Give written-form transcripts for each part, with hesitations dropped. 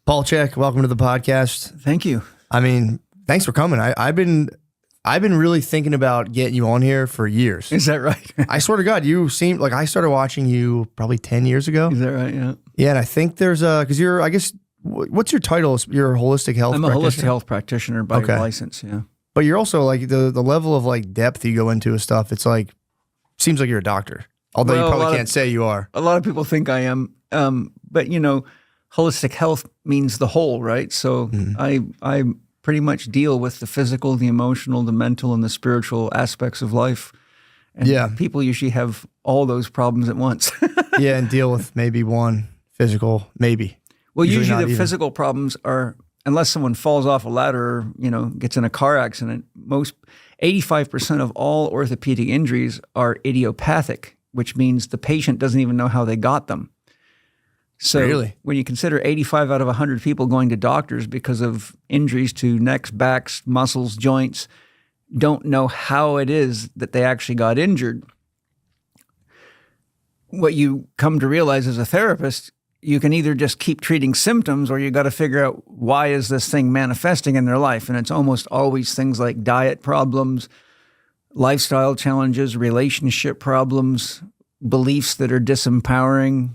Paul Check, welcome to the podcast. Thank you. I mean, thanks for coming. I've been really thinking about getting you on here for years. Is that right? I swear to God, you seem like I started watching you probably 10 years ago. Is that right? Yeah. Yeah, and I think there's because you're, I guess, what's your title? You're a holistic health I'm a practitioner? holistic health practitioner by license, yeah. But you're also like the level of like depth you go into with stuff, it's like, seems like you're a doctor. Although you probably can't say you are. A lot of people think I am. But you know, holistic health means the whole, right? So I pretty much deal with the physical, the emotional, the mental, and the spiritual aspects of life. And people usually have all those problems at once. Yeah, and deal with maybe one physical, maybe. Well, usually the physical problems are, unless someone falls off a ladder or, you know, gets in a car accident, 85% of all orthopedic injuries are idiopathic, which means the patient doesn't even know how they got them. So when you consider 85 out of 100 people going to doctors because of injuries to necks, backs, muscles, joints, don't know how it is that they actually got injured, what you come to realize as a therapist, you can either just keep treating symptoms or you got to figure out why is this thing manifesting in their life. And it's almost always things like diet problems, lifestyle challenges, relationship problems, beliefs that are disempowering,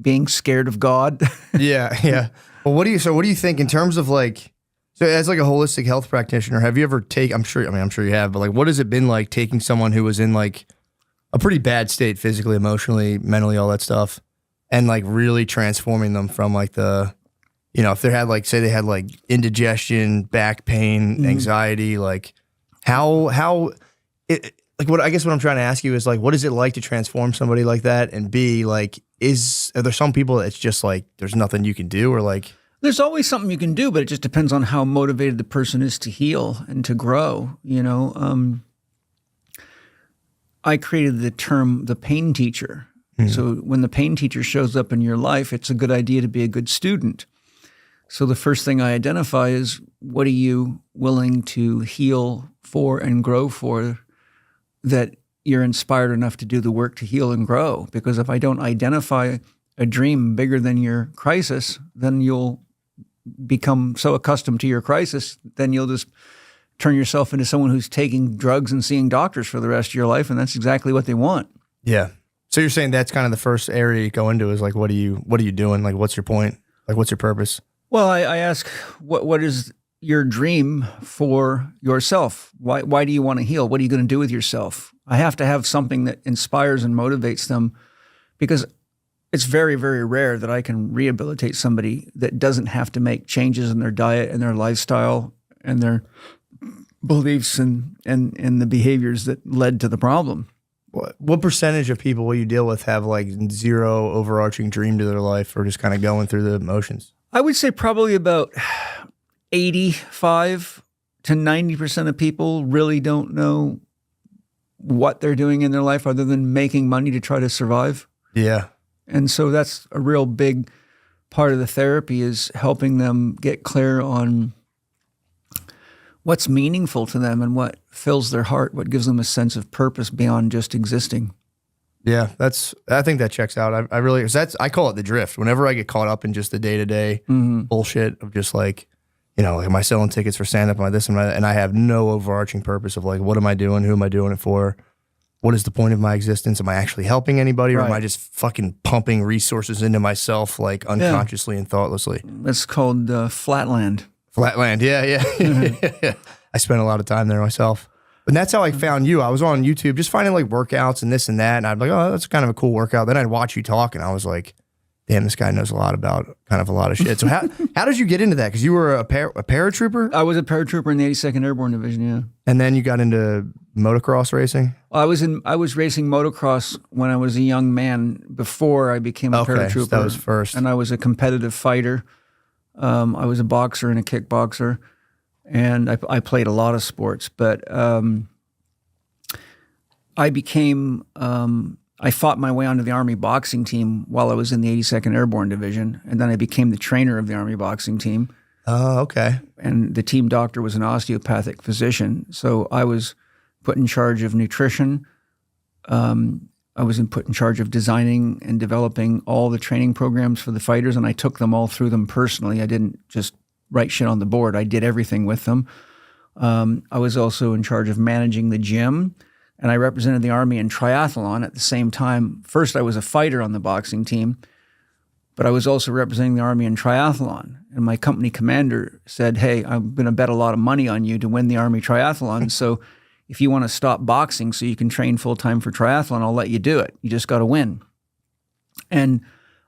being scared of God. Yeah. Well, what do you think in terms of like, so as like a holistic health practitioner, have you ever I'm sure you have, but like, what has it been like taking someone who was in like a pretty bad state, physically, emotionally, mentally, all that stuff, and like really transforming them from like the, you know, if they had like, say they had like indigestion, back pain, anxiety, like how it, like what, I guess what I'm trying to ask you is like, what is it like to transform somebody like that? And B, like, are there some people that's just like, there's nothing you can do, or like? There's always something you can do, but it just depends on how motivated the person is to heal and to grow, you know? I created the term, the pain teacher. So when the pain teacher shows up in your life, it's a good idea to be a good student. So the first thing I identify is, what are you willing to heal for and grow for, that you're inspired enough to do the work to heal and grow? Because if I don't identify a dream bigger than your crisis, then you'll become so accustomed to your crisis, then you'll just turn yourself into someone who's taking drugs and seeing doctors for the rest of your life, and that's exactly what they want. Yeah. So you're saying that's kind of the first area you go into is like, what are you doing? Like, what's your point? Like, what's your purpose? Well, I ask, what is your dream for yourself? Why do you want to heal? What are you going to do with yourself? I have to have something that inspires and motivates them, because it's very, very rare that I can rehabilitate somebody that doesn't have to make changes in their diet and their lifestyle and their beliefs and the behaviors that led to the problem. What percentage of people will you deal with have like zero overarching dream to their life, or just kind of going through the motions? I would say probably about 85 to 90% of people really don't know what they're doing in their life other than making money to try to survive. Yeah. And so that's a real big part of the therapy, is helping them get clear on what's meaningful to them and what fills their heart, what gives them a sense of purpose beyond just existing. Yeah, I think that checks out. I really, I call it the drift. Whenever I get caught up in just the day-to-day bullshit of just like, you know, like, am I selling tickets for stand-up, am I this, and I have no overarching purpose of like, what am I doing? Who am I doing it for? What is the point of my existence? Am I actually helping anybody, or am I just fucking pumping resources into myself like unconsciously and thoughtlessly? It's called flatland. Flatland, yeah. I spent a lot of time there myself. And that's how I found you. I was on YouTube just finding like workouts and this and that, and I'd be like, oh, that's kind of a cool workout. Then I'd watch you talk, and I was like, damn, this guy knows a lot about kind of a lot of shit. So how did you get into that? Because you were a paratrooper? I was a paratrooper in the 82nd Airborne Division, yeah. And then you got into motocross racing? I was racing motocross when I was a young man before I became a paratrooper. So that was first. And I was a competitive fighter. I was a boxer and a kickboxer, and I played a lot of sports. But I fought my way onto the Army boxing team while I was in the 82nd Airborne Division, and then I became the trainer of the Army boxing team. Oh, okay. And the team doctor was an osteopathic physician, so I was put in charge of nutrition, I was put in charge of designing and developing all the training programs for the fighters, and I took them all through them personally. I didn't just write shit on the board. I did everything with them. I was also in charge of managing the gym, and I represented the Army in triathlon at the same time. First, I was a fighter on the boxing team, but I was also representing the Army in triathlon. And my company commander said, hey, I'm going to bet a lot of money on you to win the Army triathlon. So if you want to stop boxing so you can train full-time for triathlon, I'll let you do it. You just got to win. And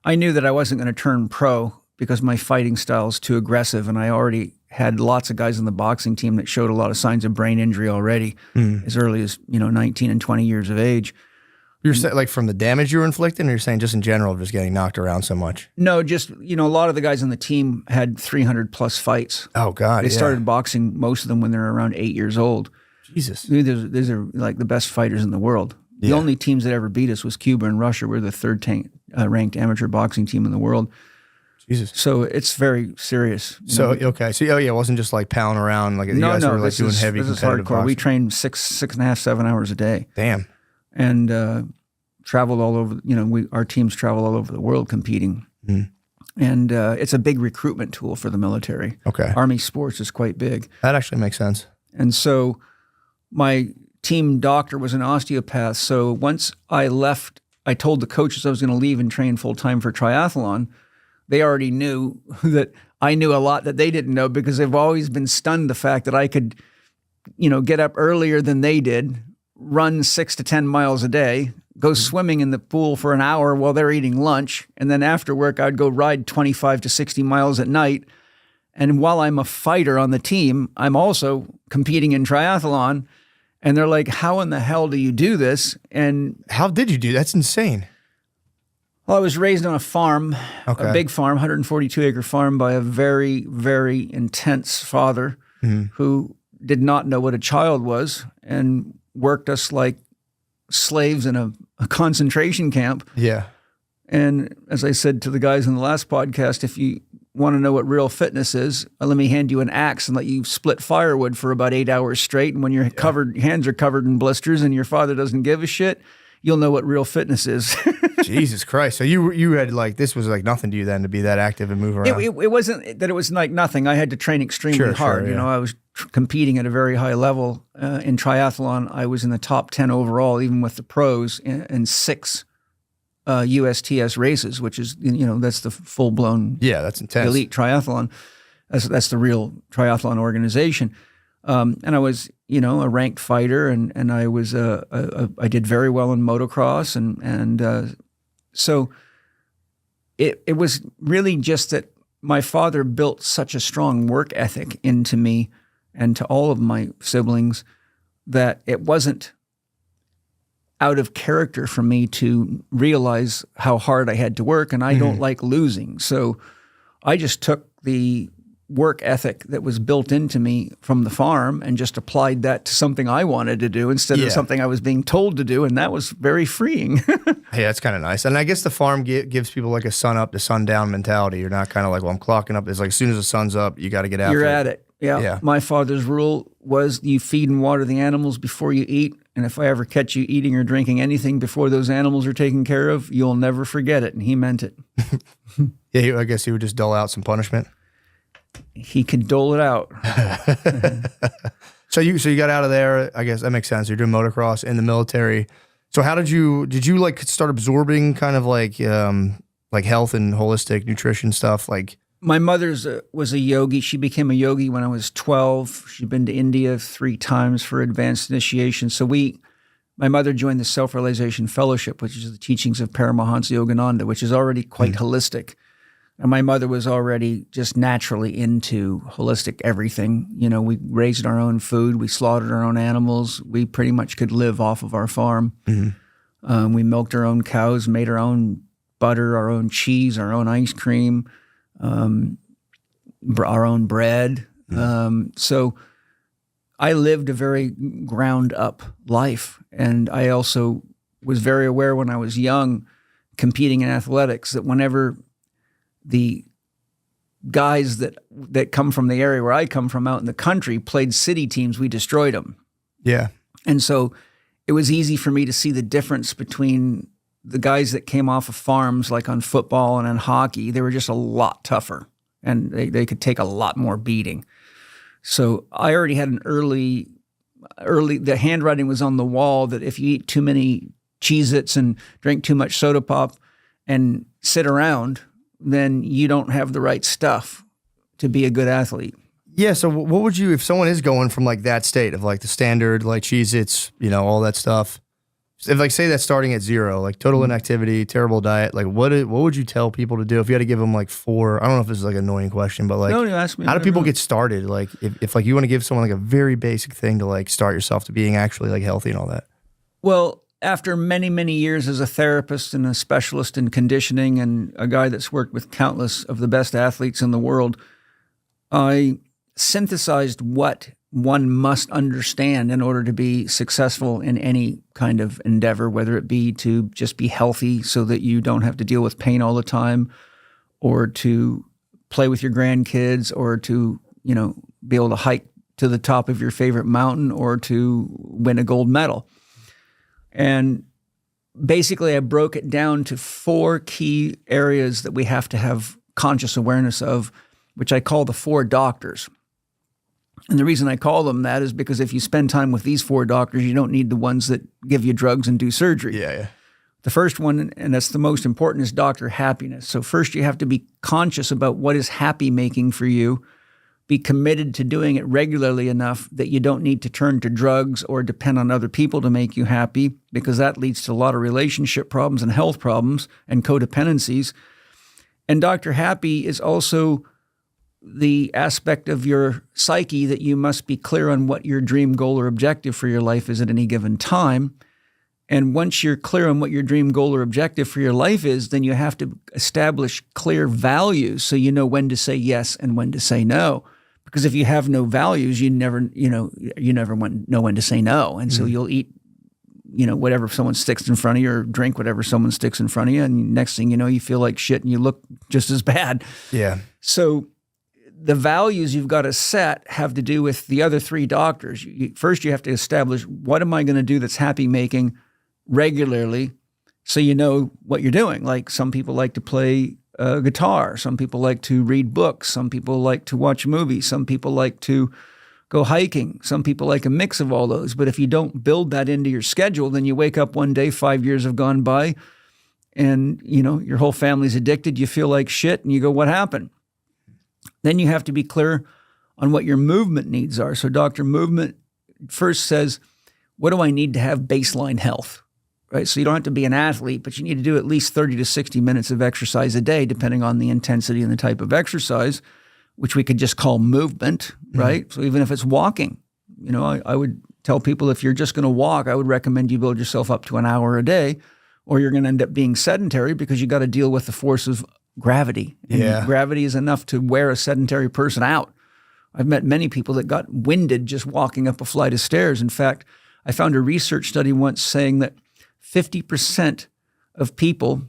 I knew that I wasn't going to turn pro because my fighting style is too aggressive, and I already had lots of guys on the boxing team that showed a lot of signs of brain injury already as early as 19 and 20 years of age. You're saying like from the damage you were inflicting, or you're saying just in general, just getting knocked around so much? No, just, a lot of the guys on the team had 300 plus fights. Oh God. They started boxing, most of them when they were around 8 years old. Jesus. These are like the best fighters in the world. The only teams that ever beat us was Cuba and Russia. We're the third ranked amateur boxing team in the world. Jesus. So it's very serious. Okay. So, it wasn't just like pounding around. Like you guys were like doing heavy competitive hardcore. boxing. We trained 6.5, 7 hours a day. Damn. And traveled all over, our teams travel all over the world competing. And it's a big recruitment tool for the military. Okay. Army sports is quite big. That actually makes sense. And so my team doctor was an osteopath. So once I left, I told the coaches I was going to leave and train full-time for triathlon. They already knew that I knew a lot that they didn't know, because they've always been stunned the fact that I could, get up earlier than they did, run 6 to 10 miles a day, go swimming in the pool for an hour while they're eating lunch. And then after work, I'd go ride 25 to 60 miles at night. And while I'm a fighter on the team, I'm also competing in triathlon. And they're like, how in the hell do you do this? And how did you do that? That's insane. Well, I was raised on a farm, Okay. a big farm, 142-acre farm, by a very, very intense father who did not know what a child was and worked us like slaves in a concentration camp. Yeah. And as I said to the guys in the last podcast, if you want to know what real fitness is, let me hand you an axe and let you split firewood for about 8 hours straight. And when your hands are covered in blisters and your father doesn't give a shit, you'll know what real fitness is. Jesus Christ. So you had like, this was like nothing to you then to be that active and move around? It wasn't that it was like nothing. I had to train extremely hard. Yeah. I was competing at a very high level. In triathlon, I was in the top 10 overall, even with the pros, in 6 USTS races, which is, that's the full-blown that's intense. elite triathlon. That's the real triathlon organization. And I was, a ranked fighter, and I was I did very well in motocross, and so it was really just that my father built such a strong work ethic into me and to all of my siblings that it wasn't out of character for me to realize how hard I had to work, and I don't like losing. So I just took the work ethic that was built into me from the farm and just applied that to something I wanted to do instead of something I was being told to do, and that was very freeing. Hey, that's kind of nice. And I guess the farm gives people like a sun up to sundown mentality. You're not kind of like, well, I'm clocking up. It's like as soon as the sun's up, you got to get out. You're at it. Yeah. My father's rule was you feed and water the animals before you eat. And if I ever catch you eating or drinking anything before those animals are taken care of, you'll never forget it. And he meant it. Yeah, I guess he would just dole out some punishment. He could dole it out. So you got out of there. I guess that makes sense. You're doing motocross in the military. So how did you like start absorbing kind of like health and holistic nutrition stuff? Like my mother's was a yogi. She became a yogi when I was 12. She'd been to India 3 times for advanced initiation. So my mother joined the Self-Realization Fellowship, which is the teachings of Paramahansa Yogananda, which is already quite holistic. And my mother was already just naturally into holistic everything. We raised our own food. We slaughtered our own animals. We pretty much could live off of our farm. We milked our own cows, made our own butter, our own cheese, our own ice cream, our own bread. So I lived a very ground up life. And I also was very aware when I was young, competing in athletics, that whenever the guys that come from the area where I come from out in the country played city teams, we destroyed them. Yeah. And so it was easy for me to see the difference between the guys that came off of farms, like on football and on hockey. They were just a lot tougher, and they could take a lot more beating. So I already had an early, the handwriting was on the wall that if you eat too many Cheez-Its and drink too much soda pop and sit around, then you don't have the right stuff to be a good athlete. Yeah. So what would you, if someone is going from like that state of like the standard, like Cheez-Its, all that stuff, if like say that's starting at 0, like total inactivity, terrible diet, like what would you tell people to do if you had to give them like 4? I don't know if this is like an annoying question, but like, no, ask me. how do people get started? Like if like you want to give someone like a very basic thing to like start yourself to being actually like healthy and all that. Well, after many, many years as a therapist and a specialist in conditioning and a guy that's worked with countless of the best athletes in the world, I synthesized what one must understand in order to be successful in any kind of endeavor, whether it be to just be healthy so that you don't have to deal with pain all the time, or to play with your grandkids, or to, be able to hike to the top of your favorite mountain, or to win a gold medal. And basically I broke it down to 4 key areas that we have to have conscious awareness of, which I call the 4 doctors. And the reason I call them that is because if you spend time with these 4 doctors, you don't need the ones that give you drugs and do surgery. Yeah. The first one, and that's the most important, is Dr. Happiness. So first you have to be conscious about what is happy making for you, be committed to doing it regularly enough that you don't need to turn to drugs or depend on other people to make you happy, because that leads to a lot of relationship problems and health problems and codependencies. And Dr. Happy is also the aspect of your psyche that you must be clear on what your dream goal or objective for your life is at any given time. And once you're clear on what your dream goal or objective for your life is, then you have to establish clear values so you know when to say yes and when to say no. Because if you have no values, you never know when to say no. And so you'll eat, whatever someone sticks in front of you, or drink whatever someone sticks in front of you. And next thing you know, you feel like shit and you look just as bad. Yeah. So the values you've got to set have to do with the other 3 doctors. First, you have to establish, what am I going to do that's happy making regularly, so you know what you're doing. Like some people like to play guitar. Some people like to read books. Some people like to watch movies. Some people like to go hiking. Some people like a mix of all those. But if you don't build that into your schedule, then you wake up one day, 5 years have gone by, and your whole family's addicted. You feel like shit, and you go, what happened? Then you have to be clear on what your movement needs are. So Dr. Movement first says, what do I need to have baseline health? Right? So you don't have to be an athlete, but you need to do at least 30 to 60 minutes of exercise a day, depending on the intensity and the type of exercise, which we could just call movement, right? So even if it's walking, I would tell people, if you're just going to walk, I would recommend you build yourself up to an hour a day, or you're going to end up being sedentary because you got to deal with the force of gravity. And gravity is enough to wear a sedentary person out. I've met many people that got winded just walking up a flight of stairs. In fact, I found a research study once saying that 50% of people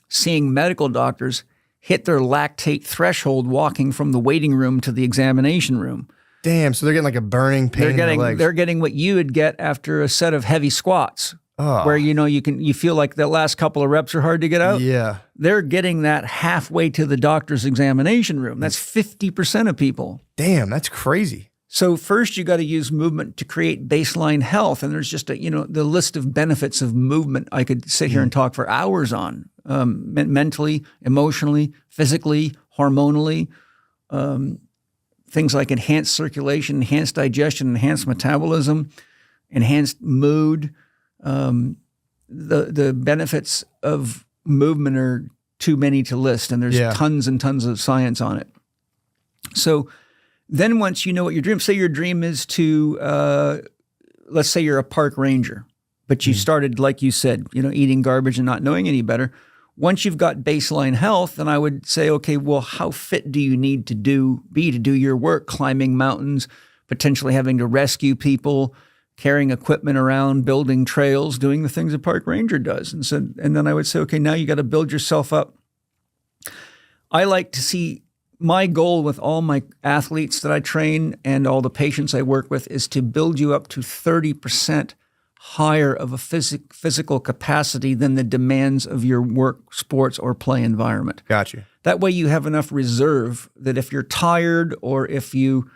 seeing medical doctors hit their lactate threshold walking from the waiting room to the examination room. Damn, so they're getting like a burning pain in their legs. They're getting what you would get after a set of heavy squats, where you feel like the last couple of reps are hard to get out. Yeah. They're getting that halfway to the doctor's examination room. That's 50% of people. Damn, that's crazy. So first you got to use movement to create baseline health. And there's just the list of benefits of movement I could sit here and talk for hours on, mentally, emotionally, physically, hormonally, things like enhanced circulation, enhanced digestion, enhanced metabolism, enhanced mood. The benefits of movement are too many to list, and there's tons and tons of science on it. So then once you know what your dream, say your dream is to, let's say you're a park ranger, but you started, like you said, eating garbage and not knowing any better. Once you've got baseline health, then I would say, okay, well, how fit do you need to be to do your work, climbing mountains, potentially having to rescue people, carrying equipment around, building trails, doing the things a park ranger does. And then I would say, okay, now you got to build yourself up. I like to see, my goal with all my athletes that I train and all the patients I work with is to build you up to 30% higher of a physical capacity than the demands of your work, sports, or play environment. Got you. That way you have enough reserve that if you're tired or if you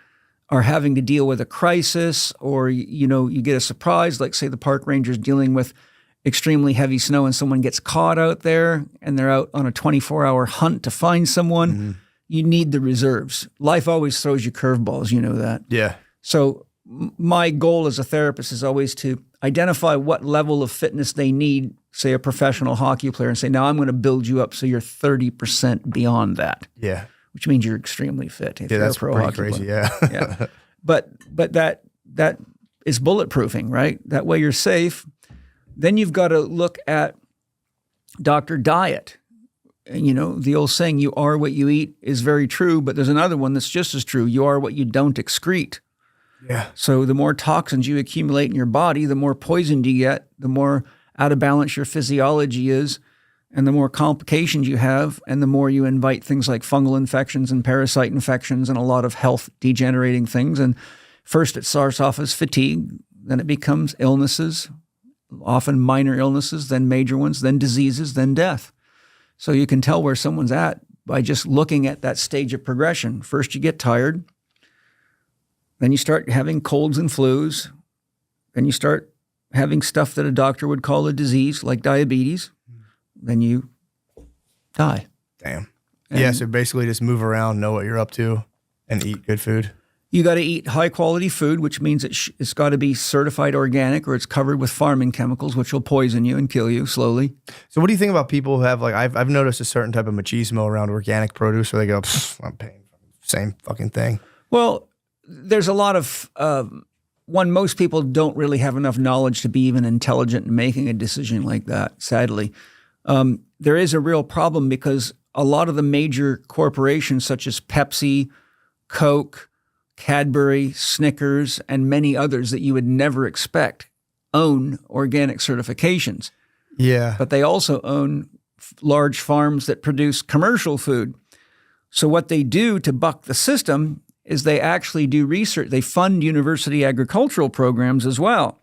are having to deal with a crisis or, you get a surprise, like say the park ranger's dealing with extremely heavy snow and someone gets caught out there and they're out on a 24-hour hunt to find someone, you need the reserves. Life always throws you curveballs, you know that. Yeah. So my goal as a therapist is always to identify what level of fitness they need, say a professional hockey player, and say, now I'm going to build you up so you're 30% beyond that. Yeah. Which means you're extremely fit. If Yeah, you're that's a pro pretty hockey crazy. player. Yeah. Yeah. But that is bulletproofing, right? That way you're safe. Then you've got to look at doctor diet. And, the old saying, you are what you eat, is very true, but there's another one that's just as true. You are what you don't excrete. Yeah. So the more toxins you accumulate in your body, the more poisoned you get, the more out of balance your physiology is, and the more complications you have, and the more you invite things like fungal infections and parasite infections and a lot of health degenerating things. And first it starts off as fatigue, then it becomes illnesses, often minor illnesses, then major ones, then diseases, then death. So you can tell where someone's at by just looking at that stage of progression. First you get tired, then you start having colds and flus, then you start having stuff that a doctor would call a disease like diabetes, then you die. Damn. Yeah, so basically just move around, know what you're up to, and eat good food. You got to eat high quality food, which means it's got to be certified organic or it's covered with farming chemicals, which will poison you and kill you slowly. So what do you think about people who have, like, I've noticed a certain type of machismo around organic produce where they go, I'm paying same fucking thing. Well, there's a lot of, most people don't really have enough knowledge to be even intelligent in making a decision like that, sadly. There is a real problem because a lot of the major corporations such as Pepsi, Coke, Cadbury, Snickers, and many others that you would never expect own organic certifications. Yeah. But they also own large farms that produce commercial food. So what they do to buck the system is they actually do research. They fund university agricultural programs as well.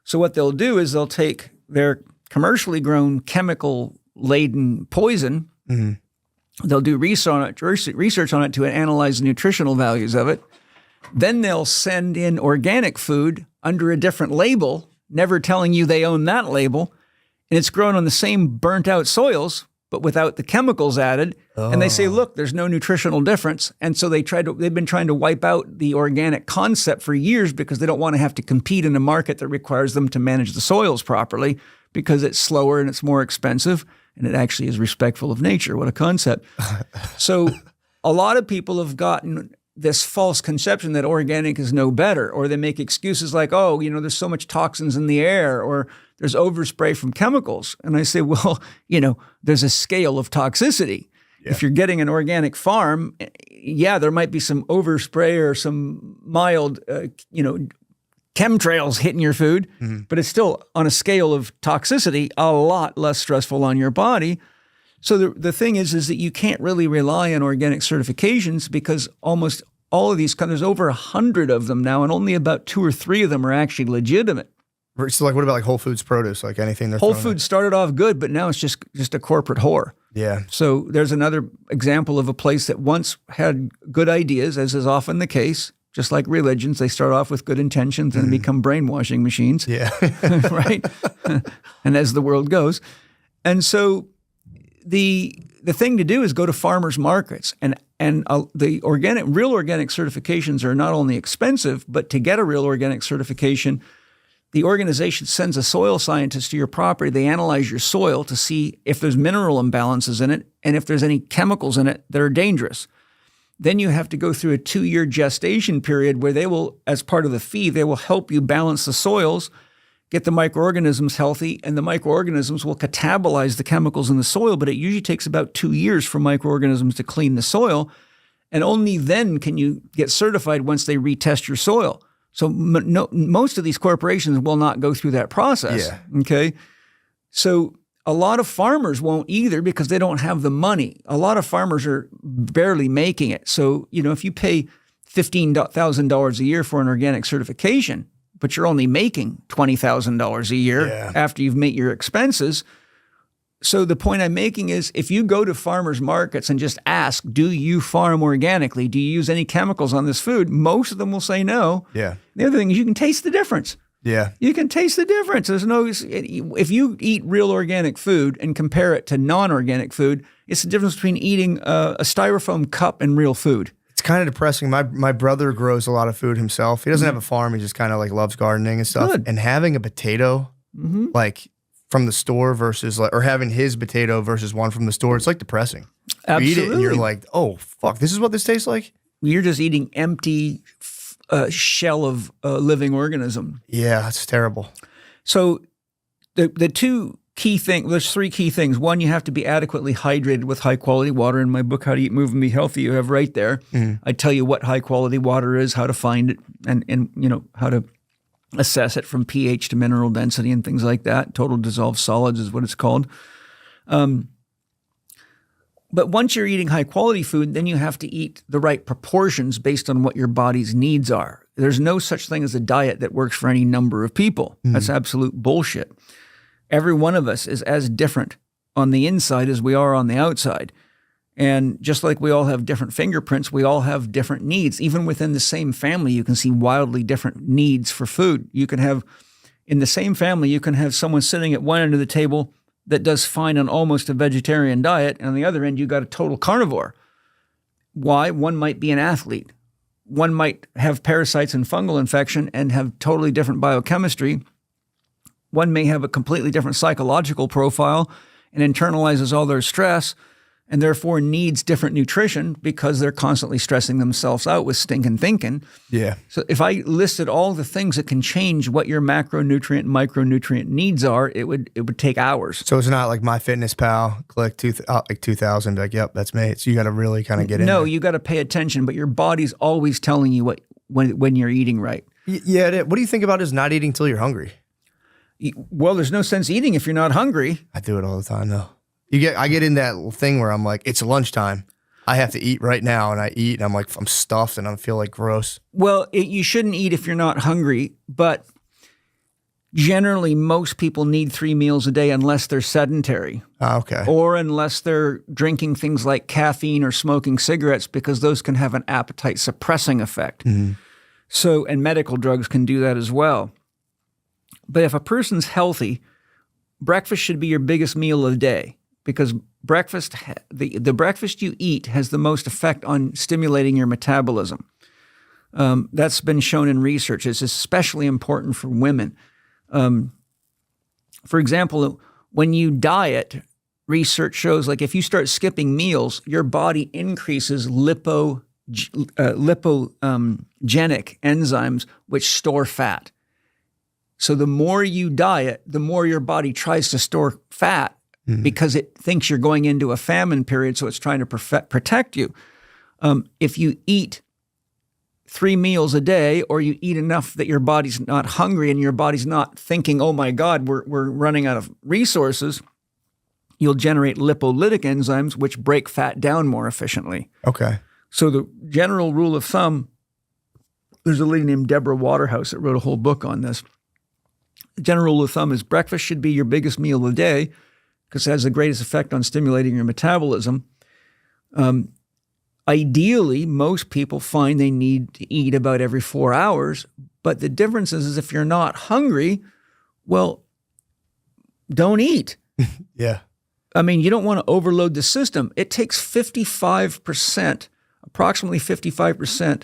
So what they'll do is they'll take their commercially grown chemical-laden poison, they'll do research on it to analyze the nutritional values of it. Then they'll send in organic food under a different label, never telling you they own that label, and it's grown on the same burnt-out soils, but without the chemicals added. Oh. And they say, look, there's no nutritional difference. And so they've been trying to wipe out the organic concept for years because they don't want to have to compete in a market that requires them to manage the soils properly because it's slower and it's more expensive. And it actually is respectful of nature. What a concept. So a lot of people have gotten this false conception that organic is no better, or they make excuses like, oh, there's so much toxins in the air, or there's overspray from chemicals. And I say, well, there's a scale of toxicity. Yeah. If you're getting an organic farm, yeah, there might be some overspray or some mild, chemtrails hitting your food, but it's still on a scale of toxicity, a lot less stressful on your body. So the thing is that you can't really rely on organic certifications because almost all of these, there's over 100 of them now, and only about 2 or 3 of them are actually legitimate. So like, what about like Whole Foods produce, like anything they're Whole Foods started off good, but now it's just a corporate whore. Yeah. So there's another example of a place that once had good ideas, as is often the case. Just like religions, they start off with good intentions and become brainwashing machines. Yeah. Right? And as the world goes. And so the thing to do is go to farmers markets. And the real organic certifications are not only expensive, but to get a real organic certification, the organization sends a soil scientist to your property. They analyze your soil to see if there's mineral imbalances in it and if there's any chemicals in it that are dangerous. Then you have to go through a 2-year gestation period where they will, as part of the fee, they will help you balance the soils, get the microorganisms healthy, and the microorganisms will catabolize the chemicals in the soil. But it usually takes about 2 years for microorganisms to clean the soil. And only then can you get certified once they retest your soil. So most of these corporations will not go through that process. Yeah. Okay. So a lot of farmers won't either because they don't have the money. A lot of farmers are barely making it. So, if you pay $15,000 a year for an organic certification, but you're only making $20,000 a year after you've made your expenses. So the point I'm making is if you go to farmers markets and just ask, do you farm organically? Do you use any chemicals on this food? Most of them will say no. Yeah. The other thing is you can taste the difference. Yeah. You can taste the difference. If you eat real organic food and compare it to non-organic food, it's the difference between eating a styrofoam cup and real food. It's kind of depressing. My brother grows a lot of food himself. He doesn't have a farm. He just kind of like loves gardening and stuff. Good. And having a potato, like from the store versus or having his potato versus one from the store, it's like depressing. Absolutely. You eat it and you're like, oh, fuck, this is what this tastes like? You're just eating empty shell of a living organism. Yeah, that's terrible. So the two key things, there's three key things. One, you have to be adequately hydrated with high quality water. In my book, How to Eat, Move, and Be Healthy, you have right there. I tell you what high quality water is, how to find it, and how to assess it from pH to mineral density and things like that. Total dissolved solids is what it's called. But once you're eating high quality food, then you have to eat the right proportions based on what your body's needs are. There's no such thing as a diet that works for any number of people. That's absolute bullshit. Every one of us is as different on the inside as we are on the outside. And just like we all have different fingerprints, we all have different needs. Even within the same family, you can see wildly different needs for food. You can have, in the same family, you can have someone sitting at one end of the table that does fine on almost a vegetarian diet, and on the other end, you got a total carnivore. Why? One might be an athlete. One might have parasites and fungal infection and have totally different biochemistry. One may have a completely different psychological profile and internalizes all their stress and therefore needs different nutrition because they're constantly stressing themselves out with stinking thinking. Yeah. So if I listed all the things that can change what your macronutrient and micronutrient needs are, it would take hours. So it's not like MyFitnessPal, click 2,000, like, yep, that's me. So you got to really kind of get in there. No, you got to pay attention, but your body's always telling you when you're eating right. Yeah. What do you think about just not eating till you're hungry? Well, there's no sense eating if you're not hungry. I do it all the time though. I get in that thing where I'm like, it's lunchtime. I have to eat right now, and I eat, and I'm like, I'm stuffed, and I feel like gross. Well, you shouldn't eat if you're not hungry, but generally most people need 3 meals a day unless they're sedentary. Okay. Or unless they're drinking things like caffeine or smoking cigarettes, because those can have an appetite suppressing effect. So, and medical drugs can do that as well. But if a person's healthy, breakfast should be your biggest meal of the day. Because breakfast, the breakfast you eat has the most effect on stimulating your metabolism. That's been shown in research. It's especially important for women. For example, when you diet, research shows like if you start skipping meals, your body increases lipogenic enzymes which store fat. So the more you diet, the more your body tries to store fat. Because it thinks you're going into a famine period, so it's trying to protect you. If you eat 3 meals a day, or you eat enough that your body's not hungry and your body's not thinking, oh my God, we're running out of resources, you'll generate lipolytic enzymes, which break fat down more efficiently. Okay. So the general rule of thumb, there's a lady named Deborah Waterhouse that wrote a whole book on this. The general rule of thumb is breakfast should be your biggest meal of the day, because it has the greatest effect on stimulating your metabolism. Ideally, most people find they need to eat about every 4 hours, but the difference is if you're not hungry, well, don't eat. Yeah. I mean, you don't want to overload the system. It takes 55%, approximately 55%,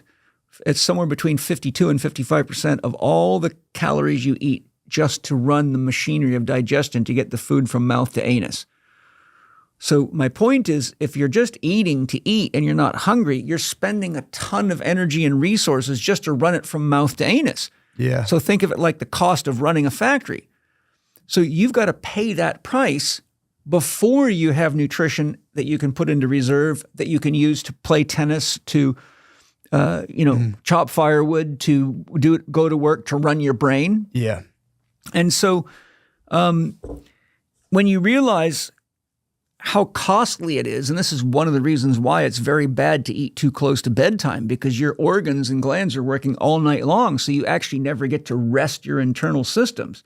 it's somewhere between 52 and 55% of all the calories you eat just to run the machinery of digestion to get the food from mouth to anus. So my point is, if you're just eating to eat and you're not hungry, you're spending a ton of energy and resources just to run it from mouth to anus. Yeah. So think of it like the cost of running a factory. So you've got to pay that price before you have nutrition that you can put into reserve, that you can use to play tennis, to chop firewood, to go to work, to run your brain. Yeah. And so when you realize how costly it is. And this is one of the reasons why it's very bad to eat too close to bedtime, because your organs and glands are working all night long. So you actually never get to rest your internal systems.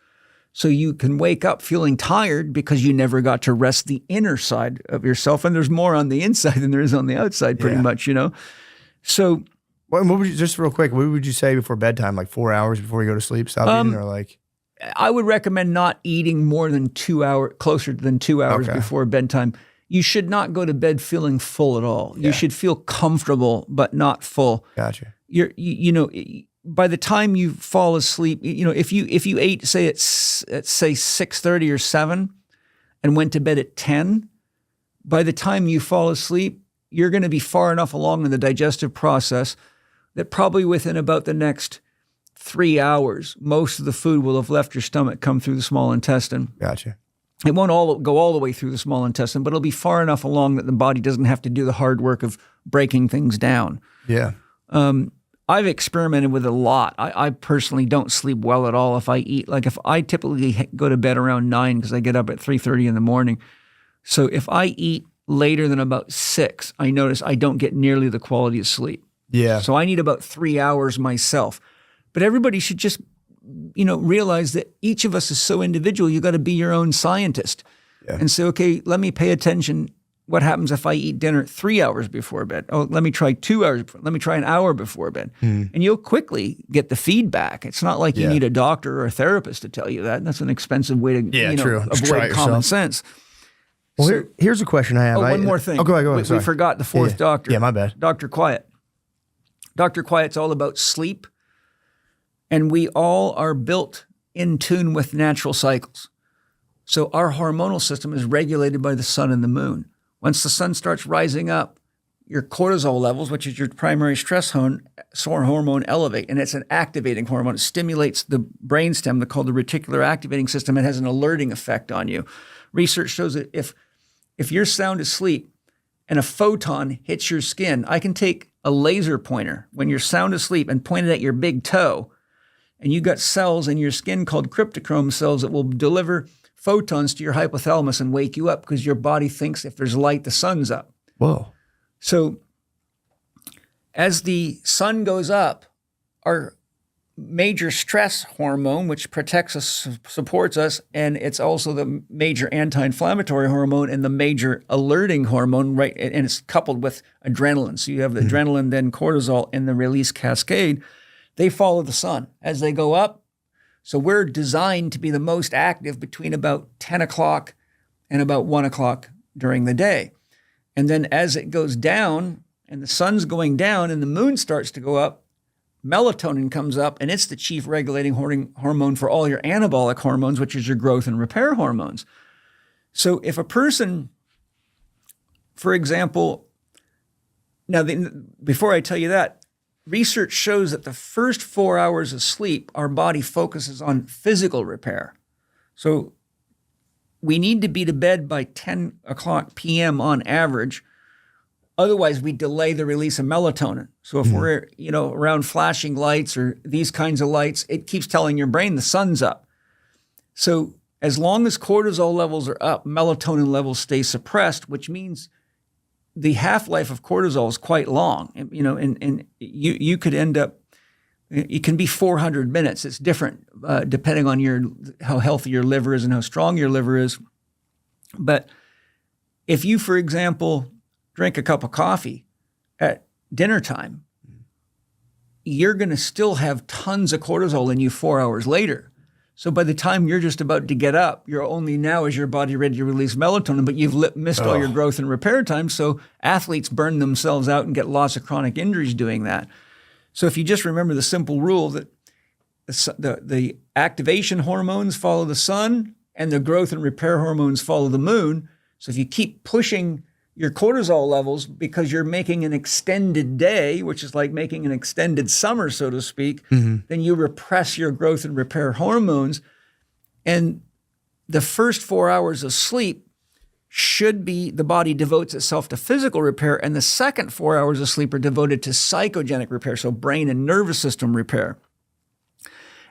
So you can wake up feeling tired because you never got to rest the inner side of yourself. And there's more on the inside than there is on the outside, pretty much, you know? So what would you, just real quick, what would you say before bedtime? Like 4 hours before you go to sleep, stop eating, or like? I would recommend not eating more than 2 hours, closer than 2 hours before bedtime. You should not go to bed feeling full at all. You should feel comfortable, but not full. Gotcha. You know, by the time you fall asleep, you know, if you ate, say at 6:30 or 7 and went to bed at 10, by the time you fall asleep, you're going to be far enough along in the digestive process that probably within about the next 3 hours, most of the food will have left your stomach, come through the small intestine. Gotcha. It won't go all the way through the small intestine, but it'll be far enough along that the body doesn't have to do the hard work of breaking things down. Yeah. I've experimented with it a lot. I personally don't sleep well at all if I eat. Like if I typically go to bed around 9 because I get up at 3:30 in the morning. So if I eat later than about 6, I notice I don't get nearly the quality of sleep. Yeah. So I need about 3 hours myself. But everybody should just, you know, realize that each of us is so individual. You got to be your own scientist and say, okay, let me pay attention. What happens if I eat dinner 3 hours before bed? Oh, let me try 2 hours. Let me try an hour before bed. And you'll quickly get the feedback. It's not like you need a doctor or a therapist to tell you that. That's an expensive way to avoid common sense. Well, here's a question I have. One more thing. Oh, go ahead. We forgot the fourth doctor. Yeah, my bad. Dr. Quiet. Dr. Quiet's all about sleep. And we all are built in tune with natural cycles. So our hormonal system is regulated by the sun and the moon. Once the sun starts rising up, your cortisol levels, which is your primary stress hormone, elevate. And it's an activating hormone. It stimulates the brainstem, called the reticular activating system. It has an alerting effect on you. Research shows that if you're sound asleep and a photon hits your skin, I can take a laser pointer when you're sound asleep and point it at your big toe. And you got cells in your skin called cryptochrome cells that will deliver photons to your hypothalamus and wake you up because your body thinks if there's light, the sun's up. Whoa. So as the sun goes up, our major stress hormone, which protects us, supports us, and it's also the major anti-inflammatory hormone and the major alerting hormone, right? And it's coupled with adrenaline. So you have the adrenaline, then cortisol, and the release cascade. They follow the sun as they go up. So we're designed to be the most active between about 10 o'clock and about 1 o'clock during the day. And then as it goes down and the sun's going down and the moon starts to go up, melatonin comes up, and it's the chief regulating hormone for all your anabolic hormones, which is your growth and repair hormones. So if a person, for example, before I tell you that, research shows that the first 4 hours of sleep, our body focuses on physical repair. So we need to be to bed by 10 o'clock p.m. on average. Otherwise, we delay the release of melatonin. So if we're, around flashing lights or these kinds of lights, it keeps telling your brain the sun's up. So as long as cortisol levels are up, melatonin levels stay suppressed, which means the half-life of cortisol is quite long. And you could end up, it can be 400 minutes. It's different depending on how healthy your liver is and how strong your liver is. But if you, for example, drink a cup of coffee at dinner time, you're going to still have tons of cortisol in you 4 hours later. So by the time you're just about to get up, you're only now is your body ready to release melatonin, but you've missed all your growth and repair time. So athletes burn themselves out and get lots of chronic injuries doing that. So if you just remember the simple rule that the activation hormones follow the sun and the growth and repair hormones follow the moon. So if you keep pushing your cortisol levels because you're making an extended day, which is like making an extended summer, so to speak, then you repress your growth and repair hormones. And the first 4 hours of sleep should be, the body devotes itself to physical repair, and the second 4 hours of sleep are devoted to psychogenic repair, so brain and nervous system repair.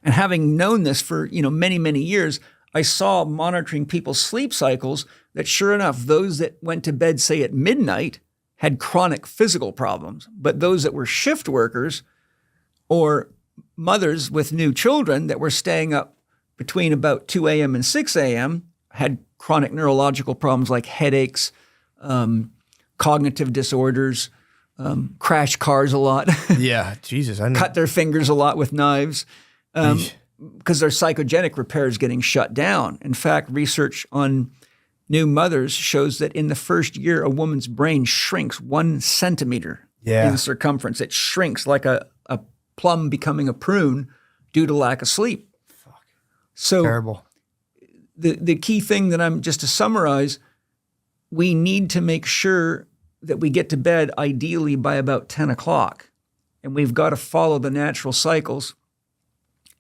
And having known this for many, many years, I saw monitoring people's sleep cycles that sure enough, those that went to bed, say at midnight, had chronic physical problems. But those that were shift workers or mothers with new children that were staying up between about 2 a.m. and 6 a.m. had chronic neurological problems like headaches, cognitive disorders, crash cars a lot. Yeah, Jesus. I know. Cut their fingers a lot with knives because their psychogenic repair is getting shut down. In fact, research on new mothers shows that in the first year, a woman's brain shrinks 1 centimeter in circumference. It shrinks like a plum becoming a prune due to lack of sleep. Fuck. So Terrible. The key thing that I'm just to summarize, we need to make sure that we get to bed ideally by about 10 o'clock. And we've got to follow the natural cycles.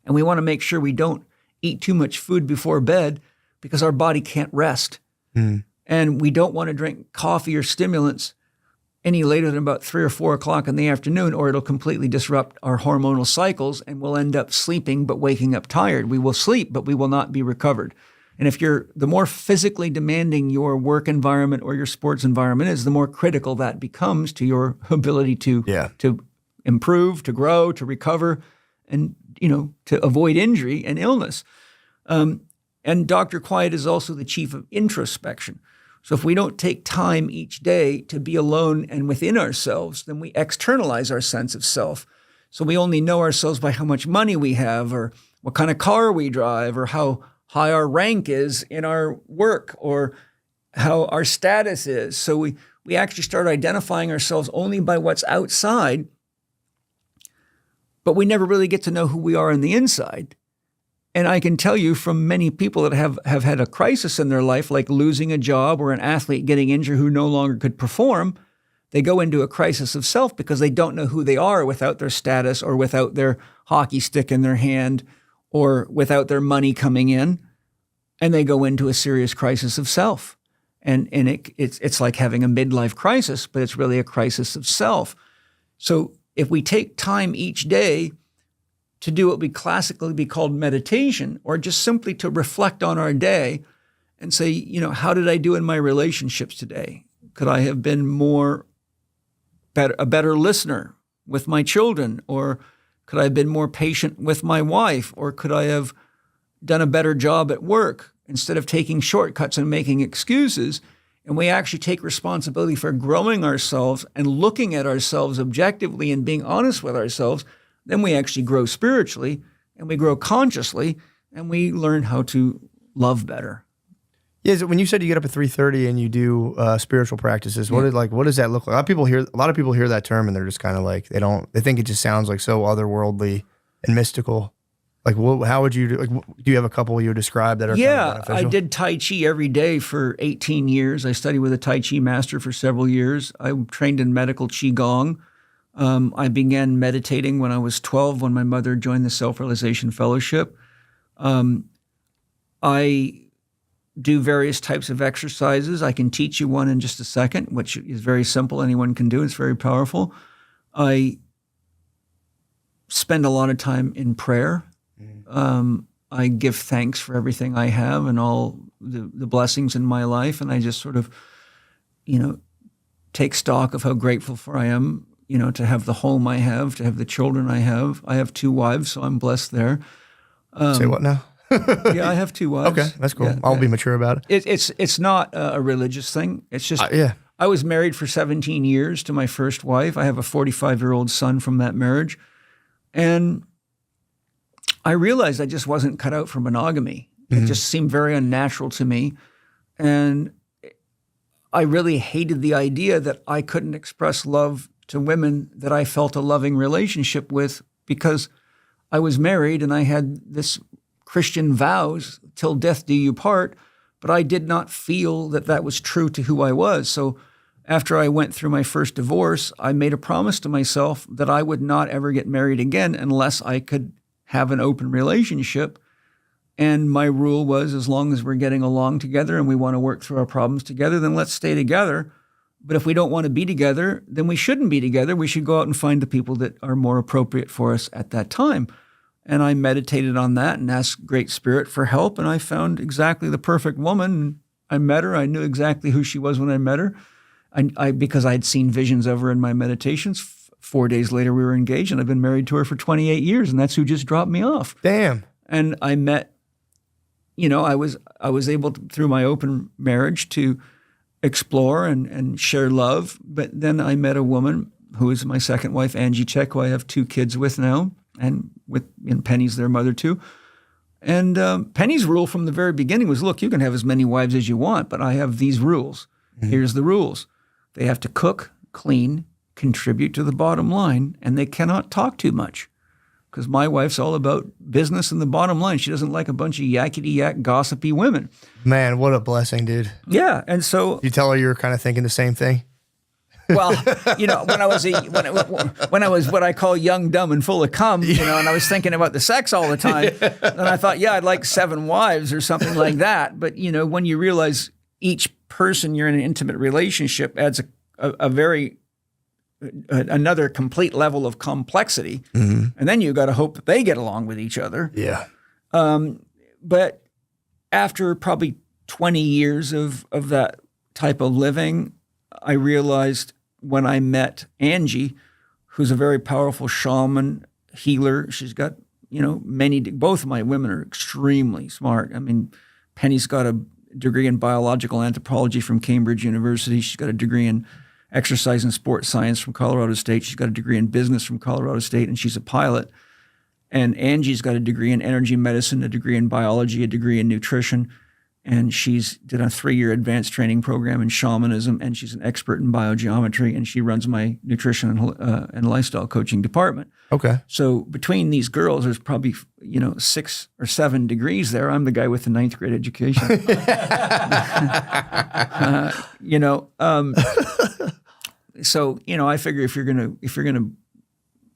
And we want to make sure we don't eat too much food before bed because our body can't rest. And we don't want to drink coffee or stimulants any later than about 3 or 4 o'clock in the afternoon, or it'll completely disrupt our hormonal cycles and we'll end up sleeping but waking up tired. We will sleep, but we will not be recovered. And if the more physically demanding your work environment or your sports environment is, the more critical that becomes to your ability to improve, to grow, to recover, and to avoid injury and illness. And Dr. Quiet is also the chief of introspection. So if we don't take time each day to be alone and within ourselves, then we externalize our sense of self. So we only know ourselves by how much money we have or what kind of car we drive or how high our rank is in our work or how our status is. So we actually start identifying ourselves only by what's outside, but we never really get to know who we are on the inside. And I can tell you from many people that have had a crisis in their life, like losing a job or an athlete getting injured who no longer could perform, they go into a crisis of self because they don't know who they are without their status or without their hockey stick in their hand or without their money coming in. And they go into a serious crisis of self. And it's like having a midlife crisis, but it's really a crisis of self. So if we take time each day to do what we classically be called meditation, or just simply to reflect on our day and say, how did I do in my relationships today? Could I have been a better listener with my children? Or could I have been more patient with my wife? Or could I have done a better job at work instead of taking shortcuts and making excuses? And we actually take responsibility for growing ourselves and looking at ourselves objectively and being honest with ourselves. Then we actually grow spiritually and we grow consciously and we learn how to love better. Yeah, so when you said you get up at 3:30 and you do spiritual practices, what does that look like? A lot of people hear that term and they're just kind of like they think it just sounds like so otherworldly and mystical. Like, how would you do? Like, do you have a couple you would describe that are kind of beneficial? I did Tai Chi every day for 18 years. I studied with a Tai Chi master for several years. I trained in medical Qigong. I began meditating when I was 12 when my mother joined the Self-Realization Fellowship. I do various types of exercises. I can teach you one in just a second, which is very simple. Anyone can do. It's very powerful. I spend a lot of time in prayer. I give thanks for everything I have and all the blessings in my life. And I just sort of, take stock of how grateful for I am, to have the home I have, to have the children I have. I have 2 wives, so I'm blessed there. Say what now? Yeah, I have 2 wives. Okay, that's cool. Yeah, I'll be mature about it. It's not a religious thing. It's just, yeah. I was married for 17 years to my first wife. I have a 45-year-old son from that marriage. And I realized I just wasn't cut out for monogamy. It just seemed very unnatural to me. And I really hated the idea that I couldn't express love to women that I felt a loving relationship with because I was married and I had this Christian vows, till death do you part, but I did not feel that that was true to who I was. So after I went through my first divorce, I made a promise to myself that I would not ever get married again unless I could have an open relationship. And my rule was, as long as we're getting along together and we want to work through our problems together, then let's stay together. But if we don't want to be together, then we shouldn't be together. We should go out and find the people that are more appropriate for us at that time. And I meditated on that and asked Great Spirit for help. And I found exactly the perfect woman. I met her. I knew exactly who she was when I met her. Because I had seen visions of her in my meditations. 4 days later, we were engaged, and I've been married to her for 28 years, and that's who just dropped me off. Damn. And I met, I was able to, through my open marriage, to explore and share love. But then I met a woman who is my second wife, Angie Check, who I have 2 kids with now, and Penny's their mother too. And Penny's rule from the very beginning was, look, you can have as many wives as you want, but I have these rules. Mm-hmm. Here's the rules. They have to cook, clean, contribute to the bottom line, and they cannot talk too much. Because my wife's all about business and the bottom line. She doesn't like a bunch of yakety-yak, gossipy women. Man, what a blessing, dude. Yeah, and so... You tell her you were kind of thinking the same thing? Well, when I was what I call young, dumb, and full of cum, and I was thinking about the sex all the time, and I thought, I'd like 7 wives or something like that. But, when you realize each person you're in an intimate relationship adds another complete level of complexity. Mm-hmm. And then you got to hope that they get along with each other. Yeah. But after probably 20 years of that type of living, I realized when I met Angie, who's a very powerful shaman, healer. She's got, both of my women are extremely smart. I mean, Penny's got a degree in biological anthropology from Cambridge University. She's got a degree in exercise and sports science from Colorado State. She's got a degree in business from Colorado State, and she's a pilot. And Angie's got a degree in energy medicine, a degree in biology, a degree in nutrition, and she's did a 3-year advanced training program in shamanism, and she's an expert in biogeometry, and she runs my nutrition and lifestyle coaching department. Okay. So between these girls, there's probably 6 or 7 degrees there. I'm the guy with the 9th grade education. So I figure if you're gonna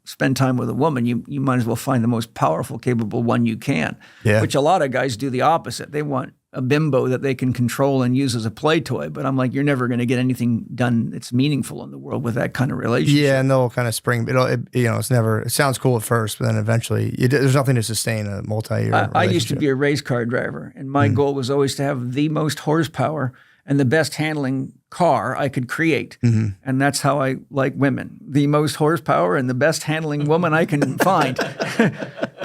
spend time with a woman, you might as well find the most powerful, capable one you can. Yeah. Which a lot of guys do the opposite. They want a bimbo that they can control and use as a play toy. But I'm like, you're never going to get anything done that's meaningful in the world with that kind of relationship. Yeah, and they'll kind of spring. It's never. It sounds cool at first, but then eventually, there's nothing to sustain a multi-year relationship. I used to be a race car driver, and my goal was always to have the most horsepower and the best handling car I could create. Mm-hmm. And that's how I like women. The most horsepower and the best handling woman I can find.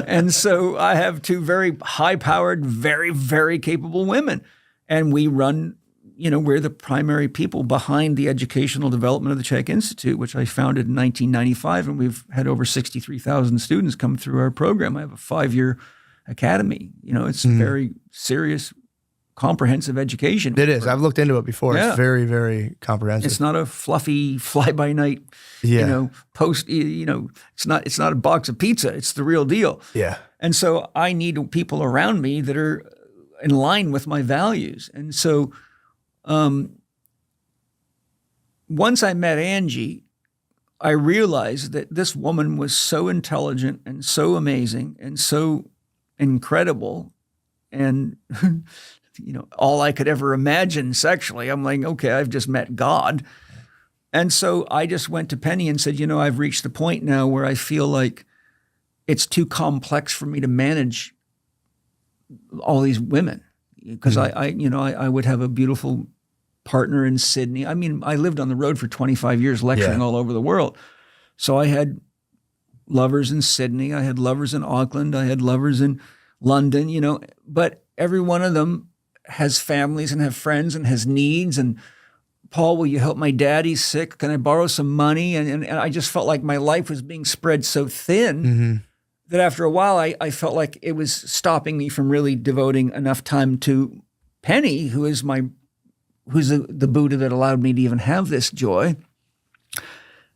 And so I have 2 very high-powered, very, very capable women. And we run, we're the primary people behind the educational development of the Czech Institute, which I founded in 1995. And we've had over 63,000 students come through our program. I have a 5-year academy. It's very serious, comprehensive education. It is. I've looked into it before. Yeah. It's very, very comprehensive. It's not a fluffy fly-by-night, post, it's not a box of pizza. It's the real deal. Yeah. And so I need people around me that are in line with my values. And so once I met Angie, I realized that this woman was so intelligent and so amazing and so incredible and all I could ever imagine sexually. I'm like, okay, I've just met God. And so I just went to Penny and said, I've reached the point now where I feel like it's too complex for me to manage all these women. Because I would have a beautiful partner in Sydney. I mean, I lived on the road for 25 years lecturing all over the world. So I had lovers in Sydney. I had lovers in Auckland. I had lovers in London, but every one of them has families and have friends and has needs. And Paul, will you help my dad? He's sick. Can I borrow some money? And I just felt like my life was being spread so thin that after a while, I felt like it was stopping me from really devoting enough time to Penny, who's the Buddha that allowed me to even have this joy.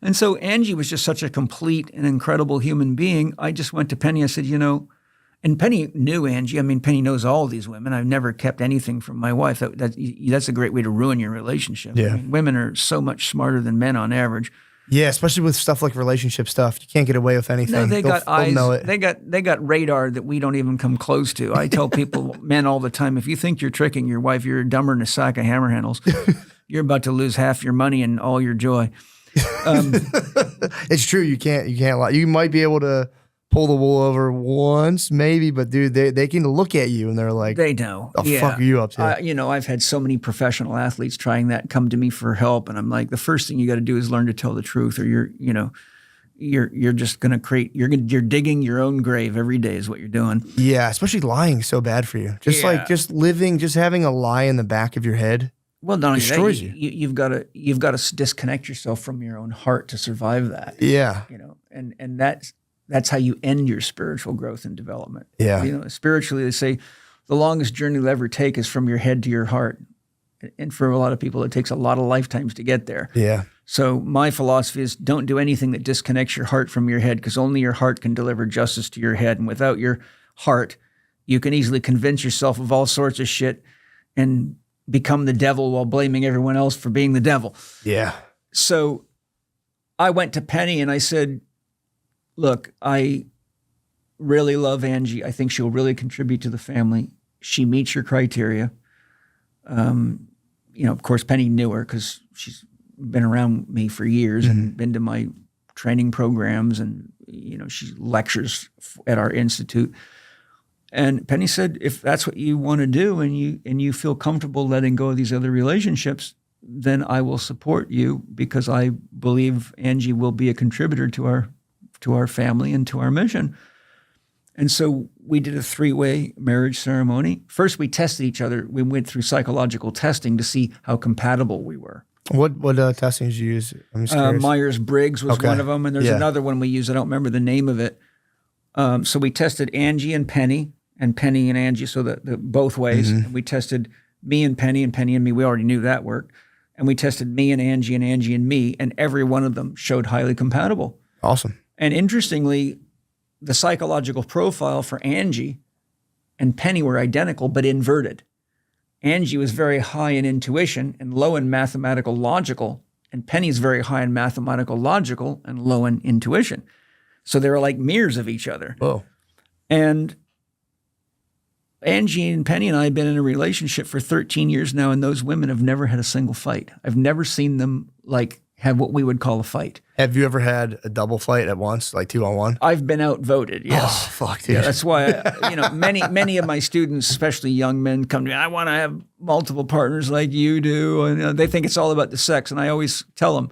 And so Angie was just such a complete and incredible human being. I just went to Penny. I said, and Penny knew Angie. I mean, Penny knows all these women. I've never kept anything from my wife. That's a great way to ruin your relationship. Yeah. I mean, women are so much smarter than men on average. Yeah, especially with stuff like relationship stuff. You can't get away with anything. No, they got eyes. Know it. They got radar that we don't even come close to. I tell people, men all the time, if you think you're tricking your wife, you're dumber than a sack of hammer handles. You're about to lose half your money and all your joy. It's true. You can't lie. You might be able to pull the wool over once, maybe, but dude, they can look at you and they're like, They know. the fuck are you up to? You know, I've had so many professional athletes trying that come to me for help, and I'm like, the first thing you got to do is learn to tell the truth, or you're just going to you're digging your own grave every day is what you're doing. Yeah, especially lying is so bad for you. Just just having a lie in the back of your head. Well, not only destroys that, you've got to disconnect yourself from your own heart to survive that. Yeah, You know, and that's how you end your spiritual growth and development. Yeah. You know, spiritually, they say the longest journey you'll ever take is from your head to your heart. And for a lot of people, it takes a lot of lifetimes to get there. yeah. So my philosophy is don't do anything that disconnects your heart from your head, because only your heart can deliver justice to your head. And without your heart, you can easily convince yourself of all sorts of shit and become the devil while blaming everyone else for being the devil. Yeah. So I went to Penny and I said, look, I really love Angie. I think she'll really contribute to the family. She meets your criteria. You know, of course, Penny knew her because she's been around me for years and been to my training programs, and, you know, she lectures at our institute. And Penny said, if that's what you want to do and you feel comfortable letting go of these other relationships, then I will support you, because I believe Angie will be a contributor to our family and to our mission. And so we did a 3-way marriage ceremony. First, we tested each other. We went through psychological testing to see how compatible we were. What testing did you use? I'm just curious. Myers-Briggs was one of them, and there's Yeah. another one we used. I don't remember the name of it. So we tested Angie and Penny and Angie, so that both ways. And we tested me and Penny and me. We already knew that worked. And we tested me and Angie and me, and every one of them showed highly compatible. Awesome. And interestingly, the psychological profile for Angie and Penny were identical, but inverted. Angie was very high in intuition and low in mathematical logical, and Penny's very high in mathematical logical and low in intuition. So they were like mirrors of each other. Whoa. And Angie and Penny and I have been in a relationship for 13 years now, and those women have never had a single fight. I've never seen them have what we would call a fight. Have you ever had a double fight at once, like 2-on-1? I've been outvoted, yes. Oh, fuck, dude. Yeah, that's why, many of my students, especially young men, come to me, I want to have multiple partners like you do. And they think it's all about the sex. And I always tell them,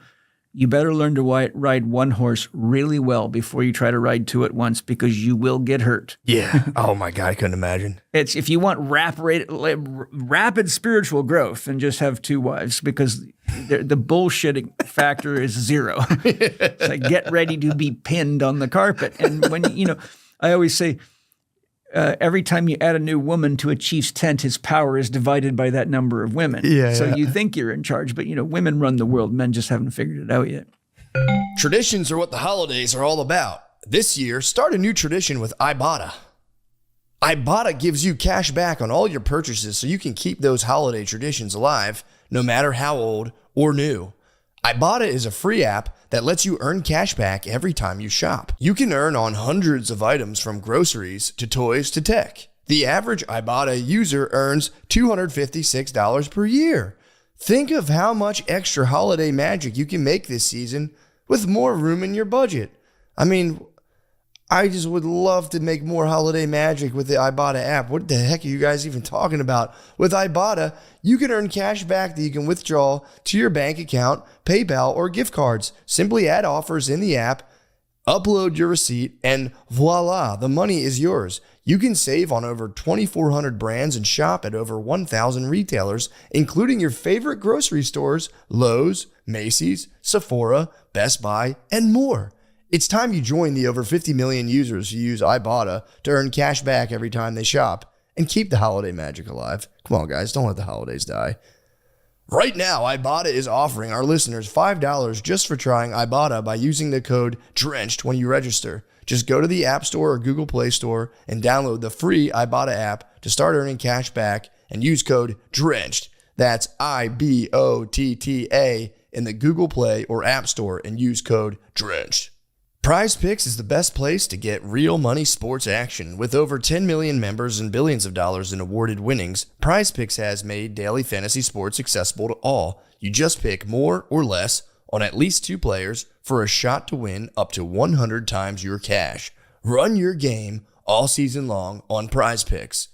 you better learn to ride one horse really well before you try to ride two at once, because you will get hurt. Yeah. Oh, my God. I couldn't imagine. It's if you want rapid spiritual growth, then just have two wives, because the bullshitting factor is zero. It's like, get ready to be pinned on the carpet. And when, I always say, every time you add a new woman to a chief's tent, his power is divided by that number of women. So you think you're in charge, but women run the world. Men just haven't figured it out yet. Traditions are what the holidays are all about. This year, start a new tradition with Ibotta. Ibotta gives you cash back on all your purchases, so you can keep those holiday traditions alive, no matter how old or new. Ibotta is a free app that lets you earn cash back every time you shop. You can earn on hundreds of items, from groceries to toys to tech. The average Ibotta user earns $256 per year. Think of how much extra holiday magic you can make this season with more room in your budget. I mean, I just would love to make more holiday magic with the Ibotta app. What the heck are you guys even talking about? With Ibotta, you can earn cash back that you can withdraw to your bank account, PayPal, or gift cards. Simply add offers in the app, upload your receipt, and voila, the money is yours. You can save on over 2,400 brands and shop at over 1,000 retailers, including your favorite grocery stores, Lowe's, Macy's, Sephora, Best Buy, and more. It's time you join the over 50 million users who use Ibotta to earn cash back every time they shop and keep the holiday magic alive. Come on, guys, don't let the holidays die. Right now, Ibotta is offering our listeners $5 just for trying Ibotta by using the code DRENCHED when you register. Just go to the App Store or Google Play Store and download the free Ibotta app to start earning cash back, and use code DRENCHED. That's IBOTTA in the Google Play or App Store, and use code DRENCHED. Prize Picks is the best place to get real money sports action. With over 10 million members and billions of dollars in awarded winnings, Prize Picks has made daily fantasy sports accessible to all. You just pick more or less on at least two players for a shot to win up to 100 times your cash. run your game all season long on Prize Picks.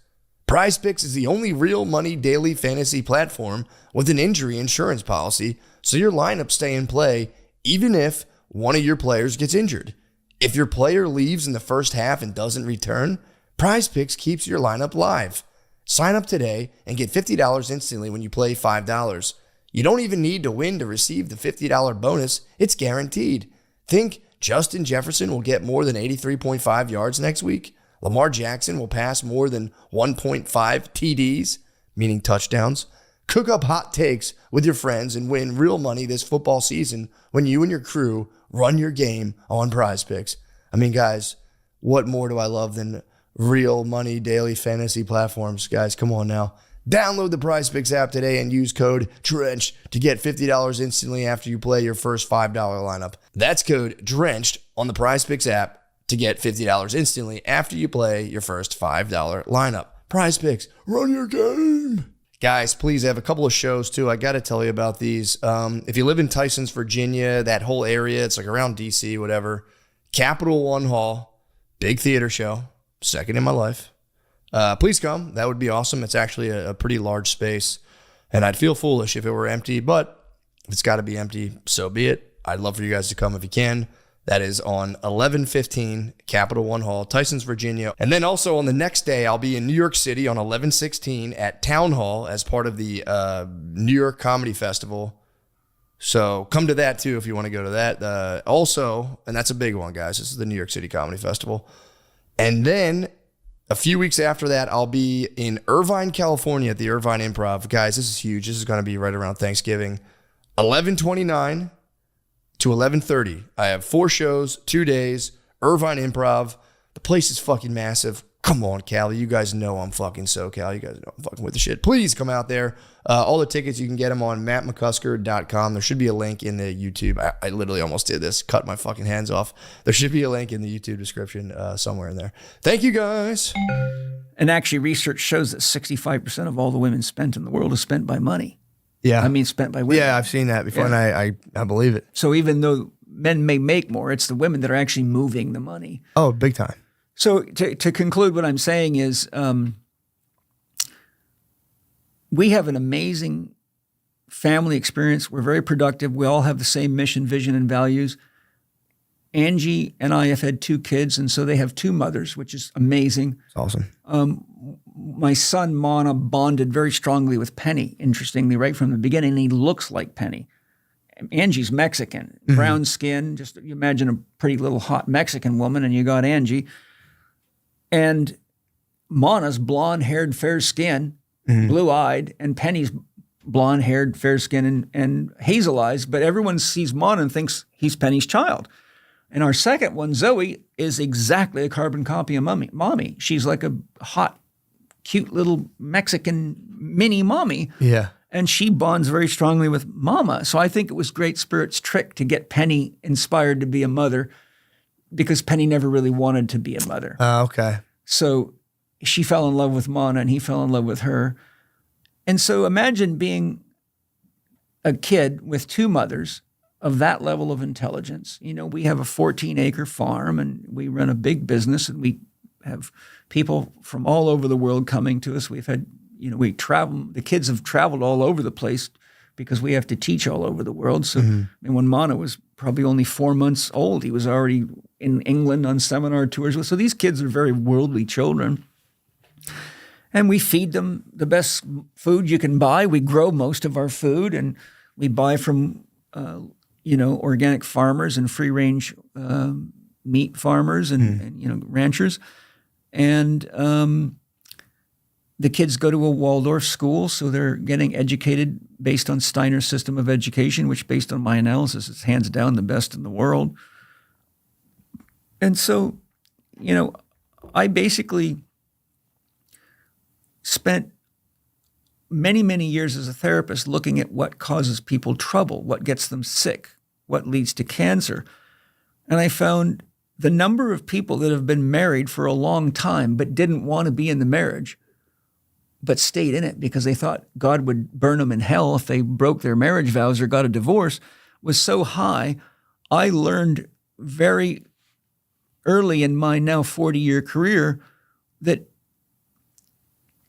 Prize Picks is the only real money daily fantasy platform with an injury insurance policy, so your lineups stay in play even if one of your players gets injured. If your player leaves in the first half and doesn't return, Prize Picks keeps your lineup live. Sign up today and get $50 instantly when you play $5. You don't even need to win to receive the $50 bonus. It's guaranteed. Think Justin Jefferson will get more than 83.5 yards next week. Lamar Jackson will pass more than 1.5 TDs, meaning touchdowns. Cook up hot takes with your friends and win real money this football season when you and your crew run your game on Prize Picks. I mean, guys, what more do I love than real money daily fantasy platforms? Guys, come on now. Download the Prize Picks app today and use code DRENCHED to get $50 instantly after you play your first $5 lineup. That's code DRENCHED on the Prize Picks app to get $50 instantly after you play your first $5 lineup. Prize Picks, run your game. Guys, please, I have a couple of shows too. I got to tell you about these. If you live in Tysons, Virginia, that whole area, it's like around DC, whatever. Capital One Hall, big theater show, second in my life. Please come. That would be awesome. It's actually a pretty large space, and I'd feel foolish if it were empty, but if it's got to be empty, so be it. I'd love for you guys to come if you can. That is on 11/15, Capital One Hall, Tysons, Virginia. And then also on the next day, I'll be in New York City on 11/16 at Town Hall as part of the New York Comedy Festival. So come to that too if you want to go to that. Also, and that's a big one, guys. This is the New York City Comedy Festival. And then a few weeks after that, I'll be in Irvine, California at the Irvine Improv. Guys, this is huge. This is going to be right around Thanksgiving. 11/29 to 11:30. I have 4 shows, 2 days, Irvine Improv. The place is fucking massive. Come on, Cali. You guys know I'm fucking SoCal. You guys know I'm fucking with the shit. Please come out there. All the tickets, you can get them on mattmccusker.com. There should be a link in the YouTube. I literally almost did this. Cut my fucking hands off. There should be a link in the YouTube description somewhere in there. Thank you, guys. And actually, research shows that 65% of all the women spent in the world is spent by money. Yeah. I mean, spent by women. Yeah, I've seen that before, Yeah. and I believe it. So even though men may make more, it's the women that are actually moving the money. Oh, big time. So to conclude, what I'm saying is we have an amazing family experience. We're very productive. We all have the same mission, vision, and values. Angie and I have had 2 kids, and so they have 2 mothers, which is amazing. It's awesome. My son, Mana, bonded very strongly with Penny, interestingly, right from the beginning. He looks like Penny. Angie's Mexican, brown skin. Just you imagine a pretty little hot Mexican woman, and you got Angie. And Mana's blonde-haired, fair skin, blue-eyed, and Penny's blonde-haired, fair skin, and hazel eyes. But everyone sees Mana and thinks he's Penny's child. And our second one, Zoe, is exactly a carbon copy of mommy. She's like a hot, cute little Mexican mini mommy. Yeah. And she bonds very strongly with Mama. So I think it was Great Spirit's trick to get Penny inspired to be a mother, because Penny never really wanted to be a mother. Okay. So she fell in love with Mana and he fell in love with her. And so imagine being a kid with 2 mothers of that level of intelligence. You know, we have a 14-acre farm and we run a big business, and we have people from all over the world coming to us. We've had, we travel, the kids have traveled all over the place because we have to teach all over the world. So and when Mana was probably only 4 months old, he was already in England on seminar tours. So these kids are very worldly children. And we feed them the best food you can buy. We grow most of our food, and we buy from, organic farmers and free-range meat farmers and ranchers. And the kids go to a Waldorf school, so they're getting educated based on Steiner's system of education, which, based on my analysis, is hands down the best in the world. And so, I basically spent many, many years as a therapist looking at what causes people trouble, what gets them sick, what leads to cancer. And I found the number of people that have been married for a long time but didn't want to be in the marriage, but stayed in it because they thought God would burn them in hell if they broke their marriage vows or got a divorce, was so high. I learned very early in my now 40-year career that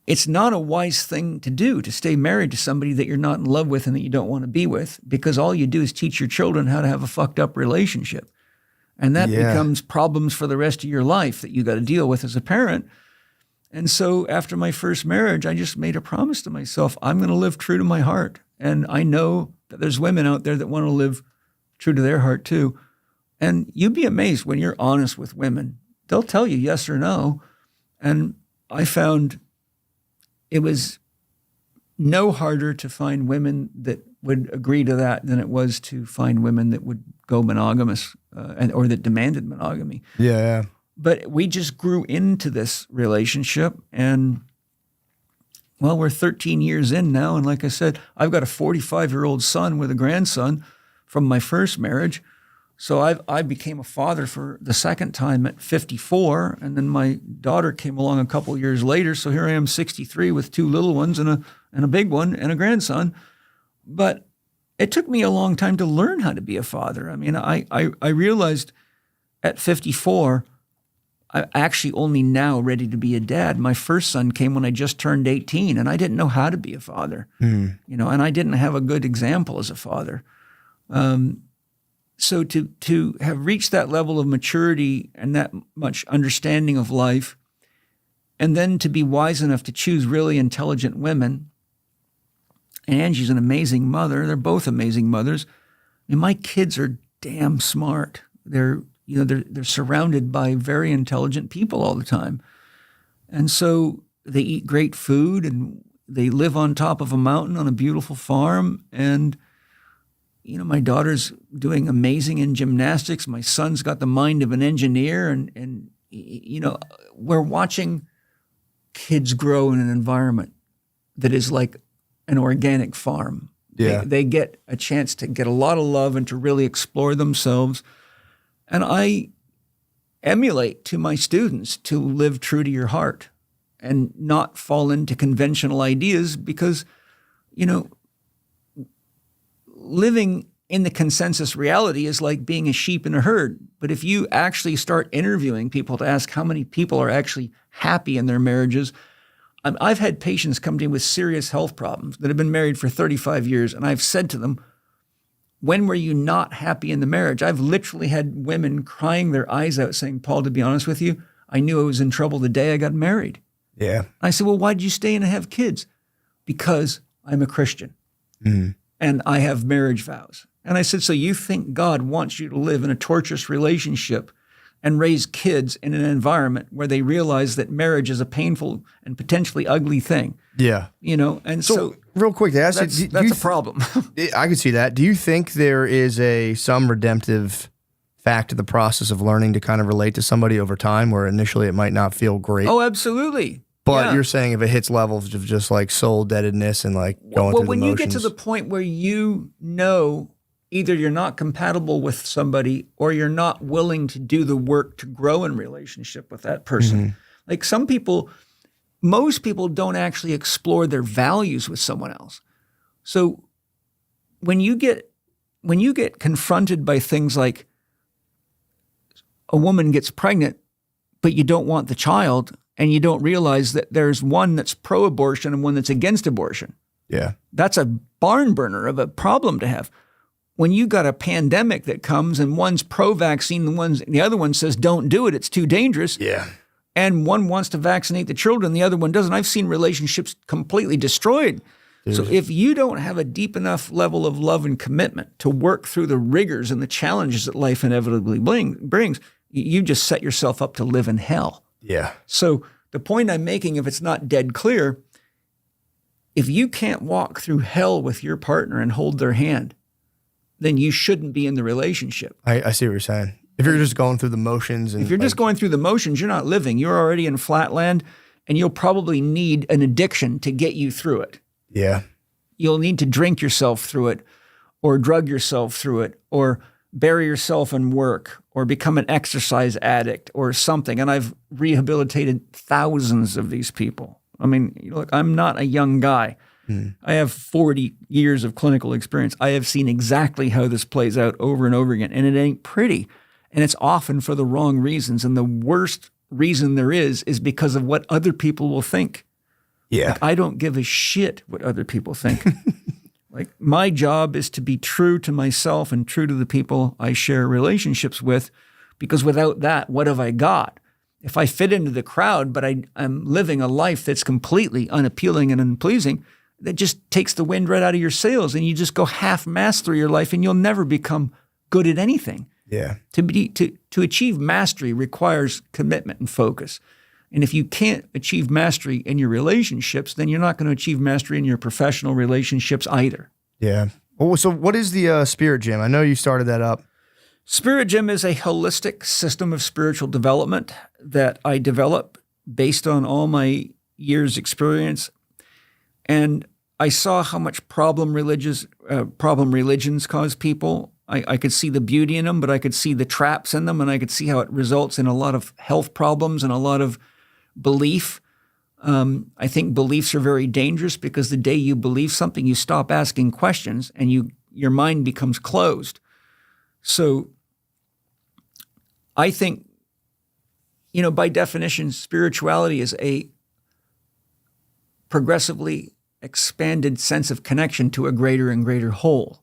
it's not a wise thing to do to stay married to somebody that you're not in love with and that you don't want to be with, because all you do is teach your children how to have a fucked up relationship. And that becomes problems for the rest of your life that you got to deal with as a parent. And so after my first marriage, I just made a promise to myself, I'm going to live true to my heart. And I know that there's women out there that want to live true to their heart too. And you'd be amazed when you're honest with women. They'll tell you yes or no. And I found it was no harder to find women that would agree to that than it was to find women that would go monogamous or that demanded monogamy. Yeah. But we just grew into this relationship, and well, we're 13 years in now. And like I said, I've got a 45-year-old son with a grandson from my first marriage. So I became a father for the second time at 54, and then my daughter came along a couple of years later. So here I am, 63, with two little ones and a big one and a grandson. But it took me a long time to learn how to be a father. I mean, I realized at 54, I'm actually only now ready to be a dad. My first son came when I just turned 18, and I didn't know how to be a father, you know, and I didn't have a good example as a father. So to have reached that level of maturity and that much understanding of life, and then to be wise enough to choose really intelligent women. And Angie's an amazing mother. They're both amazing mothers. I mean, my kids are damn smart. They're surrounded by very intelligent people all the time. And so they eat great food, and they live on top of a mountain on a beautiful farm. And you know, my daughter's doing amazing in gymnastics. My son's got the mind of an engineer, and you know, we're watching kids grow in an environment that is like an organic farm. Yeah. They get a chance to get a lot of love and to really explore themselves. And I emulate to my students to live true to your heart and not fall into conventional ideas, because, you know, living in the consensus reality is like being a sheep in a herd. But if you actually start interviewing people to ask how many people are actually happy in their marriages, I've had patients come to me with serious health problems that have been married for 35 years. And I've said to them, when were you not happy in the marriage? I've literally had women crying their eyes out saying, Paul, to be honest with you, I knew I was in trouble the day I got married. Yeah. I said, well, why did you stay and have kids? Because I'm a Christian. Mm-hmm. And I have marriage vows. And I said, so you think God wants you to live in a torturous relationship and raise kids in an environment where they realize that marriage is a painful and potentially ugly thing? Yeah. You know, and so real quick to ask that's a problem. I could see that. Do you think there is some redemptive fact to the process of learning to kind of relate to somebody over time, where initially it might not feel great? Oh, absolutely. But you're saying if it hits levels of just like soul deadedness and like going through the motions. Well, when you get to the point where you know either you're not compatible with somebody or you're not willing to do the work to grow in relationship with that person. Mm-hmm. Like most people don't actually explore their values with someone else. So when you get confronted by things like a woman gets pregnant, but you don't want the child, and you don't realize that there's one that's pro-abortion and one that's against abortion. Yeah. That's a barn burner of a problem to have. When you got a pandemic that comes and one's pro-vaccine, the other one says, don't do it, it's too dangerous. Yeah. And one wants to vaccinate the children, the other one doesn't. I've seen relationships completely destroyed. Dude. So if you don't have a deep enough level of love and commitment to work through the rigors and the challenges that life inevitably brings, you just set yourself up to live in hell. Yeah. So the point I'm making, if it's not dead clear, if you can't walk through hell with your partner and hold their hand, then you shouldn't be in the relationship. I see what you're saying. If you're just going through the motions. And if you're just going through the motions, you're not living. You're already in flatland, and you'll probably need an addiction to get you through it. Yeah. You'll need to drink yourself through it, or drug yourself through it, or bury yourself in work, or become an exercise addict or something. And I've rehabilitated thousands of these people. I mean, look, I'm not a young guy. I have 40 years of clinical experience. I have seen exactly how this plays out over and over again, and it ain't pretty. And it's often for the wrong reasons. And the worst reason there is because of what other people will think. Yeah. Like, I don't give a shit what other people think. Like, my job is to be true to myself and true to the people I share relationships with, because without that, what have I got? If I fit into the crowd, but I'm living a life that's completely unappealing and unpleasing, that just takes the wind right out of your sails, and you just go half-mast through your life, and you'll never become good at anything. Yeah. To achieve mastery requires commitment and focus. And if you can't achieve mastery in your relationships, then you're not going to achieve mastery in your professional relationships either. Yeah. Well, so what is the Spirit Gym? I know you started that up. Spirit Gym is a holistic system of spiritual development that I develop based on all my years' experience. And I saw how much problem religions cause people. I could see the beauty in them, but I could see the traps in them, and I could see how it results in a lot of health problems and a lot of belief. I think beliefs are very dangerous, because the day you believe something, you stop asking questions and your mind becomes closed. So I think, by definition, spirituality is a progressively expanded sense of connection to a greater and greater whole.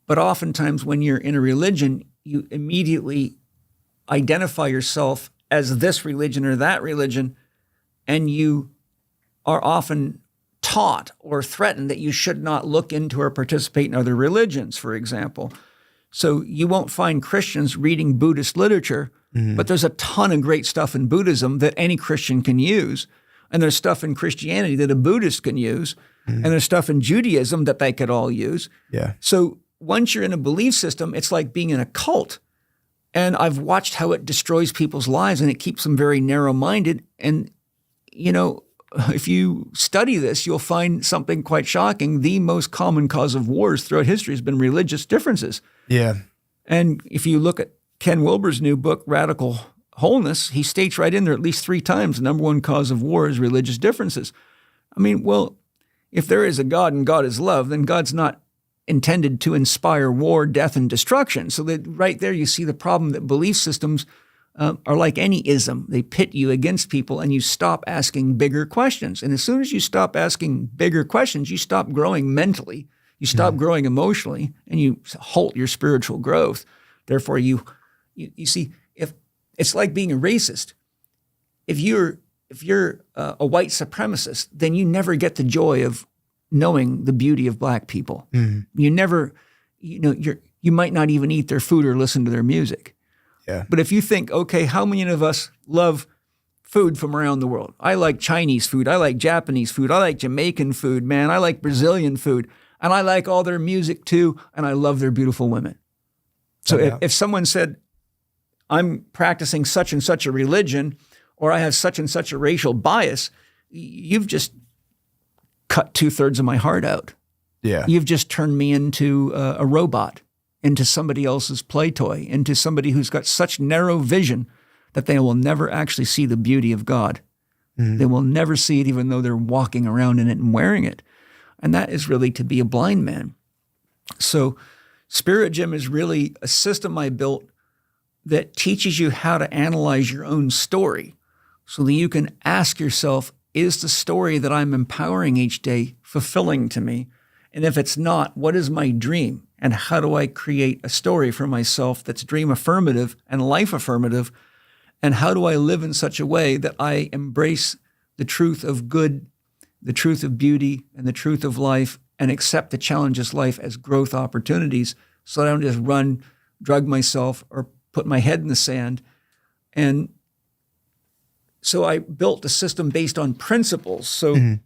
But oftentimes when you're in a religion, you immediately identify yourself as this religion or that religion, and you are often taught or threatened that you should not look into or participate in other religions, for example. So you won't find Christians reading Buddhist literature, but there's a ton of great stuff in Buddhism that any Christian can use. And there's stuff in Christianity that a Buddhist can use. And there's stuff in Judaism that they could all use. Yeah. So once you're in a belief system, it's like being in a cult. And I've watched how it destroys people's lives, and it keeps them very narrow-minded. And, if you study this, you'll find something quite shocking. The most common cause of wars throughout history has been religious differences. Yeah. And if you look at Ken Wilber's new book, Radical Wholeness, he states right in there at least 3 times the number one cause of war is religious differences. I mean, well, if there is a God and God is love, then God's not intended to inspire war, death, and destruction. So that right there you see the problem that belief systems are like any ism. They pit you against people, and you stop asking bigger questions. And as soon as you stop asking bigger questions, you stop growing mentally, you stop growing emotionally, and you halt your spiritual growth. Therefore, you see, if it's like being a racist. If you're a white supremacist, then you never get the joy of knowing the beauty of black people. You never, you might not even eat their food or listen to their music. Yeah. But if you think, okay, how many of us love food from around the world? I like Chinese food. I like Japanese food. I like Jamaican food, man. I like Brazilian food. And I like all their music too. And I love their beautiful women. So if someone said, I'm practicing such and such a religion, or I have such and such a racial bias, you've just cut 2/3 of my heart out. Yeah. You've just turned me into a robot, into somebody else's play toy, into somebody who's got such narrow vision that they will never actually see the beauty of God. They will never see it, even though they're walking around in it and wearing it. And that is really to be a blind man. So Spirit Gym is really a system I built that teaches you how to analyze your own story so that you can ask yourself, is the story that I'm empowering each day fulfilling to me? And if it's not, what is my dream? And how do I create a story for myself that's dream affirmative and life affirmative? And how do I live in such a way that I embrace the truth of good, the truth of beauty, and the truth of life, and accept the challenges of life as growth opportunities, so I don't just drug myself, or put my head in the sand. And so I built a system based on principles. So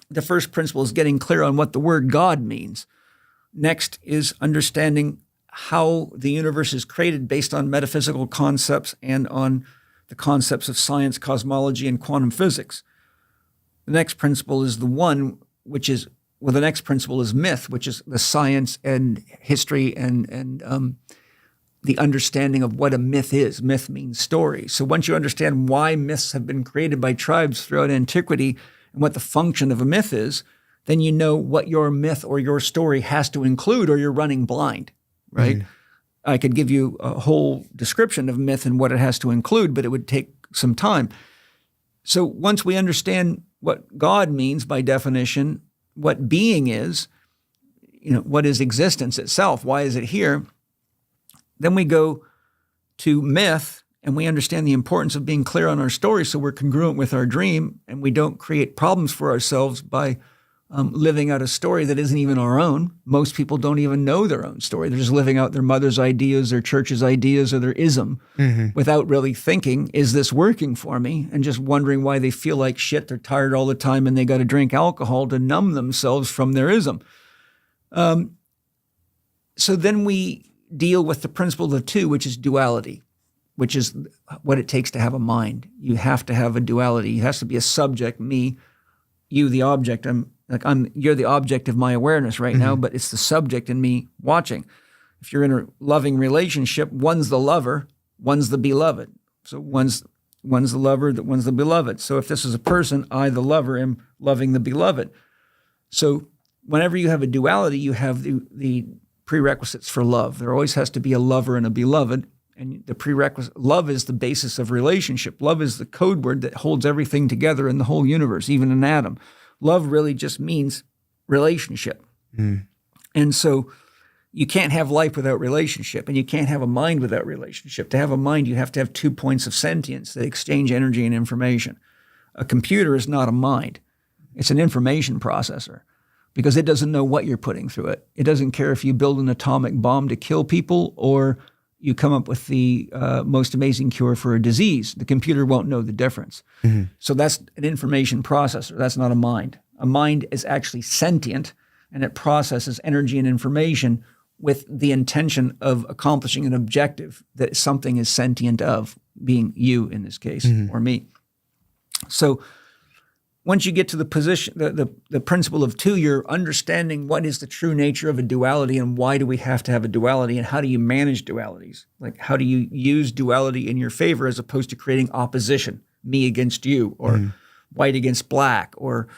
the first principle is getting clear on what the word God means. Next is understanding how the universe is created based on metaphysical concepts and on the concepts of science, cosmology, and quantum physics. The next principle is the next principle is myth, which is the science and history and the understanding of what a myth is. Myth means story. So once you understand why myths have been created by tribes throughout antiquity and what the function of a myth is, then you know what your myth or your story has to include, or you're running blind, right? I could give you a whole description of myth and what it has to include, but it would take some time. So once we understand what God means by definition, what being is, what is existence itself, why is it here, then we go to myth and we understand the importance of being clear on our story so we're congruent with our dream and we don't create problems for ourselves by living out a story that isn't even our own. Most people don't even know their own story. They're just living out their mother's ideas, their church's ideas, or their ism without really thinking, is this working for me? And just wondering why they feel like shit, they're tired all the time, and they got to drink alcohol to numb themselves from their ism. So then we deal with the principle of two, which is duality, which is what it takes to have a mind. You have to have a duality. It has to be a subject, me, you, the object. You're the object of my awareness right now, but it's the subject in me watching. If you're in a loving relationship, one's the lover, one's the beloved. So one's the lover, one's the beloved. So if this is a person, I, the lover, am loving the beloved. So whenever you have a duality, you have the prerequisites for love. There always has to be a lover and a beloved. And the prerequisite, love is the basis of relationship. Love is the code word that holds everything together in the whole universe, even an atom. Love really just means relationship. And so you can't have life without relationship, and you can't have a mind without relationship. To have a mind, you have to have 2 points of sentience that exchange energy and information. A computer is not a mind. It's an information processor because it doesn't know what you're putting through it. It doesn't care if you build an atomic bomb to kill people or you come up with the most amazing cure for a disease. The computer won't know the difference. So that's an information processor. That's not a mind. A mind is actually sentient, and it processes energy and information with the intention of accomplishing an objective that something is sentient of, being you in this case, or me. So once you get to the position, the principle of two, you're understanding what is the true nature of a duality and why do we have to have a duality and how do you manage dualities? Like how do you use duality in your favor as opposed to creating opposition, me against you or white against black or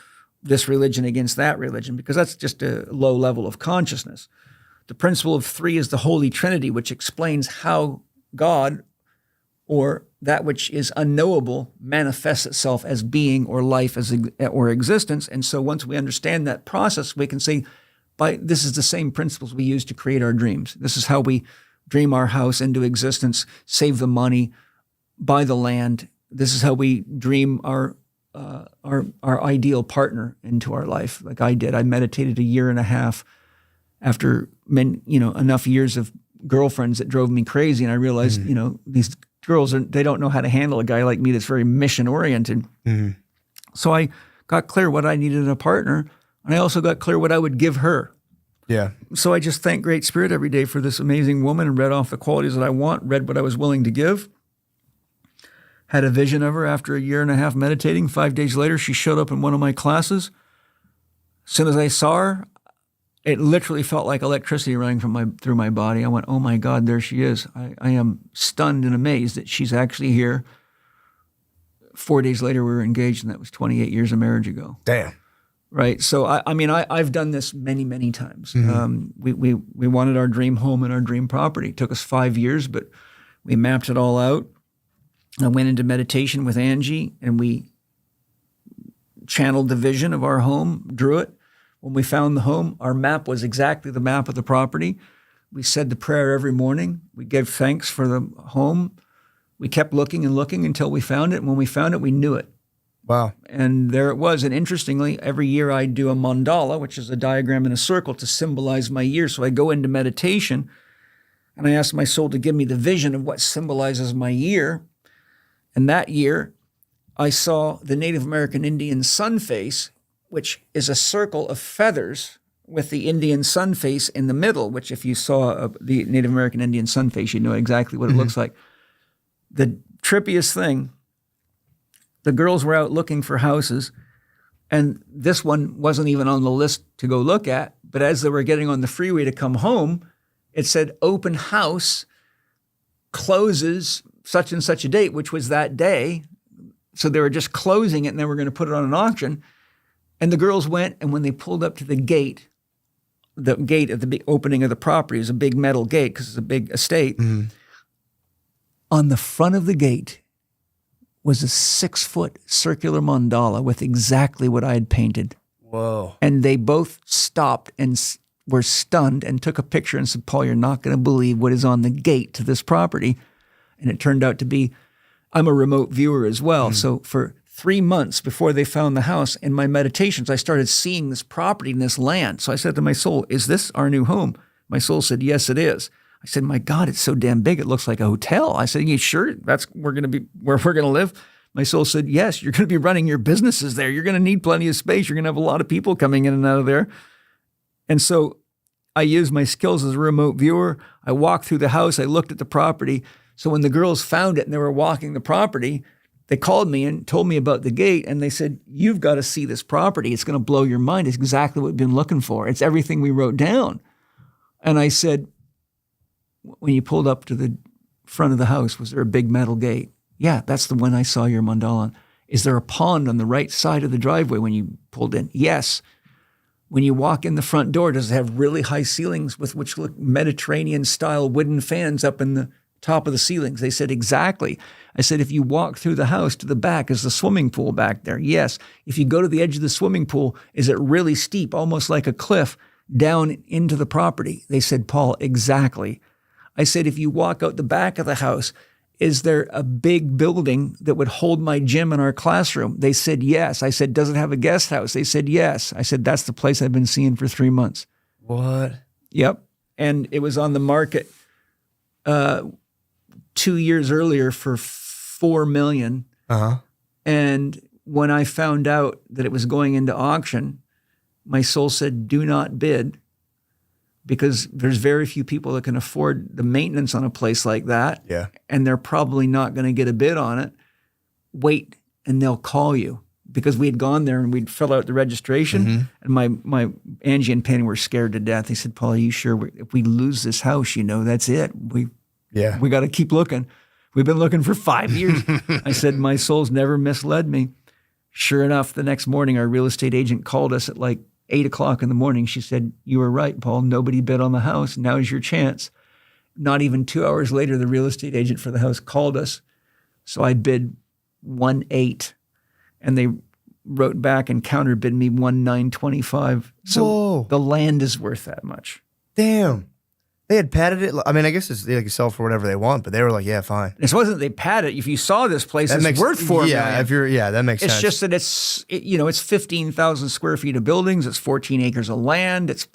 this religion against that religion, because that's just a low level of consciousness. The principle of three is the Holy Trinity, which explains how God or that which is unknowable manifests itself as being or life or existence. And so once we understand that process, we can say, this is the same principles we use to create our dreams. This is how we dream our house into existence, save the money, buy the land. This is how we dream our ideal partner into our life, like I did. I meditated 1.5 years after enough years of girlfriends that drove me crazy, and I realized, these girls they don't know how to handle a guy like me that's very mission oriented. So I got clear what I needed in a partner, and I also got clear what I would give her. Yeah. So I just thank Great Spirit every day for this amazing woman and read off the qualities that I want, read what I was willing to give. Had a vision of her after 1.5 years meditating. 5 days later, she showed up in one of my classes. As soon as I saw her, it literally felt like electricity running through my body. I went, oh my God, there she is. I am stunned and amazed that she's actually here. 4 days later, we were engaged, and that was 28 years of marriage ago. Damn. Right. So, I've done this many, many times. We wanted our dream home and our dream property. It took us 5 years, but we mapped it all out. I went into meditation with Angie, and we channeled the vision of our home, drew it. When we found the home, our map was exactly the map of the property. We said the prayer every morning. We gave thanks for the home. We kept looking and looking until we found it. And when we found it, we knew it. Wow. And there it was. And interestingly, every year I do a mandala, which is a diagram in a circle to symbolize my year. So I go into meditation and I ask my soul to give me the vision of what symbolizes my year. And that year, I saw the Native American Indian sun face, which is a circle of feathers with the Indian sun face in the middle, which if you saw the Native American Indian sun face, you know exactly what it looks like. The trippiest thing, the girls were out looking for houses, and this one wasn't even on the list to go look at, but as they were getting on the freeway to come home, it said open house, closes such and such a date, which was that day. So they were just closing it, and they were going to put it on an auction. And the girls went, and when they pulled up to the gate, the gate at the big opening of the property is a big metal gate because it's a big estate. On the front of the gate was a 6-foot circular mandala with exactly what I had painted. Whoa. And they both stopped and were stunned and took a picture and said, Paul, you're not going to believe what is on the gate to this property. And it turned out to be, I'm a remote viewer as well. So for 3 months before they found the house, in my meditations, I started seeing this property and this land. So I said to my soul, is this our new home? My soul said, yes, it is. I said, my God, it's so damn big. It looks like a hotel. I said, you sure that's we're going to be where we're going to live? My soul said, yes, you're going to be running your businesses there. You're going to need plenty of space. You're going to have a lot of people coming in and out of there. And so I used my skills as a remote viewer. I walked through the house. I looked at the property. So when the girls found it and they were walking the property, they called me and told me about the gate. And they said, you've got to see this property. It's going to blow your mind. It's exactly what we've been looking for. It's everything we wrote down. And I said, when you pulled up to the front of the house, was there a big metal gate? Yeah, that's the one I saw your mandala on. Is there a pond on the right side of the driveway when you pulled in? Yes. When you walk in the front door, does it have really high ceilings with which look Mediterranean-style wooden fans up in the top of the ceilings? They said, exactly. I said, if you walk through the house to the back, is the swimming pool back there? Yes. If you go to the edge of the swimming pool, is it really steep, almost like a cliff, down into the property? They said, Paul, exactly. I said, if you walk out the back of the house, is there a big building that would hold my gym and our classroom? They said, yes. I said, does it have a guest house? They said, yes. I said, that's the place I've been seeing for 3 months. What? Yep. And it was on the market 2 years earlier for $4 million. And when I found out that it was going into auction, my soul said, do not bid, because there's very few people that can afford the maintenance on a place like that. Yeah. And they're probably not going to get a bid on it. Wait, and they'll call you. Because we had gone there and we'd fill out the registration, and my Angie and Penny were scared to death. They said, Paul, are you sure if we lose this house, that's it. We got to keep looking. We've been looking for 5 years. I said, my soul's never misled me. Sure enough, the next morning, our real estate agent called us at like 8 o'clock in the morning. She said, you were right, Paul. Nobody bid on the house. Now's your chance. Not even 2 hours later, the real estate agent for the house called us. So I bid 1.8, and they wrote back and counterbid me 1.925. So the land is worth that much. Damn. They had padded it. I mean, I guess they can sell for whatever they want, but they were like, yeah, fine. It wasn't they padded it. If you saw this place, it's worth $4 million. That makes sense. It's just that it's 15,000 square feet of buildings. It's 14 acres of land. It's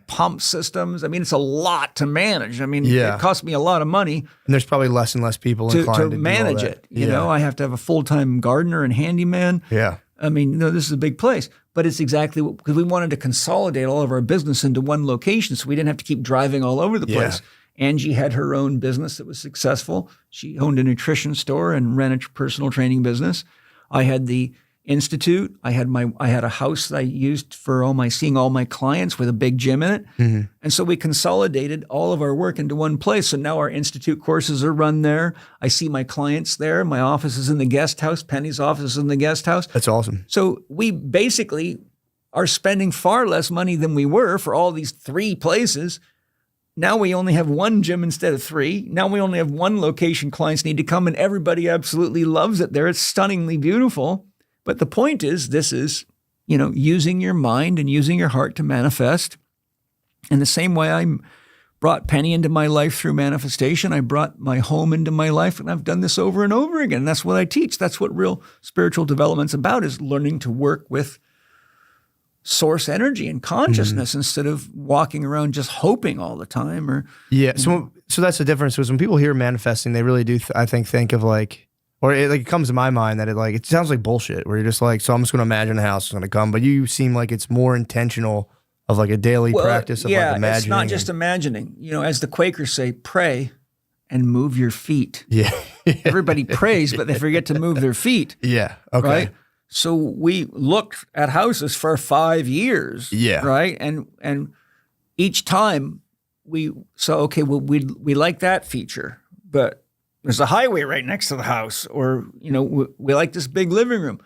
pump systems. I mean, it's a lot to manage. I mean, it cost me a lot of money. And there's probably less and less people inclined to manage it. You know, I have to have a full-time gardener and handyman. Yeah. I mean, this is a big place, but it's exactly because we wanted to consolidate all of our business into one location so we didn't have to keep driving all over the place. Angie had her own business that was successful. She owned a nutrition store and ran a personal training business. I had the institute. I had a house that I used for seeing all my clients with a big gym in it. And so we consolidated all of our work into one place. So now our institute courses are run there. I see my clients there. My office is in the guest house. Penny's office is in the guest house. That's awesome. So we basically are spending far less money than we were for all these 3 places. Now we only have 1 gym instead of 3. Now we only have 1 location clients need to come, and everybody absolutely loves it there. It's stunningly beautiful. But the point is, this is, using your mind and using your heart to manifest. In the same way I brought Penny into my life through manifestation, I brought my home into my life, and I've done this over and over again. That's what I teach. That's what real spiritual development's about, is learning to work with source energy and consciousness instead of walking around just hoping all the time. So that's the difference. Because when people hear manifesting, they really do, I think of like, or it comes to my mind that it sounds like bullshit, where you're just like, so I'm just going to imagine a house is going to come. But you seem like it's more intentional of like a daily practice of like imagining. It's not just imagining. As the Quakers say, pray and move your feet. Yeah. Everybody prays, but they forget to move their feet. Yeah. Okay. Right? So we looked at houses for 5 years. Yeah. Right? And each time we like that feature, but there's a highway right next to the house, or, we like this big living room.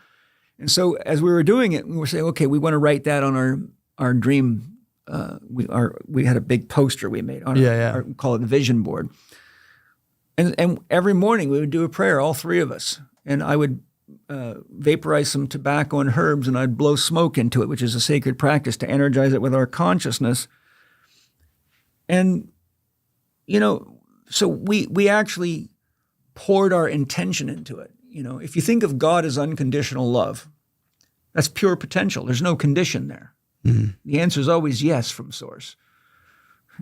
And so as we were doing it, we were saying, okay, we want to write that on our dream we had a big poster we made on we call it the vision board. And every morning we would do a prayer, all three of us. And I would vaporize some tobacco and herbs, and I'd blow smoke into it, which is a sacred practice to energize it with our consciousness. And, so we actually poured our intention into it. If you think of God as unconditional love, that's pure potential. There's no condition there. Mm-hmm. The answer is always yes from source.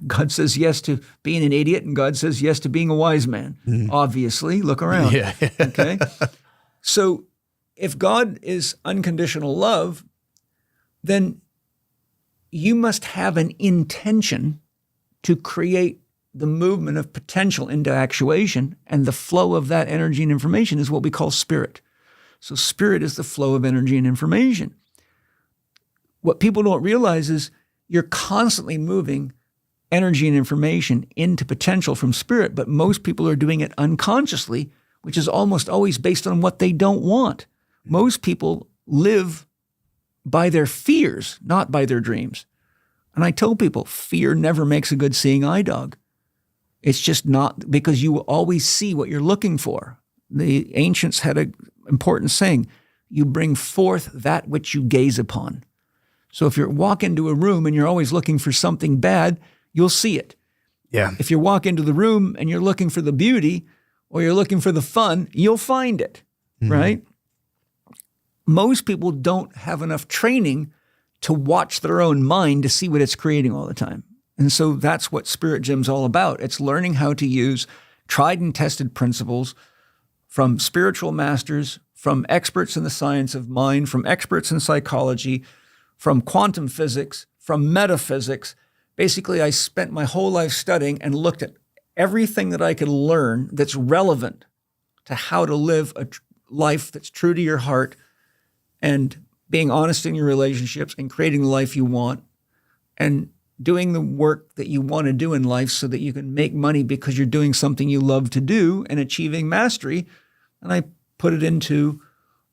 God says yes to being an idiot, and God says yes to being a wise man. Mm-hmm. Obviously, look around. Yeah. Okay? So if God is unconditional love, then you must have an intention to create the movement of potential into actuation, and the flow of that energy and information is what we call spirit. So spirit is the flow of energy and information. What people don't realize is you're constantly moving energy and information into potential from spirit, but most people are doing it unconsciously, which is almost always based on what they don't want. Most people live by their fears, not by their dreams. And I tell people, fear never makes a good seeing eye dog. It's just not, because you will always see what you're looking for. The ancients had an important saying, you bring forth that which you gaze upon. So if you walk into a room and you're always looking for something bad, you'll see it. Yeah. If you walk into the room and you're looking for the beauty or you're looking for the fun, you'll find it, right? Most people don't have enough training to watch their own mind to see what it's creating all the time. And so that's what Spirit Gym's all about. It's learning how to use tried and tested principles from spiritual masters, from experts in the science of mind, from experts in psychology, from quantum physics, from metaphysics. Basically, I spent my whole life studying and looked at everything that I could learn that's relevant to how to live a life that's true to your heart and being honest in your relationships and creating the life you want and doing the work that you want to do in life so that you can make money because you're doing something you love to do and achieving mastery. And I put it into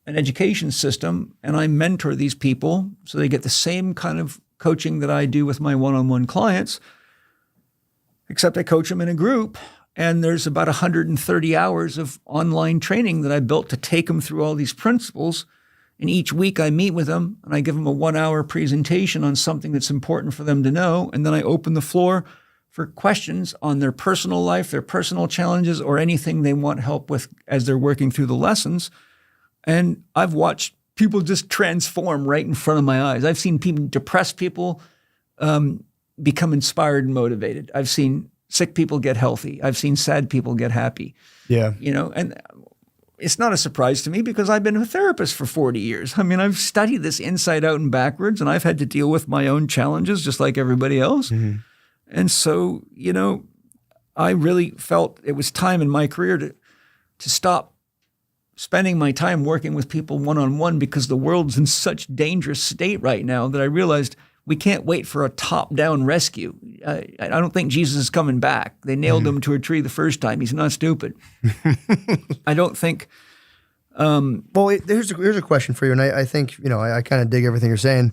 an education system and I mentor these people so they get the same kind of coaching that I do with my one-on-one clients, except I coach them in a group. And there's about 130 hours of online training that I built to take them through all these principles. And each week I meet with them and I give them a 1-hour presentation on something that's important for them to know. And then I open the floor for questions on their personal life, their personal challenges, or anything they want help with as they're working through the lessons. And I've watched people just transform right in front of my eyes. I've seen depressed people become inspired and motivated. I've seen sick people get healthy. I've seen sad people get happy. Yeah. And it's not a surprise to me because I've been a therapist for 40 years. I mean, I've studied this inside out and backwards, and I've had to deal with my own challenges just like everybody else. Mm-hmm. And so, I really felt it was time in my career to stop spending my time working with people one-on-one because the world's in such dangerous state right now that I realized we can't wait for a top-down rescue. I don't think Jesus is coming back. They nailed him to a tree the first time. He's not stupid. I don't think. Here's a question for you, and I think I kind of dig everything you're saying.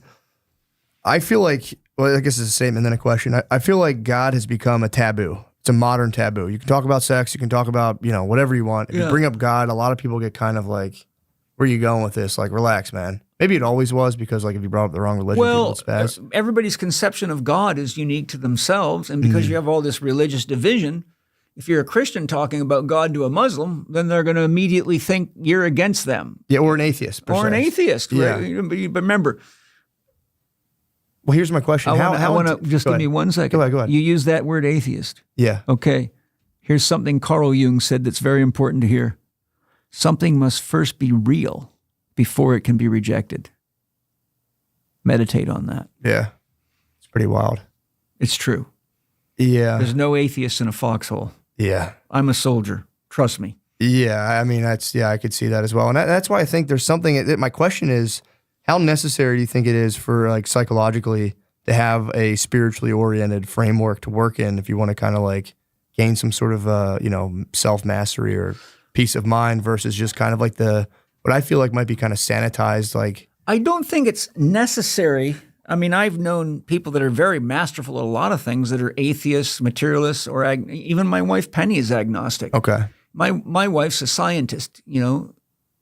I feel like, I guess it's a statement and then a question. I feel like God has become a taboo. It's a modern taboo. You can talk about sex. You can talk about, whatever you want. If you bring up God, a lot of people get kind of like, where are you going with this? Like, relax, man. Maybe it always was because, like, if you brought up the wrong religion, people would spaz. Everybody's conception of God is unique to themselves. And because you have all this religious division, if you're a Christian talking about God to a Muslim, then they're going to immediately think you're against them. Yeah, or an atheist. Or an atheist, right? Yeah. But remember. Well, here's my question. I want to just give me 1 second. Go ahead. You use that word atheist. Yeah. Okay. Here's something Carl Jung said that's very important to hear. Something must first be real before it can be rejected. Meditate on that. Yeah. It's pretty wild. It's true. Yeah. There's no atheist in a foxhole. Yeah. I'm a soldier. Trust me. Yeah. I mean, I could see that as well. And that's why I think there's something, my question is, how necessary do you think it is for, like, psychologically to have a spiritually oriented framework to work in if you want to kind of like gain some sort of, self-mastery or peace of mind versus just kind of like what I feel like might be kind of sanitized, like. I don't think it's necessary. I mean, I've known people that are very masterful at a lot of things that are atheists, materialists, or even my wife Penny is agnostic. Okay. My wife's a scientist. You know,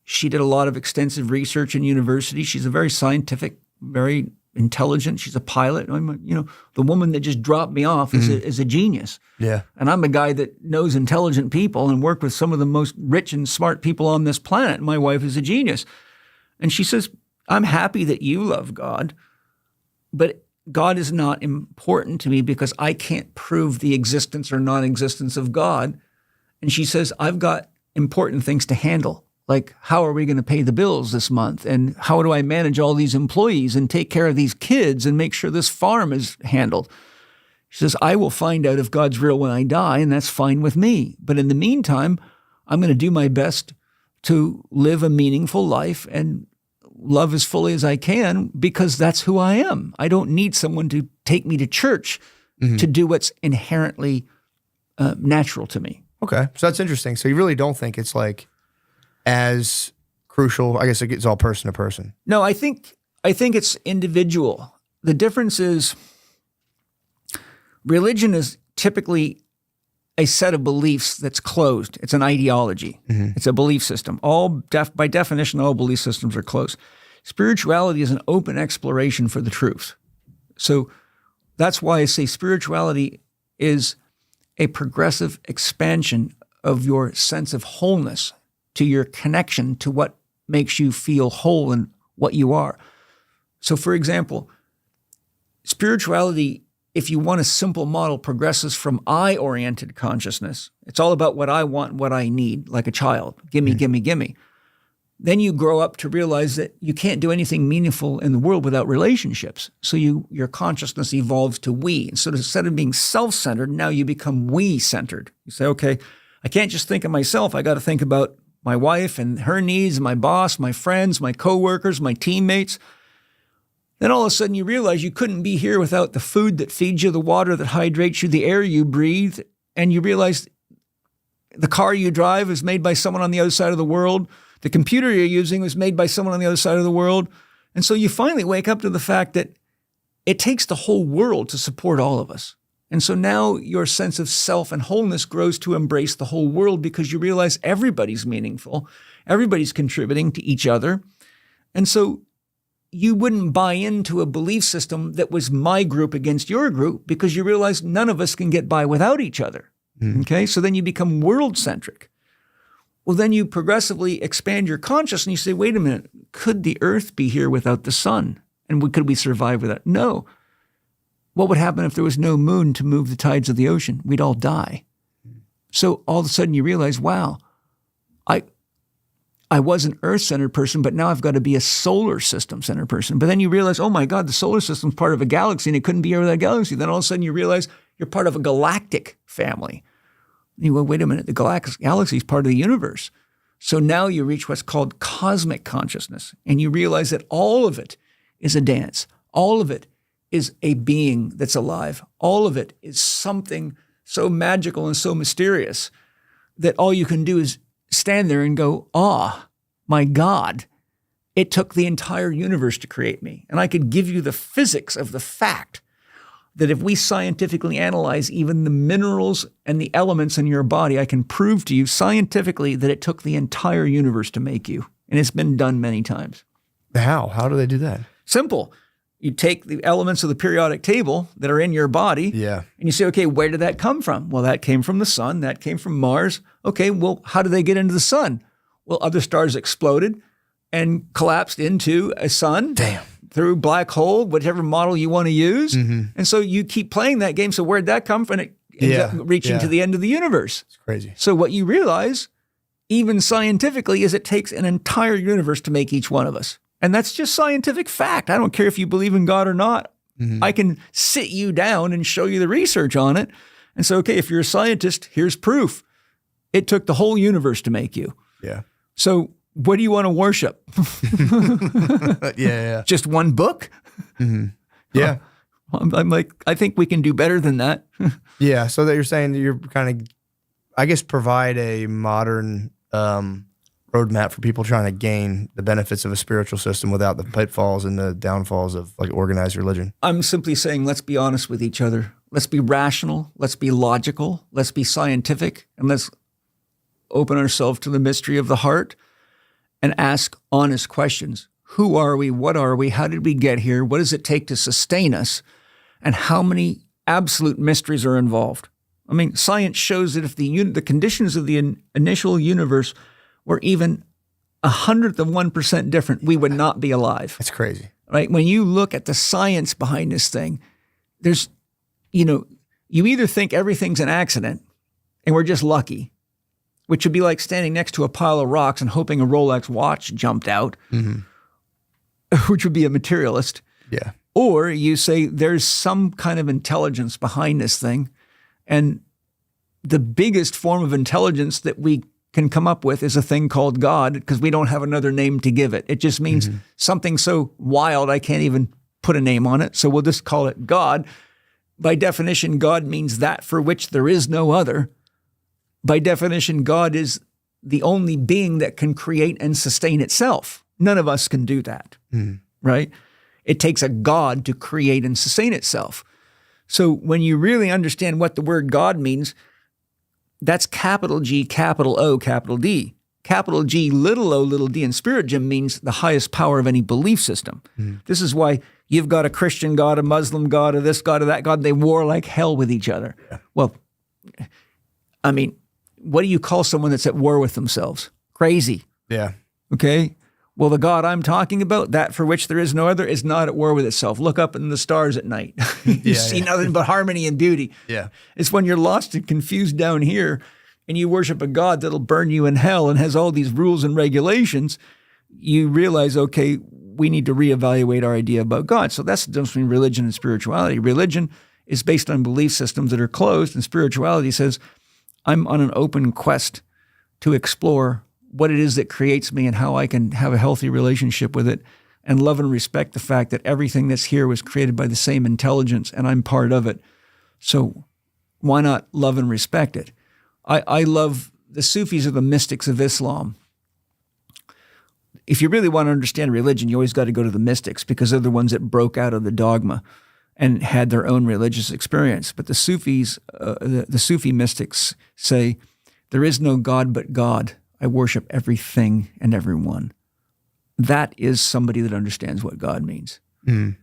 she did a lot of extensive research in university. She's a very scientific, very intelligent. She's a pilot. The woman that just dropped me off is a genius. Yeah. And I'm a guy that knows intelligent people and worked with some of the most rich and smart people on this planet. My wife is a genius. And she says, I'm happy that you love God, but God is not important to me because I can't prove the existence or non-existence of God. And she says, I've got important things to handle. Like, how are we going to pay the bills this month? And how do I manage all these employees and take care of these kids and make sure this farm is handled? She says, I will find out if God's real when I die, and that's fine with me. But in the meantime, I'm going to do my best to live a meaningful life and love as fully as I can because that's who I am. I don't need someone to take me to church to do what's inherently natural to me. Okay. So that's interesting. So you really don't think it's like as crucial. I guess it's all person to person. No, I think it's individual. The difference is religion is typically a set of beliefs that's closed. It's an ideology. It's a belief system. By definition, all belief systems are closed. Spirituality is an open exploration for the truth. So that's why I say spirituality is a progressive expansion of your sense of wholeness, to your connection to what makes you feel whole and what you are. So for example, spirituality, if you want a simple model, progresses from I-oriented consciousness. It's all about what I want and what I need, like a child. Gimme, gimme, gimme. Then you grow up to realize that you can't do anything meaningful in the world without relationships. So your consciousness evolves to we. And so instead of being self-centered, now you become we-centered. You say, okay, I can't just think of myself. I got to think about my wife and her needs, my boss, my friends, my coworkers, my teammates. Then all of a sudden you realize you couldn't be here without the food that feeds you, the water that hydrates you, the air you breathe. And you realize the car you drive is made by someone on the other side of the world. The computer you're using was made by someone on the other side of the world. And so you finally wake up to the fact that it takes the whole world to support all of us. And so now your sense of self and wholeness grows to embrace the whole world because you realize everybody's meaningful. Everybody's contributing to each other. And so you wouldn't buy into a belief system that was my group against your group because you realize none of us can get by without each other. Okay? So then you become world-centric. Well, then you progressively expand your consciousness and you say, wait a minute, could the earth be here without the sun? And could we survive without? No. What would happen if there was no moon to move the tides of the ocean? We'd all die. So all of a sudden you realize, wow, I was an earth-centered person, but now I've got to be a solar system-centered person. But then you realize, oh my God, the solar system's part of a galaxy and it couldn't be here without a galaxy. Then all of a sudden you realize you're part of a galactic family. And you go, wait a minute, the galaxy is part of the universe. So now you reach what's called cosmic consciousness, and you realize that all of it is a dance. All of it is a being that's alive. All of it is something so magical and so mysterious that all you can do is stand there and go, my God, it took the entire universe to create me. And I could give you the physics of the fact that if we scientifically analyze even the minerals and the elements in your body, I can prove to you scientifically that it took the entire universe to make you. And it's been done many times. How? How do they do that? Simple. You take the elements of the periodic table that are in your body, and you say, okay, where did that come from? Well, that came from the sun. That came from Mars. Okay, well, how did they get into the sun? Well, other stars exploded and collapsed into a sun. Damn. Through black hole, whatever model you want to use. And so you keep playing that game. So where'd that come from? It ends up reaching to the end of the universe. It's crazy. So what you realize, even scientifically, is it takes an entire universe to make each one of us. And that's just scientific fact. I don't care if you believe in God or not. I can sit you down and show you the research on it. And so, okay, if you're a scientist, here's proof. It took the whole universe to make you. Yeah. So what do you want to worship? Just one book? Yeah. I'm like, I think we can do better than that. Yeah. So that you're saying that you're kind of, I guess, provide a modern roadmap for people trying to gain the benefits of a spiritual system without the pitfalls and the downfalls of like organized religion? I'm simply saying, let's be honest with each other. Let's be rational. Let's be logical. Let's be scientific. And let's open ourselves to the mystery of the heart and ask honest questions. Who are we? What are we? How did we get here? What does it take to sustain us? And how many absolute mysteries are involved? I mean, science shows that if the conditions of the initial universe were even 1/100% different, we would not be alive. That's crazy. Right? When you look at the science behind this thing, there's, you either think everything's an accident and we're just lucky, which would be like standing next to a pile of rocks and hoping a Rolex watch jumped out, which would be a materialist. Yeah. Or you say there's some kind of intelligence behind this thing, and the biggest form of intelligence that we can come up with is a thing called God, because we don't have another name to give it. It just means something so wild I can't even put a name on it, so we'll just call it God. By definition, God means that for which there is no other. By definition, God is the only being that can create and sustain itself. None of us can do that, right? It takes a God to create and sustain itself. So when you really understand what the word God means, that's capital G, capital O, capital D. Capital G, little o, little d in Spiritism means the highest power of any belief system. This is why you've got a Christian God, a Muslim God, a this God, or that God. They war like hell with each other. Yeah. Well, I mean, what do you call someone that's at war with themselves? Crazy. Yeah. Okay? Well, the God I'm talking about, that for which there is no other, is not at war with itself. Look up in the stars at night. You see nothing but harmony and beauty. Yeah. It's when you're lost and confused down here and you worship a God that'll burn you in hell and has all these rules and regulations, you realize, okay, we need to reevaluate our idea about God. So that's the difference between religion and spirituality. Religion is based on belief systems that are closed, and spirituality says, I'm on an open quest to explore what it is that creates me and how I can have a healthy relationship with it, and love and respect the fact that everything that's here was created by the same intelligence and I'm part of it. So why not love and respect it? I love the Sufis are the mystics of Islam. If you really want to understand religion, you always got to go to the mystics, because they're the ones that broke out of the dogma and had their own religious experience. But the Sufis, the Sufi mystics say, there is no God but God. I worship everything and everyone. That is somebody that understands what God means. I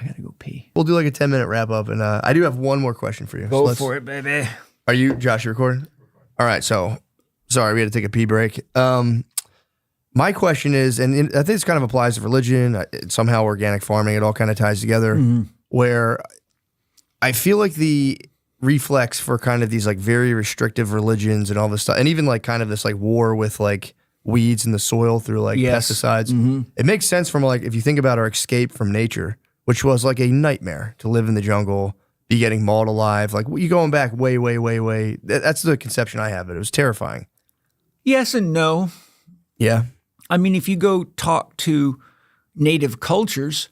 got to go pee. We'll do like a 10-minute wrap up, and I do have one more question for you. Go for it, baby. Are you, Josh, you recording? All right, so, sorry, we had to take a pee break. My question is, and I think this kind of applies to religion, somehow organic farming, it all kind of ties together, where I feel like the reflex for kind of these like very restrictive religions and all this stuff, and even like kind of this like war with like weeds in the soil through like pesticides, it makes sense from like, if you think about our escape from nature, which was like a nightmare to live in the jungle, be getting mauled alive, like you going back way, that's the conception I have of it. It was terrifying. Yes and no. Yeah. I mean, if you go talk to native cultures,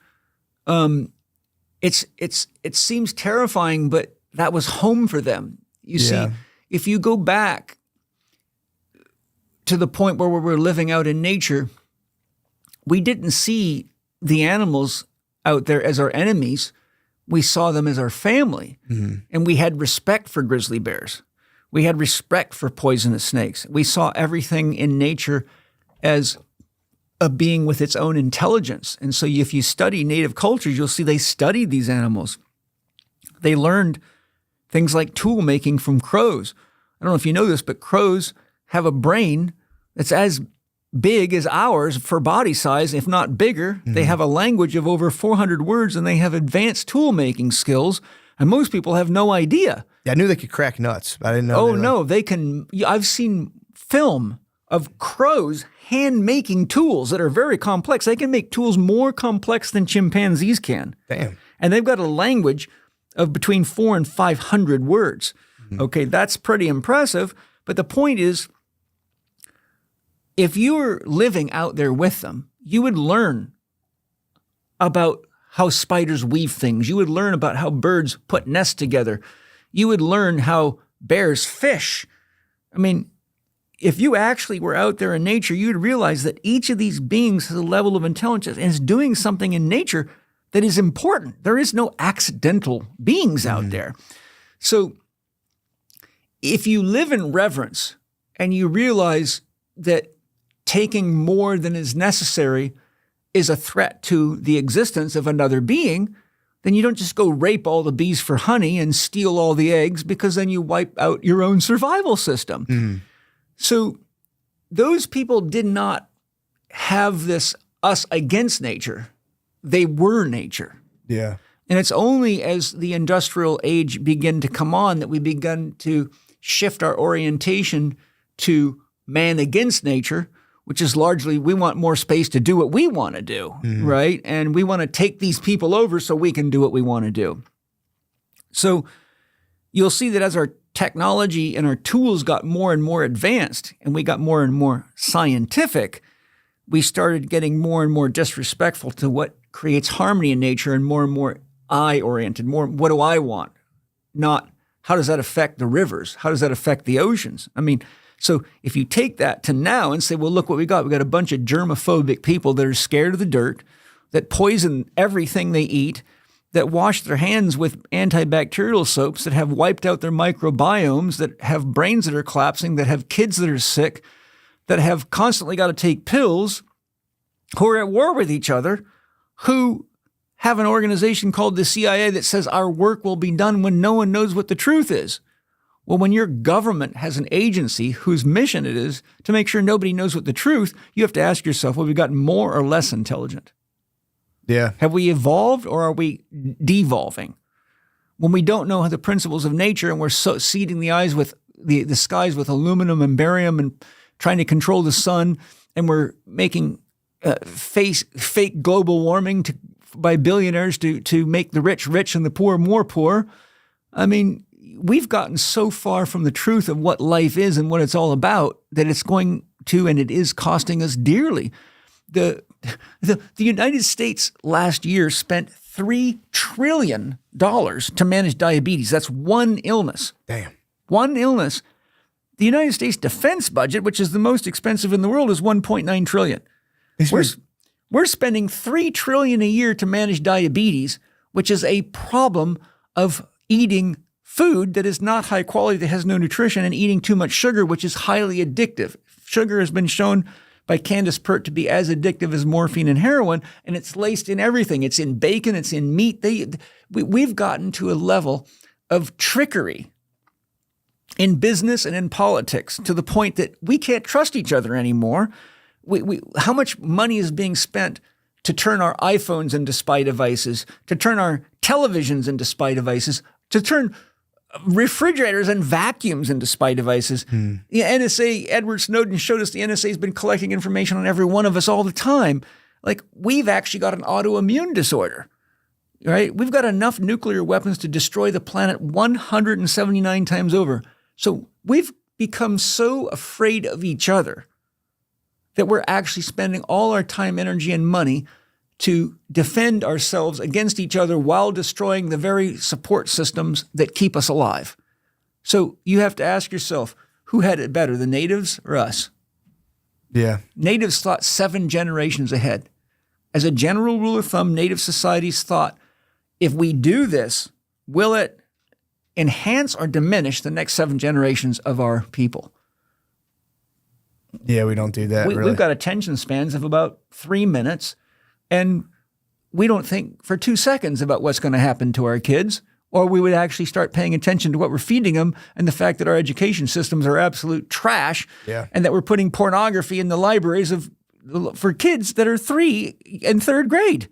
it seems terrifying, but that was home for them. You see, if you go back to the point where we were living out in nature, we didn't see the animals out there as our enemies. We saw them as our family, and we had respect for grizzly bears. We had respect for poisonous snakes. We saw everything in nature as a being with its own intelligence. And so if you study native cultures, you'll see they studied these animals. They learned things like tool making from crows. I don't know if you know this, but crows have a brain that's as big as ours for body size, if not bigger. They have a language of over 400 words, and they have advanced tool making skills. And most people have no idea. Yeah, I knew they could crack nuts. I didn't know. Oh, no, they can. I've seen film of crows hand-making tools that are very complex. They can make tools more complex than chimpanzees can. Damn. And they've got a language of between 400 and 500 words. Okay, that's pretty impressive. But the point is, if you're living out there with them, you would learn about how spiders weave things. You would learn about how birds put nests together. You would learn how bears fish. I mean, if you actually were out there in nature, you'd realize that each of these beings has a level of intelligence and is doing something in nature that is important. There is no accidental beings out there. So if you live in reverence and you realize that taking more than is necessary is a threat to the existence of another being, then you don't just go rape all the bees for honey and steal all the eggs, because then you wipe out your own survival system. So those people did not have this us against nature. They were nature. Yeah. And it's only as the industrial age began to come on that we begun to shift our orientation to man against nature, which is largely we want more space to do what we want to do, right? And we want to take these people over so we can do what we want to do. So you'll see that as our technology and our tools got more and more advanced and we got more and more scientific, we started getting more and more disrespectful to what creates harmony in nature and more I-oriented, more what do I want, not how does that affect the rivers? How does that affect the oceans? I mean, so if you take that to now and say, well, look what we got. We got a bunch of germophobic people that are scared of the dirt, that poison everything they eat, that wash their hands with antibacterial soaps, that have wiped out their microbiomes, that have brains that are collapsing, that have kids that are sick, that have constantly got to take pills, who are at war with each other, who have an organization called the CIA that says our work will be done when no one knows what the truth is. Well, when your government has an agency whose mission it is to make sure nobody knows what the truth, you have to ask yourself, well, have we gotten more or less intelligent? Yeah. Have we evolved or are we devolving? When we don't know the principles of nature and we're seeding the eyes with the skies with aluminum and barium and trying to control the sun, and we're making fake global warming by billionaires to make the rich rich and the poor more poor. I mean, we've gotten so far from the truth of what life is and what it's all about that it's going to, and it is costing us dearly. The United States last year spent $3 trillion to manage diabetes. That's one illness. Damn. One illness. The United States defense budget, which is the most expensive in the world, is $1.9 trillion. We're spending $3 trillion a year to manage diabetes, which is a problem of eating food that is not high quality, that has no nutrition, and eating too much sugar, which is highly addictive. Sugar has been shown by Candace Pert to be as addictive as morphine and heroin, and it's laced in everything. It's in bacon, it's in meat. We've gotten to a level of trickery in business and in politics to the point that we can't trust each other anymore. How much money is being spent to turn our iPhones into spy devices, to turn our televisions into spy devices, to turn refrigerators and vacuums into spy devices. The NSA, Edward Snowden showed us the NSA has been collecting information on every one of us all the time. Like, we've actually got an autoimmune disorder, right? We've got enough nuclear weapons to destroy the planet 179 times over. So we've become so afraid of each other that we're actually spending all our time, energy, and money to defend ourselves against each other while destroying the very support systems that keep us alive. So you have to ask yourself, who had it better, the natives or us? Yeah. Natives thought 7 generations ahead. As a general rule of thumb, native societies thought, if we do this, will it enhance or diminish the next 7 generations of our people? Yeah, we don't do that, really. We've got attention spans of about 3 minutes, and we don't think for 2 seconds about what's going to happen to our kids, or we would actually start paying attention to what we're feeding them and the fact that our education systems are absolute trash, and that we're putting pornography in the libraries for kids that are 3 and 3rd grade.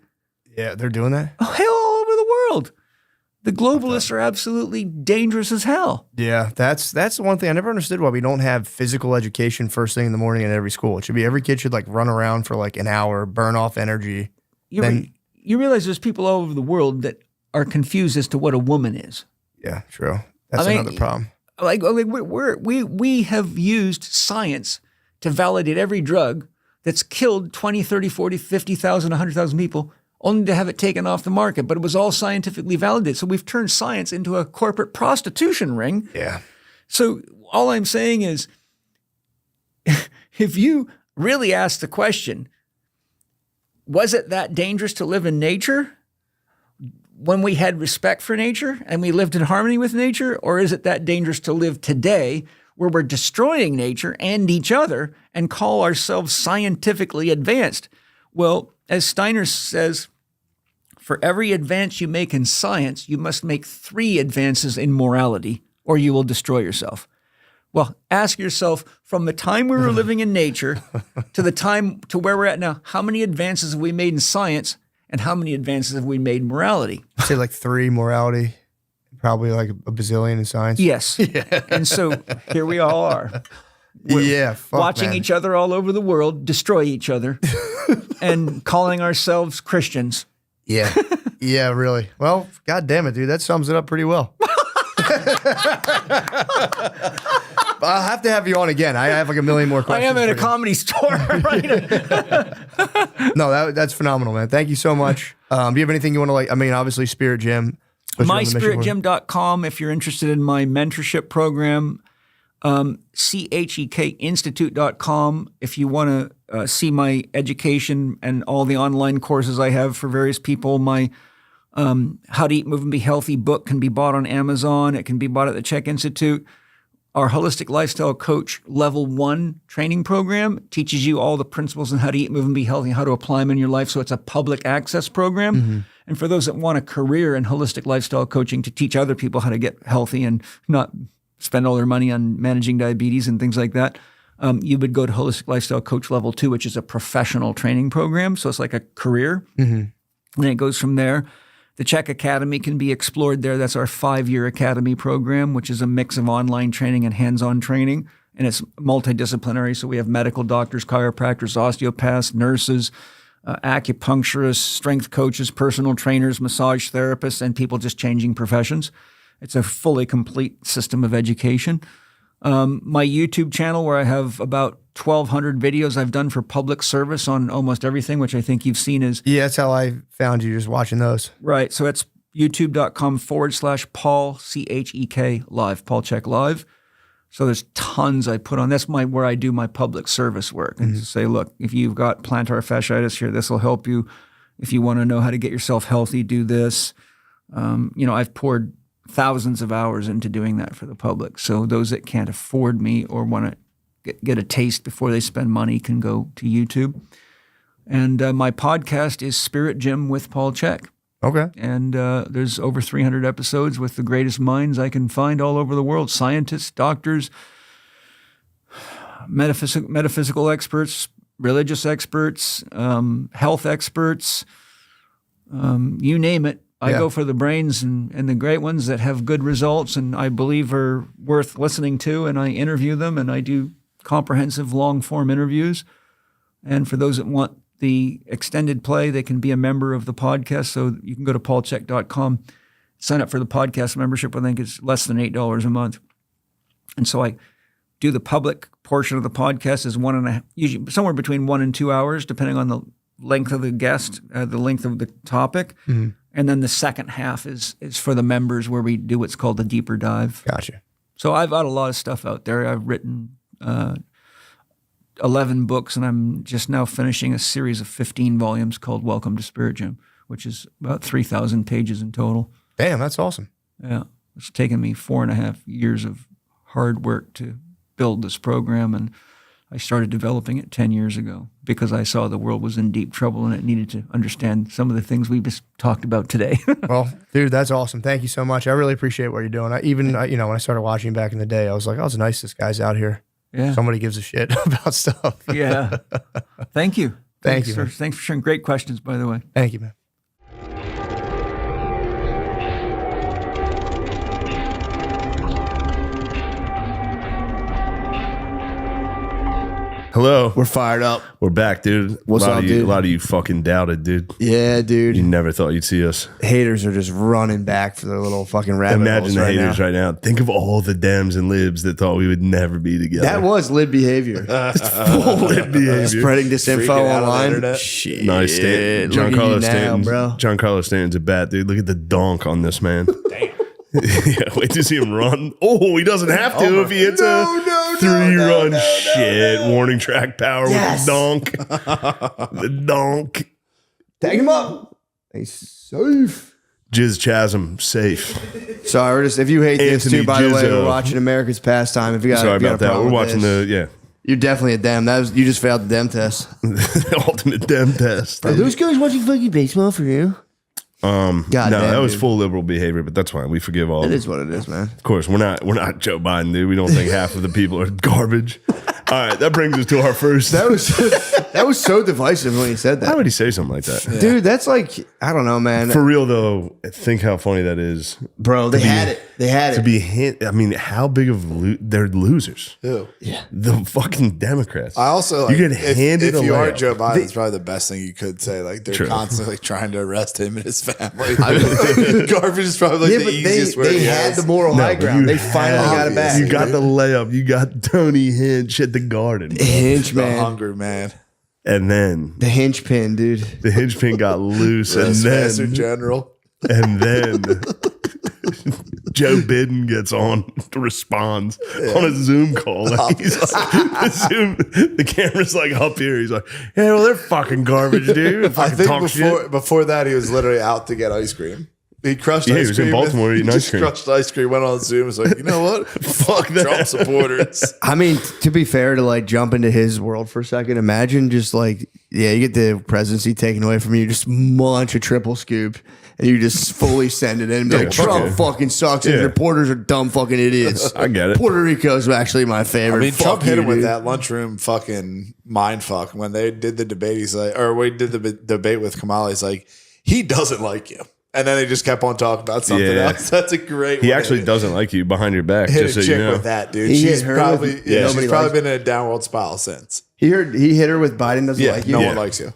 Yeah, they're doing that? Oh, hell, all over the world. The globalists are absolutely dangerous as hell. Yeah, that's the one thing. I never understood why we don't have physical education first thing in the morning in every school. It should be every kid should like run around for like an hour, burn off energy. You realize there's people all over the world that are confused as to what a woman is. Yeah, true. That's another problem. Like we have used science to validate every drug that's killed 20, 30, 40, 50,000, 100,000 people, only to have it taken off the market. But it was all scientifically validated. So we've turned science into a corporate prostitution ring. Yeah. So all I'm saying is if you really ask the question, was it that dangerous to live in nature when we had respect for nature and we lived in harmony with nature? Or is it that dangerous to live today where we're destroying nature and each other and call ourselves scientifically advanced? Well, as Steiner says, for every advance you make in science, you must make 3 advances in morality, or you will destroy yourself. Well, ask yourself, from the time we were living in nature to the time to where we're at now, how many advances have we made in science and how many advances have we made in morality? I'd say like 3 morality, probably like a bazillion in science. Yes. Yeah. And so here we all are. We're watching each other all over the world destroy each other and calling ourselves Christians. Yeah. Yeah, really. Well, God damn it, dude. That sums it up pretty well. I'll have to have you on again. I have like a million more questions. I am at a comedy store right now. No, that's phenomenal, man. Thank you so much. Do you have anything you want to like? I mean, obviously Spirit Gym. MySpiritGym.com if you're interested in my mentorship program. CHEKinstitute.com if you want to see my education and all the online courses I have for various people. My How to Eat, Move, and Be Healthy book can be bought on Amazon. It can be bought at the Czech Institute. Our Holistic Lifestyle Coach Level 1 training program teaches you all the principles on how to eat, move, and be healthy and how to apply them in your life. So it's a public access program. Mm-hmm. And for those that want a career in holistic lifestyle coaching to teach other people how to get healthy and not spend all their money on managing diabetes and things like that, you would go to Holistic Lifestyle Coach Level 2, which is a professional training program. So it's like a career. Mm-hmm. And it goes from there. The Czech Academy can be explored there. That's our 5-year academy program, which is a mix of online training and hands-on training. And it's multidisciplinary. So we have medical doctors, chiropractors, osteopaths, nurses, acupuncturists, strength coaches, personal trainers, massage therapists, and people just changing professions. It's a fully complete system of education. My YouTube channel, where I have about 1,200 videos I've done for public service on almost everything, which I think you've seen is... Yeah, that's how I found you, just watching those. Right. So it's youtube.com/Paul, CHEK Live, Paul Chek Live. So there's tons I put on. That's where I do my public service work. And say, look, if you've got plantar fasciitis here, this will help you. If you want to know how to get yourself healthy, do this. I've poured thousands of hours into doing that for the public. So those that can't afford me or want to get a taste before they spend money can go to YouTube. And my podcast is Spirit Gym with Paul Chek. Okay. And there's over 300 episodes with the greatest minds I can find all over the world. Scientists, doctors, metaphysical experts, religious experts, health experts, you name it. I go for the brains and the great ones that have good results and I believe are worth listening to, and I interview them, and I do comprehensive long-form interviews. And for those that want the extended play, they can be a member of the podcast. So you can go to paulchek.com, sign up for the podcast membership. I think it's less than $8 a month. And so I do the public portion of the podcast is usually somewhere between 1 and 2 hours, depending on the length of the guest, the length of the topic. Mm-hmm. And then the second half is for the members, where we do what's called the deeper dive. Gotcha. So I've got a lot of stuff out there. I've written 11 books, and I'm just now finishing a series of 15 volumes called Welcome to Spirit Gym, which is about 3,000 pages in total. Damn, that's awesome. Yeah. It's taken me 4.5 years of hard work to build this program, and I started developing it 10 years ago because I saw the world was in deep trouble and it needed to understand some of the things we just talked about today. Well, dude, that's awesome. Thank you so much. I really appreciate what you're doing. When I started watching back in the day, I was like, oh, it's nice this guy's out here. Yeah. Somebody gives a shit about stuff. Yeah. Thank you. Thanks for sharing. Great questions, by the way. Thank you, man. Hello. We're fired up. We're back, dude. What's up, dude? A lot of you fucking doubted, dude. Yeah, dude. You never thought you'd see us. Haters are just running back for their little fucking rabbit Imagine holes the right haters now. right now. Think of all the Dems and Libs that thought we would never be together. That was lib behavior. full Lib behavior. Spreading disinfo Freaking out on the online. internet. Shit. Nice. Look at you now, bro. Giancarlo Stanton's a bat, dude. Look at the donk on this man. Damn. Yeah, wait to see him run. Oh, he doesn't have to if he hits a 3-run shit. Warning track power with the donk. The donk. Tag him up. He's safe. Jizz Chasm, safe. Sorry, we're just, if you hate this Anthony too, by the way, Jizzo. we're watching America's Pastime. If you got, Sorry if you got about a that. problem We're with watching this, you're definitely a dem. You just failed the dem test. the ultimate dem test. Are those guys watching fucking baseball for you? No, damn, that was dude. full liberal behavior, but that's fine. We forgive all. It is what it is, man. Of course, we're not Joe Biden, dude. We don't think half of the people are garbage. All right, that brings us to our first. That was so divisive when he said Why that. would he say something like that? Dude, that's like, I don't know, man. For real though, think how funny that is. Bro, they had it. They had To it. be hint, I mean, how big of they're losers. Ew. The fucking Democrats. I also like, you get handed if a you are layup. Joe Biden, it's probably the best thing you could say. Like they're True. constantly trying to arrest him and his family. Garbage is probably like the easiest word. they he had has. the moral high but ground. you They finally got it back. You got the layup. You got Tony Hinch at the Garden, Hinch, The man. hungry man. and then The hinge pin, dude. the hinge pin got loose, and Master then General. Joe Biden gets on, responds on a Zoom call. Like he's like, the camera's like up here. He's like, "Yeah, well, they're fucking garbage, dude." I Fucking think talk shit. before that, he was literally out to get ice cream. He crushed Yeah, he ice was in cream. Baltimore eating He ice just cream. crushed ice cream, went on Zoom. Was like, you know what? Fuck that. Trump supporters. I mean, to be fair, to like jump into his world for a second, imagine just like, yeah, you get the presidency taken away from you, just munch a triple scoop, and you just fully send it in. Be like, fuck Trump yeah. fucking sucks, and Yeah. reporters are dumb fucking idiots. I get it. Puerto Rico's actually my favorite. I mean, Fuck Trump hit you, him with dude. that lunchroom fucking mind fuck when they did the debate. He's like, or we did the debate with Kamala. He's like, he doesn't like you. And then they just kept on talking about something Yeah. else. That's a great He one. actually doesn't like you behind your back. hit Just a so chick you know. with that, dude. He She's hit her probably with- yeah, nobody she's probably likes- been in a downward spiral since. He hit her with Biden doesn't Yeah, like you. no Yeah. one likes you.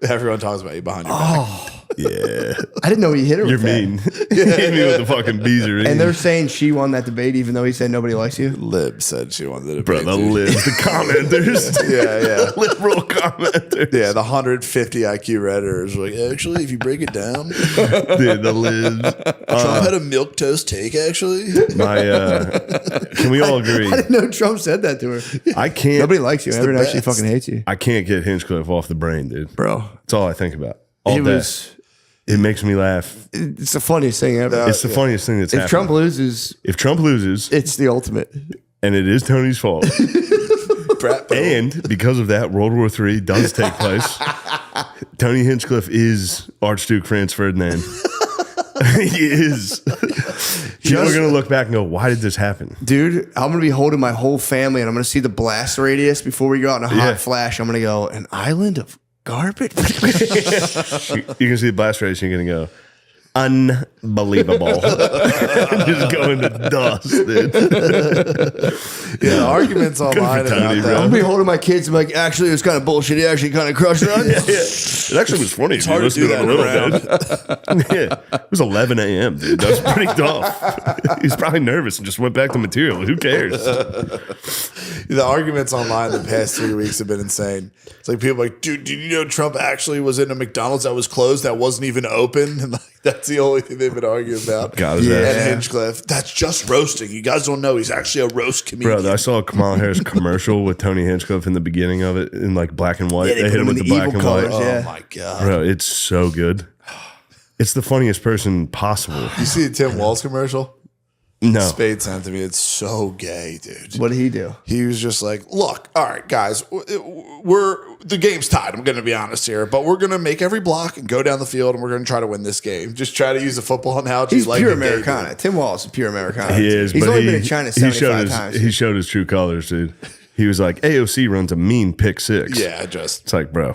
Everyone talks about you behind your back. Yeah, I didn't know he hit her you're with that. mean. You hit me with the fucking beezer. And they're saying she won that debate, even though he said nobody likes you. Lib said she wanted to bro, debate. the dude. libs, the commenters, Yeah. liberal commenters. Yeah, the 150 IQ redditors were like, actually, if you break it down, Dude, the libs. Trump had a milk toast take. Actually, Can we all agree? I didn't know Trump said that to her. I can't. Nobody likes you. Everyone actually best. fucking hates you. I can't get Hinchcliffe off the brain, dude. Bro. That's all I think about. All It day. was, It makes me laugh. it's the funniest thing ever. It's the funniest thing that's If happened. Trump loses, If Trump loses, it's the ultimate. and it is Tony's fault, Brat Bill. and because of that, World War III does take place. Tony Hinchcliffe is Archduke Franz Ferdinand. He is. People are going to look back and go, why did this happen? Dude, I'm going to be holding my whole family and I'm going to see the blast radius before we go out in a hot Yeah. flash. I'm going to go, an island of garbage? You can see the blast radius, you're going to go, unbelievable. Just go into dust, dude. Yeah, the arguments online for Tony, about bro. I'm that. going to be holding my kids and be like, actually, it was kind of bullshit. He actually kind of crushed it on you. It actually was funny. It's hard to do that a little bit. Yeah, it was 11 a.m., dude. That was pretty tough. He's probably nervous and just went back to material. Who cares? The arguments online the past 3 weeks have been insane. It's like people are like, dude, did you know Trump actually was in a McDonald's that was closed that wasn't even open? And like that's the only thing they've been arguing about. God, is Yeah. that- And Hinchcliffe, that's just roasting. You guys don't know he's actually a roast comedian. Bro, I saw a Kamala Harris commercial with Tony Hinchcliffe in the beginning of it in like black and white. Yeah, they they put hit him him in with the the black evil and white. colors, yeah. Oh my God. Bro, it's so good. It's the funniest person possible. You see the Tim Walz commercial? No. Spade sent to me. It's so gay, dude. What did he do? He was just like, look, all right, guys, the game's tied. I'm going to be honest here, but we're going to make every block and go down the field and we're going to try to win this game. Just try to use a football analogy. He's like pure the gay Americana. Tim Wallace is pure Americana. He is, He's but only he, been in China he showed 75 his, times. He showed his true colors, dude. He was like, AOC runs a mean pick six. dude. Yeah, just It's like, bro,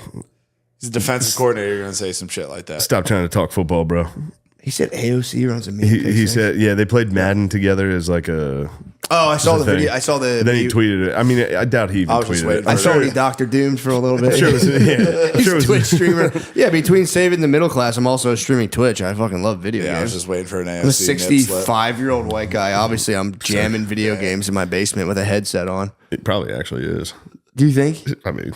he's a defensive coordinator. You're going to say some shit like that. stop trying to talk football, bro. He said AOC runs a mean He pick six. said, yeah, they played Madden together as like a. Oh, I saw the thing. video. I saw the. And then he tweeted it. I mean, I doubt he even I was just tweeted waiting it. for I it. saw when he Dr. Doomed for a little bit. Sure it was, yeah. He's Sure a it was- Twitch streamer. Yeah, between saving the middle class, I'm also streaming Twitch. I fucking love video Yeah, I was games. just waiting for an AOC I'm a nip slip. 65-year-old white guy. Obviously, I'm jamming video games in my basement with a headset on. It probably actually is. Do you think? I mean,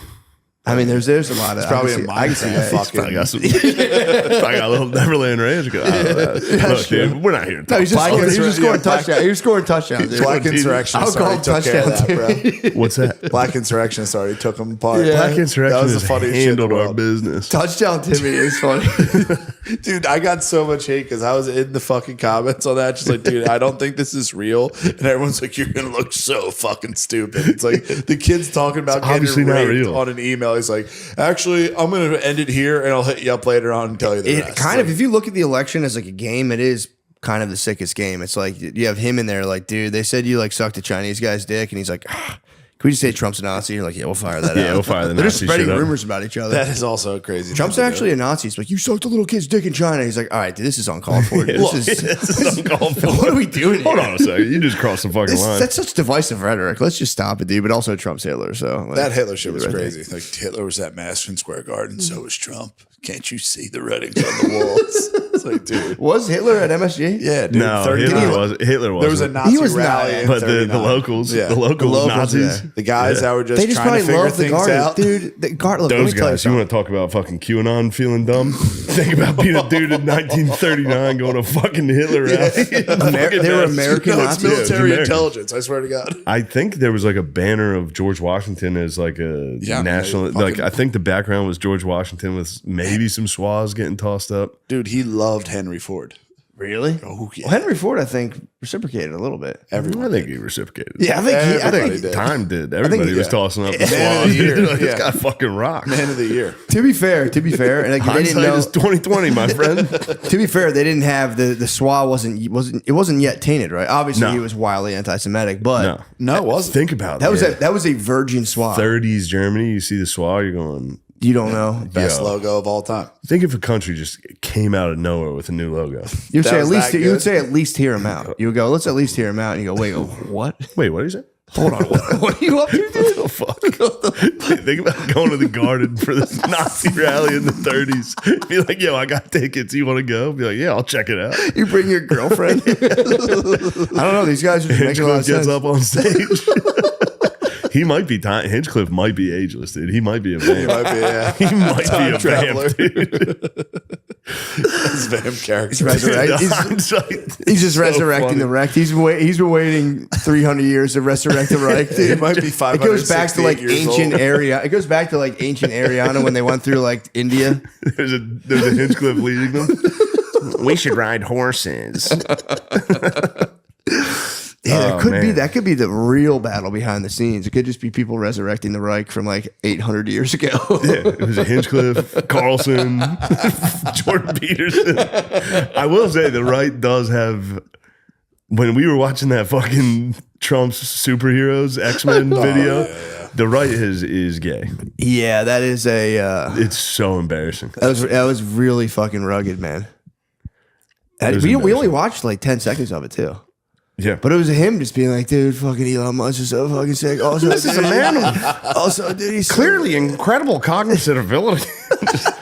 I mean, there's a lot of Probably a I can see that. Probably got fucking. some. Probably got a little Neverland Ranch. Look, dude, we're not here. To No, he's talk just, politics. he's just scoring yeah, black- touchdowns. He was scoring touchdowns. Dude. Black insurrectionists I'll call already took care of that, touchdown, bro. What's that? Black insurrectionists already took them apart. Yeah. Black That insurrection was the has funniest shit in the handled our world. business. Touchdown Timmy is funny. Dude, I got so much hate because I was in the fucking comments on that. Just like, dude, I don't think this is real. And everyone's like, you're going to look so fucking stupid. It's like the kid's talking about obviously getting not raped real. on an email. He's like, actually, I'm going to end it here and I'll hit you up later on and tell you the It rest. kind of, Like, if you look at the election as like a game, it is kind of the sickest game. It's like you have him in there, like, dude, they said you like sucked a Chinese guy's dick, and he's like, can we just say Trump's a Nazi? You're like, yeah, we'll fire that out. Yeah, we'll fire the They're just Nazi spreading shit up. rumors about each other. that is also a crazy. Trump's thing to do. actually a Nazi. He's like, you sucked a little kid's dick in China. He's like, all right, dude, this is uncalled for. Dude. This is uncalled for. What are we doing Hold here? on a second. You just crossed the fucking line. That's such divisive rhetoric. Let's just stop it, dude. But also, Trump's Hitler. So like, That Hitler shit was right there. crazy. Like Hitler was at Madison Square Garden, so was Trump. Can't you see the writings on the walls? It's like, dude. Was Hitler at MSG? Yeah, dude. No, Hitler wasn't. There was a Nazi He was rally not. in But the 39. locals, Yeah. the locals locals, Nazis, yeah. The guys that were just, They just trying probably to figure love the things garden, out. dude. The garden. Look, let those me tell guys. you You something. want to talk about fucking QAnon feeling dumb? Think about being a dude in 1939 going to fucking Hitler rally. They were American No, it's Nazis. Yeah, military American. intelligence. I swear to God. I think there was like a banner of George Washington as like a Yeah, national. man, Like fucking- I think the background was George Washington with maybe some swaz getting tossed up. Dude, he loved Henry Ford. Really? Oh, yeah. Well, Henry Ford, I think, reciprocated a little bit. I think he reciprocated. Yeah, I think Everybody did. Time did. Everybody was yeah. tossing up the Man of the swaz. year, Like, yeah. This guy fucking rocks. Man of the year. to be fair, and like, they didn't Hindsight know. is 2020, my friend. To be fair, they didn't have the SWA wasn't yet tainted, right? Obviously, No. he was wildly anti-Semitic, but No, No, it wasn't. think about that was it. that was a virgin SWA. 30s Germany. You see the swaz, you're going. You don't know. Best Yo. logo of all time. Think if a country just came out of nowhere with a new logo. You would That say at was least that you would good? say at least hear him out. You would go, let's at least hear him out, and you go, wait, what? Wait, what is it? Hold on, what are you up to, dude? What the fuck? Think about going to the garden for this Nazi rally in the 30s. Be like, yo, I got tickets. You want to go? Be like, yeah, I'll check it out. You bring your girlfriend. I don't know. These guys are just making a lot Hinchcliffe of gets sense. up on stage. He might be time. Hinchcliffe might be ageless, dude. He might be a vamp. Might be, yeah. He might be a traveler. vamp, dude. His vamp character. He's just So resurrecting funny. the Reich. He's been waiting 300 years to resurrect the Reich. Dude. It might be It goes back to like 568 years ancient old. area. It goes back to like ancient Ariana when they went through like India. There's a Hinchcliffe leading them. We should ride horses. Yeah, Oh, that could be the real battle behind the scenes. It could just be people resurrecting the Reich from like 800 years ago. Yeah, it was a Hinchcliffe, Carlson, Jordan Peterson. I will say the right does have. When we were watching that fucking Trump's superheroes X-Men video, the right is gay. Yeah, that is a It's so embarrassing. that was really fucking rugged, man. was We only embarrassing. watched like 10 seconds of it too. Yeah, But it was him just being like, dude, fucking Elon Musk is so fucking sick. Also, this is a man Also, dude, he's clearly incredible cognitive ability.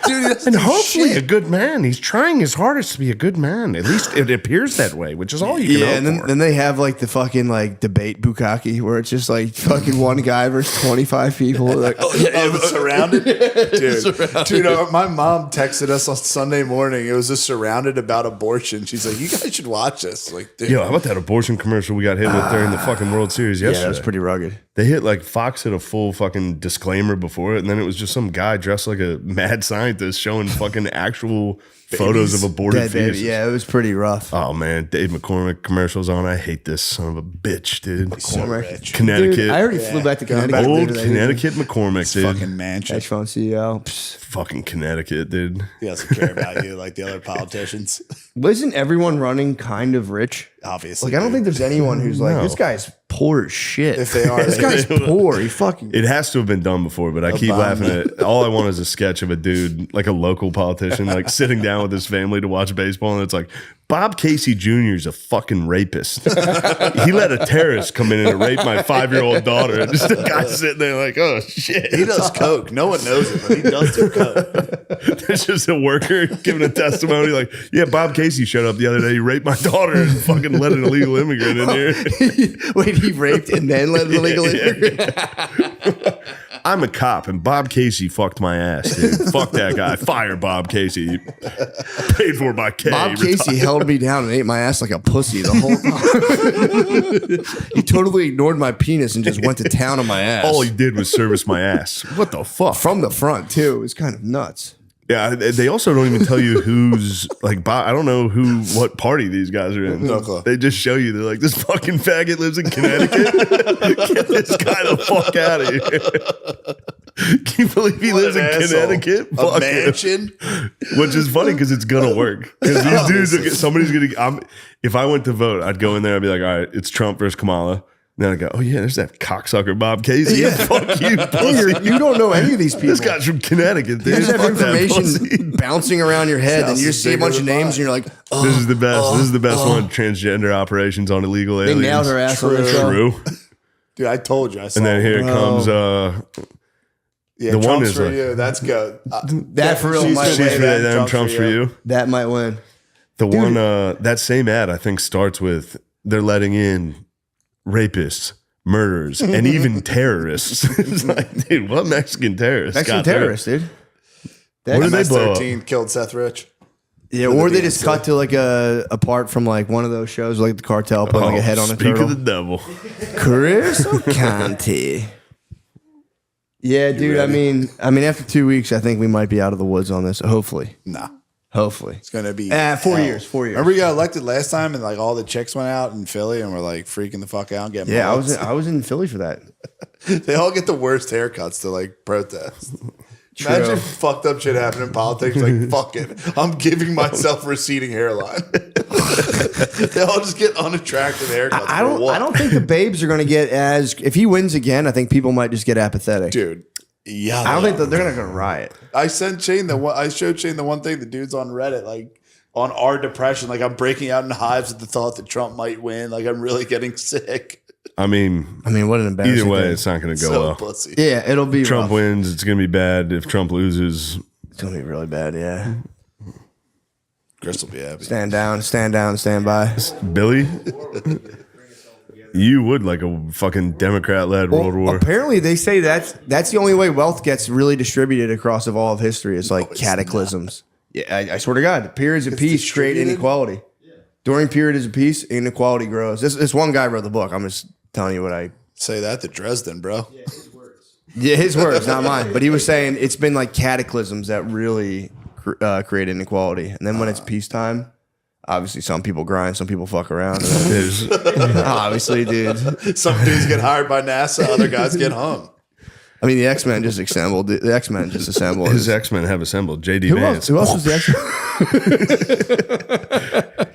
dude, And hopefully a good man. He's trying his hardest to be a good man. At least it appears that way, which is all you can yeah, hope and for. then they have like the fucking like debate bukkake where it's just like fucking one guy versus 25 people. Like, oh yeah, Oh, surrounded, dude. My mom texted us on Sunday morning. It was just surrounded about abortion. She's like, "You guys should watch this." Like, dude, Yo, how about that abortion commercial we got hit with during the fucking World Series yesterday? that was pretty rugged. They hit like Fox hit a full fucking disclaimer before it, and then it was just some guy dressed like a mad scientist showing fucking actual photos of aborted Dead baby. fetuses. Yeah, it was pretty rough. Oh man, Dave McCormick commercials on. I hate this son of a bitch, dude. so rich. Connecticut, Dude, I already flew back to Connecticut. old later that Connecticcut McCormick, dude. Fucking mansion. Hedge fund CEO. Psst. Fucking Connecticut, dude. He doesn't care about you like the other politicians. Wasn't everyone running kind of rich? Obviously, Like, I don't think there's anyone who's like, No. this guy's poor as shit. If they are, this they- guy's poor. He fucking. It has to have been done before, but I keep Obama. laughing at all I want is a sketch of a dude, like a local politician, like sitting down with his family to watch baseball, and it's like, Bob Casey Jr. is a fucking rapist. He let a terrorist come in and rape my 5-year-old daughter. And just a guy sitting there like, oh shit. he does coke. No one knows it, but he does do coke. There's just a worker giving a testimony like, yeah, Bob Casey showed up the other day. He raped my daughter and fucking let an illegal immigrant in here. Wait, he raped and then let an illegal immigrant? I'm a cop, and Bob Casey fucked my ass, dude. Fuck that guy. Fire Bob Casey. Paid for by K. Bob Casey held me down and ate my ass like a pussy the whole time. He totally ignored my penis and just went to town on my ass. All he did was service my ass. What the fuck? From the front, too. It was kind of nuts. Yeah, they also don't even tell you who's like. I don't know what party these guys are in. No clue. They just show you. They're like, this fucking faggot lives in Connecticut. Get this guy the fuck out of here. Can you believe he lives in Connecticut? A Fuck mansion. Which is funny because it's gonna work. Because these dudes, somebody's gonna. If I went to vote, I'd go in there. I'd be like, all right, it's Trump versus Kamala. Then I go, oh yeah, there's that cocksucker Bob Casey. Yeah. Fuck you, pussy. You don't know any of these people. This guy's from Connecticut, dude. You just have Fuck that information pussy. bouncing around your head, and house you is just see a bigger bunch of than names, mine. and you're like, oh, This is the best. This is the best one. Transgender operations on illegal they aliens. nailed her ass on the True. show. True. Dude, I told you. I saw And then here it comes. Yeah, the one Trump's is for like- you. That's good. That for real She's might for She's win. for them, Trump's for you. That might win. The one that same ad I think starts with they're letting in rapists, murderers, and even terrorists. It's like, dude, what Mexican terrorists? Mexican got there? terrorists, dude. What did they blow up? MS-13 killed Seth Rich. Yeah, or they just cut to like a part from like one of those shows, like the cartel putting like a head on a Speak turtle. of the devil. Chris Conti. Yeah, dude. I mean, after 2 weeks, I think we might be out of the woods on this. Hopefully, Nah. hopefully. It's going to be 4 hell. years. 4 years. Remember you got elected last time and like all the chicks went out in Philly and were like freaking the fuck out and getting Yeah, mugs? I was in Philly for that. They all get the worst haircuts to like protest. Imagine if fucked up shit happened in politics. Like, fuck it. I'm giving myself receding hairline. They all just get unattractive haircuts. I For what? don't think the babes are going to get as. If he wins again, I think people might just get apathetic. Dude. Yeah. I don't think that they're going to riot. I sent Shane I showed Shane the one thing the dude's on Reddit, like on our depression. Like, I'm breaking out in hives at the thought that Trump might win. Like, I'm really getting sick. I mean, what an embarrassing either way, thing. it's not going to go So well. pussy. Yeah, it'll be Trump rough. wins, it's going to be bad. If Trump loses, It's going to be really bad. Yeah. Chris will be happy. Stand down, stand by. Billy, you would like a fucking Democrat-led world war. Apparently, they say that's the only way wealth gets really distributed across of all of history. It's like cataclysms. Yeah, I swear to God, periods of peace create distributed? inequality. During periods of peace, inequality grows. This one guy wrote the book. I'm just telling you what I. Say that to Dresden, bro. Yeah, his words, not mine. But he was saying it's been like cataclysms that really create inequality. And then when it's peacetime, obviously some people grind, some people fuck around. There's- Obviously, dude. Some dudes get hired by NASA, other guys get hung. I mean, the X-Men just assembled. The X-Men just assembled. his X-Men have assembled. JD Who Vance. else was the X-Men?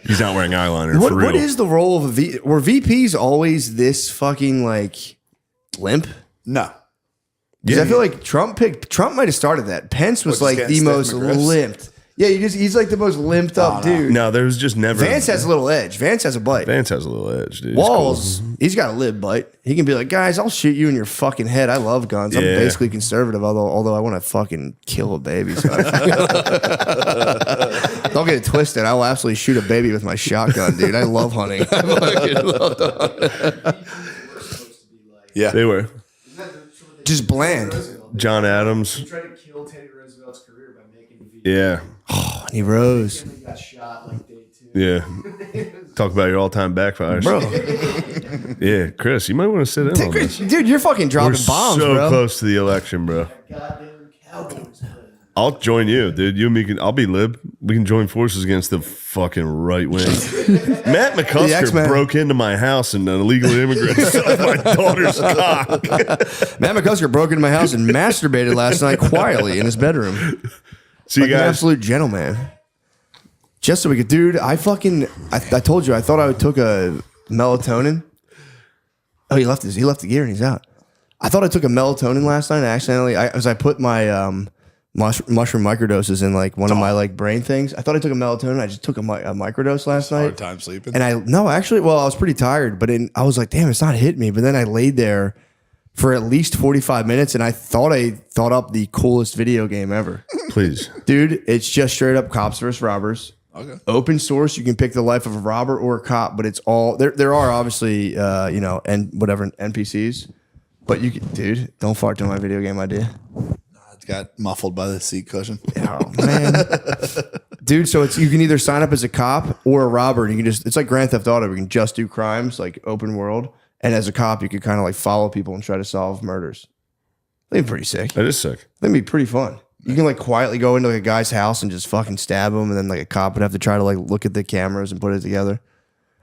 He's not wearing eyeliner for real. What is the role of a V? Were VPs always this fucking like limp? No. Because I feel like Trump might have started that. Pence was What, just like getting the stiff most McGriffs? limped. Yeah, he's like the most limped up dude. No, there's just never. Vance has a little edge. Vance has a bite. Vance has a little edge, dude. He's Walls, cool. he's got a lib bite. He can be like, guys, I'll shoot you in your fucking head. I love guns. I'm Yeah. basically conservative, although I want to fucking kill a baby. So don't get it twisted. I will absolutely shoot a baby with my shotgun, dude. I love hunting. I fucking love to hunt. Yeah. They were. Just bland. John Adams. Tried to kill Teddy Roosevelt's career by making V. Yeah. He rose. He got shot like day 2. Yeah. Talk about your all-time backfires. Bro. Yeah, Chris, you might want to sit in on this. Dude, you're fucking dropping We're bombs, so bro. close to the election, bro. Goddamn Cowboys. I'll join you, dude. You and me I'll be lib. We can join forces against the fucking right wing. Matt The McCusker X-Men. broke into my house and an illegal immigrant sucked my daughter's cock. Matt McCusker broke into my house and masturbated last night quietly in his bedroom. See, Like you an guys. absolute gentleman. Just so we could, dude, I told you, I thought I took a melatonin. Oh, he left the gear and he's out. I thought I took a melatonin last night. I put my mushroom microdoses in like one of my like brain things. I thought I took a melatonin. I just took a microdose last night. Hard time sleeping. And I was pretty tired, but I was like, damn, it's not hit me. But then I laid there for at least 45 minutes and I thought up the coolest video game ever. Please. Dude, it's just straight up cops versus robbers. Okay. Open source. You can pick the life of a robber or a cop, but it's all there are obviously and whatever NPCs. But dude, don't fart to my video game idea. It got muffled by the seat cushion. Oh man, dude. So you can either sign up as a cop or a robber. And you can it's like Grand Theft Auto. We can just do crimes, like open world. And as a cop, you could kind of like follow people and try to solve murders. That'd be pretty sick. That is sick. That'd be pretty fun. You can like quietly go into like a guy's house and just fucking stab him, and then like a cop would have to try to like look at the cameras and put it together.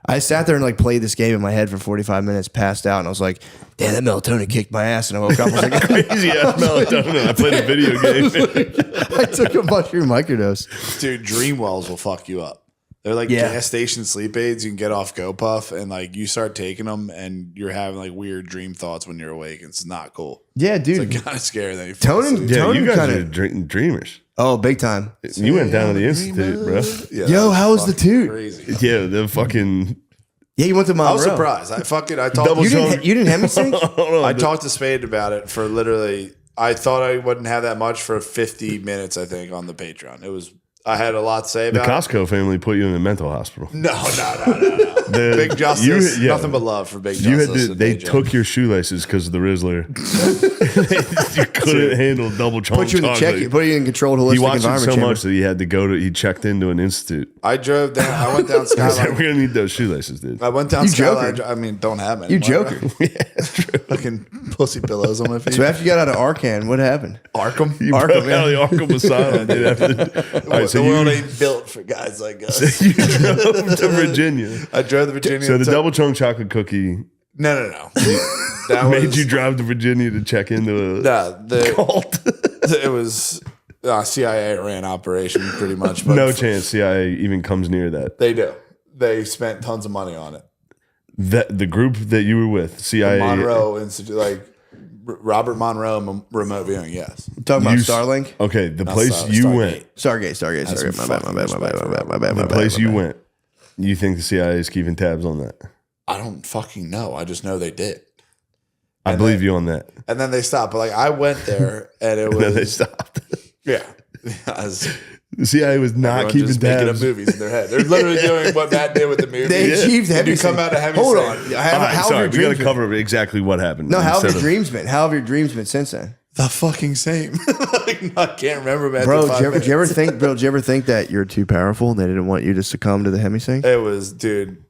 I sat there and like played this game in my head for 45 minutes, passed out, and I was like, "Damn, that melatonin kicked my ass." And I woke up, I was like, Crazy ass melatonin. I played a video game. I took a mushroom microdose. Dude, dream wells will fuck you up. They're like gas station sleep aids. You can get off GoPuff, and like you start taking them, and you're having like weird dream thoughts when you're awake. It's not cool. Yeah, dude. It's like kind of scary. Then you fall Tonin, asleep. Yeah, Tonin you guys kinda, are dreamers. oh, big time. You went down to the institute, bro. Yeah, Yo, that how was the fucking toot? Crazy. Yeah, the fucking Yeah, you went to Monroe. I was surprised. I talked. Double You jump. didn't Hemi-sync? I talked to Spade about it for literally. I thought I wouldn't have that much for 50 minutes. I think on the Patreon. I had a lot to say The about it. Costco family put you in a mental hospital. No. Big Justice. Nothing but love for Big Justice. You had to, and they AJ. took your shoelaces because of the Rizzler. You couldn't handle double chunk Put you in the chocolate. check. Put you in controlled holistic He watched it environment so chamber. much that he had to go to. He checked into an institute. I drove down. I went down He said, Skyline. "We're gonna need those shoelaces, dude." I went down You Skyline. joker. I mean, don't have any. You joker. Fucking pussy pillows on my feet. So after you got out of Arcan, what happened? Arkham. You Arkham, broke yeah. out of the Arkham Asylum. Dude, after, all right, so the world you, ain't built for guys like us. you drove to Virginia. I drove to Virginia. So the took- double chunk chocolate cookie No. That made was you drive to Virginia to check into a the cult. it was CIA ran operation pretty much. But No chance CIA even comes near that. They do. They spent tons of money on it. The group that you were with, CIA. Monroe Institute, like Robert Monroe remote viewing. Yes. Talking about You- Starlink? Okay, the place Star- you Stargate. went, Stargate. some My bad, my fucking bad, my bad, respect my bad, for my bad, my the bad. place my you bad. went, you think the CIA is keeping tabs on that? I don't fucking know. I just know they did. I And believe then- you on that. And then they stopped. But like I went there and it And then they was stopped. yeah. As The CIA was not everyone keeping just making up tabs. movies in their head. They're literally doing what Matt did with the movie. They achieved Did heavy. you come out of heavy? Hold sync? on. All right, How sorry, have we your got to dreams been? cover exactly what happened. No, how have instead your of- dreams been? How have your dreams been since then? The fucking same. Like, I can't remember, man. Bro, did you ever think that you're too powerful and they didn't want you to succumb to the Hemi-sync? It was, dude.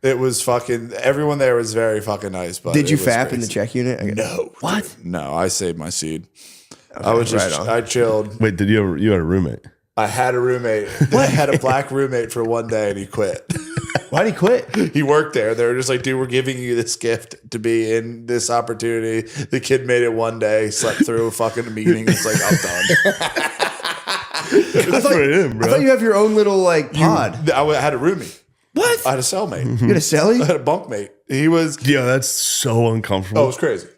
It was fucking. Everyone there was very fucking nice. But Did you it was fap in the crazy. check unit? No. What? dude. No, I saved my seed. I was just. right on. I chilled. Wait, did you had a roommate? I had a roommate. I had a black roommate for one day, and he quit. Why'd he quit? He worked there. They were just like, dude, we're giving you this gift to be in this opportunity. The kid made it one day, slept through a fucking meeting. It's like, I'm done. Good for him, I thought bro. you have your own little like pod. I had a roomie. What? I had a cellmate. You got a celly? I had a bunkmate. He was. Yeah, that's so uncomfortable. Oh, it was crazy.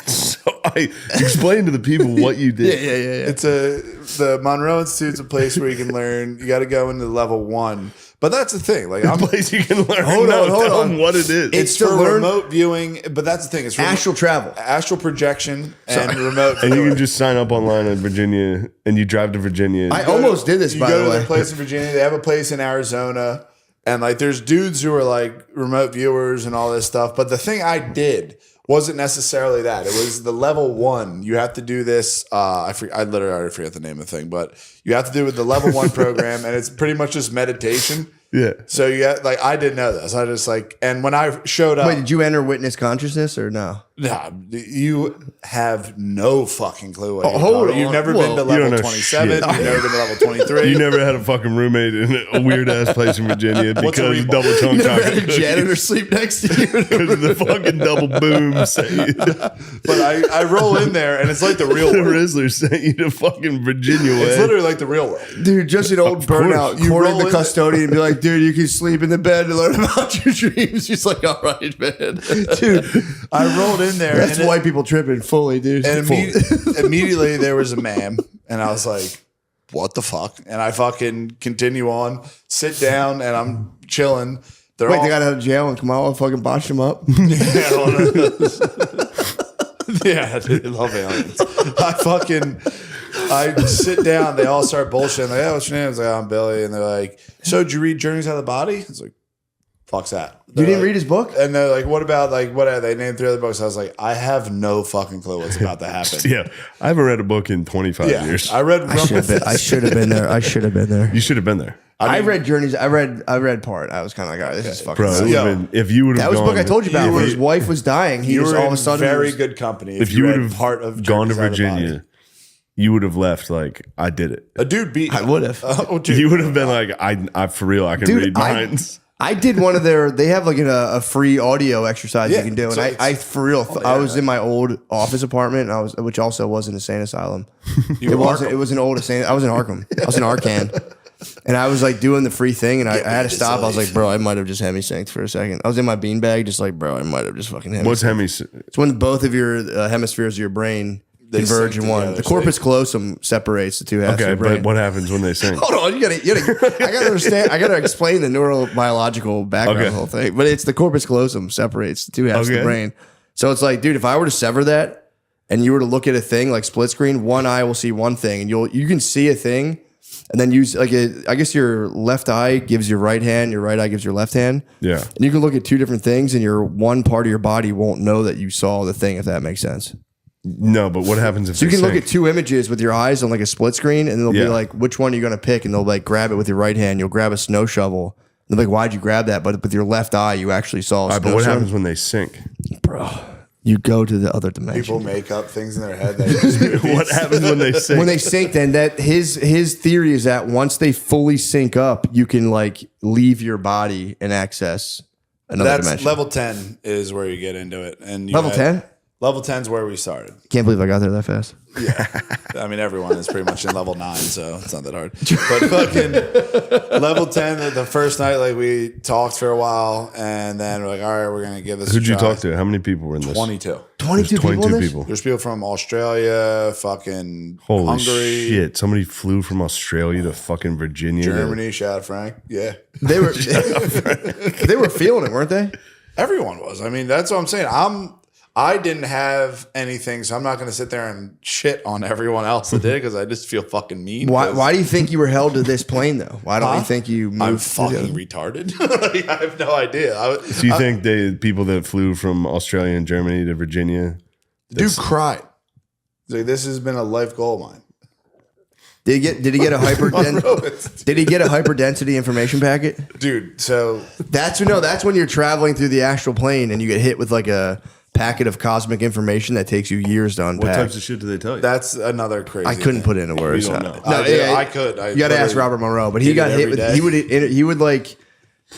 So I explain to the people what you did. Yeah. It's the Monroe Institute's a place where you can learn. You got to go into level 1, but that's the thing. Like A I'm, place you can learn. Hold on, hold tell on. them what it is. it's to for learn- remote viewing, but that's the thing. It's Astral travel. astral projection and remote. and you viewing. can just sign up online in Virginia, and you drive to Virginia. I almost did this, You by go the to way. the place in Virginia. They have a place in Arizona, and like there's dudes who are like remote viewers and all this stuff. But the thing I did wasn't necessarily that. It was the level 1. You have to do this. I literally already forget the name of the thing, but you have to do it with the level 1 program, and it's pretty much just meditation. yeah. So you got like I didn't know this. I just like, and when I showed up, Wait, did you enter witness consciousness or no? nah, you have no fucking clue what you're hold talking about. on. You've never Whoa. been to You level don't know 27. shit. You've never been to level 23. You never had a fucking roommate in a weird ass place in Virginia What's a because of reebok? double chunk Never had a chocolate janitor sleep next to you. because of the fucking double boom sent you. But I roll in there and it's like the real The world. Rizzler sent you to fucking Virginia way. It's literally like the real world. Dude, just an old course. burnout. You Cornered roll the in custodian and be like, dude, you can sleep in the bed and learn about your dreams. She's like, all right, man. Dude, I rolled in there That's and white people tripping fully, dude. and Full. immediately there was a ma'am and I was like, what the fuck? And I fucking continue on, sit down and I'm chilling. They're Wait, all, they got out of jail and Kamala fucking botched him up? Yeah, dude, I love aliens. I sit down, they all start bullshitting. Like, oh, what's your name? I was like, oh, I'm Billy. And they're like, so did you read Journeys Out of the Body? I was like, fuck's that? You They're didn't like- read his book? And they're like, what about like what are they named 3 other books? I was like, I have no fucking clue what's about to happen. Yeah, I haven't read a book in 25 years. I read. I should have been there. I should have been there. You should have been there, I read Journeys. I read part. I was kind of like, all right, this is fucking. bro. It would Yo, have been if you would have That was gone. the book I told you about. You Where were- his wife was dying. He You was were all in of a sudden very was- good company. If you would read have part of gone to Journeys Out of the Virginia, Body. you would have left like I did it. A dude beat. I would have. Oh, dude. You would have been like I for real. I can Dude, read minds. I did one of their. They have like a free audio exercise Yeah, you can do, and so I it's- for real. I was in my old office apartment, and which also was an insane asylum. You It were wasn't. It was an old insane. I was in Arkham. I was in Arcan, and I was like doing the free thing, and I had to stop. I was like, bro, I might have just hemi-synced for a second. I was in my beanbag, just like, bro, I might have just fucking hemi. What's Hemi? It's when both of your hemispheres of your brain They converge sync in one. together, The so corpus callosum separates the two halves Okay, of your brain. but what happens when they sing? Hold on, you gotta, I gotta understand. I gotta explain the neurobiological background of Okay. the whole thing. But it's the corpus callosum separates the two halves of Okay. the brain. So it's like, dude, if I were to sever that and you were to look at a thing like split screen, one eye will see one thing, and you can see a thing, and then use like I guess your left eye gives your right hand, your right eye gives your left hand. Yeah. And you can look at two different things, and your one part of your body won't know that you saw the thing, if that makes sense. No, but what happens if So you they can look sing? at two images with your eyes on like a split screen, and they'll be Yeah. like, which one are you going to pick? And they'll like grab it with your right hand. You'll grab a snow shovel. And they're like, why'd you grab that? But with your left eye, you actually saw a All right, snow but what shovel. happens when they sink? Bro, you go to the other dimension. People make up things in their head. That just movies. What happens when they sink? When they sync, then that his theory is that once they fully sync up, you can like leave your body and access another That's dimension. level 10 is where you get into it. And you Level had- 10? Level 10 is where we started. Can't believe I got there that fast. I mean, everyone is pretty much in level 9, so it's not that hard. But fucking level 10, the first night, like we talked for a while, and then we're like, all right, we're going to give this Who'd a you try. talk to? How many people were in this? 22. 22 There's people in 22 this? people. There's people from Australia, fucking Holy Hungary, shit! Somebody flew from Australia to fucking Virginia. to- Germany. Shout out Frank. Yeah. They were they were feeling it, weren't they? Everyone was. I mean, that's what I'm saying. I didn't have anything, so I'm not going to sit there and shit on everyone else that did because I just feel fucking mean. Why do you think you were held to this plane though? Why don't you think you moved? I'm to the other- fucking retarded. Like, I have no idea. Do you think the people that flew from Australia and Germany to Virginia? Dude cried. He's like, this has been a life goal of mine. Did he get a did he get a hyperdensity information packet? Dude, so That's when you're traveling through the astral plane and you get hit with like a packet of cosmic information that takes you years to What unpack. types of shit do they tell you? that's another crazy I couldn't thing. put it into words. We don't know. I could. You got to ask literally Robert Monroe, but he did got it hit every with day. he would like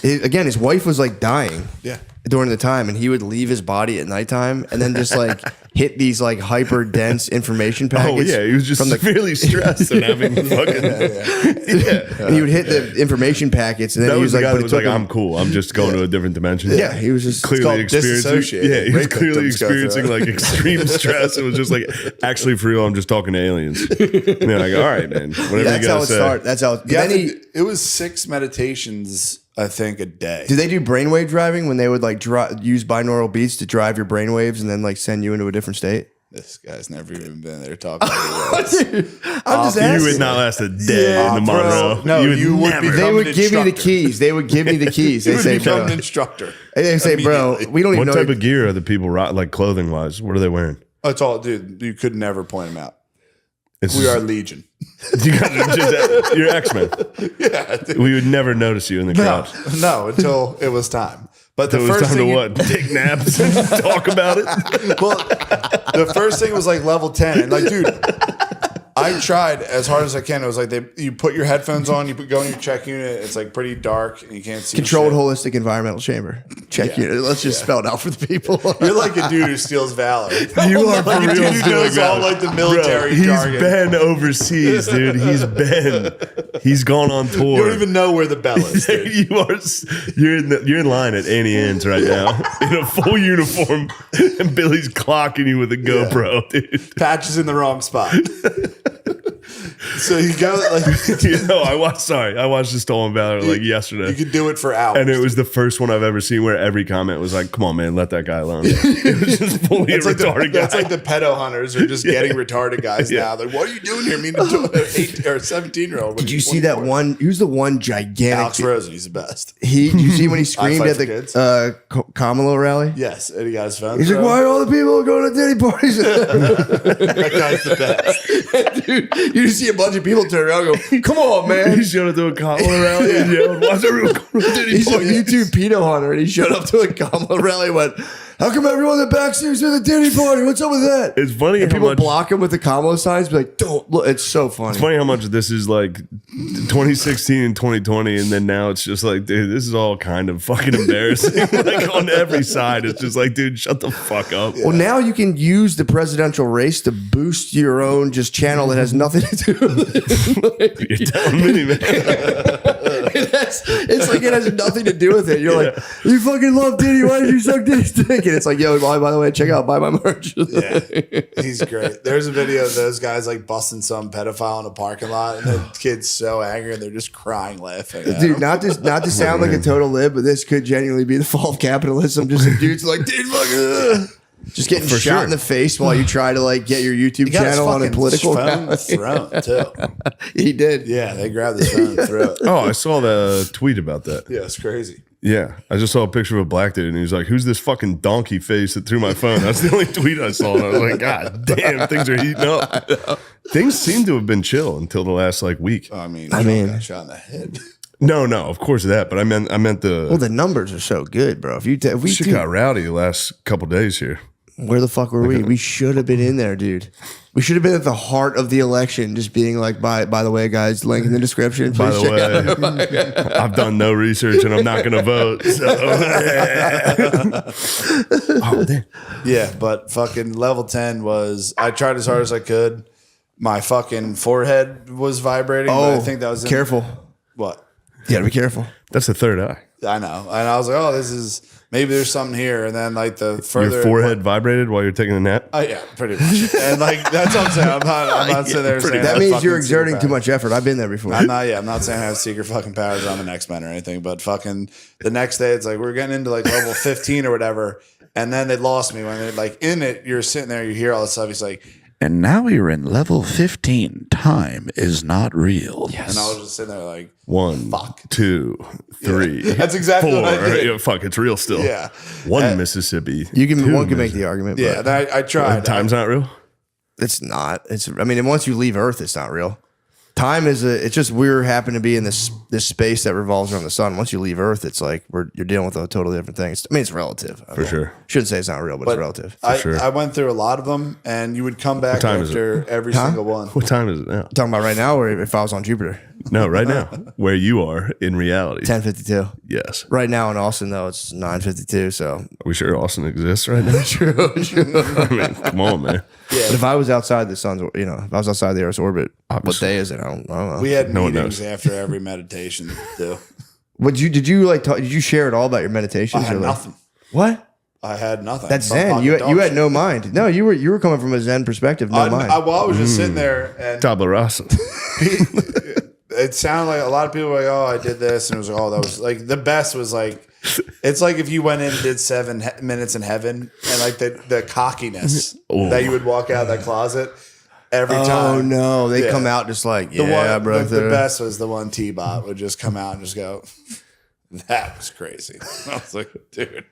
again. His wife was like dying. Yeah. During the time, and he would leave his body at nighttime and then just like hit these like hyper dense information Oh packets. yeah, he was just from the severely stressed and having fucking. Yeah. and he would hit the information packets, and then That he was was the like, guy but that it was took like, him- "I'm cool. I'm just going to a different dimension." Yeah, he was just clearly called experiencing. disassociated. Yeah, he was Rape clearly victims go through experiencing it. like extreme stress. It was just like, actually, for real, I'm just talking to aliens. And they're like, "All right, man, whatever That's you how gotta it say." started. That's how. Yeah, Then he, it was 6 meditations, I think, a day. did they do brainwave driving when they would like use binaural beats to drive your brainwaves and then like send you into a different state? This guy's never even been there talking about it. I'm just You asking. would not last a day Yeah, in the bro. Monroe. No, you would never. be- They become would an give me the instructor. keys. They would give me the keys. They You would say, become bro. an instructor. They say, bro, Immediately. we don't even What know. type of gear are the people like clothing wise? What are they wearing? That's all, dude. You could never point them out. It's We are Legion. you guys are just you're X-Men. Yeah, dude. We would never notice you in the No, crowd. no, until it was time. But the It was first time thing to you- what? Take naps and talk about it. Well, the first thing was like level 10. And like, dude, I tried as hard as I can. It was like you put your headphones on, you go in your check unit. It's like pretty dark and you can't see Controlled shit. holistic environmental chamber. Check unit. Let's just spell it out for the people. You're like a dude who steals valor. You are Like for a real dude who knows doing all that. like the military Bro, he's jargon. been overseas, dude. He's gone on tour. You don't even know where the bell is. Dude. you're in line at Annie Ann's right now in a full uniform, and Billy's clocking you with a GoPro, dude. Patches in the wrong spot. So you go like I watched the Stolen Valor like yesterday. you could do it for hours. And it was the first one I've ever seen where every comment was like, "Come on, man, let that guy alone." It was just fully It's like retarded guy. that's like the pedo hunters are just getting retarded guys now. Like, what are you doing here? I mean, to an 8 or 17-year-old. Did you see that one? Who's the one gigantic? Alex Rosen, he's the best. Did you see when he screamed Fight at for the Kids? Kamala rally? Yes, and he got his phone. He's like, why are all the people going to titty parties? That guy's the best. Dude, you just see a bunch of people turn around and go, come on, man. He showed up to a Kamala rally and yelled, "Why's everyone going to titty He's a parties?" YouTube pedo hunter, and he showed up to a Kamala rally and went, how come everyone in the back seats at the titty party? What's up with that? It's funny And how people much. block him with the Kamala signs, be like, don't look. It's so funny. It's funny how much this is like 2016 and 2020, and then now it's just like, dude, this is all kind of fucking embarrassing. Like on every side, it's just like, dude, shut the fuck up. Well, now you can use the presidential race to boost your own just channel that has nothing to do with it. You're telling me, man. It's like it has nothing to do with it. You're like, you fucking love Diddy. Why did you suck Diddy's dick? And it's like, yo, by the way, check out, buy my merch. Yeah, he's great. There's a video of those guys like busting some pedophile in a parking lot, and the kid's so angry, and they're just crying, laughing. At Dude, him. not to sound like a total lib, but this could genuinely be the fall of capitalism. Just a dude's like, dude, fuck, just getting For shot sure. in the face while you try to like get your YouTube He got his channel on a fucking political phone rally. thrown too. He did. Yeah, they grabbed his phone and threw it. Oh, I saw the tweet about that. Yeah, it's crazy. Yeah, I just saw a picture of a black dude, and he was like, "Who's this fucking donkey face that threw my phone?" That's the only tweet I saw, and I was like, "God damn, things are heating up." Things seem to have been chill until the last like week. I mean, got shot in the head. No, of course that, but I meant Well, the numbers are so good, bro. If we shit got rowdy the last couple days here. where the fuck were we? We should have been in there, dude. We should have been at the heart of the election, just being like, by the way, guys, link in the description. By Please the check way, out. I've done no research and I'm not going to vote. So. Oh, damn. Yeah, but fucking level 10 was, I tried as hard as I could. My fucking forehead was vibrating. But I think that was careful. What? You gotta be careful. That's the third eye. I know. And I was like, oh, this is, maybe there's something here. And then like the further. Your forehead vibrated while you're taking a nap? Yeah, pretty much. And like, that's what I'm saying. I'm not sitting there saying I That have means fucking you're exerting secret too powers. much effort. I've been there before. I'm not saying I have secret fucking powers on the X-Men or anything, but fucking the next day it's like we're getting into like level 15 or whatever, and then they lost me when they're like in it. You're sitting there, you hear all this stuff. He's like, And now you're in level 15. Time is not real. and I was just sitting there like, 1, 2, 3. That's exactly 4. what I did. Yeah, fuck, it's real still. Yeah. 1 Mississippi. You can 2 one can make Mississippi. the argument. yeah. But And I tried. Time's not real? it's not. I mean, once you leave Earth, it's not real. Time is it's just we happen to be in this space that revolves around the sun. Once you leave Earth, it's like you're dealing with a totally different thing. It's relative. For sure. Shouldn't say it's not real, but it's relative. sure. I went through a lot of them, and you would come back time is after every single one. What time is it now? Talking about right now, or if I was on Jupiter, No, right now. Where you are in reality. 10:52. Yes. Right now in Austin, though, it's 9:52. So, Are we sure Austin exists right now? true. I mean, come on, man. But if I was outside the sun's, if I was outside the Earth's orbit, what day is it? I don't know. We had No one meetings knows. after every meditation too. Did you share at all about your meditations? I had or like- nothing. What? I had nothing. That's Some Zen. fucking You dog had shit. no mind. No, you were coming from a Zen perspective, no mind. I was just sitting there, and Tabla rasa. it sounded like a lot of people were like, "Oh, I did this," and it was like, "Oh, that was like the best." Was like, it's like if you went in and did 7 minutes in heaven, and like the cockiness that you would walk out of that closet every time. Oh no, they Yeah. come out just like The yeah, one, bro. the best was the one T-Bot would just come out and just go, "That was crazy." I was like, "Dude,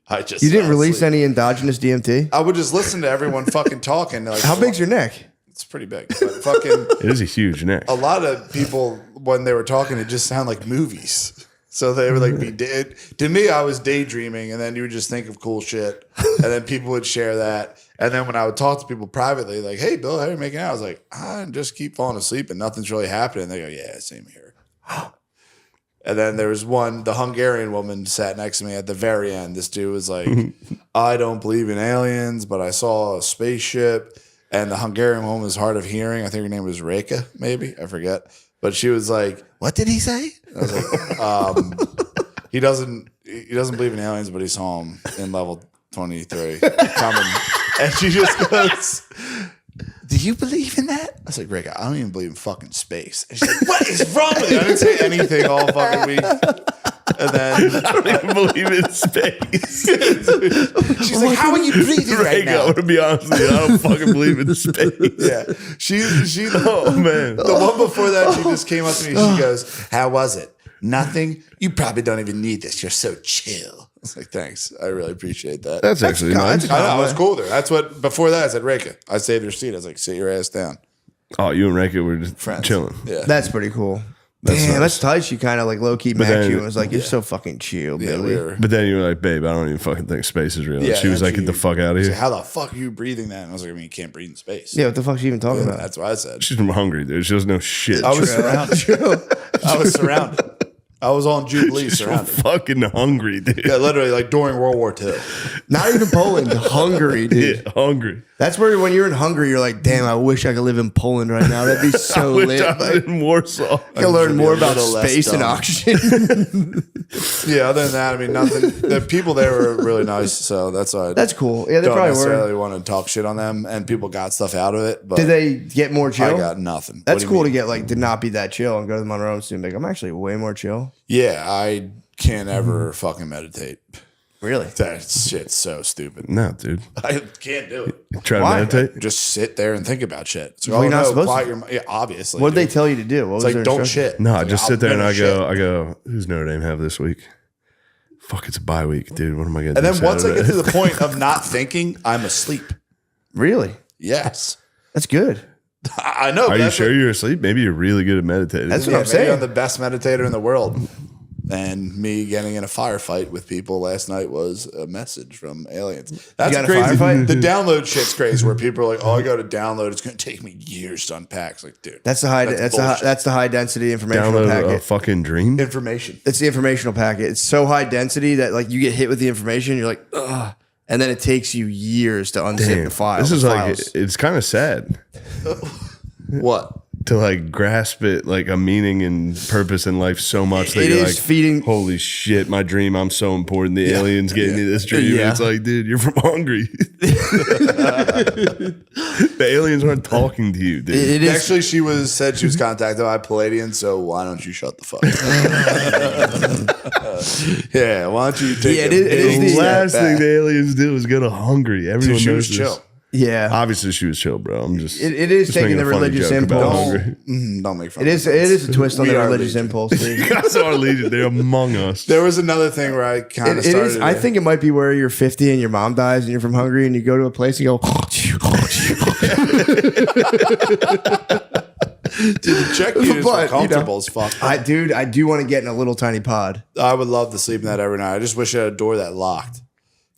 I just." You didn't fell release asleep. any endogenous DMT. I would just listen to everyone fucking talking. Like, How big's your neck? It's pretty big, but fucking. It is a huge neck. A lot of people when they were talking, it just sounded like movies. So they would like to me, I was daydreaming, and then you would just think of cool shit, and then people would share that. And then when I would talk to people privately, like, "Hey, Bill, how are you making out?" I was like, "I just keep falling asleep, and nothing's really happening." They go, "Yeah, same here." And then there was the Hungarian woman sat next to me at the very end. This dude was like, "I don't believe in aliens, but I saw a spaceship." And the Hungarian woman was hard of hearing. I think her name was Reka, maybe. I forget. But she was like, "What did he say?" I was like, he doesn't believe in aliens, but he saw him in level 23 coming. And she just goes, do you believe in that? I was like, Rick, I don't even believe in fucking space. And she's like, what is wrong with you? I didn't say anything all fucking week. And then I don't even believe in space. she's like, how are you breathing right Rick, now? I'm gonna be honest with you. I don't fucking believe in space. Yeah. She Oh man. the one before that, she just came up to me. She goes, how was it? Nothing? You probably don't even need this. You're so chill. I was like, thanks. I really appreciate that. That's actually nice. I know. I was cool with her. That's what, before that, I said, Reka, I saved her seat. I was like, sit your ass down. Oh, you and Rekka were just Friends. chilling. Yeah. That's pretty cool. That's Damn, nice. that's tight. She kind of like low key matched then- you and was like, "You're so fucking chill, Yeah, Billy." we were. But then you were like, babe, I don't even fucking think space is real. Yeah, She was and like, get the fuck out of She's here. like, how the fuck are you breathing that? And I was like, I mean, you can't breathe in space. Yeah, what the fuck she even talking about? That's what I said. She's from hungry, dude. She doesn't know shit. I was surrounded. I was surrounded. I was on Jubilee She's surrounded. fucking hungry, dude. Yeah, literally, like during World War II. Not even Poland, Hungary, dude. Yeah, hungry. That's where when you're in Hungary, you're like, "Damn, I wish I could live in Poland right now. That'd be so Wish lit." I was Like, in Warsaw. I could learn be more a about little less space and dumb. oxygen. Yeah, other than that, I mean, nothing. The people there were really nice, so that's why I That's cool. Yeah, they don't probably necessarily were. want to talk shit on them, and people got stuff out of it. But Did they get more I chill? got nothing. That's What do you cool to mean? get like to not be that chill and go to the Monroe and be like, I'm actually way more chill. Yeah, I can't ever fucking meditate. Really? That shit's so stupid. No, dude. I can't do it. Try to Why? meditate. Just sit there and think about shit. It's like, Well, oh you're not no, supposed quiet to. your mind. Yeah, obviously. What did they dude. tell you to do? What It's was like, their don't instruction? shit. No, I It's just like, sit there I'm and gonna I shit. go, who's Notre Dame have this week? Fuck, it's a bye week, dude. What am I going to And do? then once I get to Saturday? the point of not thinking, I'm asleep. Really? Yes. That's good. I know. Are but you that's sure what- you're asleep? Maybe you're really good at meditating. That's what Yeah, I'm maybe saying. I'm the best meditator in the world. And me getting in a firefight with people last night was a message from aliens. That's got in a crazy. firefight? The download shit's crazy. Where people are like, "Oh, I got to download. It's going to take me years to unpack." It's like, dude, That's the high. That's bullshit. the high density informational Download a packet. fucking dream. information. It's the informational packet. It's so high density that like you get hit with the information, you're like, ugh, and then it takes you years to unzip Damn, the file. this the is like files. it's kind of sad What? to like grasp it like a meaning and purpose in life so much that It you're is like, feeding- holy shit, my dream, I'm so important. The aliens gave me this dream. Yeah. It's like, dude, you're from Hungary. The aliens aren't talking to you, dude. It is. Actually, she said she was contacted by Palladian. So why don't you shut the fuck up? Yeah, why don't you take Yeah, a it is big the step last thing back? the aliens do is go to Hungary. Everyone Dude, she knows was this. chill. yeah. Obviously, she was chill, bro. I'm just. It is just taking making the a funny religious joke about impulse. Hungary. Don't make fun. It of is. It is a twist on We the are religious legion. impulse. Dude. You guys are legion. They're among us. There was another thing where I kind of It started. is. I think it might be where you're 50 and your mom dies and you're from Hungary and you go to a place and you go. dude, the check units But, were you comfortable know, as fuck. I do want to get in a little tiny pod. I would love to sleep in that every night. I just wish I had a door that locked.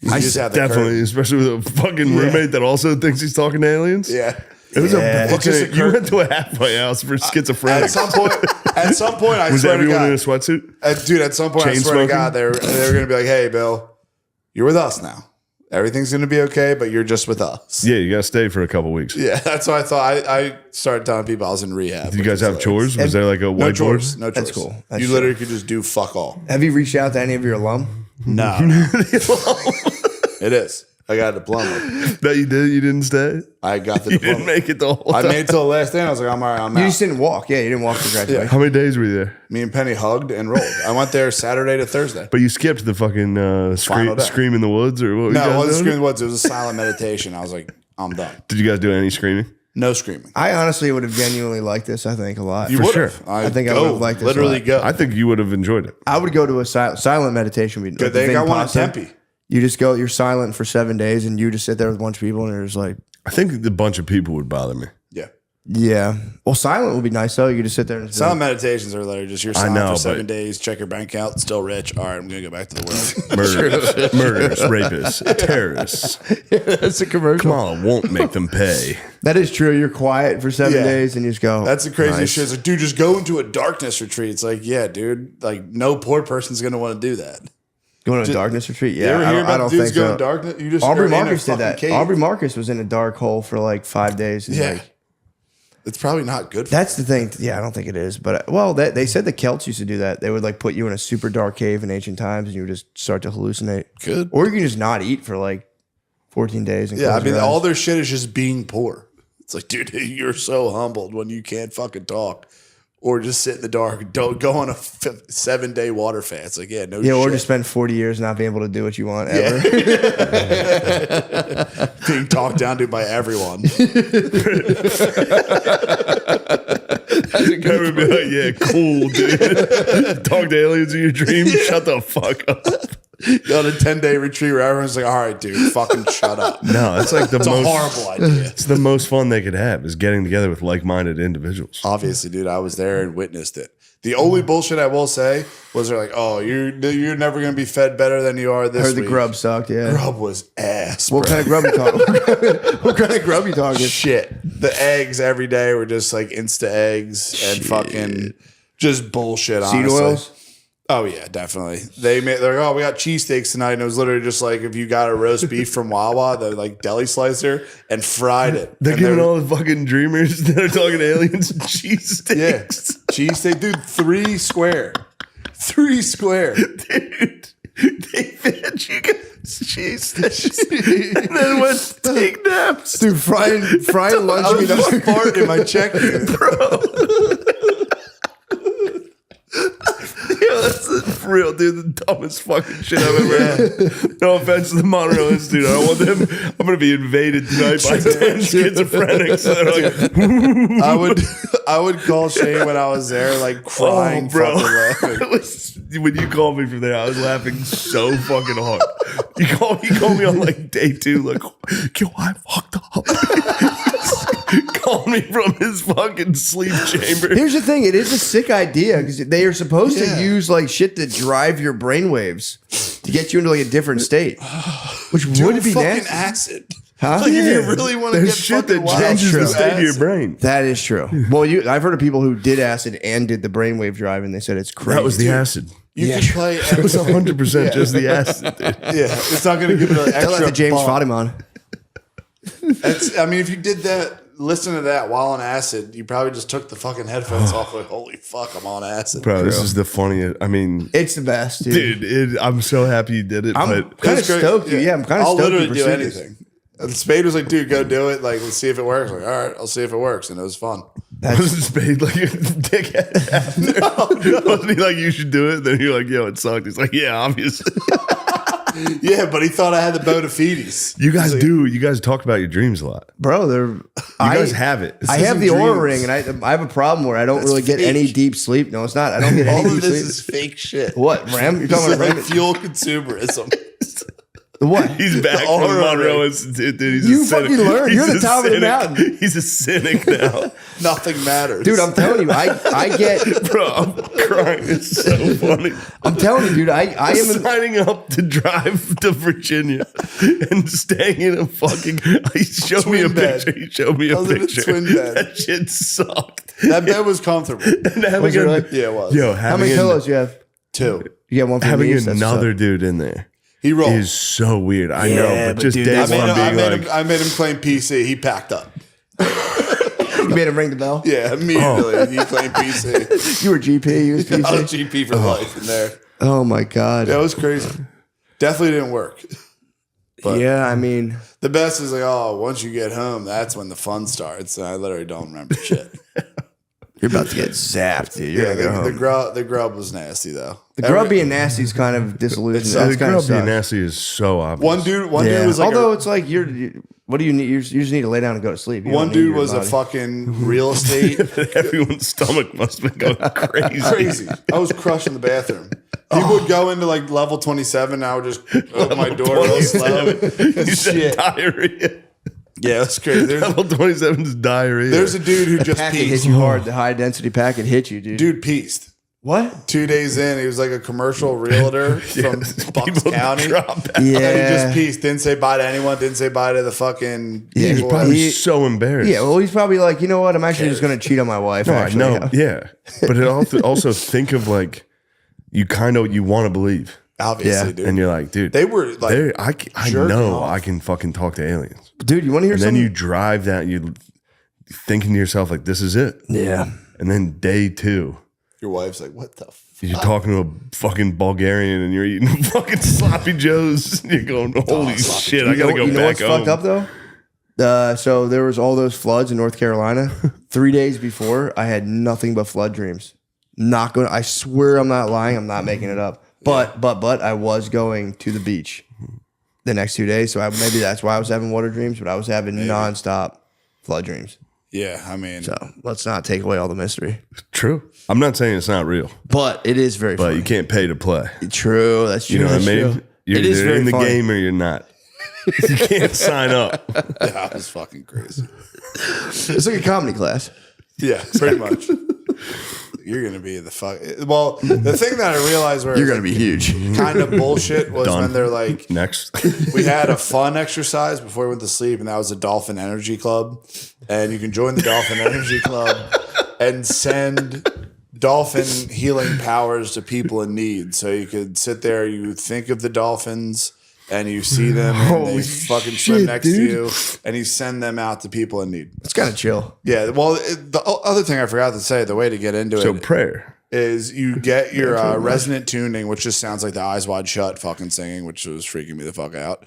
You just have the Definitely, curtain. especially with a fucking roommate that also thinks he's talking to aliens. Yeah. It was Yeah. a It's just fucking. a You went to a halfway house for schizophrenics. At some point, I Was swear to everyone in a God, sweatsuit? dude. At some point, I Chain swear to smoking? God, they were going to be like, "Hey, Bill, you're with us now. Everything's going to be okay, but you're just with us." Yeah, you gotta stay for a couple weeks. Yeah, that's what I thought. I started telling people I was in rehab. Did you guys have chores? Was there like a No whiteboard? chores. No chores. That's cool. That's you true. literally could just do fuck all. Have you reached out to any of your alum? No, it is. I got a diploma. That you did? You didn't stay? I got the You diploma. didn't make it the whole I time? made it till the last day. And I was like, I'm all right. I'm You out. just didn't walk. Yeah, you didn't walk to graduation. How many days were you there? Me and Penny hugged and rolled. I went there Saturday to Thursday. But you skipped the fucking Final day. scream in the woods or what? were you No, it guys wasn't doing? screaming woods. It was a silent meditation. I was like, I'm done. Did you guys do any screaming? No screaming. I honestly would have genuinely liked this. I think a lot. You For would sure. have. I think I would've liked this a Literally lot. go. I think you would have enjoyed it. I would go to a silent meditation. Like Good. They the got one in Vipassana. Tempe. You just go. You're silent for 7 days, and you just sit there with a bunch of people, and you're just like, I think the bunch of people would bother me. Yeah. yeah. Well, silent would be nice though. You could just sit there and just be Silent like, meditations are literally just you're silent know, for 7 but- days, check your bank account, still rich. All right, I'm going to go back to the world. Murderers, rapists, terrorists. that's a commercial. Come on, won't make them pay. That is true. You're quiet for 7 Yeah. days, and you just go. That's the craziest nice. shit. It's like, dude, just go into a darkness retreat. It's like, yeah, dude, like no poor person's going to want to do that. Going to a darkness retreat. You Yeah, ever I hear don't, I about don't dudes think going so. darkness? You just Aubrey you're in a Marcus did fucking that. cave. Aubrey Marcus was in a dark hole for like 5 days. And Yeah. like, It's probably not good for that's the thing. Yeah, I don't think it is. But well, they said the Celts used to do that. They would like put you in a super dark cave in ancient times, and you would just start to hallucinate. Good. Or you can just not eat for like 14 days. And Yeah, I close mean, your all eyes. their shit is just being poor. It's like, dude, you're so humbled when you can't fucking talk. Or just sit in the dark. Don't go on a 7-day water fast. Like, yeah, no Yeah, shit. or just spend 40 years not being able to do what you want ever. Being talked down to by everyone. I would be like, yeah, cool, dude. Talk to aliens in your dreams. Shut the fuck up. Go on a 10-day retreat where everyone's like, all right, dude, fucking shut up. No, it's like It's a horrible idea. It's the most fun they could have is getting together with like-minded individuals. Obviously, dude, I was there and witnessed it. The only bullshit I will say was they're like, oh, you're never going to be fed better than you are I this heard the week. grub sucked, yeah. Grub was ass, What bro. kind of grub you talking? What kind of grub you talking? Shit. The eggs every day were just like Insta eggs and fucking just bullshit, Seed honestly. oils? Oh, yeah, definitely. They're like, oh, we got cheesesteaks tonight. And it was literally just like if you got a roast beef from Wawa, the like deli slicer, and fried it. They're And giving they were- all the fucking dreamers that are talking to aliens cheesesteaks. Yeah. Cheesesteak, dude, 3 square. 3 square. Dude, they fed you guys cheesesteaks and then went to take naps. Dude, frying lunch I was meat just up. farting in my check unit. Yeah, that's real, dude. The dumbest fucking shit I've ever heard. No offense to the Monroe Institute. I don't want them. I'm going to be invaded tonight by 10 schizophrenics. They're like, I would call Shane when I was there, like crying, bro. fucking laughing. It was, when you called me from there, I was laughing so fucking hard. You called me on like day 2, like, yo, I fucked up. Called me from his fucking sleep chamber. Here's the thing, it is a sick idea because they are supposed Yeah. to use like shit to drive your brainwaves to get you into like a different state, which Do would be fucking nasty. acid. Huh? Like if you Yeah. really want to There's get shit fucking that wild, changes the do state of your acid. brain. That is true. Well, I've heard of people who did acid and did the brainwave drive, and they said it's crazy. That was the acid. You Yeah, can play. It was 100% just the acid, dude. Yeah, it's not going to give it an Tell that extra. to James bump. Fadiman. I mean, if you did that, listen to that while on acid, you probably just took the fucking headphones off. Like, holy fuck, I'm on acid, Bro, this is the funniest. I mean, It's the best, dude. dude, I'm so happy you did it. I'm but kind of It's great. stoked. Yeah, I'm kind of I'll stoked. literally you do pursued this. anything. And Spade was like, dude, go do it. Like, let's see if it works. Like, all right, I'll see if it works. And it was fun. wasn't Spade like a dickhead after? Wasn't he like, you should do it? Then you're like, yo, it sucked. He's like, yeah, obviously. Yeah, but he thought I had the Botafides. You guys do. You guys talk about your dreams a lot. Bro, You guys have it. I have the Aura ring, and I have a problem where I don't really get fake. any deep sleep. No, it's not. I don't get All any of deep this sleep. is fake shit. What, Ram? You're talking This about is Ram? like fuel consumerism. What? He's back The from Aura Monroe ring. Institute, dude. He's You a cynic. fucking learn. He's You're the a top of the cynic. mountain. He's a cynic now. Nothing matters. Dude, I'm telling you, I get. Bro, I'm crying. It's so funny. I'm telling you, dude, I am. Signing up to drive to Virginia and staying in a fucking. He showed me a Twin bed. picture. He showed me I a was in a picture. twin bed. That shit sucked. That bed was comfortable. And having Was it really? Yeah, it was. Yo, How many pillows you have? 2. You got one for having me. so that's another what's dude in there He rolled. is so weird. I Yeah, know, but but just dude, day that's one what being like, I made him claim PC. He packed up. up. You made him ring the bell. Yeah, immediately. He claimed PC. You were GP. He was I was PC. GP for life in there. Oh my god. That was crazy. Definitely didn't work. But Yeah, I mean, the best is like, oh, once you get home, that's when the fun starts. And I literally don't remember shit. you're about to get zapped, dude. You're Yeah, gonna go home. the grub was nasty though. The grub being nasty is kind of disillusioned. It's- That's the kind girl of being sucks. nasty is so obvious. One dude Yeah. was like Although it's like what do you need? You just need to lay down and go to sleep. You one don't need dude your was a body. fucking real estate Everyone's stomach must have been going crazy. crazy. I was crushing the bathroom. He would go into like level 27. And I would just open my door real slow. You said Shit. diarrhea. Yeah, that's crazy. Level 27 is diarrhea. There's a dude who just packet hit pieced. you hard. The high density packet hit you, dude. Dude pieced. What? 2 days in, he was like a commercial realtor from Bucks People County. drop out. And he Yeah. just pieced. Didn't say bye to anyone. Didn't say bye to the fucking Yeah, He's people. probably He- so embarrassed. Yeah, well, he's probably like, you know what? I'm actually just going to cheat on my wife. no, I actually. know. Yeah. But it also think of like, you want to believe. Obviously, Yeah. dude. And you're like, dude, They were like, I jerking know off. I can fucking talk to aliens. Dude, you want to hear And then something? you drive that, you thinking to yourself, like, this is it. Yeah. And then day 2, your wife's like, what the fuck? you're talking to a fucking Bulgarian and you're eating fucking sloppy joes. And you're going, holy sloppy shit, I gotta go you know back what's home. fucked up though? So there was all those floods in North Carolina. 3 days before, I had nothing but flood dreams. Not going. I swear I'm not lying. I'm not making it up. But I was going to the beach the next 2 days. So maybe that's why I was having water dreams. But I was having nonstop flood dreams. Yeah, I mean, So let's not take away all the mystery. True. I'm not saying it's not real, But it is very but funny. you can't pay to play. True. That's true. You know what I that's mean? true. You're It is either very in the funny. game or you're not. You can't sign up. that was fucking crazy. It's like a comedy class. Yeah, pretty much. You're gonna be the fuck. Well, the thing that I realized where You're going to be huge. kind of bullshit was Done. when they're like, Next. we had a fun exercise before we went to sleep, and that was a Dolphin Energy Club. And you can join the Dolphin Energy Club and send dolphin healing powers to people in need. So you could sit there, you think of the dolphins, and you see them, and they fucking swim shit, next to dude. you, and you send them out to people in need. It's kind of chill. Yeah. Well, the other thing I forgot to say, the way to get into So it prayer. is you get your resonant tuning, which just sounds like the Eyes Wide Shut fucking singing, which was freaking me the fuck out.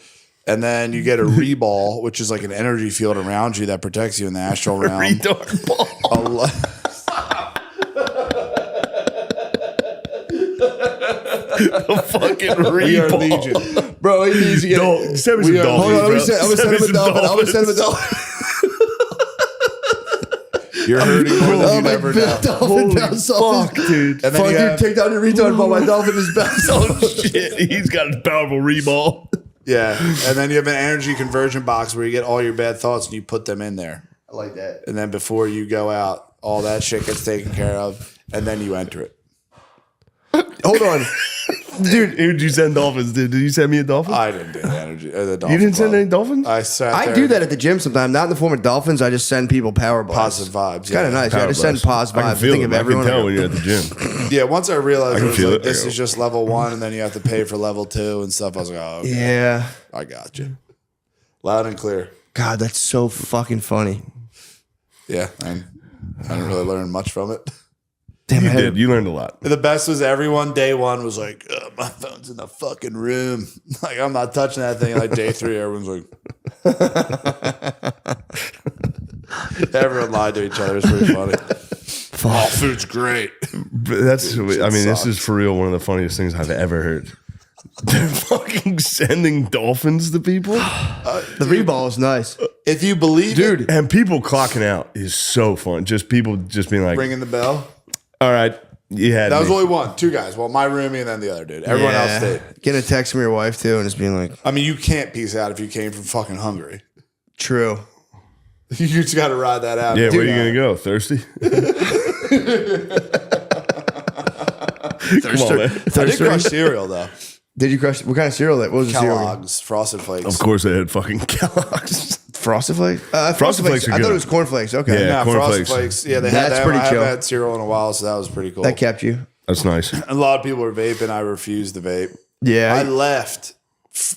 And then you get a reball, which is like an energy field around you that protects you in the astral realm. Retard ball. A lo- A fucking we are reball. legion. Bro, he needs to get Don't send me some We are- dolphins, Hold on, bro. I'm gonna send him a dolphin. I'm gonna send him a dolphins. dolphin. You're hurting more than Oh, you my never big know. dolphin Holy bounce off fuck, his- dude. And then Fuck, you dude, have, take down your retard ball. My dolphin is bounced Oh, off. shit. He's got a powerful reball. yeah, and then you have an energy conversion box where you get all your bad thoughts and you put them in there. I like that. And then before you go out, all that shit gets taken care of, and then you enter it. Hold on. Dude, who'd you send dolphins? Did you send me a dolphin? I didn't do the energy. The dolphin You didn't send club. any dolphins? I sat I there. do that at the gym sometimes, not in the form of dolphins. I just send people power vibes. Positive vibes. It's kind of nice. I Power just send blast. positive I vibes. can feel Think it. of I everyone. can I tell go, when you're at the gym. Yeah, once I realized I can it was feel like, it. this I go, is just level 1, and then you have to pay for level 2 and stuff. I was like, oh, okay. Yeah. I got you. Loud and clear. God, that's so fucking funny. Yeah, I didn't really learn much from it. Damn, You I had did. You learned a lot. The best was everyone day 1 was like, my phone's in the fucking room. Like, I'm not touching that thing. Like, day 3, everyone's like, everyone lied to each other. It's pretty funny. Oh, food's great. But that's, I mean, this sucks. is for real one of the funniest things I've ever heard. They're fucking sending dolphins to people. the reball is nice. If you believe it, Dude, And people clocking out is so fun. Just people just being like, ringing the bell. all right, you had That was me. only one, 2 guys. Well, my roomie and then the other dude. Everyone else stayed. Getting a text from your wife too and just being like, I mean, you can't peace out if you came from fucking Hungary. true. You just got to ride that out. Yeah, Dude, where are you going to go? Thirsty? Come on, man. I did crush cereal, though. Did you crush? What kind of cereal? What was the cereal? Kellogg's, Frosted Flakes. Of course, they had fucking Kellogg's. Frosted Flakes? Frosted Flakes are I thought good. it was cornflakes. Okay. Yeah. Yeah, Corn Frosted Flakes. Flakes. Yeah, they had That's that. pretty I haven't chill. had cereal in a while, so that was pretty cool. That kept you. That's nice. A lot of people were vaping. I refused to vape. Yeah. I left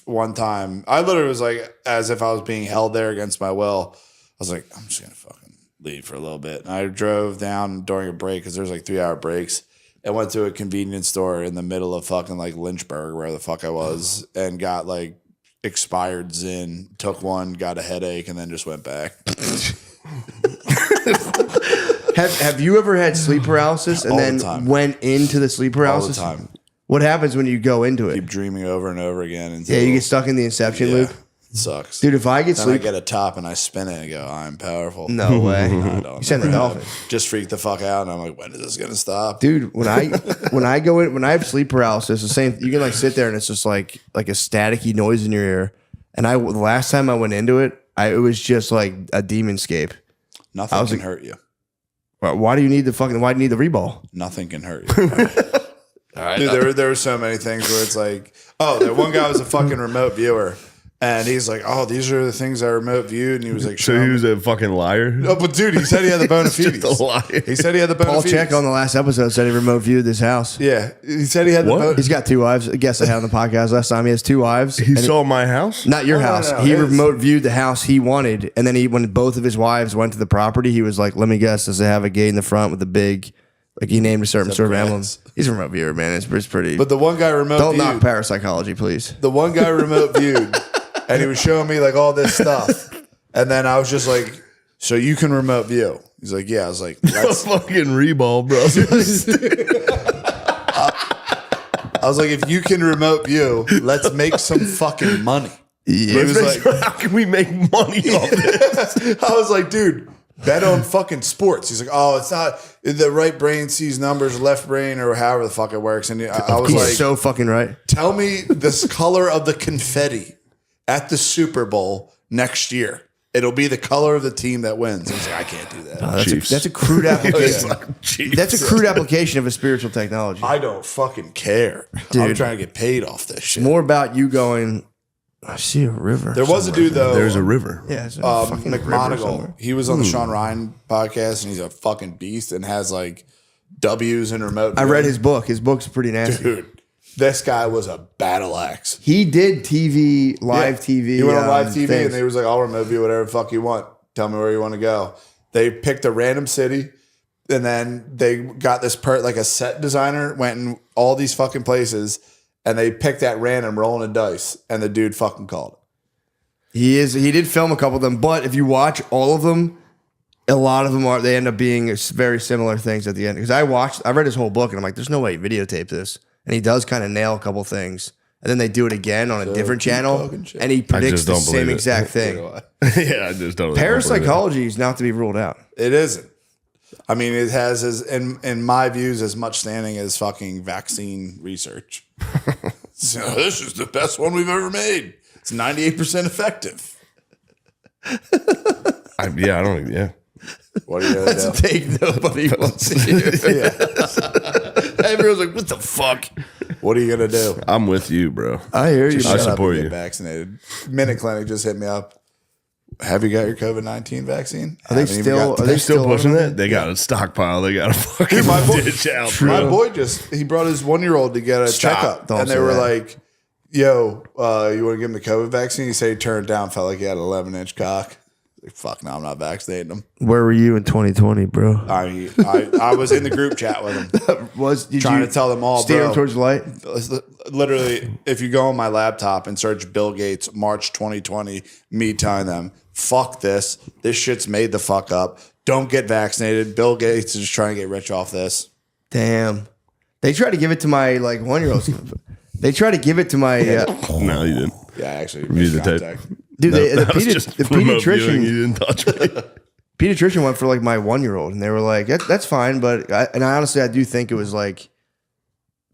one time. I literally was like, as if I was being held there against my will. I was like, I'm just going to fucking leave for a little bit. And I drove down during a break because there's like 3-hour breaks and went to a convenience store in the middle of fucking like Lynchburg, where the fuck I was, and got like expired Zyn, took one, got a headache, and then just went back. Have you ever had sleep paralysis and All the then time. went into the sleep All the paralysis? time. What happens when you go into it? Keep dreaming over and over again. Until, Yeah, you get stuck in the Inception loop. It sucks. Dude, if I get Then sleep, I get a top and I spin it and go, I'm powerful. no way. I don't You send the know. dolphin. Just freak the fuck out, and I'm like, when is this gonna stop? Dude, when I go in, when I have sleep paralysis, the same. You can like sit there and it's just like a staticky noise in your ear. And the last time I went into it, it was just like a demonscape. Nothing was can like- hurt you. Why do you need why do you need the reball? Nothing can hurt you. Dude, there were so many things where it's like, oh, that one guy was a fucking remote viewer, and he's like, oh, these are the things I remote viewed, and he was like, So showing he me- was a fucking liar? Oh, but dude, he said he had the bona Just a fides. liar. He said he had the bona Paul fides. Check on the last episode said he remote viewed this house. Yeah, he said he had the What? bona. He's got 2 wives. I guess I had on the podcast last time. He has 2 wives. He and saw my house? not your No, no, house. no, He his. remote viewed the house he wanted, and then when both of his wives went to the property, he was like, "Let me guess, does it have a gate in the front with a big?" Like he named a certain sort of emblem. grass? He's a remote viewer, man. It's pretty. But the one guy remote don't viewed. knock parapsychology, please. The one guy remote viewed, and he was showing me like all this stuff. And then I was just like, so you can remote view. He's like, yeah. I was like, that's Fucking reball, bro. I was like, if you can remote view, let's make some fucking money. He was like, How can we make money off this? I was like, dude, bet on fucking sports. He's like, oh, it's not the right brain sees numbers, left brain, or however the fuck it works. And I was He's like, so fucking right. tell me this color of the confetti at the Super Bowl next year. It'll be the color of the team that wins. He's like, I can't do that. That's a crude application. That's a crude application of a spiritual technology. I don't fucking care. I'm Dude. trying to get paid off this shit. More about you going, I see a river. There was a dude though. There's a river. Yeah, it's a fucking river somewhere. McMonagle. He was on the Sean Ryan podcast, and he's a fucking beast and has like W's and remote. I read his book. His book's pretty nasty. Dude, this guy was a battle axe. He did TV, live Yeah. TV. He went on live TV, things. and they was like, "I'll remote you whatever the fuck you want. Tell me where you want to go." They picked a random city, and then they got this like a set designer went in all these fucking places, and they picked that random rolling a dice, and the dude fucking called it. He did film a couple of them, but if you watch all of them, a lot of them they end up being very similar things at the end. Because I read his whole book, and I'm like, there's no way he videotaped this. And he does kind of nail a couple things. And then they do it again on a different channel, talking shit. and he predicts just the don't same believe it. exact thing. Yeah, I just don't. Parapsychology is not to be ruled out. It isn't. I mean, it has in my views as much standing as fucking vaccine research. So this is the best one we've ever made. It's 98% effective. Yeah, I don't. Yeah. What are you gonna do? Take nobody wants to hear. Everyone's like, what the fuck? What are you gonna do? I'm with you, bro. I hear you. I Shut up support and you. Get vaccinated. Minute Clinic just hit me up. Have you got your COVID-19 vaccine? Are they Haven't even still? got Are that. they Still pushing on that? They got a stockpile. They got a fucking my boy- ditch out, My bro. boy he brought his 1-year-old to get a Stop. checkup, Don't and they say were that. like, "Yo, you want to give him the COVID vaccine?" He said he turned it down, felt like he had an 11-inch cock. Like, fuck, no, I'm not vaccinating him. Where were you in 2020, bro? I was in the group chat with him, Did trying you to tell them all, steer bro. him towards the light? Literally, if you go on my laptop and search Bill Gates March 2020, me telling them, fuck this. This shit's made the fuck up. Don't get vaccinated. Bill Gates is just trying to get rich off this. Damn. They tried to give it to my 1-year-old. They tried to give it to my No, you didn't. Yeah, I actually Review made the tape. contact. dude. No, The that was just remote viewing. You didn't touch me. pediatrician went for like my 1-year-old, and they were like, "That's fine," but I honestly do think it was like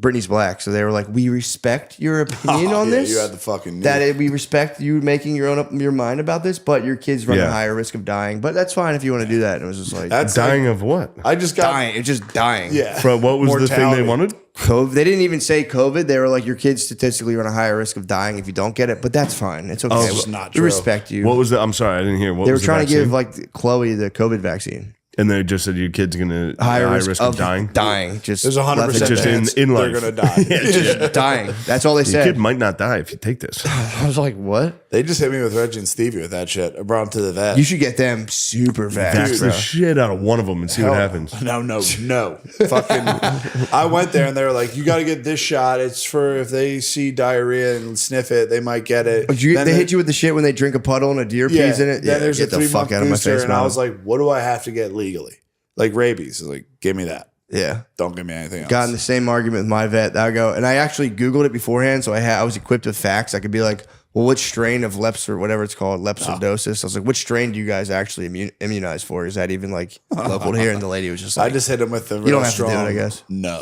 Brittany's black, so they were like, "We respect your opinion on Yeah, this. you had the fucking We respect you making your mind about this, but your kid's running a higher risk of dying. But that's fine if you want to do that." And it was just like That's Dying of what? I just got dying. It's just dying. yeah. From what was the thing they Mortality. wanted? COVID. They didn't even say COVID. They were like, your kids statistically run a higher risk of dying if you don't get it. But that's fine. It's okay. it's not We true. respect you. What was the? I'm sorry, I didn't hear. What They were was the trying to vaccine? give like Chloe the COVID vaccine. and they just said your kid's gonna Higher high risk, of dying. Just There's 100% left it Just chance in they're life. gonna die. Yeah, dying. That's all they your said. kid might not die if you take this. I was like, what? They just hit me with Reggie and Stevie with that shit. I brought them to the vet. You should get them super Vax fast. the bro. shit out of one of them and see what happens. No. Fucking. I went there and they were like, "You got to get this shot. It's for if they see diarrhea and sniff it, they might get it." They hit you with the shit when they drink a puddle and a deer Yeah. pees in it. Then there's get a the 3-month fuck out of my booster, face, and man. I was like, "What do I have to get legally?" Like rabies. I was like, "Give me that. yeah. Don't give me anything else." Got in the same argument with my vet. I go, and I actually Googled it beforehand, so I was equipped with facts. I could be like, well, which strain of leps or whatever it's called, leptodosis? I was like, which strain do you guys actually immunize for? Is that even like local to here? And the lady was just I like, just hit him with the. you don't have to do it, I guess. No.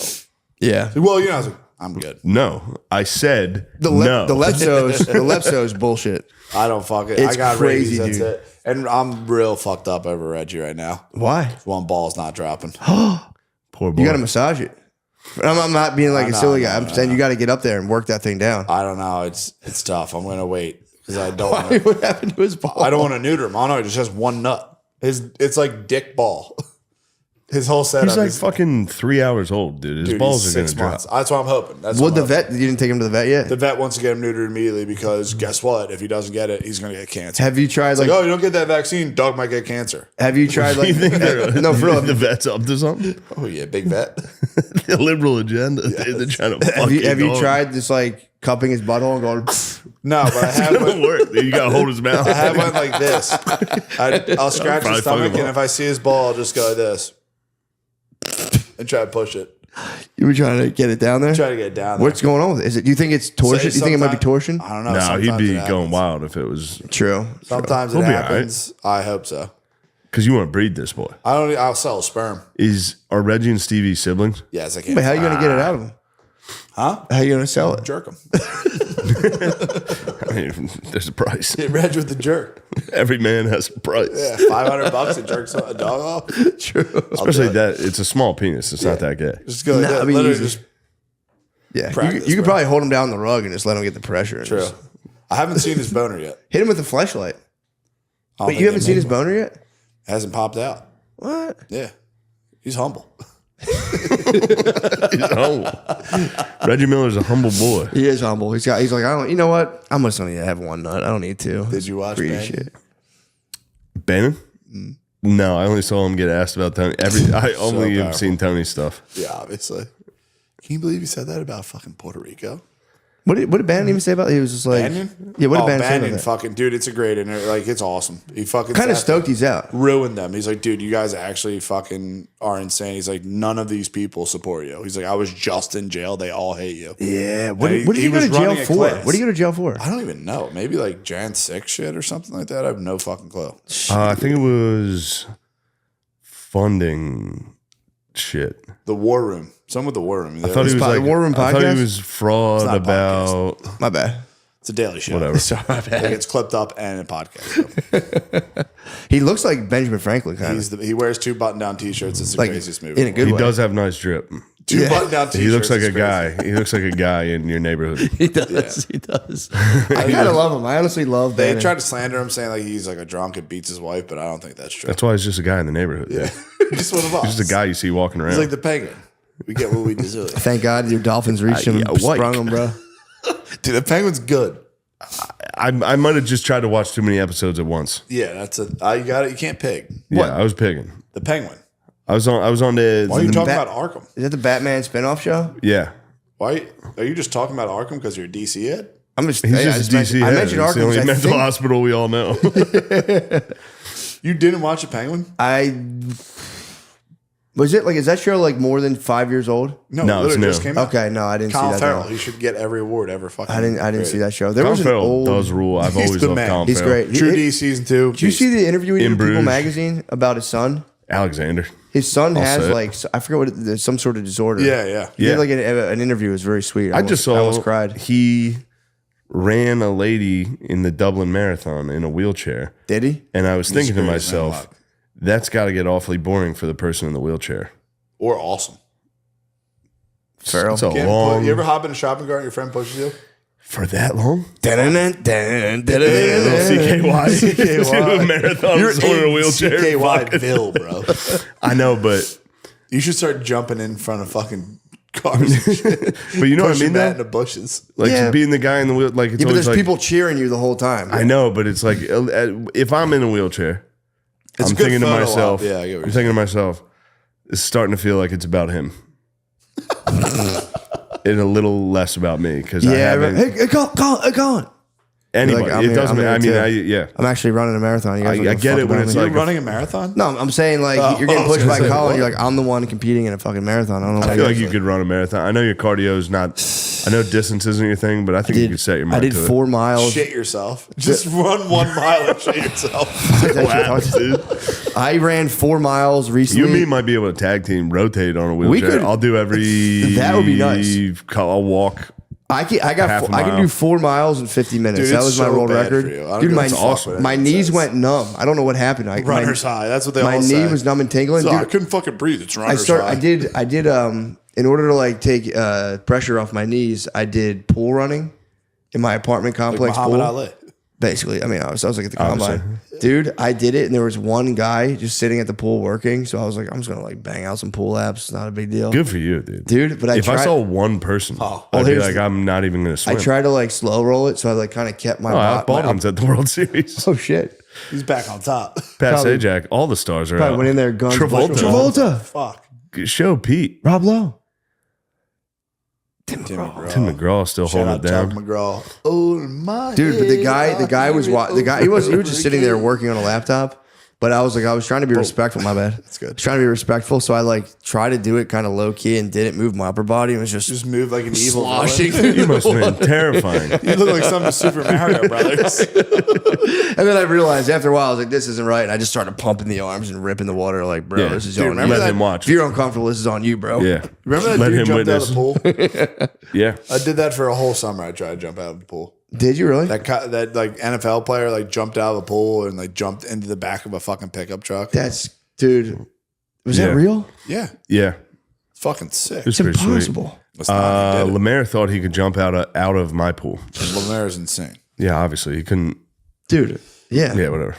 Yeah. Well, I was like, I'm good. No, I said The no. lepto's bullshit. I don't fuck it. It's I got crazy, rabies. That's dude. it. And I'm real fucked up over Reggie right now. Why? One ball's not dropping. Poor boy. You got to massage it. But I'm not being like a silly guy. I'm saying you got to get up there and work that thing down. I don't know. It's tough. I'm gonna wait because I don't. Wanna, What happened to his ball? I don't want to neuter him. I don't know. He just has one nut. It's like dick ball. His whole setup. He's like is, fucking 3 hours old, dude. His dude, balls he's are gonna 6 drop. months. That's what I'm hoping. That's What what the vet? You didn't take him to the vet yet? The vet wants to get him neutered immediately because guess what? If he doesn't get it, he's gonna get cancer. Have you tried Like, oh, you don't get that vaccine, dog might get cancer. Have you tried You like think they're- no for real? the vet's up to something? Oh yeah, big vet. The liberal agenda. They're trying to fuck Have you your dog. tried just like cupping his butthole and going? No, but I have It one, work. You got to hold his mouth. I have one like this. I'll scratch Probably his stomach, fucking and if I see his ball, I'll just go like this and try to push it. You were trying to get it down there. Try to get it down there. What's going on with it? Is it? Do you think it's torsion? Do you think it might be torsion? I don't know. No, he'd Sometimes be it going happens. wild if it was True. Sometimes it He'll be all right. happens. I hope so. because you want to breed this boy. I'll sell sperm. Are Reggie and Stevie siblings? Yes, I can. But how are you going to get it out of him? Huh? How are you going to sell it? Jerk him. I mean, there's a price. Get Reg with the jerk. Every man has a price. Yeah, $500 to jerk a dog off. True. Especially that it's a small penis. It's not that gay. Just go like Nah, that. I mean, Literally easy. just Yeah. Practice, You could bro. probably hold him down the rug and just let him get the pressure. And true. just I haven't seen his boner yet. hit him with a flashlight. I don't But think you haven't they seen make his boner yet? one. Hasn't popped out. What? Yeah. He's humble. He's humble. Reggie Miller's a humble boy. He is humble. He's like, I don't. You know what? I'm just gonna have one nut. I don't need two. Did you watch Free Bang? shit. Bannon? No, I only saw him get asked about Tony. I only have powerful. seen Tony's stuff. Yeah, obviously. Can you believe he said that about fucking Puerto Rico? What did Bannon even say about it? He was just like, Bannon? yeah. What did Oh, Bannon say Bannon about that? fucking, dude, it's a great interview. Like, it's awesome. He fucking Kind of sat stoked he's out. ruined them. He's like, dude, you guys actually fucking are insane. He's like, none of these people support you. He's like, I was just in jail. They all hate you. Yeah. What And did he go was to jail running a for? class. What did he go to jail for? I don't even know. Maybe like Jan 6 shit or something like that. I have no fucking clue. I think it was funding shit. The War Room. Some with the War Room. I thought he was the like War Room I thought podcast? he was fraud It's not a about My bad. It's a daily show. whatever. Sorry, my Like, bad. it's clipped up and a podcast. He looks like Benjamin Franklin kind of. He wears 2 button-down t-shirts. It's the Like craziest movie. in a good He way. does have nice drip. 2 button-down t-shirts. He looks like is a crazy. guy. He looks like a guy in your neighborhood. He does. He does. I kind of love him. I honestly love They Bannon. tried to slander him, saying like he's like a drunk and beats his wife, but I don't think that's true. That's why he's just a guy in the neighborhood. Yeah, just one of us. He's just a guy you see walking around. He's like the penguin. We get what we deserve. Thank God your Dolphins reached him yeah, and what? sprung him, bro. Dude, the penguin's good. I might have just tried to watch too many episodes at once. Yeah, that's a. You got it. You can't pig Yeah, I was pigging. the penguin. I was on the. Why are you talking Bat- about Arkham? Is that the Batman spinoff show? Yeah, Why are you just talking about Arkham because you're a DC head? I'm just. he's hey, I just just a DC mentioned, head. I mentioned It's Arkham. the only 'cause I mental think hospital we all know. You didn't watch a penguin? Was it like? Is that show like more than 5 years old? No, No, it it's literally new. just came out. Okay, no, I didn't Colin see that. Farrell. though. He should get every award ever. Fucking. I didn't see that show. There Colin was an Farrell old. does rule. I've He's always the loved man. Colin He's Farrell. great. True D season 2. Did you see the interview he did In in People Bruges. magazine about his son? Alexander. His son I'll has say it. like I forget what there's some sort of disorder. Yeah, yeah. He Yeah. did like an interview. It was very sweet. I just saw I almost cried. he ran a lady in the Dublin Marathon in a wheelchair, Did he? and I was thinking to greatest man myself, alive. that's got to get awfully boring for the person in the wheelchair. Or awesome. Farrell. It's a You long ever hop in a shopping cart and your friend pushes you? for that long. CKY. CKY marathon You're someone in a in wheelchair. CKY Fuck. Ville, bro. I know, but You should start jumping in front of fucking cars and shit. you know what I Pushing mean that in though? the bushes. Like Yeah. being the guy in the wheel, like it's Yeah, but always there's like people cheering you the whole time. I know, but it's like if I'm in a wheelchair, It's I'm a good thinking to photo myself, op. Yeah, I get what I'm you're thinking to myself, it's starting to feel like it's about him. And a little less about me because I Yeah. haven't Hey, Colin. anybody. Like, I'm it here- doesn't. I'm I here mean, too. yeah. I'm actually running a marathon. You guys I don't get fuck it when about it's me. You're like running a marathon? No, I'm saying like Oh, you're I getting was pushed by gonna say, Colin. what? You're like, I'm the one competing in a fucking marathon. I don't know. I feel like you could run a marathon. I know your cardio is not. I know distance isn't your thing, but I think you could set your mind I did to 4 miles. Shit yourself. Just run 1 mile and shit yourself. it. Collapse, dude. I ran 4 miles recently. You and me might be able to tag team, rotate on a wheelchair. could- I'll do every. That would be nice. I'll walk. I can half a I can mile. do 4 miles in 50 minutes. Dude, that it's was my so world bad record. for you. I don't Dude, give my a fuck what my anyone knees says. went numb. I don't know what happened. Runner's high. That's what they my all knee say. was numb and tingling. So I Dude, couldn't fucking breathe. It's I runner's high. I did in order to like take pressure off my knees, I did pool running in my apartment like complex Muhammad pool. Ali. Basically, I mean, I was like at the Obviously. combine, dude. I did it, and there was one guy just sitting at the pool working. So I was like, I'm just gonna like bang out some pull laps. It's not a big deal, Good for you, dude. dude. But If I saw one person, I'd be here's like, the- I'm not even going to swim. I tried to like slow roll it, so I like kind of kept my. Oh, Alec my Baldwin's at the World Series. oh shit! He's back on top. Pat probably- Sajak, all the stars are Probably out. went in there, guns. Travolta. Travolta. Fuck. Show Pete. Rob Lowe. Timmy McGraw. Tim McGraw still Shout holding out it down. Chuck McGraw. Oh my Dude, but the head, guy was he was over just sitting there again. working on a laptop. But I was trying to be respectful. My bad. That's good. I was trying to be respectful, so I tried to do it kind of low key and didn't move my upper body. It was just move like an evil sloshing. villain. You must have been terrifying. You look like some of Super Mario Brothers. And then I realized after a while, I was like, this isn't right. And I just started pumping the arms and ripping the water. Like, bro, Yeah. this is Dude, on remember you. Let him watch. If you're uncomfortable, this is on you, bro. Yeah. Remember that Let dude him jumped out of the witness. pool? Yeah. I did that for a whole summer. I tried to jump out of the pool. Did you really? That NFL player jumped out of the pool and jumped into the back of a fucking pickup truck. Dude. Was Yeah. that real? Yeah, Yeah. it's fucking sick. It's It's pretty sweet. impossible. It's not, he did it. Lemaire thought he could jump out of my pool. Lemaire's insane. Yeah, obviously he couldn't. Dude. Yeah. Yeah, whatever.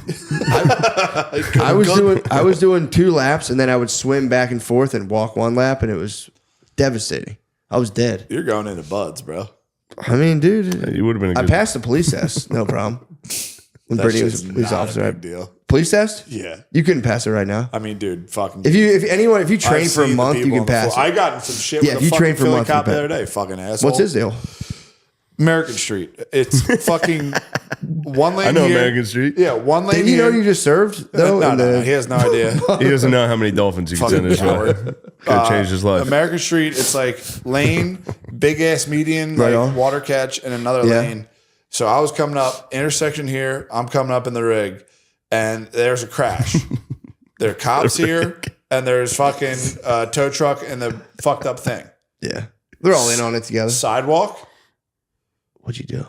I was doing 2 laps and then I would swim back and forth and walk 1 lap and it was devastating. I was dead. You're going into buds, bro. I mean, dude, You would have been a I good. passed the police test. No problem. When That Brittany was shit's a police not officer. a big deal. Police test? Yeah. You couldn't pass it right now. I mean, dude, fucking. If you train I've for a seen the month, you people can on the pass floor. it. I got in some shit Yeah, with if a you fucking train for a Philly month, you cop the can other day. Fucking asshole. What's his deal? American Street. It's fucking one lane I know here. American Street. Yeah, one lane Did you here. know you just served though? no, in no, the- he has no idea. He doesn't know how many dolphins he can send his way. coward. Could have changed his life. American Street, it's lane, big ass median, Right on. water catch, and another Yeah. lane. So I was coming up, intersection here, I'm coming up in the rig, and there's a crash. There are cops here, and there's fucking tow truck and the fucked up thing. Yeah. They're all in on it together. Sidewalk, What'd you do?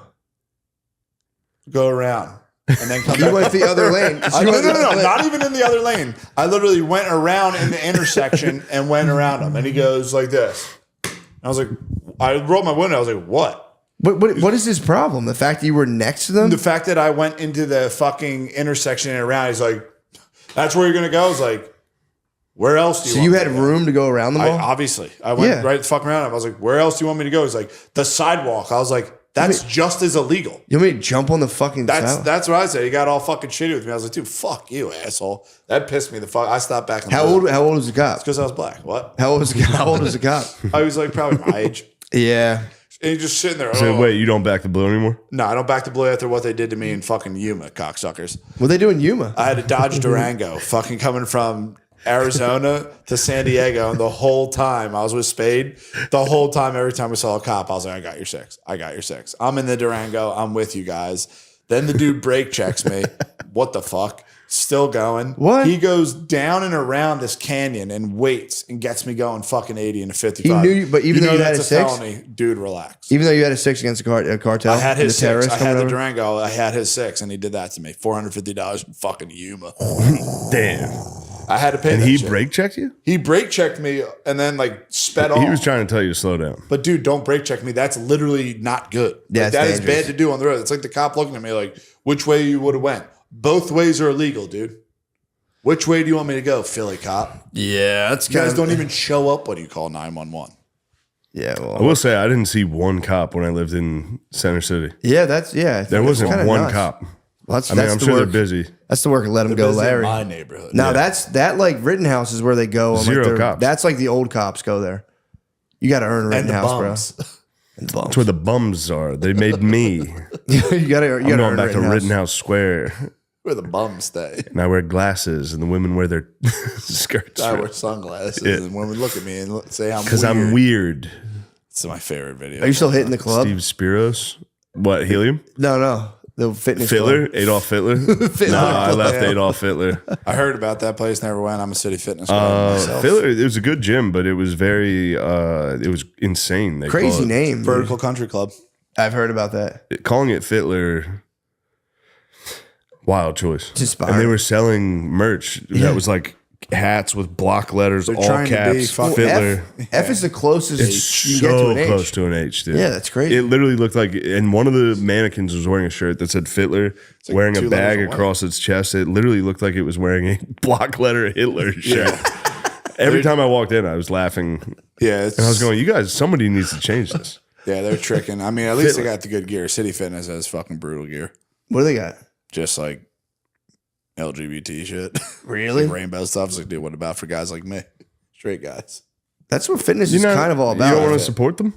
go around, and then come You back. went the other lane. No, not even in the other lane. I literally went around in the intersection and went around him. And he goes like this. I was like, I rolled my window. I was like, what? What is his problem? The fact that you were next to them? The fact that I went into the fucking intersection and around, he's like, that's where you're going to go? I was like, where else do you So want you me had to go? room to go around them all? Obviously. I went Yeah. right the fuck around him. I was like, where else do you want me to go? He's like, the sidewalk. I was like, that's just as illegal. You want me to jump on the fucking sidewalk? That's what I said. He got all fucking shitty with me. I was like, dude, fuck you, asshole. That pissed me the fuck. I stopped back. How old was the cop? Because I was black. What? How old was the cop? I was like probably my age. Yeah. And he's just sitting there. So oh. wait, you don't back the blue anymore? No, I don't back the blue after what they did to me in fucking Yuma, cocksuckers. What they do in Yuma? I had a Dodge Durango fucking coming from Arizona to San Diego. And the whole time I was with Spade, the whole time, every time we saw a cop, I was like, I got your six. I got your six. I'm in the Durango. I'm with you guys. Then the dude brake checks me. What the fuck? Still going. What? He goes down and around this canyon and waits and gets me going fucking 80 and a 55. He knew you- but even though you had that's a six? felony, dude, relax. Even though you had a 6 against a cartel? I had his the six. terrorists I had coming the over? Durango. I had his six, and he did that to me. $450 in fucking Yuma. Damn. I had to pay. And that he shit. brake checked you? He brake checked me and then sped off. He was trying to tell you to slow down. But dude, don't brake check me. That's literally not good. Yeah, That it's is dangerous. bad to do on the road. It's like the cop looking at me like, which way you would have went? Both ways are illegal, dude. Which way do you want me to go, Philly cop? Yeah, that's You guys don't even show up when you call 911. Yeah, well. I will say I didn't see one cop when I lived in Center City. Yeah, There wasn't one cop. Well, that's, I mean, that's I'm the sure work. they're busy. That's the work of let them go, Busy in Larry. my neighborhood. No, that's Rittenhouse is where they go. On Zero their- cops. That's like the old cops go there. You got to earn And the Rittenhouse, bums. bro. And the bums. That's where the bums are. They made me. you got to I'm earn going back to Rittenhouse. Rittenhouse Square. Where the bums stay. And I wear glasses and the women wear their skirts. I wear sunglasses, Yeah. and women look at me and say I'm Because weird. I'm weird. It's my favorite video. Are you still hitting the club? Steve Spiros. What, helium? No. The fitness Fittler? club. Adolf Hitler? No, I left Adolf Hitler. I heard about that place, never went. I'm a city fitness guy myself. Fittler, it was a good gym, but it was very, it was insane. They Crazy call it. name. dude. Vertical Country Club. I've heard about that. Calling it Fittler, wild choice. inspiring. And they were selling merch that was like hats with block letters, all trying to be caps, fucking- Fittler. F is the closest It's you can get to so an H. close to an H, dude. Yeah, that's crazy. It literally looked like, and one of the mannequins was wearing a shirt that said Fittler, like wearing 2 a bag levels away. across its chest. It literally looked like it was wearing a block letter Hitler shirt. Every time I walked in, I was laughing. Yeah, it's, And I was going, you guys, somebody needs to change this. yeah, they're tricking. I mean, at least they got the good gear. City Fitness has fucking brutal gear. What do they got? Just like LGBT shit. Really? Like rainbow stuff. It's like, dude, what about for guys like me? Straight guys. That's what fitness You is know, kind of all about. You don't want to isn't it? support them?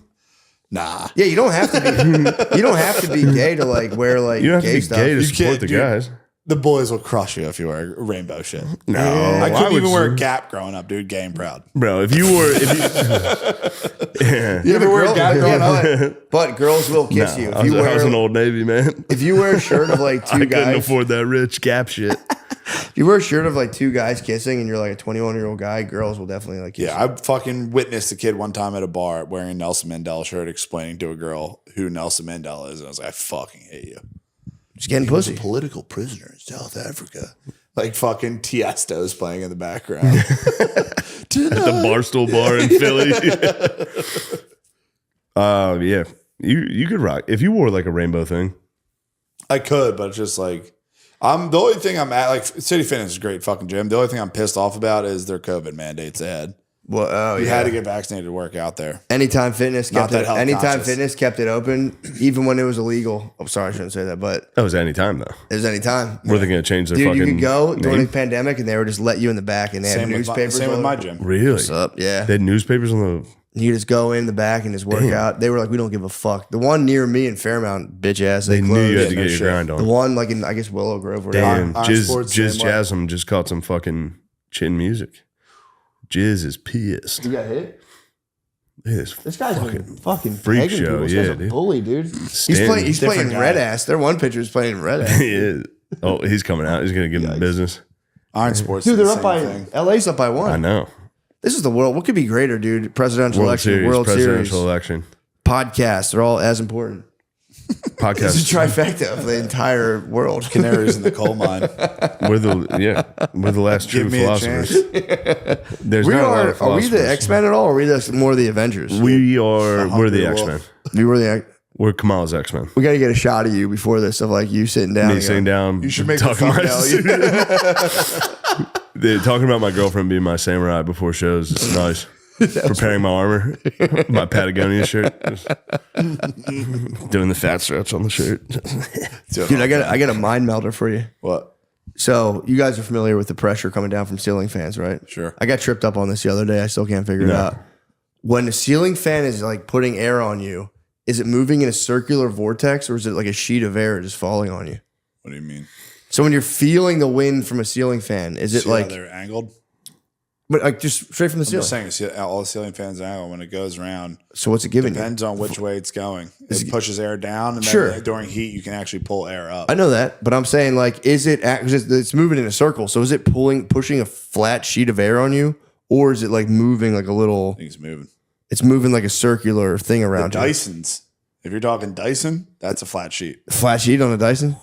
Nah. Yeah, you don't have to be. You don't have to be gay to like wear like You don't have to gay be stuff. gay to You support can't, the dude. guys. The boys will crush you if you wear rainbow shit. No, I couldn't would even wear a s- Gap growing up, dude. Gay and proud. Bro, if you were, yeah. You ever wear a Gap growing up? But girls will kiss No, you I was an Old Navy man. if you wear a shirt of like I two couldn't guys. afford that rich Gap shit. If you wear a shirt of like two guys kissing and you're like a 21-year-old guy, girls will definitely like kiss Yeah, I fucking witnessed a kid one time at a bar wearing a Nelson Mandela shirt explaining to a girl who Nelson Mandela is. And I was like, I fucking hate you. you. Just getting He was a pussy. political prisoner in South Africa. Like fucking Tiesto's playing in the background. At the Barstool Bar in Philly. Yeah. You could rock. If you wore like a rainbow thing. I could, but it's just like the only thing I'm at, like City Fitness is a great fucking gym. The only thing I'm pissed off about is their COVID mandates ahead. Well, oh You yeah. had to get vaccinated to work out there. Anytime Fitness Not kept that it. health Anytime conscious. Fitness kept it open, even when it was illegal. I'm sorry, I shouldn't say that, but That was any time though. it was anytime. Were they going to change their Dude, fucking you could go during name? the pandemic, and they would just let you in the back, and they had Same with newspapers. my all- gym. Really? What's up? Yeah. They had newspapers on the. You just go in the back and just work out. They were like, we don't give a fuck. The one near me in Fairmount, bitch ass, They knew you had to no get your shit. grind The on. one like in I guess Willow Grove. Or whatever. Damn, Iron Jizz Sports, same way. Jasm just caught some fucking chin music. Jizz is pissed. You got hit. Look at this This guy's been fucking freak pegging show, people. This yeah, guy's a dude. bully, dude. Stanton. He's playing Different red guy. ass. Their one pitcher is playing red ass. He is. Oh, he's coming out. He's going to get in business. Iron Sports. Dude, is they're the up by same thing. LA's up by one. I know. This is the world. What could be greater, dude? Presidential World election, Series, World presidential Series, election. podcasts. They're all as important. It's a Podcast. trifecta of the entire world. Canaries in the coal mine. We're the last true Give me a philosophers. There's We not a lot are. of Are we the philosophers. X-Men at all? Or are we more the Avengers? We are. We're the Hungry X Wolf. Men. We were the. We're Kamala's X Men. We got to get a shot of you before this of like you sitting down. Me and sitting going, down. You should make a talking thumbnail. They're talking about my girlfriend being my samurai before shows. It's nice. Preparing my armor, my Patagonia shirt, just doing the fat stretch on the shirt. Dude, I got a mind melter for you. What? So you guys are familiar with the pressure coming down from ceiling fans, right? Sure. I got tripped up on this the other day. I still can't figure it out. When the ceiling fan is like putting air on you, is it moving in a circular vortex or is it like a sheet of air just falling on you? What do you mean? So when you're feeling the wind from a ceiling fan, is it See how like, they're angled? but like just straight from the I'm ceiling? just saying, see, all the ceiling fans angle when it goes around. So what's it giving you? Depends on which way it's going. It pushes air down, and then Sure. during heat, you can actually pull air up. I know that, but I'm saying like, is it? Cause it's moving in a circle. So is it pushing a flat sheet of air on you, or is it like moving like a little? I think it's moving. It's moving like a circular thing The around you. Dysons. If you're talking Dyson, that's a flat sheet. Flat sheet on a Dyson.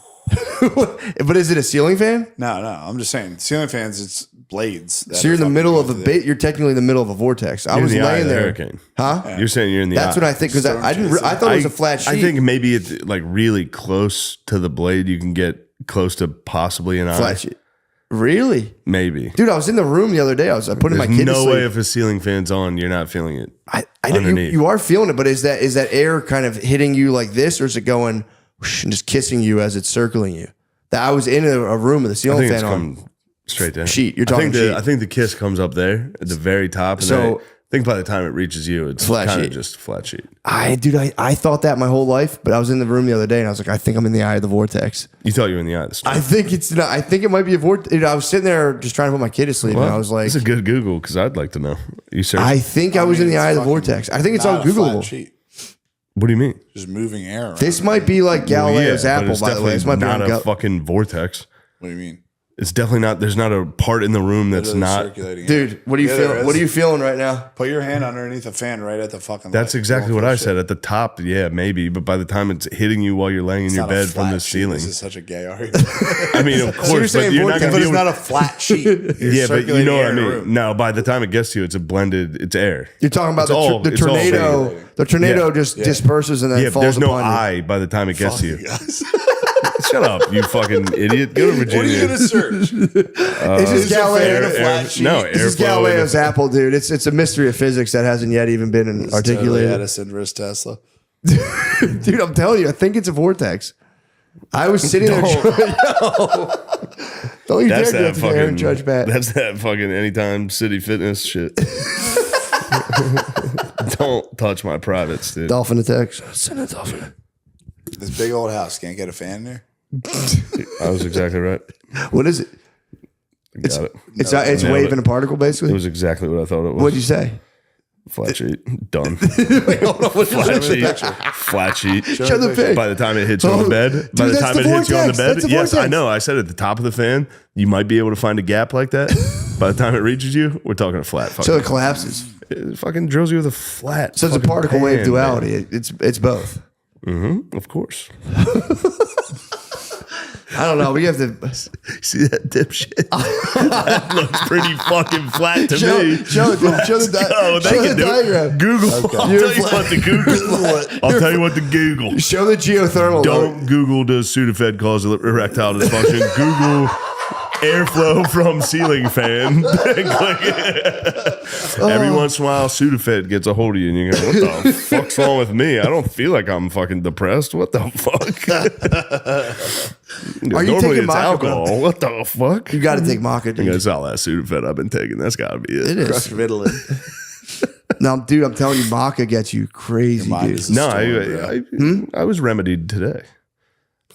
But is it a ceiling fan? No, I'm just saying ceiling fans. It's blades. that So you're in the are middle of fucking a going bit. You're technically in the middle of a vortex. I You're was in the eye laying of the there, hurricane. huh? You're saying you're in the That's eye. what I think because I didn't. I thought it was a flat sheet. I think maybe it's like really close to the blade. You can get close to possibly an eye. flat sheet. Really, Maybe. dude? I was in the room the other day. I put in my There's kid to no sleep. way if a ceiling fan's on, you're not feeling it. I know you, underneath. you are feeling it, but is that air kind of hitting you like this, or is it going whoosh and just kissing you as it's circling you? That I was in a room with a I ceiling think it's fan on. come straight down. Sheet. You're talking sheet. I think the kiss comes up there at the very top. And So- then I think by the time it reaches you, it's Flat kind of sheet. just a flat sheet. I thought that my whole life, but I was in the room the other day and I was like, I think I'm in the eye of the vortex. You thought you were in the eye of the storm. I think it's not. I think it might be a vortex. I was sitting there just trying to put my kid to sleep, and I was like, it's a good Google because I'd like to know. You search. I think I was in the eye of the vortex. I think it's not a flat ungoogleable. sheet. What do you mean? Just moving air around. This might be like Galileo's Well, yeah, but apple, it's by the way. This definitely might be not on a fucking vortex. What do you mean? It's definitely not. There's not a part in the room that's Literally not. circulating. dude. What are you Yeah, there feeling? is. What are you feeling right now? Put your hand underneath a fan right at the fucking. That's light. exactly Don't what feel I shit. said at the top. Yeah, maybe, but by the time it's hitting you while you're laying in It's your not a bed from flat the sheet. ceiling, This is such a gay argument. I mean, of course, saying but you're not vortex, going but to it's be. not a flat sheet. You're Yeah, but you circulating know what air I in a mean. room. No, by the time it gets to you, it's a blended. It's air. You're talking about It's all- the it's all tornado. circulating. The tornado Yeah. just disperses and then Yeah, but falls there's no upon you. eye by the time it gets to you. Guys. Shut up, you fucking idiot. Go to What are you Virginia. gonna search? It's just Is a fan Galileo. a flat sheet? No, This is airflow. Galileo's apple, dude. It's a mystery of physics that hasn't yet even been Totally articulated. Edison versus Tesla. Dude, I'm telling you, I think it's a vortex. I was sitting there. Don't you dare That's do that that to the Aaron fucking. Judge bat. That's that fucking anytime city fitness shit. Don't touch my privates, dude. Dolphin attacks. Send a dolphin. This big old house can't get a fan in there. I was exactly right. What is it? Got it. It's Nailed waving it. a particle, basically. It was exactly what I thought it was. What'd you say? Flat sheet. Done. Wait, hold on. What'd you Flat say? sheet. Flat sheet. Show the pic. By the time it hits you on the bed, by the that's time the it hits you on the vortex. bed, That's the yes, I vortex. know. I said at the top of the fan, you might be able to find a gap like that. By the time it reaches you, we're talking a flat. So it collapses. It fucking drills you with a flat. So it's a fucking particle wave pan, duality. It's both. man. Of course. I don't know. We have to See that dipshit? That looks pretty fucking flat to me. show the Oh, they show can the do diagram. it. Google. I'll tell you what to Google. I'll tell you what to Google. Show the geothermal. Don't Google does Sudafed cause erectile dysfunction. Google airflow from ceiling fan. Click it. Every once in a while, Sudafed gets a hold of you, and you go, "What the fuck's wrong with me? I don't feel like I'm fucking depressed. What the fuck?" Are you Normally taking it's maca, bro? alcohol. What the fuck? You got to take maca, I dude. guess all that Sudafed I've been taking. That's got to be it. It is. Crush Ritalin. Now, dude, I'm telling you, maca gets you crazy, Your mind dude. is- No, Storm, I was remedied today.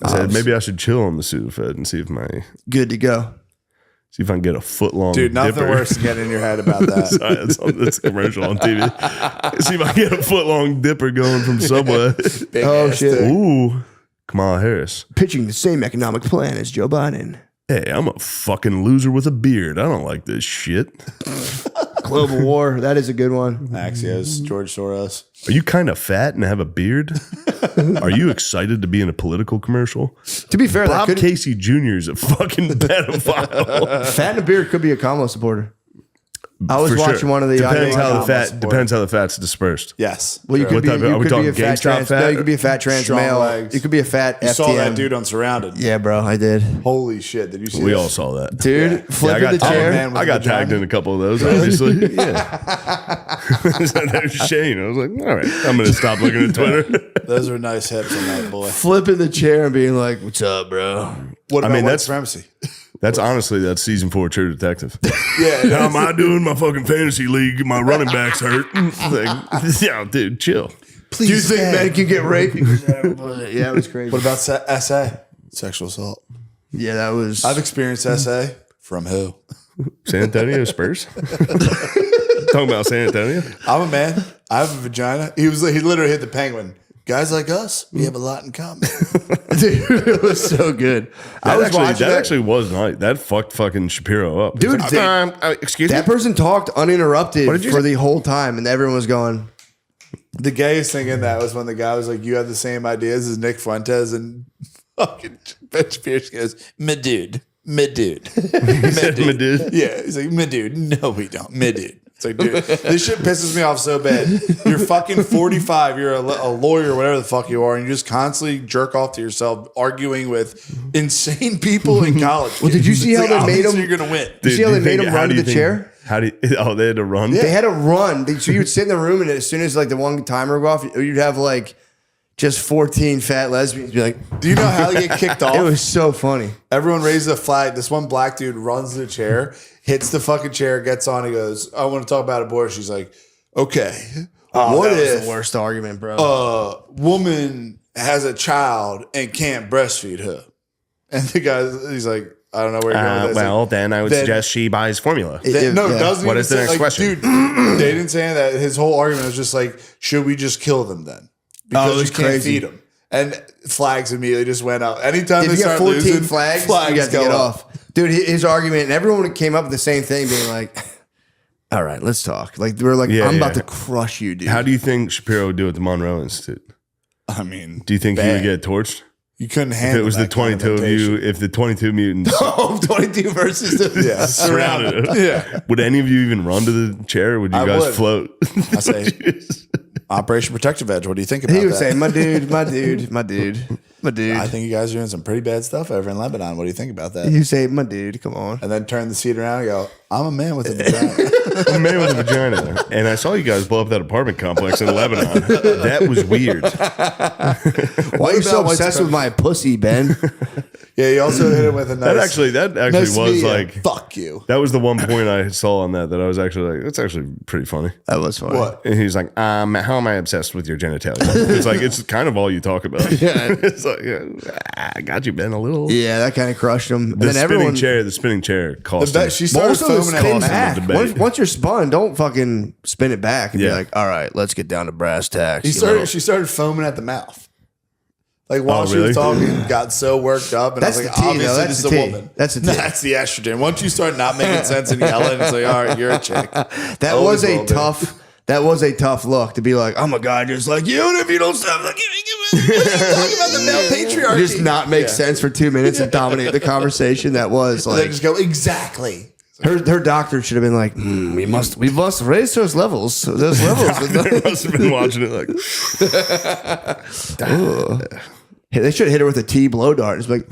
I said maybe I should chill on the Sudafed and see if Good to go. I can get a foot long. Dude, nothing dipper. worse than getting in your head about that. Sorry, that's a commercial on TV. See if I can get a foot long dipper going from Subway. Big Oh, ass shit. dick. Ooh, Kamala Harris. Pitching the same economic plan as Joe Biden. Hey, I'm a fucking loser with a beard. I don't like this shit. Global war. That is a good one. Axios, George Soros. Are you kind of fat and have a beard? Are you excited to be in a political commercial? To be fair, that Bob could, Casey Jr. is a fucking pedophile. fat in a beard could be a Kamala supporter. I was For sure. watching one of the depends how the Kamala fat supporter. depends how the fat's dispersed. Yes. Well, you What could be, type of- are you we could be talking a fat GameStop trans. fat? No, you could be a fat trans Strong male. legs. You could be a fat You FTM. saw that dude on Surrounded. Yeah, bro, I did. Holy shit. Did you see We that? all saw that. Dude, Yeah, I flipping got the tagged. chair. man with I got vagina. tagged in a couple of those, obviously. Yeah. There's Shane. I was like, all right, I'm going to stop looking at Twitter. Those are nice hips on that boy. Flipping the chair and being like, "What's up, bro?" What about mean, white that's- supremacy? That's season 4 True Detective. Yeah. How am I doing my fucking fantasy league? My running backs hurt. Like, yeah, dude, chill. Do you think men can get raped? Yeah, it was crazy. What about SA? Sexual assault. Yeah, that was. I've experienced SA. From who? San Antonio Spurs. Talking about San Antonio. I'm a man. I have a vagina. He literally hit the penguin. Guys like us, we have a lot in common. Dude, it was so good. I was watching That actually was nice. That fucked fucking Shapiro up. Dude, He's like, excuse that me. person talked uninterrupted What did you for say? the whole time, and everyone was going. The gayest thing in that was when the guy was like, "You have the same ideas as Nick Fuentes," and fucking Ben Pierce goes, "My dude, my dude, My dude. Yeah, he's like, "My dude, no, we don't, my dude." It's like, dude, this shit pisses me off so bad. You're fucking 45. You're a lawyer, whatever the fuck you are, and you just constantly jerk off to yourself arguing with insane people in college. Well, did you see It's how like, they made obviously him- You're gonna win. You see how do they made think- him how run do to you the think- chair? How do you, oh, they had to run? They had to run. So you'd sit in the room, and as soon as like the one timer would go off, you'd have like just 14 fat lesbians be like, Do you know how they get kicked off? it was so funny. Everyone raises a flag. This one black dude runs to the chair, hits the fucking chair, gets on. He goes, "I want to talk about abortion." She's like, "Okay, what that was if the worst argument, bro? a woman has a child and can't breastfeed her?" And the guy, he's like, "I don't know where you're going with this." Well, then I would then- suggest she buys formula. No, Yeah. doesn't What even is the say, next like, question? Dude, they didn't say that. His whole argument was just like, should we just kill them then? Because it was you can't crazy. feed them. And flags immediately just went up. Anytime If they you got start 14 losing, flags, you got to go get up. off. Dude, his argument, and everyone came up with the same thing, being like, all right, let's talk. Like, we're like, Yeah, I'm yeah. about to crush you, dude. How do you think Shapiro would do at the Monroe Institute? I mean, Do you think he bad. would get torched? You couldn't If handle it was the that kind of 22 of you, temptation. if the 22 mutants Oh, 22 versus the. Yeah, surrounded him, Yeah. would any of you even run to the chair? Or would you I guys would. float? I say, Operation Protective Edge. What do you think about He would that? say, my dude, my dude, my dude, my dude. I think you guys are doing some pretty bad stuff over in Lebanon. What do you think about that? You say, my dude, come on. And then turn the seat around and go, I'm a man with a vagina. I'm a man with a vagina. And I saw you guys blow up that apartment complex in Lebanon. That was weird. Why are you so about obsessed with my pussy, Ben? Yeah, you also hit it with a nice. That actually nice to was meet you. like, fuck you. that was the one point I saw on that I was actually like, that's actually pretty funny. That was funny. What? And he's like, how am I obsessed with your genitalia? It's like, it's kind of all you talk about. Yeah. It's like, I got you, Ben, a little. Yeah, that kind of crushed him. And The then everyone spinning chair cost The him. bet she started most of it foaming at spin the back. the debate. Once you're spun, don't fucking spin it back and be Yeah. like, all right, let's get down to brass tacks. She started foaming at the mouth. Like while she really? was talking, got so worked up, and That's I was like, the T, though. obviously That's this the is a T. woman. That's the T. That's the estrogen. Once you start not making sense and yelling, it's like, all right, you're a chick. That Always was a will be. tough. That was a tough look to be like, I'm a guy just like you, and if you don't stop, like, What are you talking about the male patriarchy? just not make sense for 2 minutes and dominate the conversation. That was And then like just go exactly. her doctor should have been like, we must raise those levels. Those levels. They must have been watching it like, Hey, they should have hit her with a T blow dart. It's like,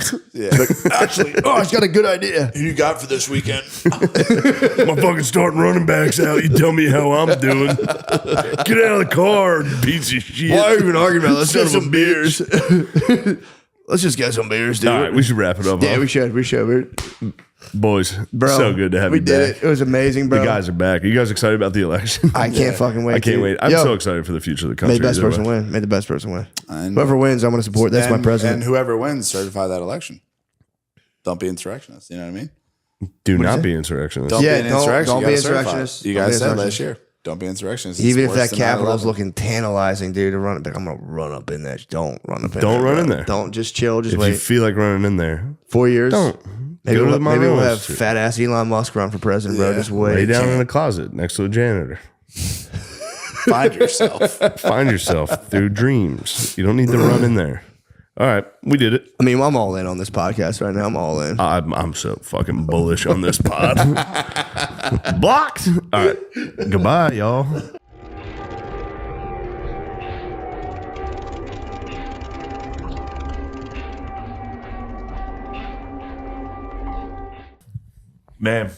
actually, she's got a good idea. Who you got for this weekend? my fucking starting running backs out. You tell me how I'm doing. Get out of the car, you piece of shit. Why are we even arguing about it? Let's Son get of a some beers. Let's just get some beers, dude. All right, we should wrap it up. Yeah, huh? we should. Boys, Bro, so good to have we you did back. it. It was amazing, bro. The guys are back. Are you guys excited about the election? I can't fucking wait. I can't dude. wait. I'm Yo, so excited for the future of the country. May the best either person way. win. May the best person win. And- Whoever wins, I'm going to support. That's my And president. whoever wins, certify that election. Don't be insurrectionists. You know what I mean? Do not be insurrectionists. Don't Yeah, be an don't- insurrectionist. don't You be gotta certify it. insurrectionist. You Don't guys be said last insurrectionist. year. Don't be insurrectionists. It's Even if worse that than Capitol's 9/11. looking tantalizing, dude, to run it back, I'm going to run up in that. Don't run up in there. Don't run bro. in there. Don't just chill. Just If wait. you feel like running in there, 4 years. don't. Maybe, Go to we'll, the maybe we'll Monroe have Street. fat ass Elon Musk run for president, bro. Yeah. Just wait. Lay down in a closet next to a janitor. Find yourself. Find yourself through dreams. You don't need to run in there. All right, we did it. I mean, I'm all in on this podcast right now. I'm all in. I'm so fucking bullish on this pod. Blocked. All right, goodbye, y'all. Man,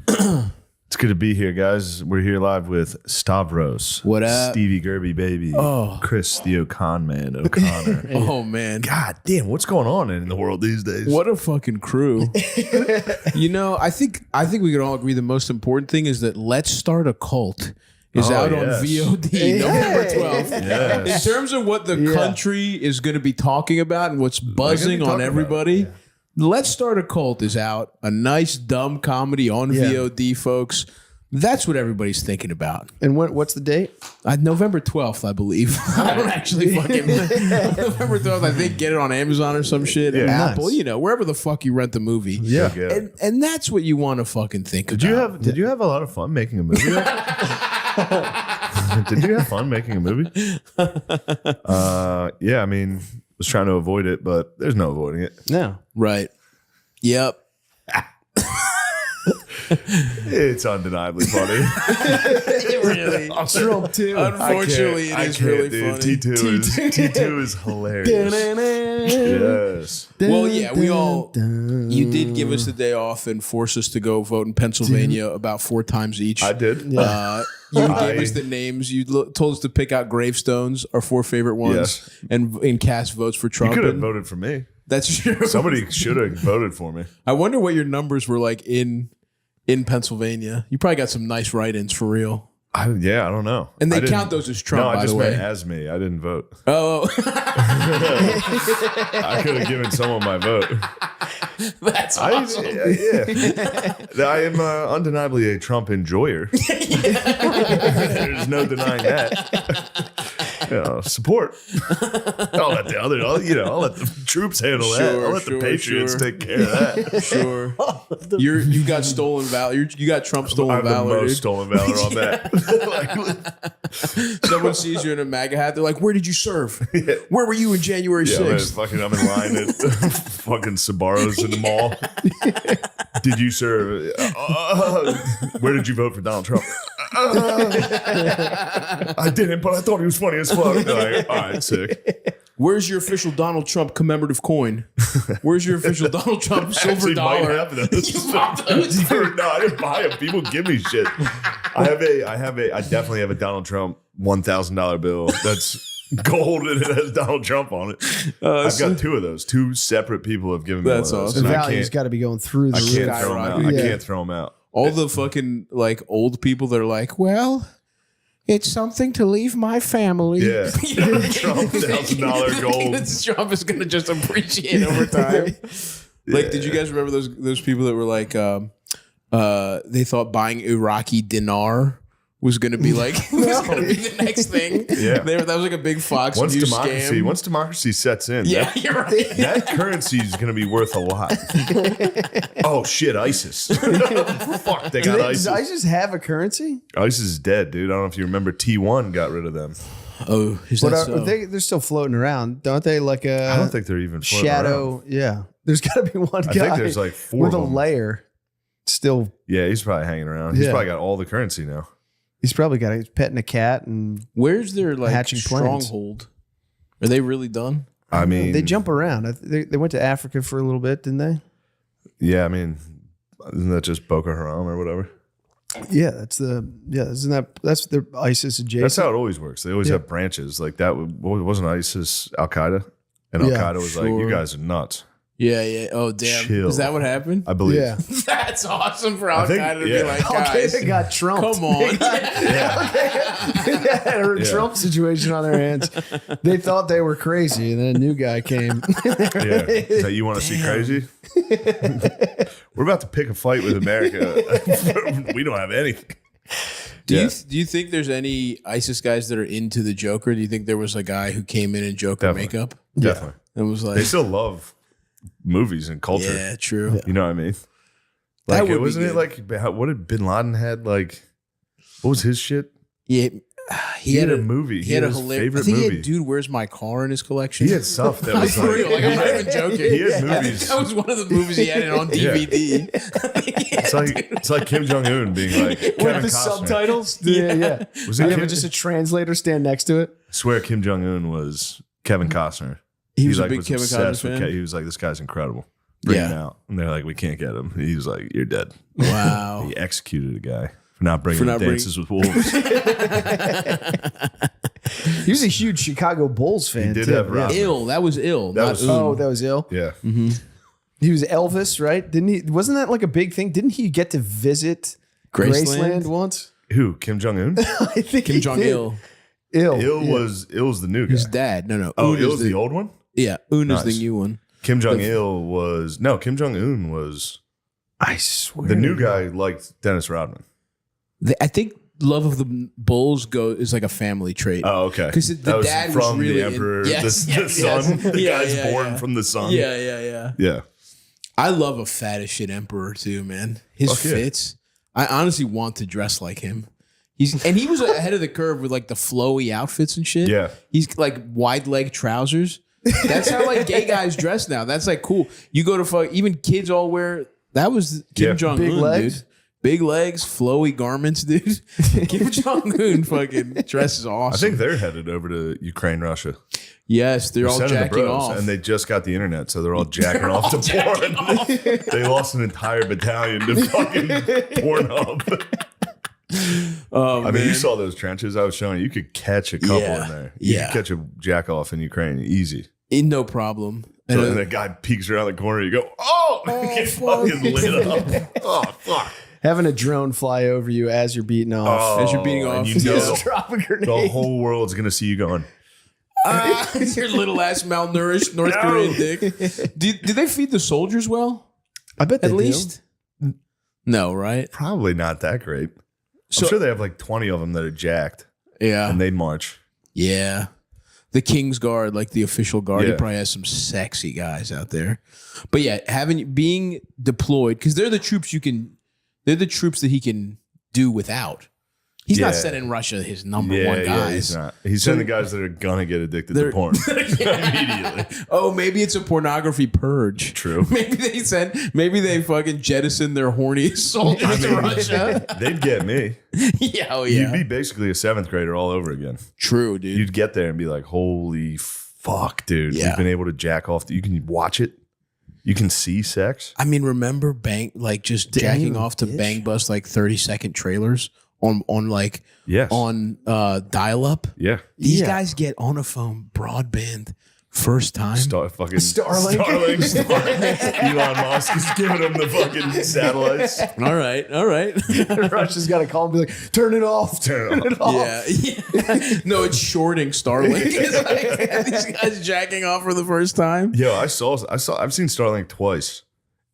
it's good to be here, guys. We're here live with Stavros. What up? Stevie Gerby, baby. Oh. Chris, the O'Con man, O'Connor. Oh man, God damn, what's going on in the world these days? what a fucking crew! I think we can all agree the most important thing is that Let's Start a Cult is out on VOD November 12th. In terms of what the country is going to be talking about and what's buzzing on everybody, Let's Start a Cult is out. A nice dumb comedy on VOD, folks. That's what everybody's thinking about. And what's the date? November 12th, I believe. I don't actually fucking November 12th. I think get it on Amazon or some shit. Yeah, Apple, nice. wherever the fuck you rent the movie. Yeah. And that's what you want to fucking think about. Did you have a lot of fun making a movie? Did you have fun making a movie? Yeah, I mean, was trying to avoid it, but there's no avoiding it. No. Right. Yep. It's undeniably funny. Really. Trump too. Unfortunately, it is really funny. T2 is hilarious. Yes. Well, yeah, you did give us the day off and force us to go vote in Pennsylvania about 4 times each. I did. You gave us the names. You told us to pick out gravestones, our 4 favorite ones, and cast votes for You Trump. could have And voted for me. that's true. Somebody should have voted for me. I wonder what your numbers were like in Pennsylvania. You probably got some nice write-ins for real. I don't know. And they I didn't- count those as Trump, No, I by just the way. went as me. I didn't vote. Oh, I could have given someone my vote. that's awesome. I am undeniably a Trump enjoyer. There's no denying that. Support. I'll let I'll let the troops handle that. I'll let the Patriots take care of that. Sure. You got stolen valor. You got Trump stolen I'm the valor. most Dude. stolen valor on that. Someone sees you in a MAGA hat. They're like, "Where did you serve? Where were you in January Yeah, man, 6th?" I'm in line at fucking Sbarro's in the mall. Did you serve? Where did you vote for Donald Trump? I didn't, but I thought he was funny as fuck. Like, all right, sick. Where's your official Donald Trump commemorative coin? Where's your official Donald Trump silver Actually, might dollar? have those. You bought those? Dude, no, I didn't buy them. People give me shit. I definitely have a Donald Trump $1,000 bill that's gold and it has Donald Trump on it. I've got two of those. Two separate people have given me That's one of those. awesome. The And value's got to be going through the I roof. can't throw them out. Skyrocketing. I Yeah. can't throw them out. All the fucking like old people that are like, well, it's something to leave my family. Yeah. Trump $1,000 gold. Trump is going to just appreciate over time. Like, did you guys remember those people that were like, they thought buying Iraqi dinar was going to be like was going to be the next thing? Yeah. That was like a big Fox Once News democracy, scam. once democracy sets in, Yeah, you're right. that currency is going to be worth a lot. Oh shit, ISIS! Fuck, they got Does ISIS. ISIS have a currency? ISIS is dead, dude. I don't know if you remember. T1 got rid of them. Oh, is But that so? they're still floating around, don't they? Like a I don't think they're even floating shadow. around. Yeah, there's got to be one guy. I think there's like four with a of them. layer. Still, Yeah, he's probably hanging around. He's Yeah. probably got all the currency now. he's probably got. He's petting a cat, and Where's their like Hatching plans. stronghold? Are they really done? I mean, they jump around. They went to Africa for a little bit, didn't they? Yeah, I mean, isn't that just Boko Haram or whatever? Yeah, that's their ISIS adjacent. That's how it always works. They always Yeah. have branches like that. Wasn't ISIS Al Qaeda? And Al Yeah, Qaeda was like, "You sure. guys are nuts." Yeah, yeah. Oh, damn. Chill. Is that what happened? I believe. Yeah. That's awesome for Al think- Qaeda to yeah. be like, Okay, guys, they got Trump. come on. They had a Trump situation on their hands. They thought they were crazy, and then a new guy came. Yeah. Is that you want to see crazy? We're about to pick a fight with America. We don't have anything. Do Yeah. you think there's any ISIS guys that are into the Joker? Do you think there was a guy who came in Joker Definitely. makeup Definitely. and was like, They still love movies and culture. yeah, true. You know what I mean? That Like, would be wasn't it good. like, what did Bin Laden had? Like, what was his shit? Yeah, He had a movie. He had a his hilarious. favorite I think he movie. had "Dude, Where's My Car" in his collection. He had stuff that was For real, like I'm not even joking. He had I think movies. that was one of the movies he had it on DVD. It's like Kim Jong Un being like With Kevin the Costner. subtitles? Yeah. Was They it have Kim, just a translator stand next to it. I swear Kim Jong Un was Kevin Costner. He was a like, big Kevin obsessed Costner with fan. He was like, this guy's incredible. Bring him Yeah. out. And they're like, we can't get him. He was like, you're dead. Wow. He executed a guy for not bringing For him not bringing- Dances with Wolves. He was a huge Chicago Bulls fan. He did too. have Rob. Ill. That was ill. That not was- Un. Oh, that was ill. Yeah. He was Elvis, right? Didn't he? Wasn't that like a big thing? Didn't he get to visit Graceland? Graceland once? Who? Kim Jong Un? I think Kim he Jong did. Il. Ill. Ill's the new guy. His dad. No. Oh, Un is Ill's the old one? Yeah, Un is Nice. the new one. Kim Jong Il was Kim Jong Un was I swear. the new guy liked Dennis Rodman. I think love of the Bulls is like a family trait. Oh, okay. 'Cause the That was dad was from really the in- emperor, Yes, the yes, son. yes. The Yeah, guy's yeah, born yeah. from the sun. Yeah. Yeah. I love a fat as shit emperor too, man. His Fuck yeah. fits. I honestly want to dress like him. He was ahead of the curve with like the flowy outfits and shit. Yeah. He's like wide leg trousers. That's how like gay guys dress now. That's like cool. You go to even kids all wear. That was Kim Yeah. Jong Big Un, legs? dude. Big legs, flowy garments, dude. Kim Jong Un fucking dresses awesome. I think they're headed over to Ukraine, Russia. yes, they're all Sending the jacking bros, off. and they just got the internet, so they're all jacking off to porn. They lost an entire battalion to fucking Pornhub. Oh, I mean, you man. saw those trenches I was showing you. You could catch a couple Yeah. in there. You Yeah. could catch a jack off in Ukraine easy. No problem. So And, then that guy peeks around the corner. You go, oh, get fucking lit up. Oh, fuck. Having a drone fly over you as you're beating off. As you're beating and off. you know, Just drop a grenade. the whole world's going to see you going, your little ass malnourished North Korean dick. Do they feed the soldiers well? I bet they At do. least? No, right? probably not that great. So- I'm sure they have like 20 of them that are jacked Yeah. and they march. Yeah. The King's Guard, like the official guard, he Yeah. probably has some sexy guys out there. But yeah, being deployed, because they're the troops that he can do without. He's not Yeah. sending Russia his number one guys. he's not. He's sending the guys that are going to get addicted to They're- porn immediately. Oh, maybe it's a pornography purge. True. Maybe they fucking jettison their horniest soldiers to Russia. They'd get me. Yeah, You'd be basically a seventh grader all over again. True, dude. You'd get there and be like, holy fuck, dude. Yeah. We've been able to jack off. You can watch it. You can see sex. I mean, remember jacking off to Bang Bus like 30-second trailers on Yes. on dial up. Yeah. These guys get on a phone broadband first time. Starlink. Elon Musk is giving them the fucking satellites. All right. Russia's got to call and be like, turn it off. Turn it off. Yeah. No, it's shorting Starlink. It's like, these guys jacking off for the first time. Yo, I've seen Starlink twice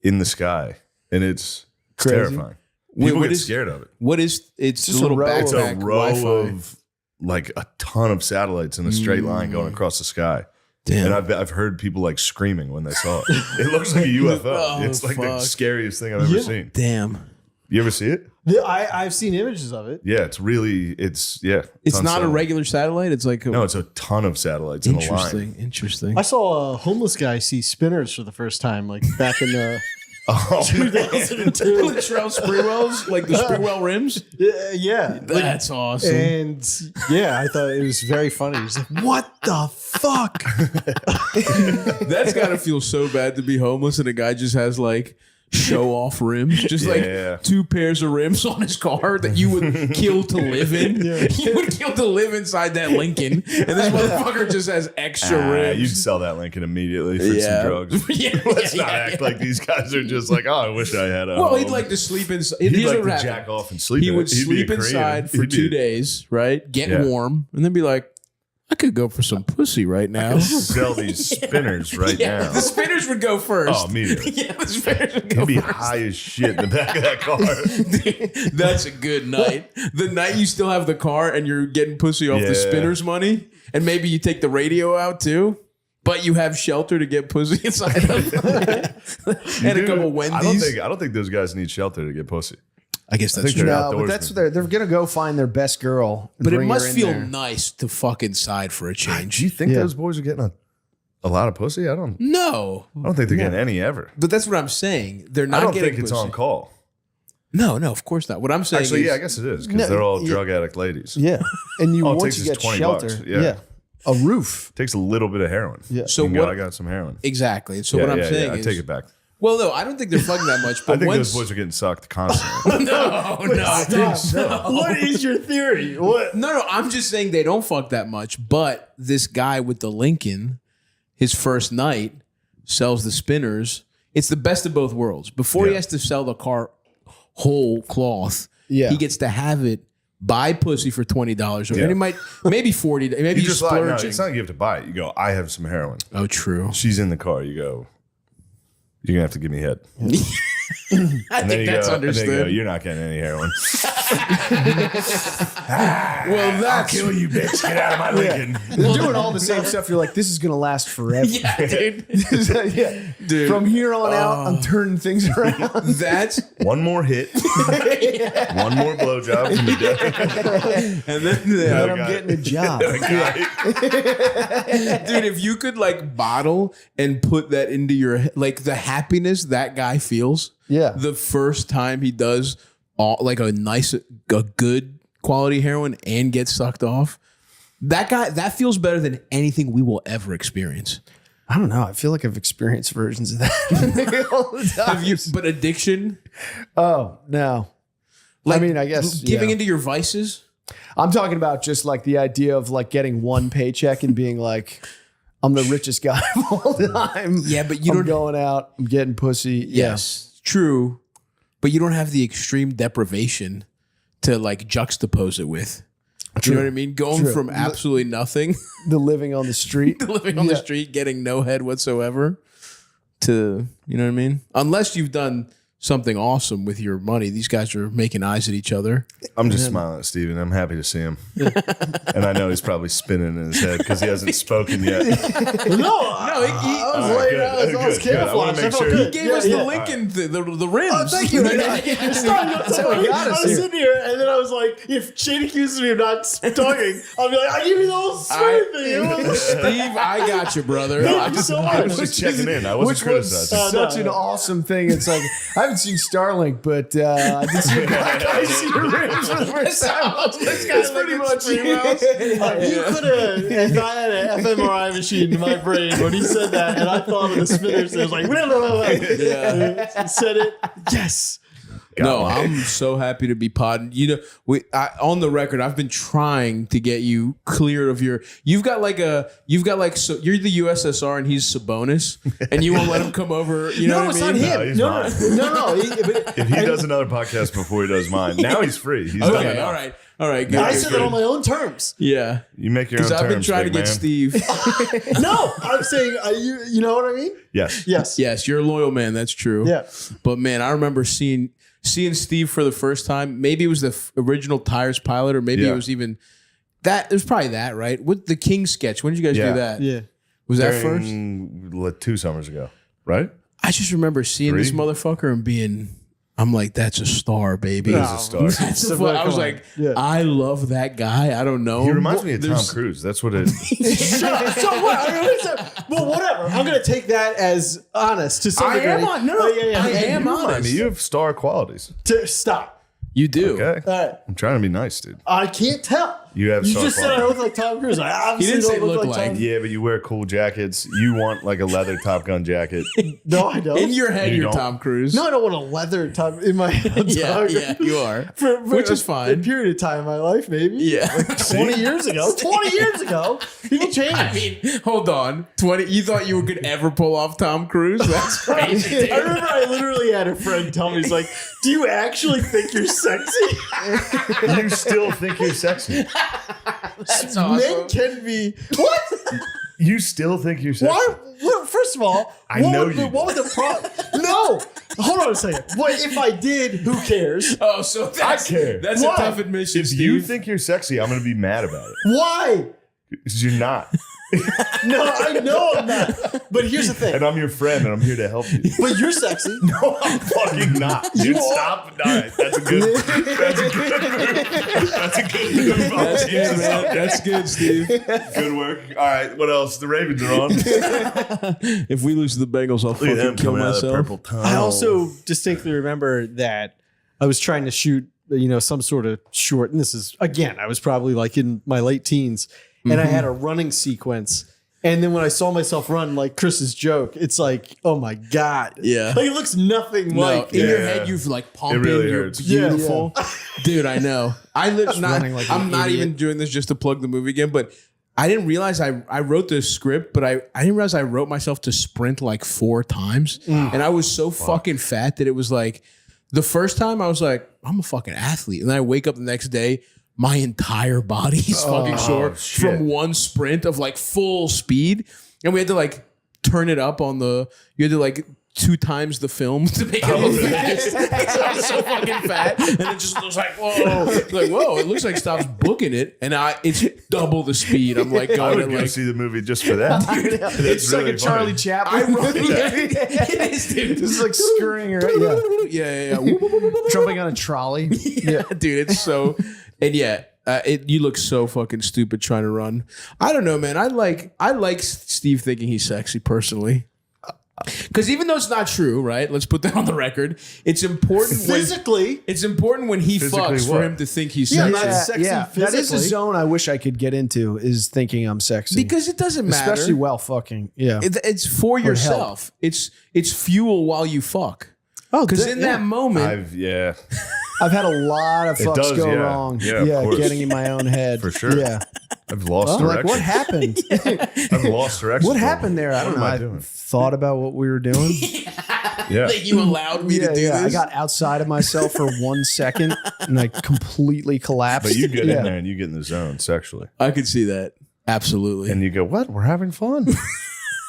in the sky, and it's Crazy. terrifying. Wait, People what get is- scared of it. What is it's Just a little a row of- It's a backpack row Wi-Fi. of like a ton of satellites in a straight line going across the sky. Damn. And I've heard people like screaming when they saw it. It looks like a UFO. Oh, it's like the fuck. scariest thing I've ever seen. Damn. You ever see it? Yeah, I've seen images of it. Yeah, it's It's ton not a satellite. regular satellite. It's like No, it's a ton of satellites in a line. Interesting. I saw a homeless guy see spinners for the first time, like back in the Oh, 2002. Latrell Sprewell's, like the Sprewell rims. Yeah. That's awesome. And yeah, I thought it was very funny. He's like, what the fuck? That's gotta feel so bad to be homeless and a guy just has like show off rims, just Yeah. like 2 pairs of rims on his car that you would kill to live in. You would kill to live inside that Lincoln, and this motherfucker just has extra rims. you'd sell that Lincoln immediately for some drugs. Let's not act like these guys are just like, oh, I wish I had a Well, home. he'd like to sleep inside. He'd Here's like what to happened. jack off and sleep He in would it. He'd be sleep a creative. inside for He'd 2 be- days, right? Get Yeah. warm, and then be like, I could go for some pussy right now. Sell these spinners right Yeah, now. the spinners would go first. Oh, immediately. Yeah, the spinners would go He'd be first. high as shit in the back of that car. Dude, that's a good night. The night you still have the car and you're getting pussy off the Yeah. spinners money, and maybe you take the radio out too, but you have shelter to get pussy inside of, and a couple Wendy's. I don't think those guys need shelter to get pussy. I guess I that's think true. they're No, but that's outdoorsmen. what they're gonna go find their best girl. and But it bring her must in feel there. nice to fuck inside for a change. Do you think Yeah. those boys are getting a lot of pussy? I don't No, think they're getting any ever. but that's what I'm saying. They're I not don't getting think it's pussy. on call. No, of course not. What I'm saying Actually, is, yeah, I guess it is because No, they're all yeah. drug addict ladies. Yeah, and you All it once takes you is get $20. shelter, Yeah. a roof. Takes a little bit of heroin. Yeah. So You can go, what- I got some heroin. exactly. So Yeah, what I'm yeah, saying yeah, I is, take it back. well, no, I don't think they're fucking that much. I But think once, those boys are getting sucked constantly. no, What is your theory? What? No, I'm just saying they don't fuck that much. But this guy with the Lincoln, his first night, sells the spinners. It's the best of both worlds. Before he Yeah. has to sell the car whole cloth, Yeah. he gets to have it, buy pussy for $20, or Yeah. and it might maybe $40. Maybe You he's just like, no, splurging. it's not like you have to buy it. You go, I have some heroin. Oh, true. She's in the car. You go, you're gonna have to give me head. I And think then you that's go, and then you go, understood. you're not getting any heroin. Well, that's you, bitch. Get out of my Lincoln. They're doing all the same stuff. You're like, this is gonna last forever. yeah, dude. Yeah. Dude. From here on out, I'm turning things around. That's One more hit. One more blowjob from the dead. and then And I'm got getting it. a job. dude, if you could like bottle and put that into your like the happiness that guy feels, Yeah. the first time he does all like a good quality heroin and gets sucked off, that guy that feels better than anything we will ever experience. I don't know. I feel like I've experienced versions of that all the time. Have you? But addiction, Oh no. like I mean, I guess giving yeah. into your vices. I'm talking about just like the idea of like getting one paycheck and being like, I'm the richest guy of all time. Yeah, but you I'm don't. going out. I'm getting pussy. Yes, true, but you don't have the extreme deprivation to like juxtapose it with. You know what I mean? Going True. from absolutely nothing, Yeah. The living on the street. living on the Yeah. street, getting no head whatsoever, to, you know what I mean? Unless you've done something awesome with your money. These guys are making eyes at each other. I'm just smiling at Steven. I'm happy to see him. And I know he's probably spinning in his head because he hasn't spoken yet. I was laying out. I was good. I wanna camouflage. I make felt sure- good. He gave us the Lincoln, the rims. Oh, thank you. That's how we got us I was sitting here, and then I was like, if Shane accuses me of not talking, I'll be like, I give you the whole swear thing. Steve, I got you, brother. Thank you so I much. was just checking in. I wasn't Which was criticizing. such an awesome thing. It's like I haven't seen Starlink, but I did see I see your ribs for the first time. It's pretty much You could have, if I had an fMRI machine in my brain when he said that, and I thought of the spinners, it was like, said it, yes. No, I'm so happy to be podding. You know, on the record, I've been trying to get you clear of your. So you're the USSR and he's Sabonis, and you won't let him come over. You know what I mean? Not him. No. If he does another podcast before he does mine, now he's free. He's done Okay, enough. all right, good. I said it on my own terms. Yeah, You make your own because terms. I've been trying to big get man. Steve. No, I'm saying, you know what I mean? Yes. Yes. Yes, you're a loyal man. That's true. Yeah. But man, I remember seeing Steve for the first time. Maybe it was the original Tires pilot, or maybe Yeah. it was even that. It was probably that, right? With the King sketch. When did you guys Yeah. do that? Yeah. Was that first? During 2 summers ago, right? I just remember seeing this 3? motherfucker and being, I'm like, that's a star, baby. He's a star. That's the I was like, Yeah. I love that guy. I don't know. He reminds me of Tom There's- Cruise. That's what it. Shut up. So what? Well, whatever. I'm going to take that as honest to some I degree. am on. No, Yeah. I am I honest. mean, you have star qualities. Stop. You do. Okay. All right. I'm trying to be nice, dude. I can't tell. You have You star just said I qualities. look like Tom Cruise. I obviously didn't say don't look look like like. Tom. Yeah, but you wear cool jackets. You want like a leather Top Gun jacket. No, I don't. In your head, You you're don't? Tom Cruise. No, I don't want a leather top in my yeah, you are. Which is A fine. period of time in my life, maybe. Yeah. 20 years ago. 20 years ago. People change. I mean, hold on. 20. You thought you could ever pull off Tom Cruise? That's crazy. I remember I literally had a friend tell me, he's like, do you actually think you're sexy? You still think you're sexy. That's Men can be. What? You still think you're sexy. Why? Well, first of all, I know you what was the problem? No. Hold on a second. What if I did? Who cares? Oh, so that's, care. that's Why? a tough admission, If Steve. you think you're sexy, I'm going to be mad about it. Why? Because you're not. No, I know I'm not. But here's the thing. And I'm your friend, and I'm here to help you. But you're sexy. No, I'm fucking not. Dude, stop. All right, that's a good. That's a good move. That's a good move. That's good, man. That's good, Steve. Good work. All right, what else? The Ravens are on. If we lose to the Bengals, I'll Look at them fucking kill coming out of that myself. purple tunnel. I also distinctly remember that I was trying to shoot, some sort of short. And this is, again, I was probably like in my late teens. And I had a running sequence. And then when I saw myself run, like Chris's joke, it's like, oh my God. Yeah. Like it looks nothing No, like. in your Yeah. head, you've like pumping. really You're hurts. beautiful, dude. I know. running like I'm an not idiot. even doing this just to plug the movie again, but I didn't realize I wrote the script, but I didn't realize I wrote myself to sprint like 4 times, and I was so fucking fat that it was like the first time I was like, I'm a fucking athlete, and then I wake up the next day. My entire body is fucking sore shit. from one sprint of like full speed. And we had to like turn it up on you had to like 2 times the film to make it look fast. So I was so fucking fat. And it just looks like, whoa. Like, whoa, it looks like Stop's booking it. And it's double the speed. I'm like I going would to go like, see the movie just for that. That's It's like really a Charlie funny. Chaplin. it is, dude. This is like scurrying around. Yeah. Yeah. Jumping on a trolley. Yeah, dude, it's so, and yeah, you look so fucking stupid trying to run. I don't know, man. I like Steve thinking he's sexy personally. Because even though it's not true, right? Let's put that on the record. It's important Physically. It's important when he Physically fucks for what? him to think he's Yeah, sexy. not sexy That is a physically. zone I wish I could get into, is thinking I'm sexy. Because it doesn't matter. Especially while fucking. Yeah. It's for yourself. It's fuel while you fuck. Oh, Because in that moment, I've had a lot of It fucks does, go yeah. wrong. Yeah, of course. Getting in my own head. For sure. Yeah. I've lost I'm direction. like, what happened? I've lost direction. What happened there? I What don't know. am I I doing? thought about what we were doing. Yeah. like you allowed me to do I this. got outside of myself for 1 second and I completely collapsed. But you get Yeah. in there and you get in the zone sexually. I could see that. Absolutely. And you go, what? We're having fun.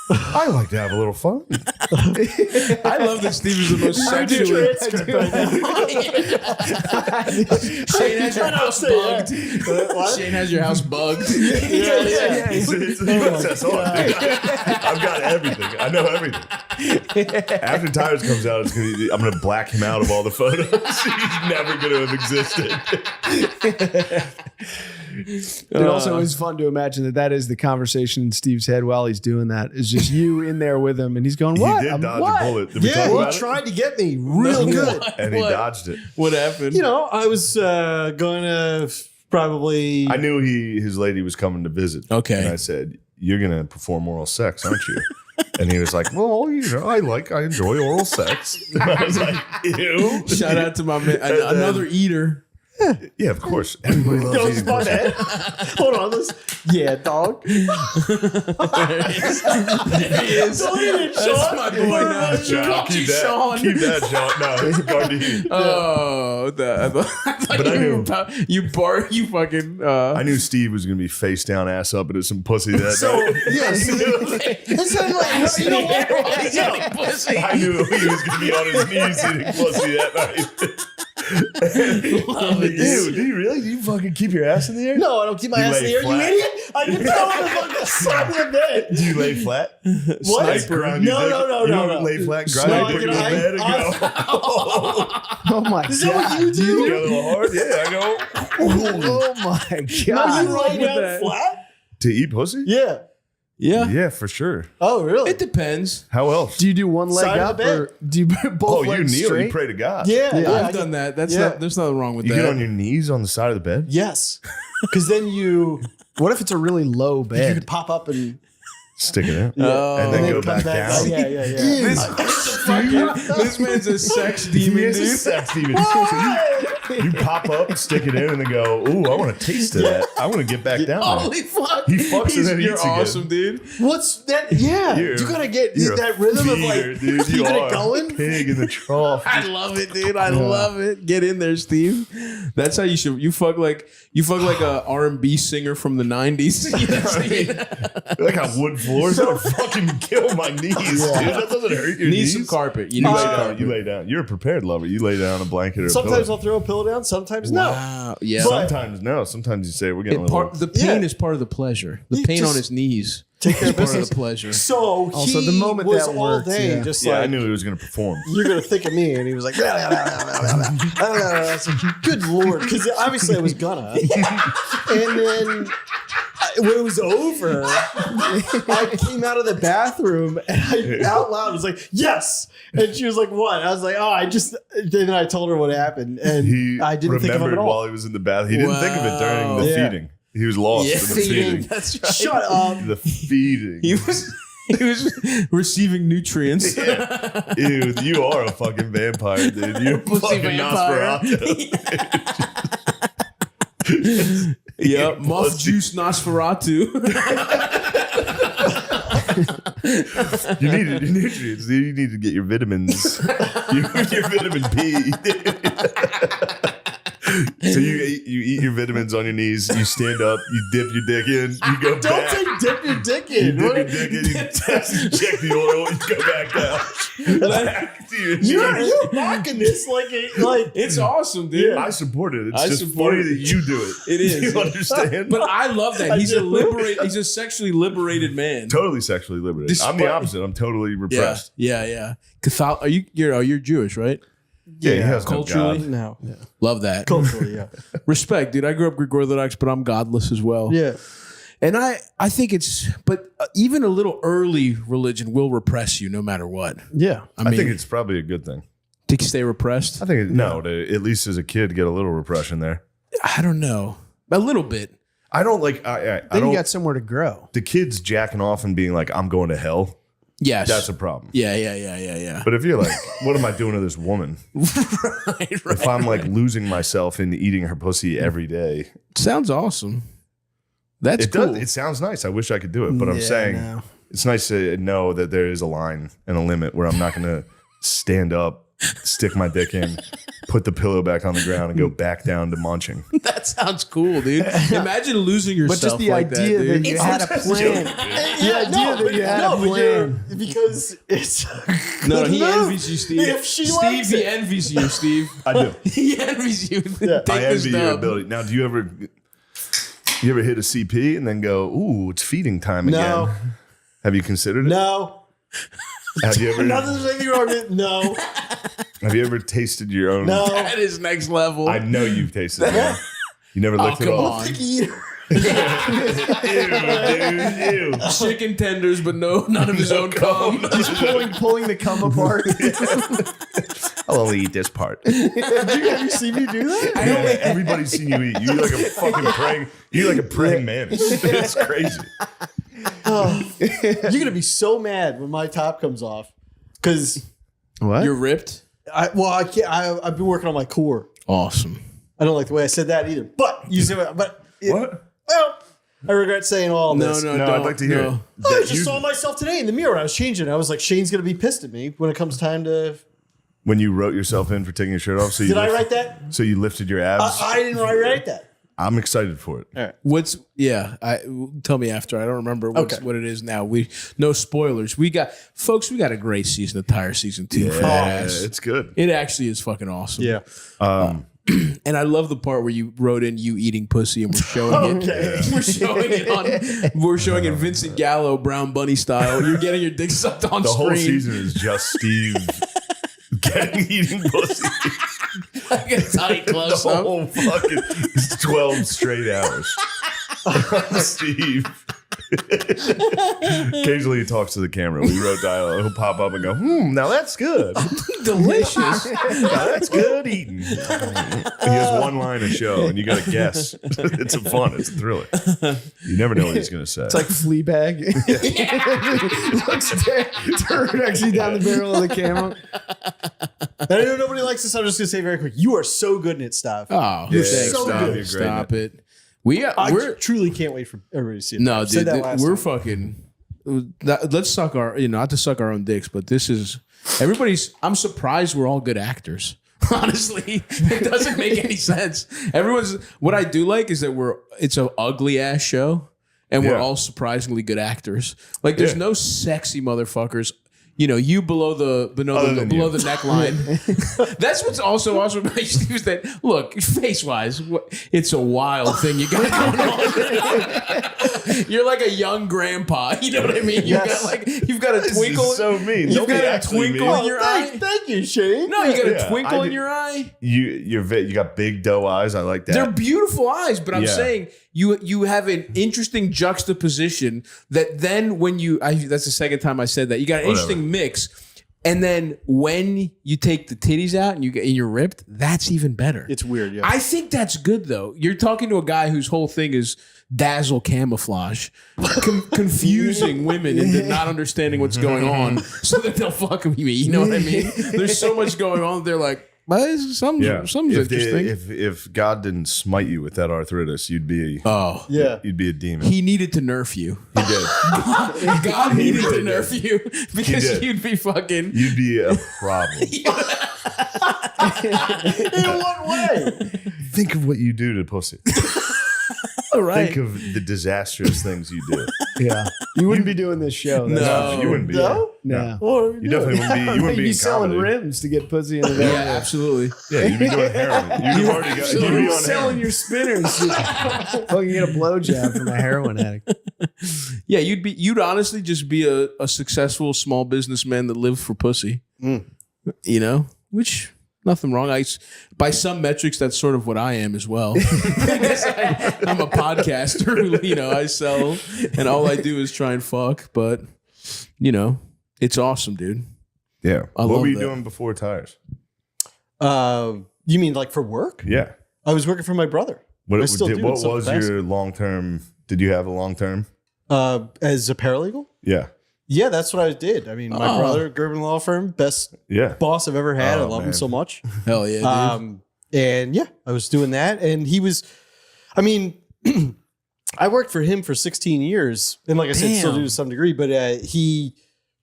I like to have a little fun. I love that Steve is the most sexually. Shane has your house bugged. Shane has your house bugged. That's all, dude. I've got everything. I know everything. After Tires comes out, I'm going to black him out of all the photos. He's never going to have existed. It also is fun to imagine that is the conversation in Steve's head while he's doing that. Is just you in there with him, and he's going, "What? He did dodge what?" a bullet. Did we talk Yeah, about he it? tried to get me real good. And he dodged it. What happened? You know, I was going to probably. I knew his lady was coming to visit. Okay. And I said, "You're gonna perform oral sex, aren't you?" And he was like, "Well, you know, I enjoy oral sex." And I was like, "Ew." Shout out to my man, another eater. Yeah, of course. Everybody loves Goes eating my pussy. head. Hold on, let's. Yeah, dog. There he is. That's my boy now. Sean, keep that, Sean. No, it's Gardein. Oh, But I knew. you fucking. I knew Steve was gonna be face down, ass up into some pussy that So night. yes, you know what? I knew he was gonna be on his knees eating pussy that night. Dude, do you really? Do you fucking keep your ass in the air? No, I don't keep my You ass in lay the air. You flat. idiot! I can tell on the fucking side of the bed. Do you lay flat? What? Like grind your No, dick? no, no, You no, don't no. lay flat, grind No, your dick in the I- bed and go. Oh my Is that what god! you You do? go a little hard? Yeah, I go. Oh my Now god! you lay down that. flat? To eat pussy? Yeah. Yeah, Yeah, for sure. Oh, really? it depends. How else? Do you do one leg Side of up the bed. or do you both Oh, you legs kneel, straight? you pray to God. Yeah, yeah. I've done that. That's yeah. not. There's nothing wrong with You that. get on your knees on the side of the bed? Yes. Because then you What if it's a really low you bed? could pop up and Stick it in. Oh. And then go come back down. Yeah, yeah, yeah. This man's a sex demon, He is a dude. sex demon. So you pop up, stick it in, and then go, ooh, I want to taste of that. I want to get back down there. Holy fuck! He fucks and then You're eats again. awesome, dude. What's that? Yeah. You're- You gotta get You're that a rhythm of feeder, like dude. You keeping are it going. a pig in the trough. I love it, dude. I love it. Get in there, Steve. That's how you should. You fuck like a R&B singer from the '90s. Like on wood floors, that'll fucking kill my knees, dude. That doesn't hurt your Need knees. some carpet. You need You lay some down. carpet. You lay down. You're a prepared lover. You lay down a blanket or a Sometimes pillow. I'll throw a pillow down. Sometimes no. Wow. Yeah. But- Sometimes no. Sometimes you say we're getting a It little. the pain Yeah. is part of the pleasure. The You pain just on his knees Take care is of part of business. the pleasure. So Also, he the moment was that all works, day yeah. just Yeah, I like, knew he was going to perform. you're gonna think of me, and he was like, blah, blah, blah, blah, blah, blah, blah. I was like, good lord, because obviously I was gonna. And then when it was over, I came out of the bathroom and I out loud was like, yes. And she was like, what? I was like, oh, I just. Then I told her what happened, and He I didn't think of it remembered at all. while he was in the bath. He didn't think of it during the Yeah. feeding. He was lost in the feeding. That's right. Shut up. The feeding. He was receiving nutrients. Ew, you are a fucking vampire, dude. You're a Pussy fucking vampire. Nosferatu. Yep, muff juice Nosferatu. You need your nutrients. Dude. You need to get your vitamins. your vitamin P. So you eat your vitamins on your knees. You stand up. You dip your dick in. You go Don't back. say dip your dick You in. dip What- your dick in. You check the oil. You go back down. Back to your knees. You're mocking this like It's awesome, dude. I support it. It's I just support funny it. that you do it. It is. Do you understand? But I love that. He's do. He's a sexually liberated man. Totally sexually liberated. I'm the Despite- opposite. I'm totally Yeah, repressed. yeah. Catholic? You're Jewish, right? Yeah, he has no Culturally? God. no. Love that. Culturally, yeah. Respect, dude. I grew up Greek Orthodox, but I'm godless as well. Yeah. And I think but even a little early religion will repress you no matter what. Yeah. I mean, I think it's probably a good thing. to stay repressed. I think to, at least as a kid, get a little repression there. I don't know. A little bit. I don't like. I Then don't. you got somewhere to grow. The kids jacking off and being like, "I'm going to hell." Yes. That's a problem. Yeah. But if you're like, "What am I doing to this woman?" right. If I'm like losing myself in eating her pussy every day, Sounds awesome. That's it cool. does. It sounds nice. I wish I could do it, but I'm Yeah, saying no. it's nice to know that there is a line and a limit where I'm not going to stand up, stick my dick in, put the pillow back on the ground, and go back down to munching. That sounds cool, dude. Imagine losing yourself But just the like idea that, that, dude. you had a plan. The idea that you had a plan. Because it's No, he move. envies you, Steve. If she Steve, likes he it. envies you, Steve. I do. He envies you. Take I this envy your dub. ability. Now, do you ever hit a CP and then go, "Ooh, it's feeding time again"? No. Have you considered it? no. Have you ever? Not that there's anything wrong with it. No. Have you ever tasted your own? No. That is next level. I know you've tasted it. You never licked it come off. on. Ew, dude. Ew. Chicken tenders, but none of his own cum. Just pulling the cum apart. I'll only eat this part. Have you seen me do that? Yeah, everybody's seen you eat. You like a fucking praying. You like a praying mantis. It's crazy. You're gonna be so mad when my top comes off because What? You're ripped. I can't. I've been working on my core. Awesome. I don't like the way I said that either. But you see what? What? Well, I regret saying all No, this. no, No, don't. I'd like to hear no. it. I That just you- saw myself today in the mirror. I was changing. I was like, Shane's gonna be pissed at me when it comes time to. when you wrote yourself in for taking your shirt off. So you Did I write that? So you lifted your abs. I didn't write that. I'm excited for it. What's tell me after. I don't remember what it is now. No spoilers. We got a great season of Tire season 2 for that ass. It's good. It actually is fucking awesome. Yeah. And I love the part where you wrote in you eating pussy and we're showing it. We're showing it Vincent Gallo Brown Bunny style. You're getting your dick sucked on The screen. whole season is just Steve eating pussy. Like a tight The close up. whole fucking 12 straight hours. Steve. Occasionally he talks to the camera. We wrote dialogue. He'll pop up and go, now that's good. Delicious. Now that's good eating. He has one line a show, and you got to guess. It's fun. It's a thriller. You never know what he's going to say. It's like Fleabag. Turn actually down the barrel of the camera. I know nobody likes this. I'm just gonna say very quick. You are so good in it, Steph. Oh, Yeah, thanks, so stop, good. You're great stop in it. We're truly can't wait for everybody to see it. no, I said dude. that last We're time. fucking. Let's suck our, not to suck our own dicks, but this is everybody's. I'm surprised we're all good actors. Honestly, it doesn't make any sense. Everyone's. What I do like is that it's an ugly ass show, and we're Yeah. all surprisingly good actors. Like, there's no sexy motherfuckers. You below the below the neckline. That's what's also awesome about you is that look, face wise, it's a wild thing you got going on. You're like a young grandpa. You know what I mean? You've got a This twinkle. is so mean. You've Nobody got a actually twinkle mean. in your eye. Thank you, Shane. No, you got Yeah, a twinkle I in did- your eye. You got big doe eyes. I like that. They're beautiful eyes, but I'm Yeah. saying you have an interesting juxtaposition that then when that's the second time I said that. You got an interesting mix. And then when you take the titties out and you're ripped, that's even better. It's weird, yeah. I think that's good though. You're talking to a guy whose whole thing is dazzle camouflage, confusing women into not understanding what's going on, so that they'll fuck with me. You know what I mean? There's so much going on. They're like, well, something's interesting. If God didn't smite you with that arthritis, you'd be Yeah. you'd be a demon. He needed to nerf you. He did. God needed to nerf you because did. you'd be fucking. You'd be a problem. In what way? Think of what you do to pussy. All right. Think of the disastrous things you do. Yeah. You wouldn't be doing this show. That's No. You wouldn't be. No? No. Or You definitely wouldn't be. You wouldn't You'd be be in selling comedy. rims to get pussy in the Yeah, van. absolutely. Yeah, you'd be doing heroin. You've already got. You'd be You're on selling heroin. your spinners. Fucking get a blowjob from a heroin addict. Yeah, you'd honestly just be a successful small businessman that lived for pussy. Which nothing wrong. By some metrics, that's sort of what I am as well. I'm a podcaster who, I sell, and all I do is try and fuck. But it's awesome, dude. Yeah. I What love were you that. doing before tires? you mean like for work? Yeah. I was working for my brother. What, I still do in what some was capacity. your long term? Did you have a long term? As a paralegal? Yeah. Yeah, that's what I did. I mean, my brother, Gerben Law Firm, best Yeah. boss I've ever had. I Oh, love him man. so much. Hell yeah, dude. And yeah, I was doing that. And he was, I mean, I worked for him for 16 years. And like I said, still do to some degree, but he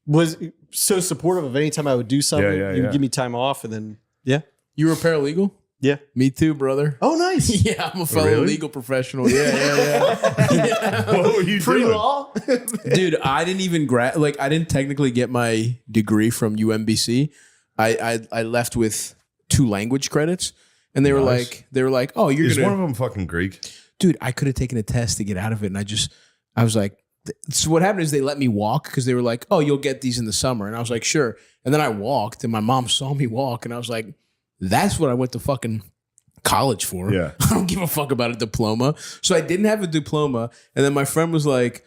was so supportive of any time I would do something. Yeah, He would yeah. give me time off. And then, yeah. You were a paralegal? Yeah. Me too, brother. Oh, nice. Yeah, I'm a fellow Really? legal professional. Yeah. What were you doing? Pre-law? Dude, I didn't even I didn't technically get my degree from UMBC. I left with 2 language credits, and they were Nice. like, oh, you're Is gonna, one of them fucking Greek? dude. I could have taken a test to get out of it, and I was like, so what happened is they let me walk because they were like, oh, you'll get these in the summer, and I was like, sure. And then I walked, and my mom saw me walk, and I was like, that's what I went to fucking college for. Yeah. I don't give a fuck about a diploma. So I didn't have a diploma. And then my friend was like,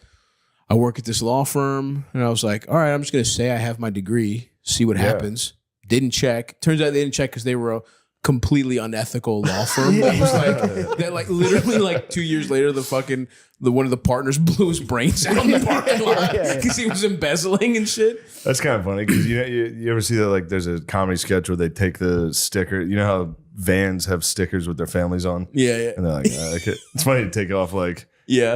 I work at this law firm. And I was like, all right, I'm just going to say I have my degree, see what happens. Didn't check. Turns out they didn't check because they were a completely unethical law firm. That was like, that like literally like 2 years later, one of the partners blew his brains out in the parking lot because he was embezzling and shit. That's kind of funny because you ever see that, like, there's a comedy sketch where they take the sticker. You know how vans have stickers with their families on? Yeah. And they're like, okay. It's funny to take off like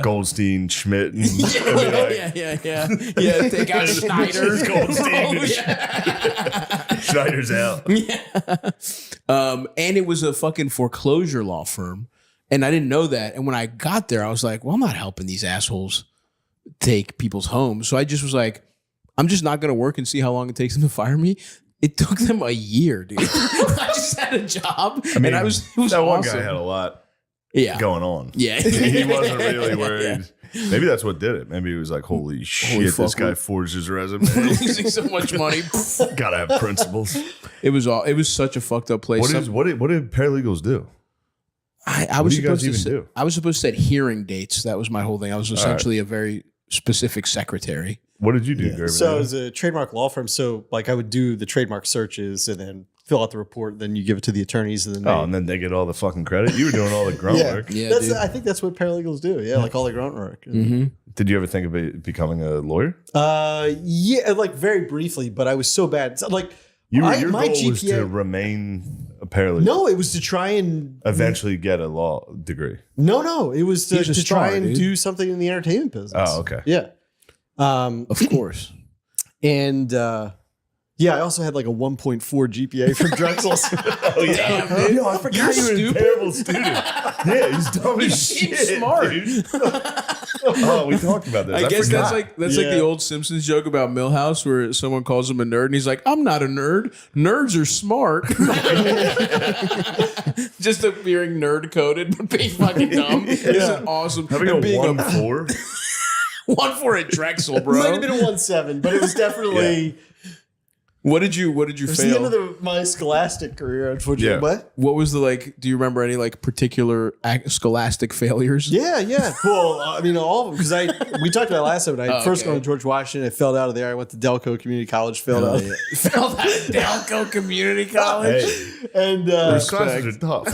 Goldstein, Schmidt, and Yeah. Take out Schneider. Goldstein. Schneider's out. And it was a fucking foreclosure law firm. And I didn't know that. And when I got there, I was like, well, I'm not helping these assholes take people's homes. So I just was like, I'm just not going to work and see how long it takes them to fire me. It took them a year, dude. I just had a job. It was that one awesome. guy had a lot going on. Yeah. He wasn't really worried. Maybe that's what did it. Maybe he was like, holy shit, this guy forged his resume. Losing so much money. Gotta have principles. It was such a fucked up place. What did paralegals do? I was supposed to set hearing dates. That was my whole thing. I was essentially a very specific secretary. What did you do, Gervin? So it was a trademark law firm. So like I would do the trademark searches and then fill out the report. Then you give it to the attorneys. And then and then they get all the fucking credit. You were doing all the grunt work. Yeah, I think that's what paralegals do. Yeah, like all the grunt work. Mm-hmm. Did you ever think of becoming a lawyer? Yeah, like very briefly, but I was so bad. So, like Your my goal GPA was to remain a paralegal. No, it was to try and eventually get a law degree. No, it was to star, try and dude. do something in the entertainment business. Oh, okay. Yeah. Of course. And I also had like a 1.4 GPA from Drexel's. Oh yeah, Damn, dude. I forgot you were a terrible student. Yeah, he's dumb as shit. Smart. Dude. Oh, we talked about this. I guess forgot. that's like the old Simpsons joke about Milhouse where someone calls him a nerd and he's like, I'm not a nerd. Nerds are smart. Just appearing nerd coded but being fucking dumb. It's an awesome. having and a being 1.4. 1.4 at Drexel, It might have bro. been a 1.7, but it was definitely What did you it was the fail? end of my scholastic career, unfortunately. Yeah. What? What was the do you remember any particular scholastic failures? Yeah. Well, I mean, all of them, because we talked about it last time. I first gone to George Washington. I failed out of there. I went to Delco Community College, failed out. Failed out of Delco Community College. Hey, And those classes are tough.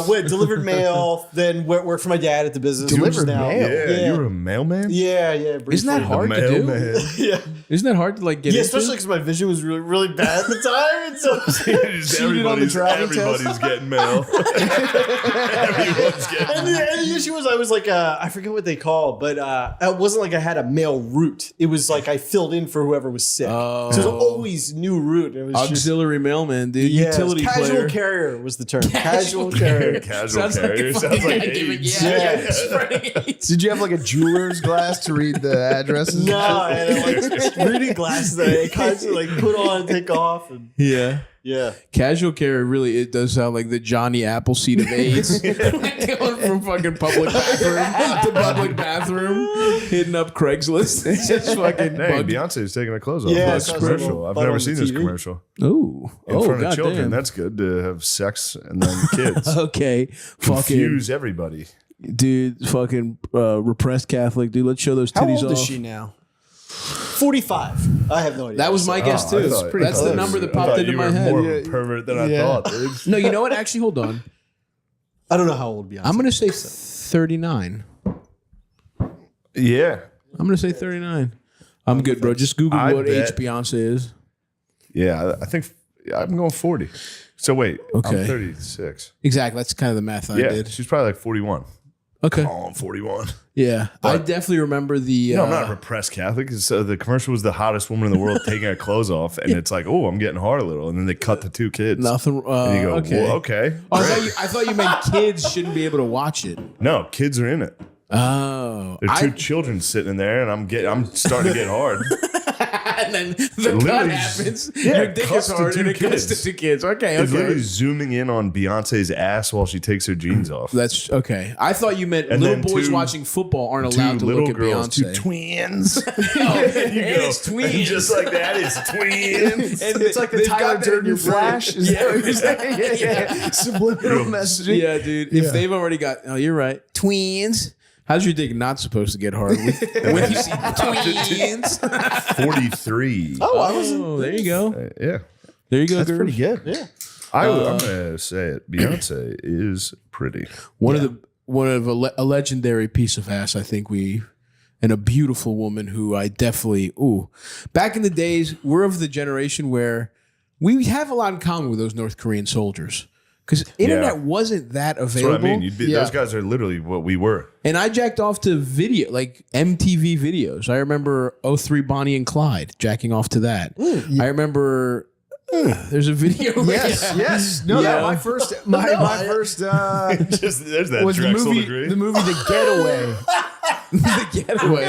went delivered mail, then worked for my dad at the business. which is Delivered now, mail? Yeah, you were a mailman. Yeah. Briefly. Isn't that hard to do? Mailman. Yeah. Isn't that hard to get Yeah, into? especially because my vision was really, really bad at the time. And so cheated on the driving test. Everybody's getting mail. Everyone's getting. And the issue was I was like, I forget what they call, but it wasn't like I had a mail route. It was like I filled in for whoever was sick. Oh. So it was always new route. It was Auxiliary mailman, dude. just Utility casual player. carrier was the term. Casual carrier. Casual Sounds like carrier. a Sounds like fucking AIDS. Yeah. Spreading AIDS. Did you have like a jeweler's glass to read the addresses? No, I had like reading glasses that I constantly put on and take off. And Yeah. yeah. Casual carrier really, it does sound like the Johnny Appleseed of AIDS. Going from fucking public bathroom to public bathroom, hitting up Craigslist. It's just fucking Hey, bug. Beyonce's taking her clothes off. Yeah, That's it sounds commercial. like I've a never butt on seen the this TV. commercial. Ooh. In front of children. goddamn. That's good to have sex and then kids. Okay. Fucking Confuse everybody. dude, fucking repressed Catholic, dude. Let's show those How titties old is off. she now? 45. I have no idea. That was my guess too. I thought- That's the I number that thought popped into you my were head. more of a pervert than I thought, dude. No, you know what? Actually, hold on. I don't know how old Beyonce. I'm gonna say 39. Yeah. I'm gonna say 39. I'm good, bro. Just Google I what bet- age Beyonce is. Yeah, I think I'm going 40. So wait, Okay. I'm 36. Exactly. That's kind of the math I Yeah, did. she's probably like 41. Okay. Oh, I'm 41. Yeah, I definitely remember the. No, I'm not a repressed Catholic. The commercial was the hottest woman in the world taking her clothes off, and it's like, oh, I'm getting hard a little, and then they cut the two kids. Nothing. And you go, okay. well, okay. Oh, I thought you meant kids shouldn't be able to watch it. No, kids are in it. Oh, There are two children sitting in there, and I'm starting to get hard. and then the cut literally happens. yeah, Your dick is cuts to hard, and two it cuts to kids. 2 kids. Okay, It's okay. literally zooming in on Beyonce's ass while she takes her jeans off. That's okay. I thought you meant And little then boys two- watching football aren't Two allowed to little look at girls, two Beyonce. twins. And it's twins. And just like that, it's twins. And It's like the they've Tyler got that in Durden your brain. flash. Is that what you're saying? Yeah. Subliminal messaging. Yeah, dude. If they've already got, oh, you're right. Twins. How's your dick not supposed to get hard when you see twins? 43. Oh, there you go. Yeah. There you go. That's Gerb. pretty good. Yeah. I'm gonna say it. Beyonce is pretty. One of a legendary piece of ass. I think and a beautiful woman who I definitely Back in the days, we're of the generation where we have a lot in common with those North Korean soldiers. Because internet wasn't that available. That's what I mean. Those guys are literally what we were. And I jacked off to video, like MTV videos. I remember 03 Bonnie and Clyde, jacking off to that. I remember there's a video. Yes. No, Yeah. my first Just there's that was the Drexel movie degree. The Getaway. The Getaway.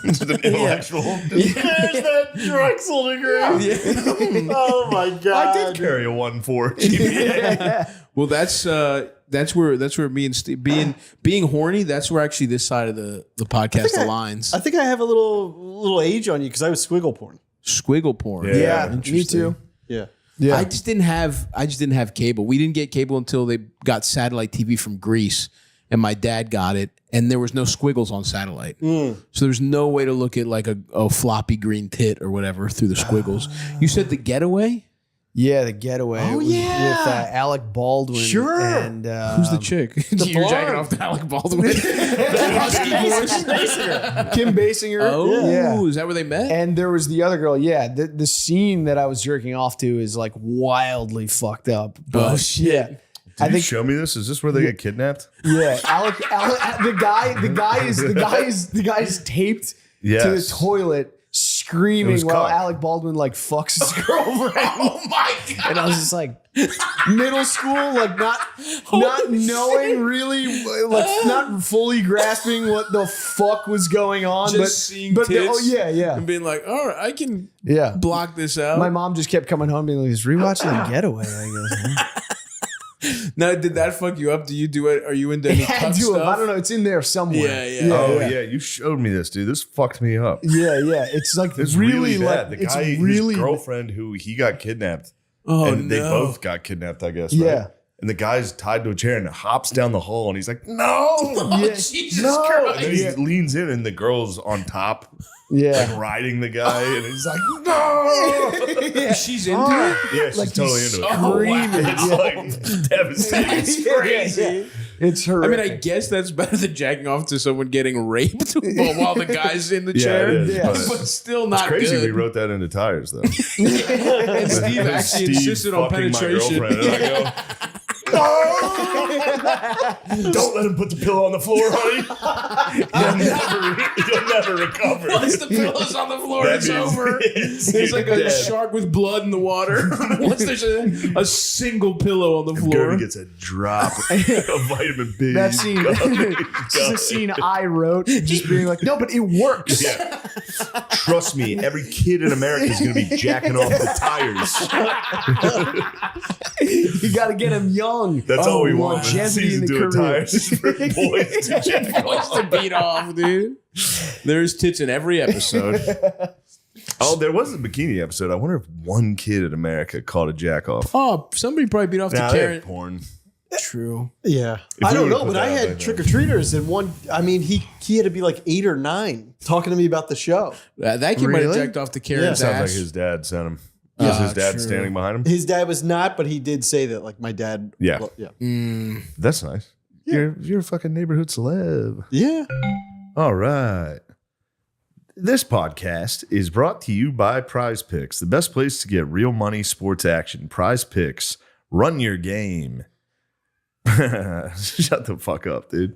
Just an intellectual. There's that Drexel degree. Oh my god! I did carry a 1.4 GPA. Well, that's where me and Steve being horny. That's where actually this side of the podcast aligns. I think I have a little age on you because I was squiggle porn. Squiggle porn. Yeah. Me too. Yeah. Yeah. I just didn't have cable. We didn't get cable until they got satellite TV from Greece, and my dad got it, and there was no squiggles on satellite. So there's no way to look at like a floppy green tit or whatever through the squiggles. You said The Getaway? Yeah, The Getaway. Oh, It was yeah. with Alec Baldwin. Sure. And Who's the chick? You're jacking off to Alec Baldwin. Kim Basinger. Oh, Yeah. is that where they met? And there was the other girl. Yeah, the scene that I was jerking off to is like wildly fucked up. But Oh, shit. Yeah, Did you show me this? Is this where they get kidnapped? yeah. Alec, the guy is taped to the Yes. toight It screaming was while cock. Alec Baldwin like fucks his girlfriend. Oh my god! And I was just like, middle school, like not knowing really, like not fully grasping what the fuck was going on, Just seeing but tits yeah. and being like, all right, I can Yeah. block this out. My mom just kept coming home being like, "Is rewatching The Getaway?" I go, Now, did that fuck you up? Do you do it? Are you into any "Yeah, cuck do it. stuff? I don't know. It's in there somewhere." Yeah. Oh yeah, you showed me this, dude. This fucked me up. Yeah. It's like It's really, bad. like The guy, it's really his girlfriend, who he got kidnapped, Oh and they no! both got kidnapped, I guess. Yeah. Right? And the guy's tied to a chair and hops down the hall, and he's like, "No, Yeah. Jesus no!" Christ! And then he leans in, and the girl's on top, yeah. like riding the guy, and he's like, "No!" She's into it. Yeah, she's totally into it. Oh, wow. It's like devastating. That's crazy. It's I horrific. mean, I guess that's better than jacking off to someone getting raped while the guy's in the Yeah, chair. it is, Yeah. But still not It's crazy we good. wrote that into tires, though. And Steve actually Steve insisted on fucking my penetration. girlfriend, and I go, "Don't let him put the pillow on the floor, honey. You'll never recover." Once the pillow's on the floor, That it's means over. It's like a dead. shark with blood in the water. Once there's a single pillow on the floor. Gertie gets a drop of vitamin B. that scene, it's a scene I wrote, just being like, "No, but it works." Yeah. Trust me, every kid in America is going to be jacking off the tires. You got to get him young. That's all we want. This Longevity in season the 2 of career. tires is for boys to jack Wants to beat off, dude. There's tits in every episode. Oh, there was a bikini episode. I wonder if one kid in America caught a jack off. Oh, somebody probably beat off Nah, the they Karen. have porn. True. Yeah. If I we don't would've know, put but I that out had there, trick or treaters, and one, I mean, he had to be like 8 or 9 talking to me about the show. That kid might have Really? jacked off to Karen's Sounds like ass. his dad sent him. Was his dad true. standing behind him? His dad was not, but he did say that, like, my dad. Yeah. Well, yeah. That's nice. You're a fucking neighborhood celeb. Yeah. All right. This podcast is brought to you by Prize Picks, the best place to get real money sports action. Prize Picks, run your game. Shut the fuck up, dude.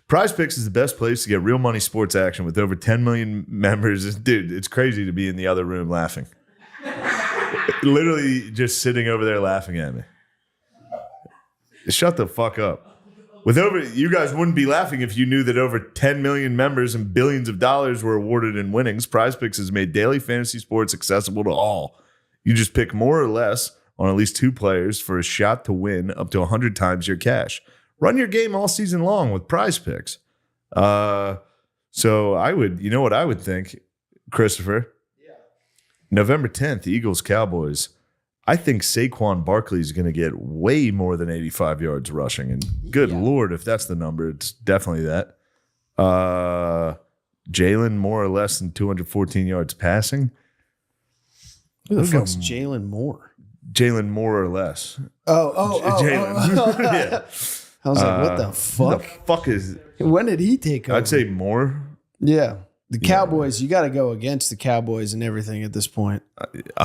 Prize Picks is the best place to get real money sports action with over 10 million members. Dude, it's crazy to be in the other room laughing. Literally just sitting over there laughing at me. Shut the fuck up. You guys wouldn't be laughing if you knew that over 10 million members and billions of dollars were awarded in winnings. PrizePicks has made daily fantasy sports accessible to all. You just pick more or less on at least 2 players for a shot to win up to 100 times your cash. Run your game all season long with PrizePicks. So I would, you know what I would think, Christopher? Yeah. November 10th, Eagles Cowboys. I think Saquon Barkley is going to get way more than 85 yards rushing. And good Lord, if that's the number, it's definitely that. Jalen more or less than 214 yards passing. Who the fuck's Jalen Moore? Jalen more or less. Jalen. Yeah. I was like, what the fuck? The fuck is... When did he take over? I'd say more. Yeah. The Cowboys, you got to go against the Cowboys and everything at this point.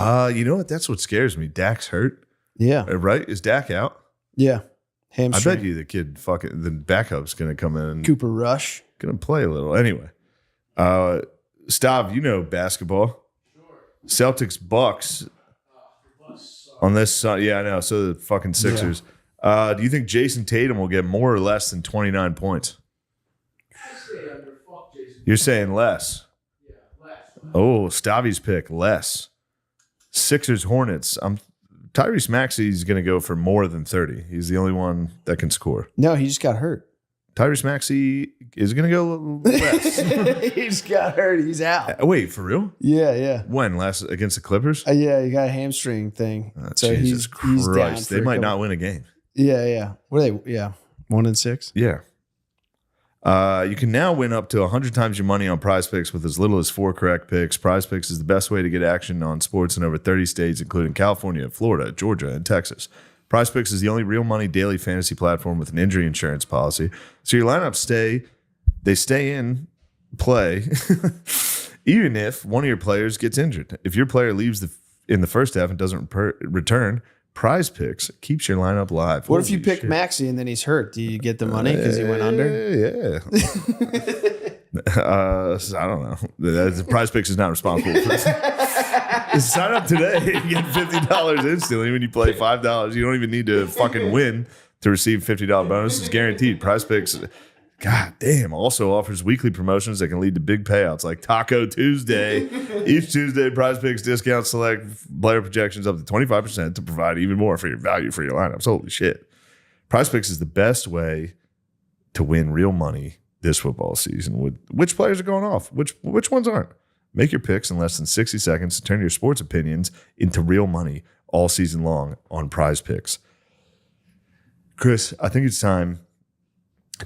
You know what? That's what scares me. Dak's hurt. Yeah. Right? Is Dak out? Yeah. I Hamstring. bet you the kid the backup's going to come in and Cooper Rush. going to play a little. Anyway. Stav, you know basketball. Sure. Celtics Bucks on this side. Yeah, I know. So the fucking Sixers. Yeah. Do you think Jason Tatum will get more or less than 29 points? You're saying less. Yeah, less. Oh, Stavi's pick, less. Sixers Hornets. Tyrese Maxey's going to go for more than 30. He's the only one that can score. No, he just got hurt. Tyrese Maxey is going to go less. He just got hurt. He's out. Wait, for real? Yeah. When? Last against the Clippers? Yeah, he got a hamstring thing. So Jesus Christ. He's down. They might not win a game. Yeah. What are they? Yeah. 1-6? Yeah. You can now win up to 100 times your money on PrizePicks with as little as 4 correct picks. PrizePicks is the best way to get action on sports in over 30 states, including California, Florida, Georgia, and Texas. PrizePicks is the only real money daily fantasy platform with an injury insurance policy. So your lineups stay in play, even if one of your players gets injured. If your player leaves in the first half and doesn't return, PrizePicks keeps your lineup live. What if you pick Maxey and then he's hurt? Do you get the money because he went under? Yeah. I don't know. PrizePicks is not responsible for this. Sign up today and get $50 instantly when you play $5. You don't even need to fucking win to receive $50 bonus. It's guaranteed. PrizePicks, god damn, also offers weekly promotions that can lead to big payouts like Taco Tuesday. Each Tuesday, PrizePicks discounts select player projections up to 25% to provide even more for your value for your lineups. Holy shit. PrizePicks is the best way to win real money this football season. With which players are going off? Which ones aren't? Make your picks in less than 60 seconds to turn your sports opinions into real money all season long on PrizePicks. Chris, I think it's time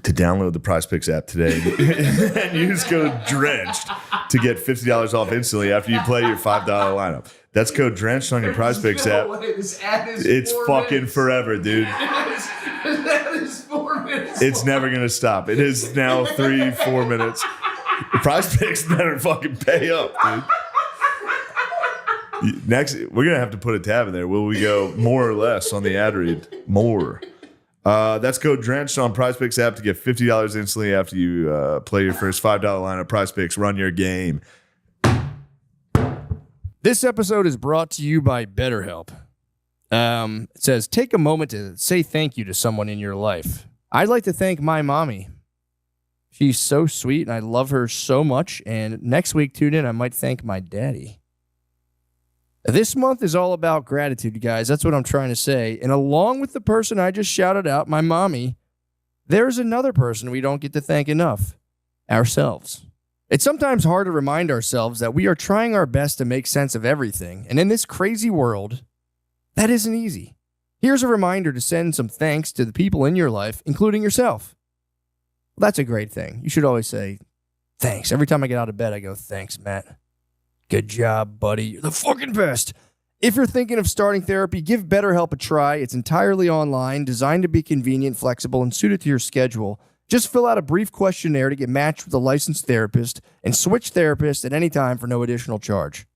to download the PrizePicks app today and use code DRENCHED to get $50 off instantly after you play your $5 lineup. That's code DRENCHED on your PrizePicks app. It's fucking forever, dude. That is 4 minutes. It's never going to stop. It is now 3-4 minutes. The PrizePicks better fucking pay up, dude. Next, we're going to have to put a tab in there. Will we go more or less on the ad read? More. That's code DRENCHED on PrizePicks app to get $50 instantly after you play your first $5 lineup. PrizePicks, run your game. This episode is brought to you by BetterHelp. It says, take a moment to say thank you to someone in your life. I'd like to thank my mommy. She's so sweet, and I love her so much. And next week, tune in, I might thank my daddy. This month is all about gratitude, guys. That's what I'm trying to say. And along with the person I just shouted out, my mommy, there's another person we don't get to thank enough, ourselves. It's sometimes hard to remind ourselves that we are trying our best to make sense of everything. And in this crazy world, that isn't easy. Here's a reminder to send some thanks to the people in your life, including yourself. Well, that's a great thing. You should always say, thanks. Every time I get out of bed, I go, thanks, Matt. Good job, buddy. You're the fucking best. If you're thinking of starting therapy, give BetterHelp a try. It's entirely online, designed to be convenient, flexible, and suited to your schedule. Just fill out a brief questionnaire to get matched with a licensed therapist and switch therapists at any time for no additional charge.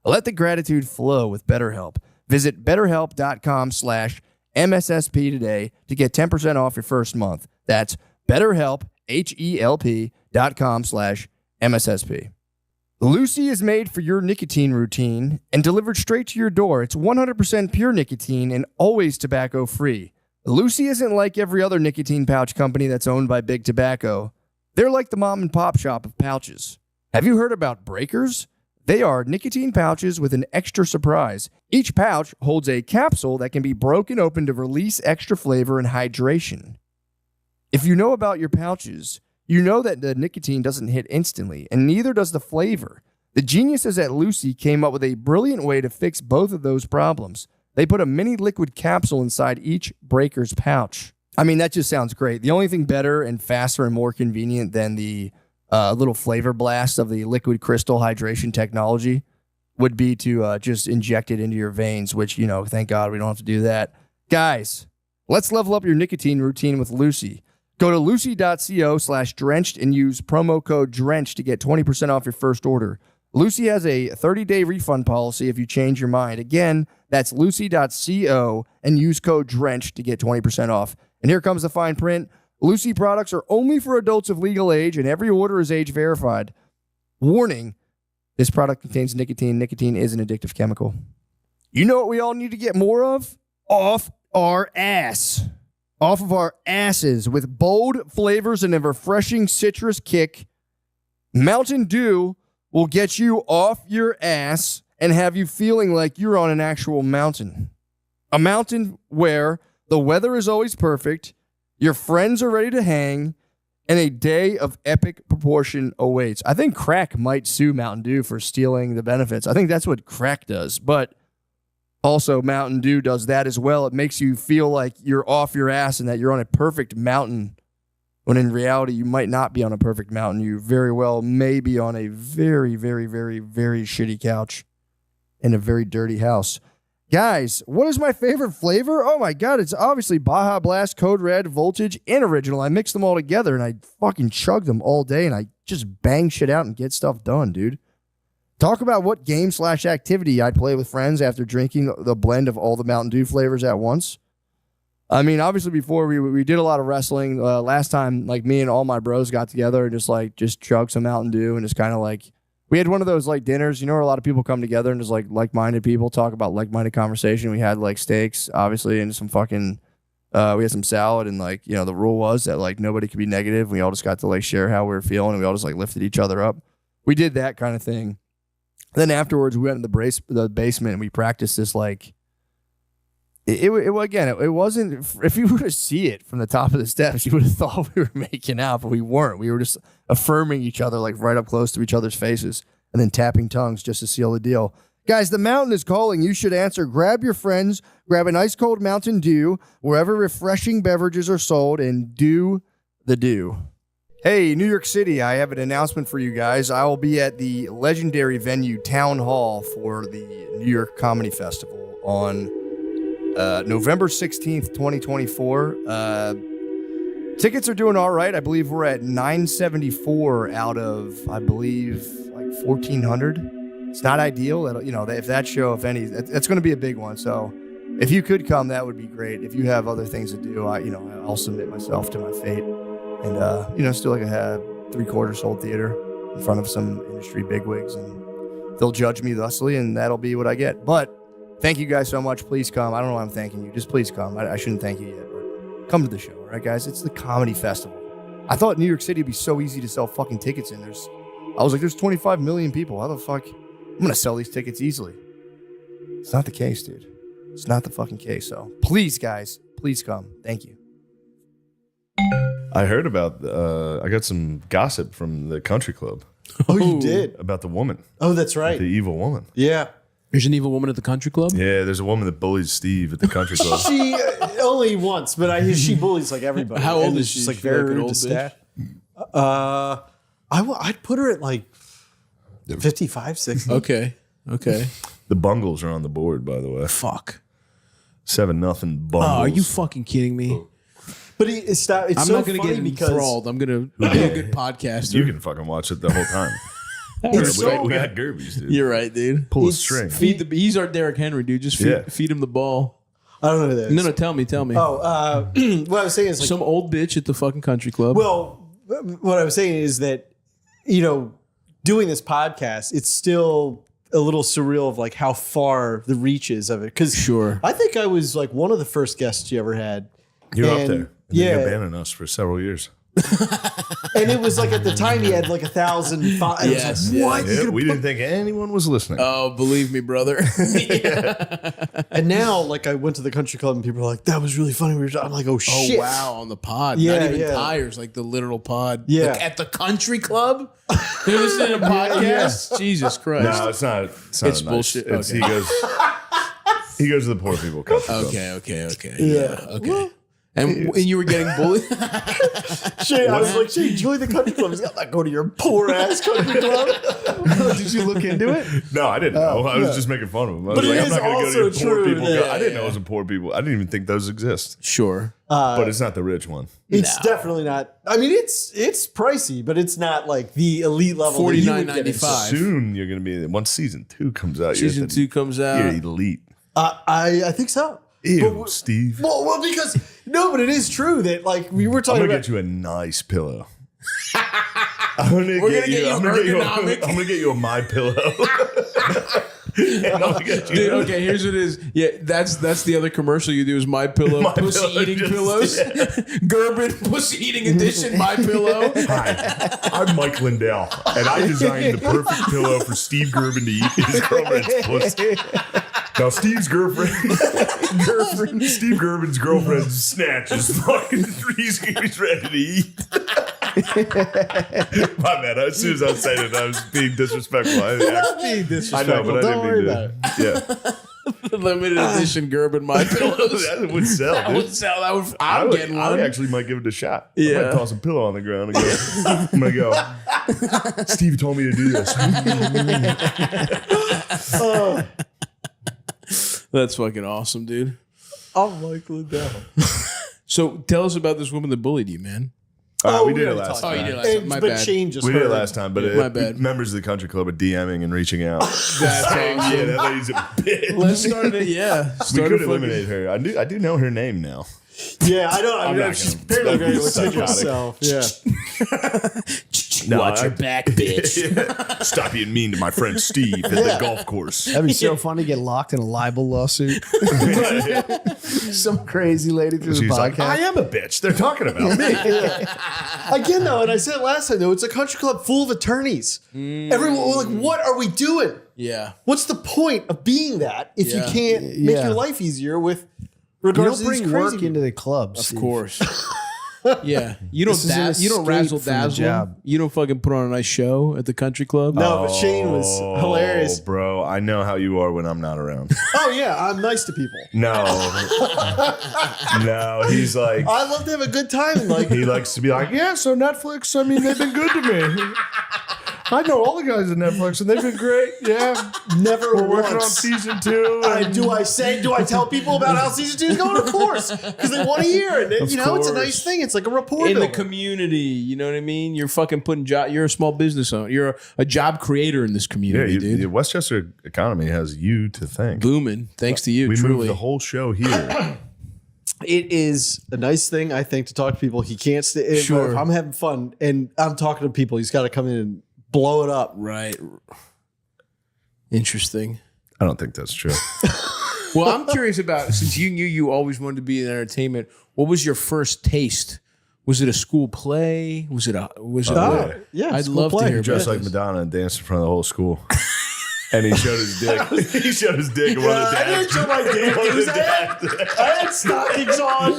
Let the gratitude flow with BetterHelp. Visit BetterHelp.com/MSSP today to get 10% off your first month. That's BetterHelp, HELP.com/MSSP. Lucy is made for your nicotine routine and delivered straight to your door. It's 100% pure nicotine and always tobacco-free. Lucy isn't like every other nicotine pouch company that's owned by Big Tobacco. They're like the mom and pop shop of pouches. Have you heard about Breakers? They are nicotine pouches with an extra surprise. Each pouch holds a capsule that can be broken open to release extra flavor and hydration. If you know about your pouches, you know that the nicotine doesn't hit instantly, and neither does the flavor. The geniuses at Lucy came up with a brilliant way to fix both of those problems. They put a mini liquid capsule inside each Breakers pouch. I mean, that just sounds great. The only thing better and faster and more convenient than the little flavor blast of the liquid crystal hydration technology would be to just inject it into your veins, which, thank God we don't have to do that. Guys, let's level up your nicotine routine with Lucy. Go to lucy.co/drenched and use promo code DRENCHED to get 20% off your first order. Lucy has a 30-day refund policy if you change your mind. Again, that's lucy.co and use code DRENCHED to get 20% off. And here comes the fine print. Lucy products are only for adults of legal age, and every order is age verified. Warning, this product contains nicotine. Nicotine is an addictive chemical. You know what we all need to get more of? Off our ass. Off of our asses with bold flavors and a refreshing citrus kick. Mountain Dew will get you off your ass and have you feeling like you're on an actual mountain. A mountain where the weather is always perfect, your friends are ready to hang, and a day of epic proportion awaits. I think crack might sue Mountain Dew for stealing the benefits. I think that's what crack does, but also Mountain Dew does that as well. It makes you feel like you're off your ass and that you're on a perfect mountain, when in reality you might not be on a perfect mountain. You very well may be on a very, very, very, very shitty couch in a very dirty house. Guys, what is my favorite flavor? Oh my God, it's obviously Baja Blast, Code Red, Voltage, and Original. I mix them all together and I fucking chug them all day and I just bang shit out and get stuff done, dude. Talk about what game/activity I'd play with friends after drinking the blend of all the Mountain Dew flavors at once. I mean, obviously before we did a lot of wrestling. Last time, like me and all my bros got together and just chugged some Mountain Dew and just kind of like, we had one of those like dinners, where a lot of people come together and just like-minded people talk about like-minded conversation. We had like steaks, obviously, and some fucking, we had some salad and the rule was that like nobody could be negative. We all just got to like share how we were feeling and we all just like lifted each other up. We did that kind of thing. Then afterwards we went in the basement and we practiced this like, it wasn't, if you were to see it from the top of the steps, you would have thought we were making out, but we weren't. We were just affirming each other, like right up close to each other's faces and then tapping tongues just to seal the deal. Guys, the mountain is calling. You should answer. Grab your friends, grab an ice cold Mountain Dew, wherever refreshing beverages are sold, and do the do. Hey, New York City, I have an announcement for you guys. I will be at the legendary venue Town Hall for the New York Comedy Festival on November 16th, 2024. Tickets are doing all right. I believe we're at $974 out of, I believe, like 1,400. It's not ideal. If that show, if any, that's going to be a big one. So if you could come, that would be great. If you have other things to do, I'll submit myself to my fate. And, still like a 3/4 sold theater in front of some industry bigwigs, and they'll judge me thusly, and that'll be what I get. But thank you guys so much. Please come. I don't know why I'm thanking you. Just please come. I shouldn't thank you yet, but come to the show, all right, guys? It's the comedy festival. I thought New York City would be so easy to sell fucking tickets in. I was like, there's 25 million people. How the fuck? I'm going to sell these tickets easily. It's not the case, dude. It's not the fucking case. So please, guys, please come. Thank you. I heard about, I got some gossip from the country club Oh, you did? about the woman, Oh, that's right. the evil woman. Yeah. There's an evil woman at the country club? Yeah, there's a woman that bullies Steve at the country club. She only once, but she bullies like everybody. How old And is she's she? like She very like an rude old to staff. I'd put her at like 55, 60. Okay. The Bungles are on the board, by the way. Fuck. 7-0 Bungles. Oh, are you fucking kidding me? But it's so I'm not going to funny get because enthralled. I'm going to be a good podcaster. You can fucking watch it the whole time. It's so- we got Gerbies, dude. You're right, dude. Pull a It's- string. He's our Derrick Henry, dude. Just feed him the ball. I don't know who that is. No, tell me. Oh, what I was saying is like, Some old bitch at the fucking country club. well, what I was saying is that, doing this podcast, it's still a little surreal of like how far the reach is of it. Cause Sure. I think I was like one of the first guests you ever had. You're up And, there. And yeah. You abandoned us for several years. And it was like at the time he had like 1,000. Yes, What? Yeah, we didn't think anyone was listening. Oh, believe me, brother. And now, like, I went to the country club and people are like, "That was really funny." I'm like, "Oh Oh shit!" wow, on the pod. Yeah, Not even yeah. tires, like the literal pod. Yeah. Like at the country club? They're listening to podcasts? Jesus Christ. No, it's not. It's It's nice. bullshit. It's, Okay. he goes to the poor people country club. Okay. Yeah. Okay. And you were getting bullied? Shay, I was like, "Shay, join the country club." He's got like, "Go to your poor ass country club." Did you look into it? No, I didn't know. I was just making fun of him. I was But it like, I'm is not going to go to your also poor true people. that- I didn't know it was a poor people. I didn't even think those exist. Sure. But it's not the rich one. It's definitely not. I mean, it's pricey, but it's not like the elite level. that you would get into. $49.95. Soon you're going to be once season 2 comes out. Season 2 comes out. You're elite. I think so. Ew, Steve. Well, because no, but it is true that like we were I'm talking gonna about. get you a nice pillow. I'm gonna We're get gonna get you I'm gonna ergonomic. I'm gonna get you a my pillow. And I'm gonna get you. Dude, okay, here's what it is. Yeah, that's the other commercial you do is My Pillow, My pussy Pillow, eating just- pillows. Gerben, pussy eating edition, My Pillow. Hi, I'm Mike Lindell, and I designed the perfect pillow for Steve Gerben to eat his girlfriend's pussy. Now, Steve Gerben's girlfriend's snatch is fucking. He's ready to eat. My bad. As soon as I was saying it, I was being disrespectful. I know, but I Don't worry didn't mean to. Yeah, Limited edition Gerben, My Pillows. that would sell. That Dude. would sell. I'm getting I one. actually might give it a shot. I Yeah. might toss a pillow on the ground and go. I'm gonna go. Steve told me to do this. That's fucking awesome, dude. I'm Mike Lindell. So tell us about this woman that bullied you, man. We did it already last talked time. Oh, you did it last time. My but bad. Shane just We did it heard. last time, but My bad. members of the country club are DMing and reaching out. That's Yeah, awesome. that lady's a bitch. Let's start it. Yeah. We Start could a eliminate her. I do know her name now. Yeah, I don't. I mean, not she's gonna- apparently very that'd be litigious. So yeah. No, Watch your back, bitch. Stop being mean to my friend Steve at the golf course. That'd be so fun to get locked in a libel lawsuit. Some crazy lady through the She's like, podcast. I am a bitch. They're talking about me. Again, though, and I said it last time, though, it's a country club full of attorneys. Everyone, like, what are we doing? Yeah. What's the point of being that if you Yeah. can't make Yeah. your life easier with you regards don't to these bring crazy work into the club. Of course. Yeah. You don't This is an you don't escape razzle from the dazzle. job. You don't fucking put on a nice show at the country club. No, but Shane was hilarious. Bro, I know how you are when I'm not around. Oh yeah, I'm nice to people. No. No, he's like, I love to have a good time. And like, he likes to be like, yeah, so Netflix, I mean, they've been good to me. I know all the guys at Netflix, and they've been great. Yeah. never We're working on once. season 2. Do I tell people about how season 2 is going? Of course, because they want to hear it. You know, it's a nice thing. It's like a rapport In the builder. community, you know what I mean? You're fucking putting job. You're a small business owner. You're a job creator in this Yeah, community, dude. the Westchester economy has you to thank. Booming, thanks to you. We truly. moved the whole show here. It is a nice thing, I think, to talk to people. He can't stay. Sure. If I'm having fun and I'm talking to people, he's got to come in and blow it up. Right. Interesting. I don't think that's true. Well, I'm curious about, since you knew you always wanted to be in entertainment, what was your first taste? Was it a school play? Was it yeah. Yeah, I'd school love play. to hear Dressed about like this. Madonna and danced in front of the whole school. And he showed his dick. He showed his dick. And one of the I didn't dads. show my dick. One of It was the dads. I had stockings on.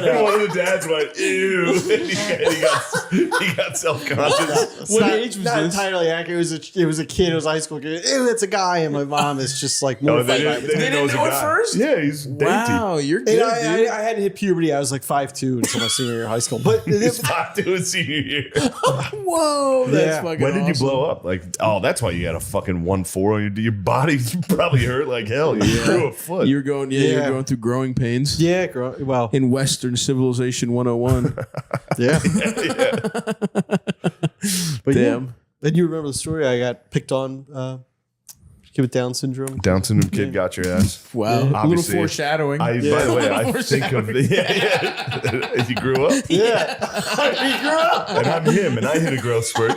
And one of the dads went, ew. And he got self-conscious. What Not- age was not this? entirely accurate. It was a kid. It was a high school kid. Ew, it's a guy. And my mom is just like No, mortified they by didn't, it. they didn't know it was a know it guy. first? Yeah, he's dainty. Wow, you're good, And dude. I hadn't hit puberty. I was like 5'2" until my senior year of high school. But He's 5'2" in senior year. Whoa, that's Yeah. fucking When did you awesome. blow up? Like, oh, that's why you got a fucking 1.4 on your body. Probably hurt like hell. You grew a foot. You're going, you're Yeah. going through growing pains. yeah, well, In Western Civilization 101. yeah. But Damn. And you remember the story? I got picked on. Kid with Down syndrome. Down syndrome kid got your ass. Wow. A little Obviously. foreshadowing. By the way, I think of the. Yeah. You grew up, Yeah, he grew up. and I'm him, and I hit a growth spurt.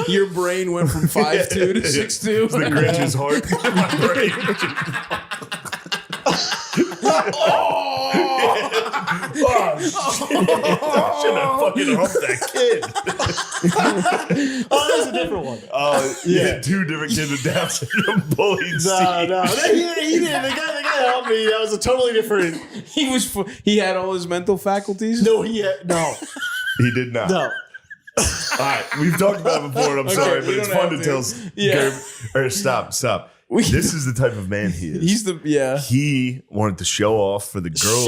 Your brain went from 5'2" to 6'2". It's the Grinch's heart. My brain. I should have fucking humped that kid. Oh, that's a different one. Oh, yeah. Two different kids with Down syndrome bullied Steve. No, he didn't. The guy helped me. That was a totally different. He had all his mental faculties. No. He did not. No. All right, we've talked about it before, and I'm sorry, but we it's don't fun have to tell. to. Yeah. Stop. This is the type of man he is. He wanted to show off for the girls.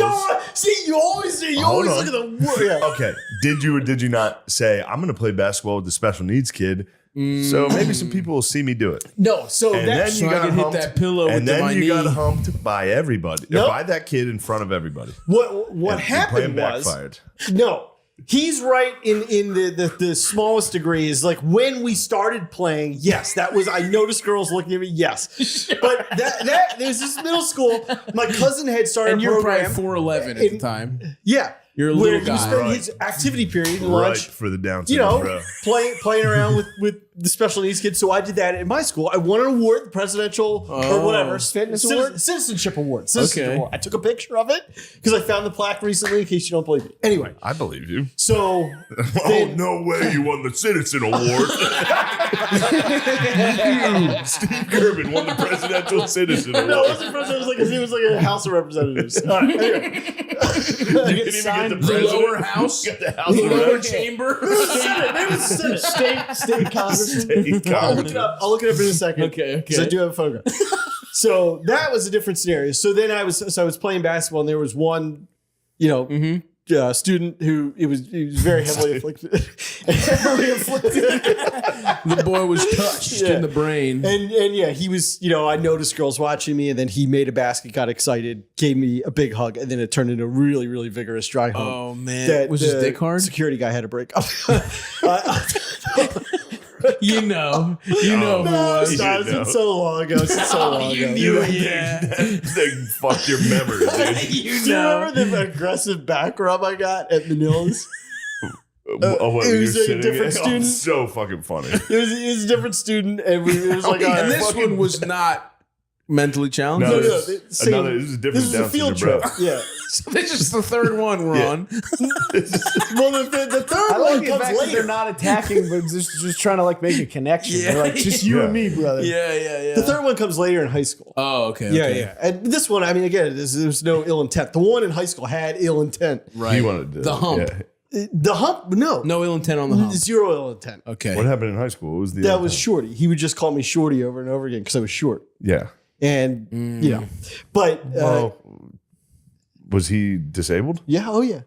See, you always Hold look on. at the word. Yeah. Okay, did you or did you not say I'm going to play basketball with the special needs kid? So maybe some people will see me do it. No, so And that's then you So I got can hit humped. that pillow and with then my you knee. got humped by everybody, Nope. by that kid in front of everybody. what And the happened plan was backfired. no. He's right in the smallest degree is like when we started playing, yes, that was I noticed girls looking at me, yes. But that there's this middle school, my cousin had started And a you're program. probably 4'11" at the time. Yeah. You're a where little he guy. spent his activity period in Right lunch, for the Down you syndrome, know, bro. playing around with the special needs kids. So I did that in my school. I won an award, the presidential or whatever Fitness award? citizenship award. Citizenship Okay. award. I took a picture of it because I found the plaque recently. In case you don't believe me. Anyway, I believe you. so Oh, no way you won the Citizen Award. Steve Gerben won the Presidential Citizen Award. no, it wasn't president. It was like a House of Representatives. All right, anyway. You didn't even get the president. lower house? You got the House of Lower Representatives. chamber. Maybe it was Senate. State Congress. State I'll look it up. I'll look it up in a second. Okay. Because I do have a photograph. So that was a different scenario. So then I was playing basketball, and there was one, student who he was very heavily afflicted. The boy was touched in the brain. And yeah, he was, I noticed girls watching me, and then he made a basket, got excited, gave me a big hug, and then it turned into a really, really vigorous dry hug. Oh man, That was his the dick hard? Security guy had to break up. You know who it No, was. stop. You know. It's so long ago. It's so long ago. They fucked your memory, dude. You Do you remember the aggressive back rub I got at Manila's? Oh, what, it you're was a sitting different in- student. so fucking funny. It was a different student, and it was like, all right, And this fucking- one was not mentally challenged. No, no, this is same- another. This is a different This is a Down field syndrome, trip. bro. Yeah. So this is the third one we're Yeah. on. Well, the third I one like the fact comes that later. they're not attacking, but just trying to like make a connection. They're like, just you and me, brother. Yeah. The third one comes later in high school. Oh, okay. Yeah, okay. yeah. And this one, I mean, again, there's no ill intent. The one in high school had ill intent. Right. He wanted to the hump. yeah. The hump, no. No ill intent on the hump. Zero ill intent. Okay. What happened in high school? What was the That was Shorty. He would just call me Shorty over and over again because I was short. yeah. And, but, Well, was he disabled? yeah, oh yeah.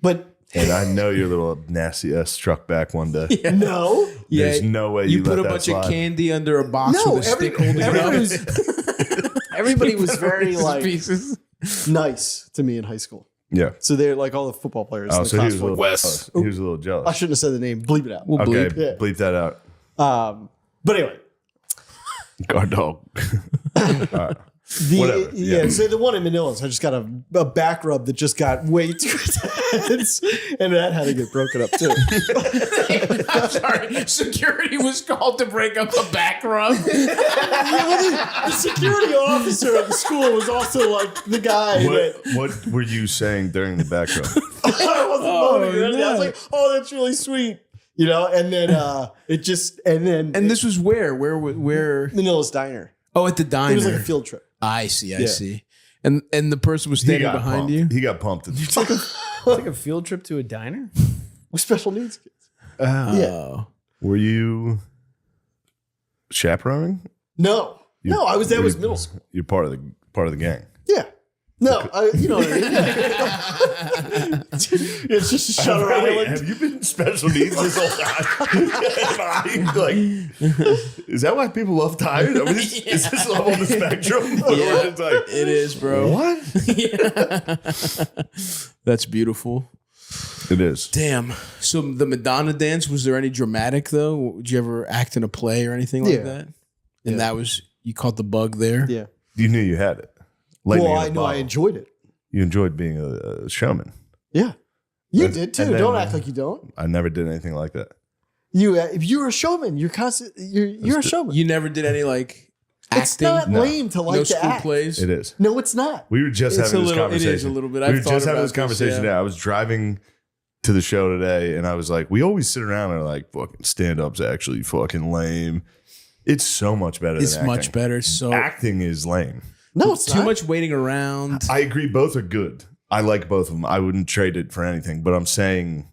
But And I know your little nasty ass struck back one day. no. There's no way You you put let a that bunch slide. of candy under a box No, with a stick holding it up. everybody was very like Pieces. nice to me in high school. Yeah. So they're like all the football players. Oh, in the so he was a class little, were- Wes. he was a little jealous. I shouldn't have said the name. Bleep it out. We'll Okay, bleep. Yeah. bleep that out. But anyway, Guard dog. Whatever, yeah. So the one in Manila's, I just got a back rub that just got way too intense, and that had to get broken up too. I'm sorry. Security was called to break up a back rub. The security officer at the school was also like the guy that What were you saying during the back row? I wasn't moaning or anything. I was no. like, "Oh, that's really sweet," and then it just and this was where Manila's Diner. Oh, at the diner. It was like a field trip. I see. I Yeah. see. And the person was He standing got behind pumped. you. He got pumped. It's like a field trip to a diner. With special needs kids. Oh. Were you chaperoning? No, I was. That Were was you- middle school. You're part of the gang. Yeah. No, you know what I mean. It's just a Shutter Island. Have you been special needs this whole time? Is that why people love tired? I mean, is this level on the spectrum? Or it's like, It is, bro. what? That's beautiful. It is. Damn. So the Madonna dance, was there any dramatic though? Did you ever act in a play or anything like Yeah. that? And that was, you caught the bug there? Yeah. You knew you had it. Lightning Well, in a I know I bottle. enjoyed it. You enjoyed being a showman. Yeah. You And- did too. and then- Don't act like you don't. I never did anything like that. If you're a showman, you're constant. You're a showman. You never did any like It's not lame to like no to school act. plays. It is. No, it's not. We were just It's having a this little- conversation. it is a little bit. We I've were thought just having about this this, conversation yeah. today. I was driving to the show today, and I was like, we always sit around and are like, fucking stand-up's actually fucking lame. It's so much better It's than acting. much better. So Acting is lame. No, it's too not. much waiting around. I agree. Both are good. I like both of them. I wouldn't trade it for anything. But I'm saying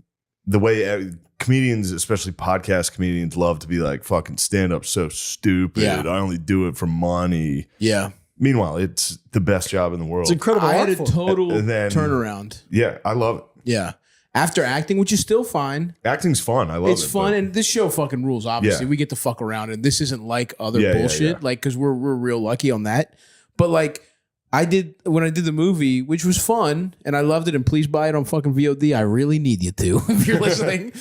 the way comedians, especially podcast comedians, love to be like, fucking stand-up so stupid. Yeah. I only do it for money. Yeah. Meanwhile, it's the best job in the world. It's incredible. I had a art form. total And then- turnaround. Yeah, I love it. Yeah. After acting, which is still fine. Acting's fun. I love it. It's fun, but- and this show fucking rules. Obviously, Yeah. we get to fuck around, and this isn't like other Yeah, yeah, bullshit. yeah. Like, because we're real lucky on that. But like, when I did the movie, which was fun, and I loved it. And please buy it on fucking VOD. I really need you to if you're listening.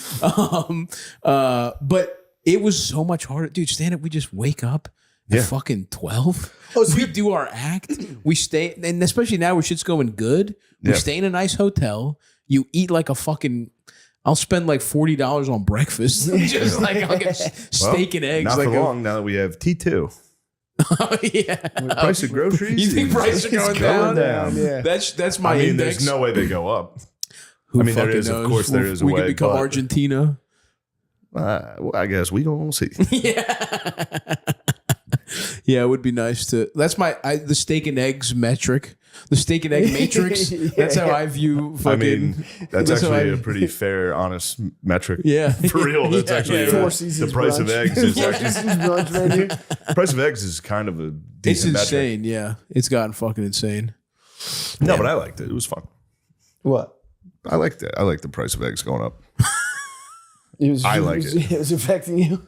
But it was so much harder, dude. Stand up. We just wake up at Yeah. fucking 12. Oh, so we you're- do our act. We stay, and especially now where shit's going good. We Yeah. stay in a nice hotel. You eat like a fucking. I'll spend like $40 on breakfast. Just like I'll get steak and eggs. Not like for long now that we have T2. Oh, yeah. Price of groceries. You think is- prices are going is down? Yeah. That's my I mean, index. there's no way they go up. Who I mean, there fucking is, of knows? course, there is a we way, could become but- Argentina. Well, I guess we gonna see. Yeah. Yeah, it would be nice to. That's the steak and eggs metric. The steak and egg matrix. That's how I view I fucking. mean, that's That's how actually I- a pretty fair, honest metric. Yeah. For real, that's Yeah, actually yeah, Four the Seasons price of brunch. eggs. Is Four actually, Seasons brunch menu. price of eggs is kind of a It's decent metric. insane. Yeah, it's gotten fucking insane. No, but I liked it. It was fun. What? I liked it. I like the price of eggs going up. I like it. It was affecting you.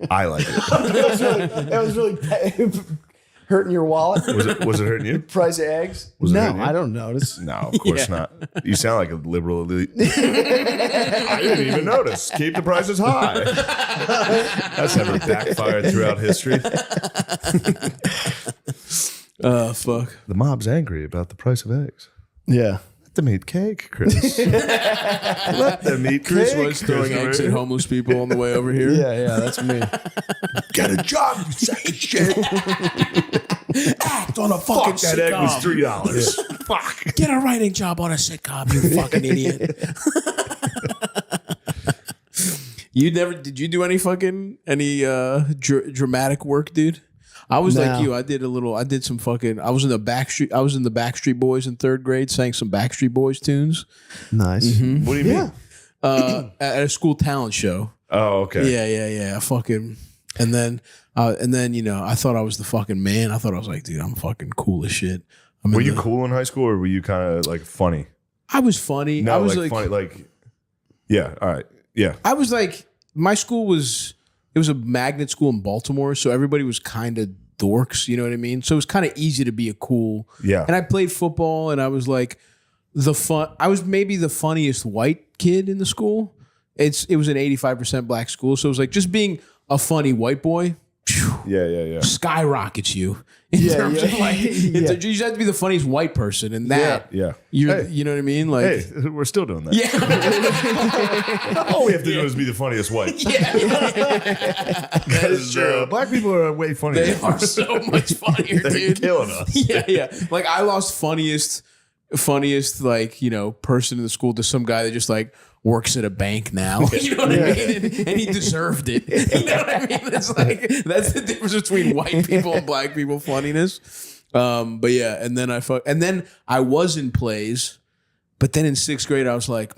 I like it. That was really hurting your wallet. Was it hurting you? Price of eggs? Was it No, hurting you? I don't notice. No, of course not. You sound like a liberal elite. I didn't even notice. Keep the prices high. That's never backfired throughout history. Fuck. The mob's angry about the price of eggs. Yeah. Let them eat cake, Chris. Let them eat Chris cake. was throwing eggs Christopher. at homeless people on the way over here. Yeah, that's me. Get a job, you sack of shit. Act on a fucking Fuck, that egg was sitcom. $3. Fuck. Get a writing job on a sitcom, you fucking idiot. Did you do any dramatic work, dude? I was like No. you. I did some fucking, I was in the Backstreet Boys in third grade, sang some Backstreet Boys tunes Nice. What do you mean? at a school talent show. Oh, okay. Yeah. Fucking, and then, I thought I was the fucking man. I thought I was like, dude, I'm fucking cool as shit. Were you cool in high school or were you kind of like funny? I was funny. No, I was like funny. Like, yeah. All right. Yeah. I was like, my school it was a magnet school in Baltimore, so everybody was kind of dorks, you know what I mean? So it was kind of easy to be a cool. Yeah. And I played football, and I was like I was maybe the funniest white kid in the school. It was an 85% black school, so it was like just being a funny white boy. phew, Yeah. skyrockets you in terms of like you have to be the funniest white person, and that Yeah. you're Hey. you know what I mean? Like Hey, we're still doing that. yeah. All we have to do is be the funniest white. Because black people are way funnier. They are so much funnier, They're dude. killing us. Yeah. Like I lost funniest like, person in the school to some guy that just like works at a bank now. You know what I mean? And he deserved it. You know what I mean? It's like that's the difference between white people and black people funniness. But yeah, and then I was in plays, but then in 6th grade I was like,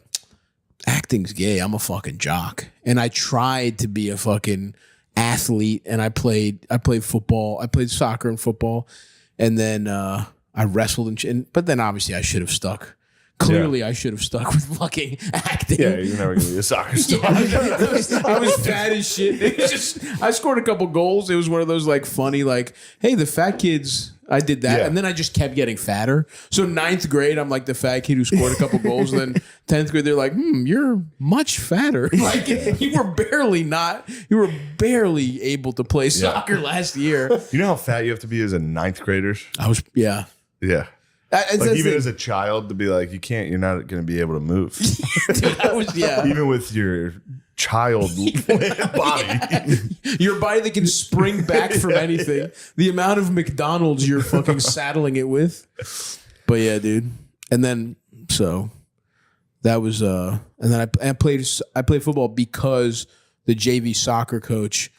acting's gay. I'm a fucking jock. And I tried to be a fucking athlete, and I played football. I played soccer and football, and then I wrestled but then obviously I should have stuck. Clearly, I should have stuck with fucking acting. Yeah, you're never gonna be a soccer star. I was fat as shit. It was just I scored a couple goals. It was one of those like funny, like, hey, the fat kids. I did that, Yeah. and then I just kept getting fatter. So 9th grade, I'm like the fat kid who scored a couple goals. And then 10th grade, they're like, you're much fatter. Like you were barely able to play soccer last year. You know how fat you have to be as a 9th grader? I was, yeah. Yeah. It's Like the even thing. as a child to be like, you're not going to be able to move. Dude, I was, yeah. Even with your child body. Your body that can spring back from anything. The amount of McDonald's you're fucking saddling it with. But yeah, dude. And then so that was and then I played football because the JV soccer coach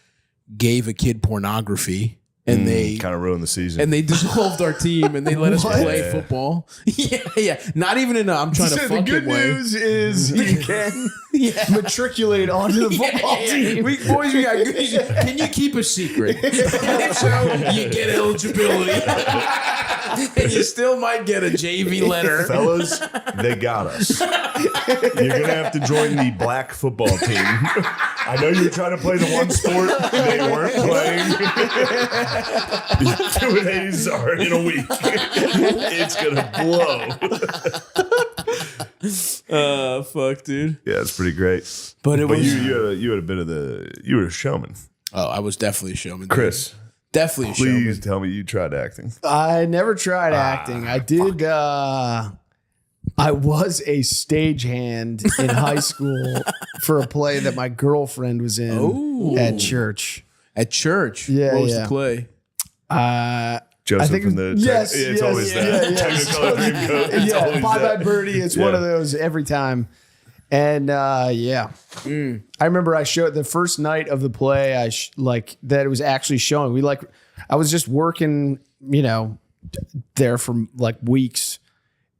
gave a kid pornography. And they kind of ruined the season. And they dissolved our team and they let us play football. Yeah. Not even in a I'm trying to fuck the good him way. news is you can matriculate onto the football team. We got good. Can you keep a secret? And so you get eligibility. And you still might get a JV letter. Fellas, they got us. You're going to have to join the black football team. I know you're trying to play the one sport they weren't playing. 2-a-days are in a week. It's going to blow. Fuck, dude. Yeah, it's pretty great. But you had a bit of you were a showman. Oh, I was definitely a showman. Dude. Chris. Definitely a showman. Please tell me you tried acting. I never tried acting. I did. I was a stagehand in high school for a play that my girlfriend was in at church. At church? Yeah, what was the play? Joseph I think from the it's always that Technicolor Dreamcoat. Yeah, Bye Bye Birdie. It's one of those every time. And I remember I showed the first night of the play. That it was actually showing. I was just working, there for like weeks,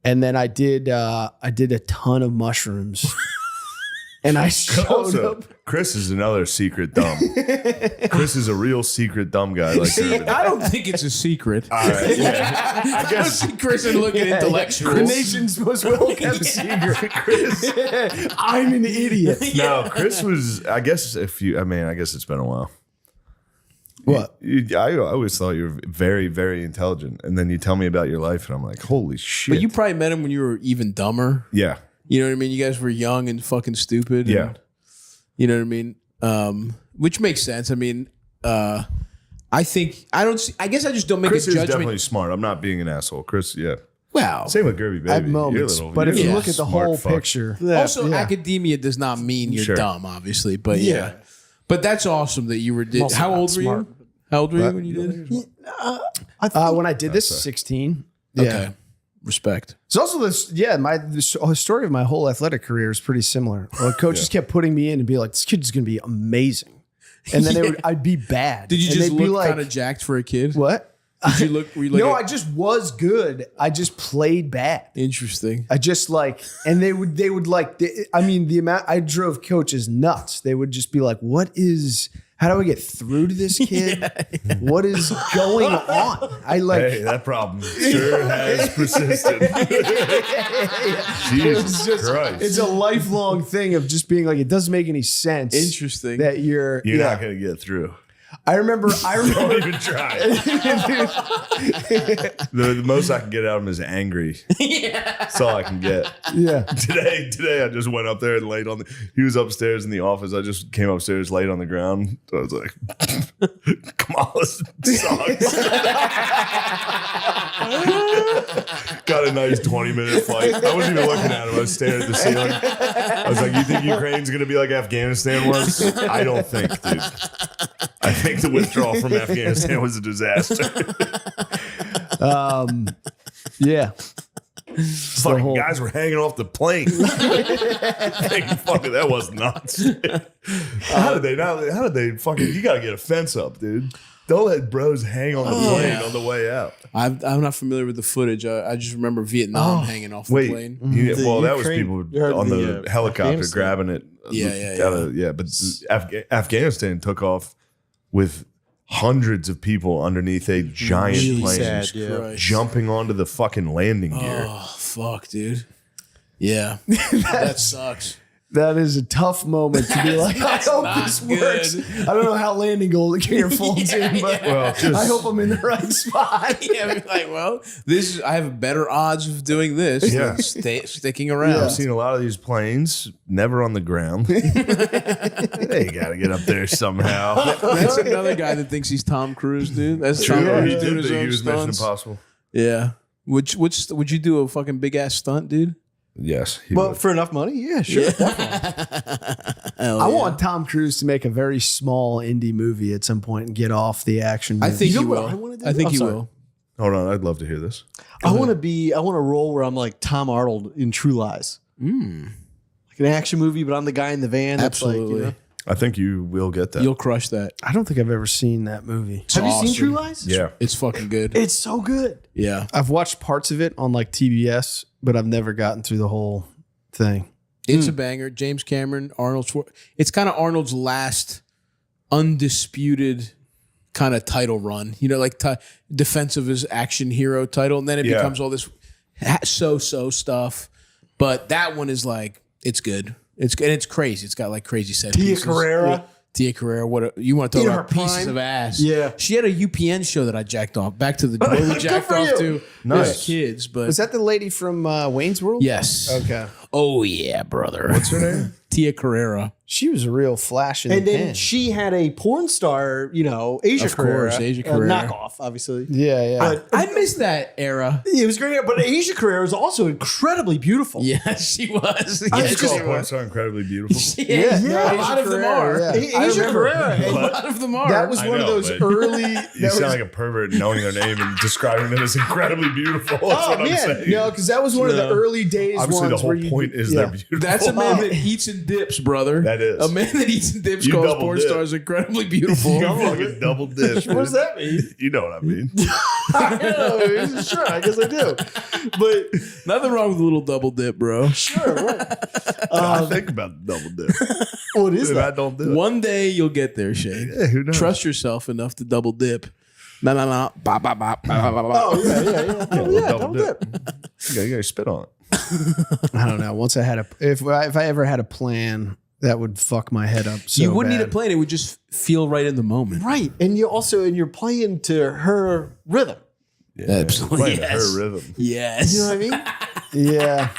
and then I did a ton of mushrooms. And I showed up. Chris is another secret dumb. Chris is a real secret dumm guy. Like I don't think it's a secret. All right, yeah. I guess Chris is looking intellectual. The nation's most well-kept secret. Chris, I'm an idiot. No, Chris was. I guess I guess it's been a while. What? I always thought you were very, very intelligent, and then you tell me about your life, and I'm like, holy shit. But you probably met him when you were even dumber. Yeah. You know what I mean? You guys were young and fucking stupid. Yeah. And, you know what I mean? Which makes sense. I mean, I guess I just don't make Chris a is judgment. definitely smart. I'm not being an asshole. Chris, yeah. Wow. Same with Gerby Baby. I have moments, but if you look at the whole picture, also academia does not mean you're dumb, obviously. But yeah. But that's awesome that you were. How old were you? How old were you when you did it? When I did this, 16. Okay. Yeah. Respect. It's also the story of my whole athletic career is pretty similar. Well, coaches kept putting me in and be like, this kid's going to be amazing. And then I'd be bad. Did you and just they'd be look like, kind of jacked for a kid? What? Did you look? Were you like no, I just was good. I just played bad. Interesting. I just and they would the amount I drove coaches nuts. They would just be like, how do I get through to this kid? What is going on? Hey, that problem sure has persisted. Jesus Christ. It's a lifelong thing of just being like, it doesn't make any sense. Interesting. That you're not going to get through. I remember. Don't even try. the most I can get out of him is angry. Yeah. That's all I can get. Yeah. Today I just went up there and laid on he was upstairs in the office. I just came upstairs, laid on the ground. So I was like, come on, listen to songs. Got a nice 20-minute flight. I wasn't even looking at him. I was staring at the ceiling. I was like, you think Ukraine's going to be like Afghanistan was? I don't think, dude. I think the withdrawal from Afghanistan was a disaster. Yeah. Fucking guys were hanging off the plane. Fucking, that was nuts. How did they fucking, you got to get a fence up, dude. Don't let bros hang on the plane on the way out. I'm not familiar with the footage. I just remember Vietnam hanging off the plane. That was people on the helicopter grabbing it. Yeah. But Afghanistan took off with hundreds of people underneath a giant plane, jumping onto the fucking landing gear. Oh, fuck, dude. Yeah. That sucks. That is a tough moment to be like, I hope this works. I don't know how landing gear folds in, but I hope I'm in the right spot. Yeah, be like, I have better odds of doing this than sticking around. I've seen a lot of these planes never on the ground. They got to get up there somehow. That's another guy that thinks he's Tom Cruise, dude. That's Tom Cruise doing his own Mission stunts. Impossible. Yeah. Would you do a fucking big ass stunt, dude? Yes. He But would. for enough money, yeah, sure. I want Tom Cruise to make a very small indie movie at some point and get off the action. I movie. think You he know what will. I wanna do? I think I'm he sorry. will. Hold on. I'd love to hear this. I want to roll where I'm like Tom Arnold in True Lies. Like an action movie, but I'm the guy in the van. That's Absolutely. like, you know. I think you will get that. You'll crush that. I don't think I've ever seen that movie. Have you seen awesome. True Lies? Yeah. It's fucking good. It's so good. Yeah. I've watched parts of it on like TBS, but I've never gotten through the whole thing. It's a banger. James Cameron, Arnold Schwarzenegger. It's kind of Arnold's last undisputed kind of title run. You know, like defense of his action hero title. And then it Yeah. becomes all this so stuff. But that one is like, it's good. It's good. And it's crazy. It's got like crazy set Tia pieces. Carrera. Tia Carrera, you want to talk In about her pieces prime. of ass? Yeah. She had a UPN show that I jacked off. Back to the where we jacked for off you. to Nice. as kids, but Was that the lady from Wayne's World? yes. Okay. Oh yeah, brother. What's her name? Tia Carrera. She was a real flash in And the then pan. she had a porn star, Asia Of Carrera. course, Asia Carrera. Knockoff, obviously. Yeah. I miss that era. It was great, but Asia Carrera was also incredibly beautiful. Yeah, she was. I Yeah, was she just- Oh, porn star incredibly beautiful. Yeah, Yeah, a lot of them are. yeah. A- Asia Carrera. A lot of them are. That was I one of know, those but- early. You that sound was- like a pervert knowing their name and describing them as incredibly beautiful. That's what I'm saying. no, because that was one of the No. early days. Obviously, the ones where whole you- point is yeah. they're beautiful. That's a man that eats and dips, brother. That is. A man that eats and dips You calls double porn dip. stars incredibly beautiful. You fucking double dip. What does that mean? You know what I mean. I know, sure, I guess I do. But Nothing wrong with a little double dip, bro. sure, right. I think about the double dip. What is If I that? don't do it. One day you'll get there, Shane. Yeah, who knows? Trust yourself enough to double dip. No, ba, ba, ba, ba, ba, ba, ba. Oh, yeah. Oh, yeah, double dip. You gotta spit on it. I don't know. Once I had if I ever had a plan, that would fuck my head up. So You wouldn't need a bad. plan. It would just feel right in the moment. Right. And you're playing to her rhythm. Absolutely. Playing Yes. her rhythm. Yes. You know what I mean? Yeah.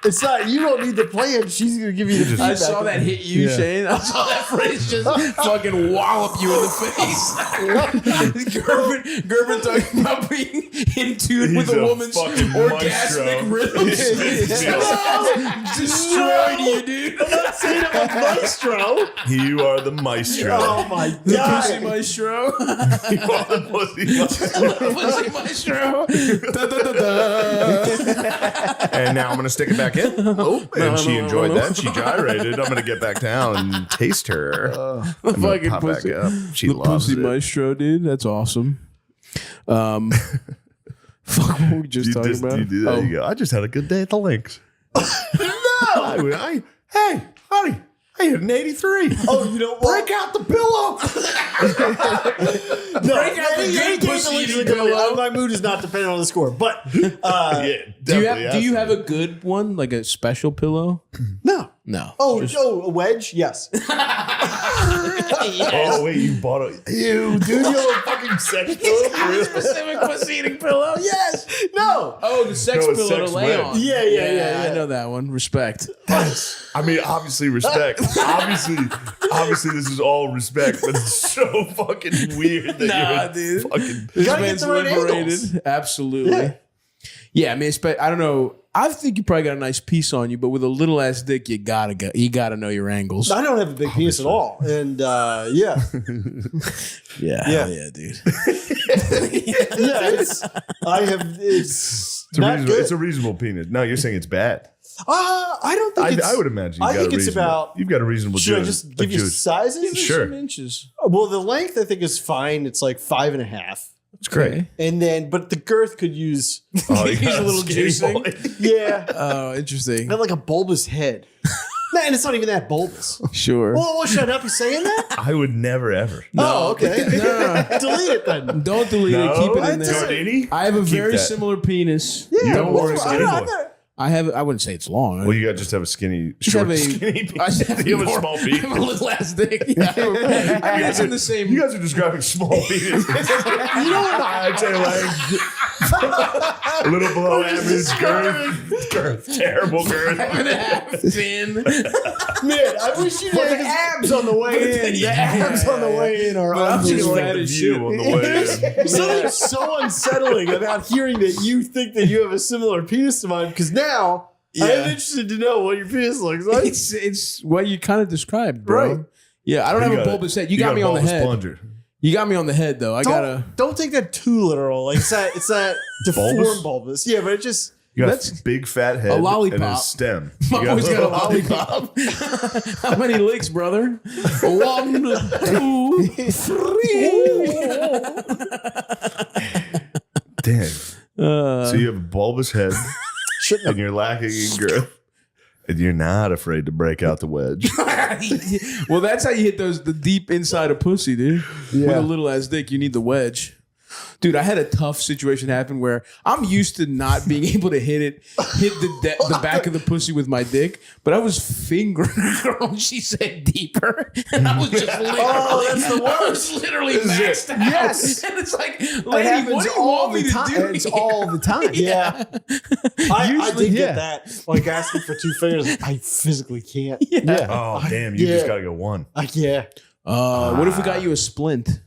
It's not, you don't need the plan. She's going to give you the feedback. I saw that hit you, Yeah. Shane. I saw that phrase just fucking wallop you in the face. Gerben talking about being in tune with He's a a woman's fucking orgasmic maestro. rhythm. Destroyed you, dude. I'm not saying it was maestro. You are the maestro. Oh, my The God. pussy maestro. You are the pussy maestro. Pussy maestro. Da, da, da, da. And now I'm gonna stick it back in. Oh, and she enjoyed that. She gyrated. I'm gonna get back down and taste her. I'm gonna Fucking pop pussy. back up. She The loves pussy it. maestro, dude. That's awesome. Fuck, what were we just talking about? You do that. Oh. You go, I just had a good day at the links. No! Hey, honey, I hit an 83. Oh, you know what? Break out the pillow. Break out the good pussy eating pillow. My mood is not dependent on the score. But Yeah, Do definitely. you have a good one, like a special pillow? no. No. Oh, a wedge? Yes. Oh, wait, you bought a. Ew, dude, you have a fucking sex pillow for real? Specific pussy eating pillow? Yes. No. Oh, the sex No, a pillow sex to lay wedge. on. Yeah. I know that one. Respect. I mean, obviously, respect. obviously, this is all respect, but it's so fucking weird that Nah, dude. fucking. This gotta get man's the right liberated. angles. Absolutely. Yeah, I mean, I don't know. I think you probably got a nice piece on you, but with a little ass dick, you gotta know your angles. I don't have a big penis at all. And yeah. Yeah, Yeah. hell yeah, dude. It's not good. It's a reasonable penis. No, you're saying it's bad. I don't think I would imagine. I think it's about. You've got a reasonable. Should I Jewish- just a give you Jewish- sizes? Sure. Some inches. Well, the length I think is fine. It's like 5.5. It's great. And then, but the girth could use, Oh, you He's got a little skinny juicing. boy. yeah, Oh, interesting. not like a bulbous head. No, and it's not even that bulbous. Sure. Well, should I not be saying that? I would never ever. Oh, okay. No. Delete it then. Don't delete it. Keep it in there. Jordini? I have a Keep very that. similar penis. Yeah, don't well, worry, I skinny don't- boy. I'm not- I wouldn't say it's long. Well, you got to just have a skinny, Just short, have a- skinny penis. I just have You have a more- small I have penis. a little ass dick. Yeah. I mean, it's in the same. You guys are describing small penis. You know what? I'd say like a little below average girth. Terrible girth. thin. Man, I wish you had the abs on the way in. The abs on the way in are I'm just unbelievable. glad The as view shit. on the way in. Something so unsettling about hearing that you think that you have a similar penis to mine, because now I'm interested to know what your penis looks like. It's what you kind of described, bro. Right. Yeah, I don't have a bulbous head. You got me on the head. Plunger. You got me on the head, though. Don't take that too literal. Like it's that deformed bulbus. Yeah, but it just You got a big fat head a lollipop. and a stem. My boy's got a lollipop. How many licks, brother? 1, 2, 3. Damn. So you have a bulbous head and you're lacking in girth. And you're not afraid to break out the wedge. Well, that's how you hit the deep inside of pussy, dude. With Yeah. a little ass dick, you need the wedge. Dude, I had a tough situation happen where I'm used to not being able to hit the back of the pussy with my dick, but I was fingering her when she said deeper, and I was just literally, that's the worst. I was literally maxed out. Yes. And it's like, It lady, happens what do you all want me the to time. do? It's all the time. yeah. I Usually, did yeah. get that. Like asking for 2 fingers. I physically can't. Yeah. Oh, damn. You just got to go one. Yeah. What if we got you a splint?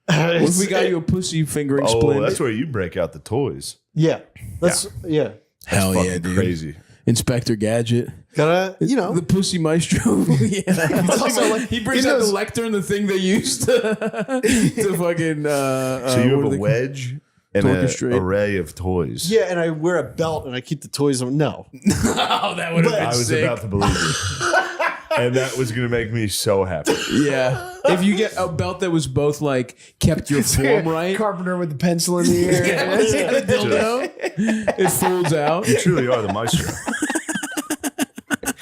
What if we got you a pussy fingering Oh, splint? that's where you break out the toys. Yeah. That's yeah. Hell Fucking yeah, dude. crazy. Inspector Gadget. Gotta The pussy maestro. Yeah. also like- he brings in out those- the lectern, the thing they used to fucking. So you have a wedge and an orchestrate. array of toys. Yeah, and I wear a belt and I keep the toys on. No. Oh, that would have been I was sick. about to believe you. And that was going to make me so happy. Yeah. If you get a belt that was both like kept your form right. Carpenter with the pencil in the air. Yeah, it's got a dildo. It folds out. You truly are the maestro.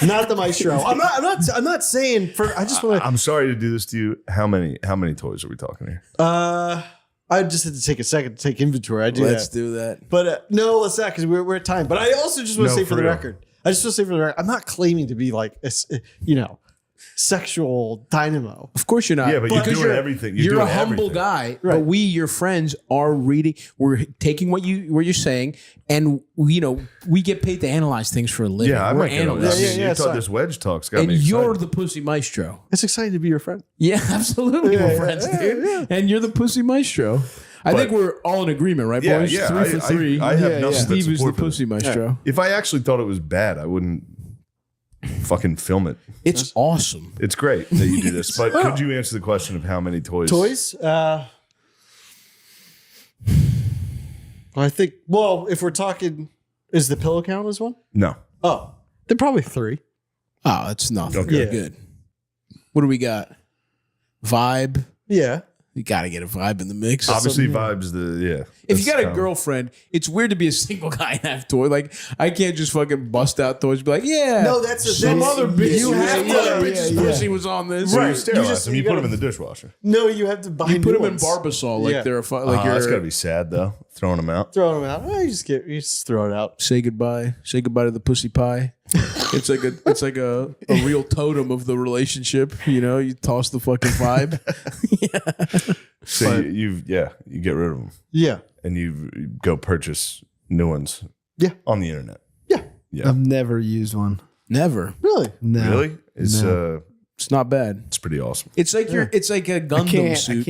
Not the maestro. I'm not saying for I just want to I'm sorry to do this to you. How many toys are we talking here? I just had to take a second to take inventory. I do Let's that. do that. But no, let's not because we're at time. But I also just want to No, say for for the real. record, I'm not claiming to be like sexual dynamo. Of course you're not. Yeah, but you're Because doing everything. You're You're doing a humble everything. guy, but we, your friends, are reading. We're taking what you're saying, and we get paid to analyze things for a living. Yeah, I We're might get on that. analysts. Yeah, You thought sorry. this wedge talk's got And me you're excited. the pussy maestro. It's exciting to be your friend. Yeah, absolutely, we're friends, dude. yeah. And you're the pussy maestro. I think we're all in agreement, right, Yeah, boys? yeah, 3 for 3. I have nothing but Steve is the support for pussy this. maestro. If I actually thought it was bad, I wouldn't fucking film it. It's awesome. It's great that you do this, but could you answer the question of how many toys? Toys? I think. Well, if we're talking, is the pillow count as one? No. Oh, then probably 3. Oh, it's nothing. Okay. Yeah. Good. What do we got? Vibe. Yeah. You got to get a vibe in the mix. Obviously, vibes. If you got a that's girlfriend, it's weird to be a single guy and have toys. Like, I can't just fucking bust out toys and be like, yeah. No, that's some other bitch. you have to- other yeah, bitch's yeah. pussy was on this. So Right. you sterilize You just- them. You you put gotta- them in the dishwasher. No, you have to buy. You put new them in ones. Barbasol like Yeah. they're like Oh, that's you're got to be sad though. Throwing them out. Throw them out. You just throw it out. say goodbye. Say goodbye to the pussy pie. It's like a real totem of the relationship. You toss the fucking vibe. So you get rid of them Yeah. and you go purchase new ones. Yeah. On the internet. Yeah. Yeah. I've never used one. Never. Really? No. Really? It's It's not bad. it's pretty awesome. It's like it's like a Gundam suit.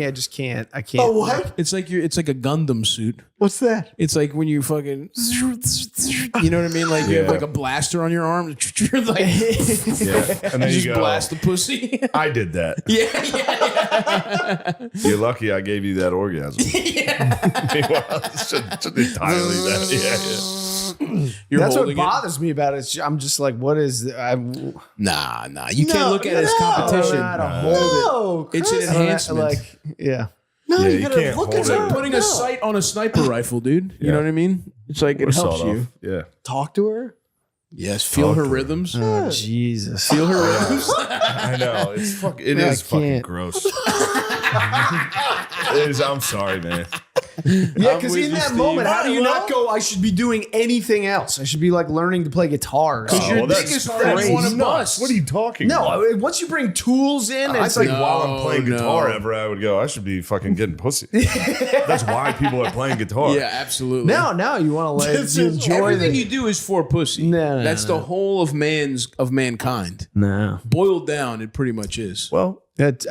I can't. Oh, what? It's like a Gundam suit. What's that? It's like when you fucking, you know what I mean? Like you have Yeah. like a blaster on your arm. You're like, Yeah. And then you you just go, blast the pussy. I did that. yeah. You're lucky I gave you that orgasm. Meanwhile, it should entirely that. You're That's what holding it. bothers me about it. I'm just like, what is? Nah. You can't look at it as competition. I don't know how to hold it. No, It's an Chris. I don't know, enhancement. like, yeah. No, Yeah, you you gotta can't look hold at it. her. Putting a sight on a sniper rifle, dude. You know what I mean? It's like Or it helps sawed you. off. Yeah. Talk to her. Yes, feel her rhythms. Oh, Jesus. Feel her rhythms. I know. It's fucking I fucking can't. gross. It is. I'm sorry, man. Yeah, because with in you, that Steve. moment, how do you Well- not go, I should be doing anything else? I should be like learning to play guitar. or Because something. your well, dick that's is hard and you want to nuts. bust. What are you talking No, about? I mean, once you bring tools in, I it's think like, while I'm playing No, guitar no. ever, I would go, I should be fucking getting pussy. That's why people are playing guitar. Yeah, absolutely. now you want to let you enjoy Everything the. you do is for pussy. No, That's the whole of mankind. No. Boiled down, it pretty much is. Well,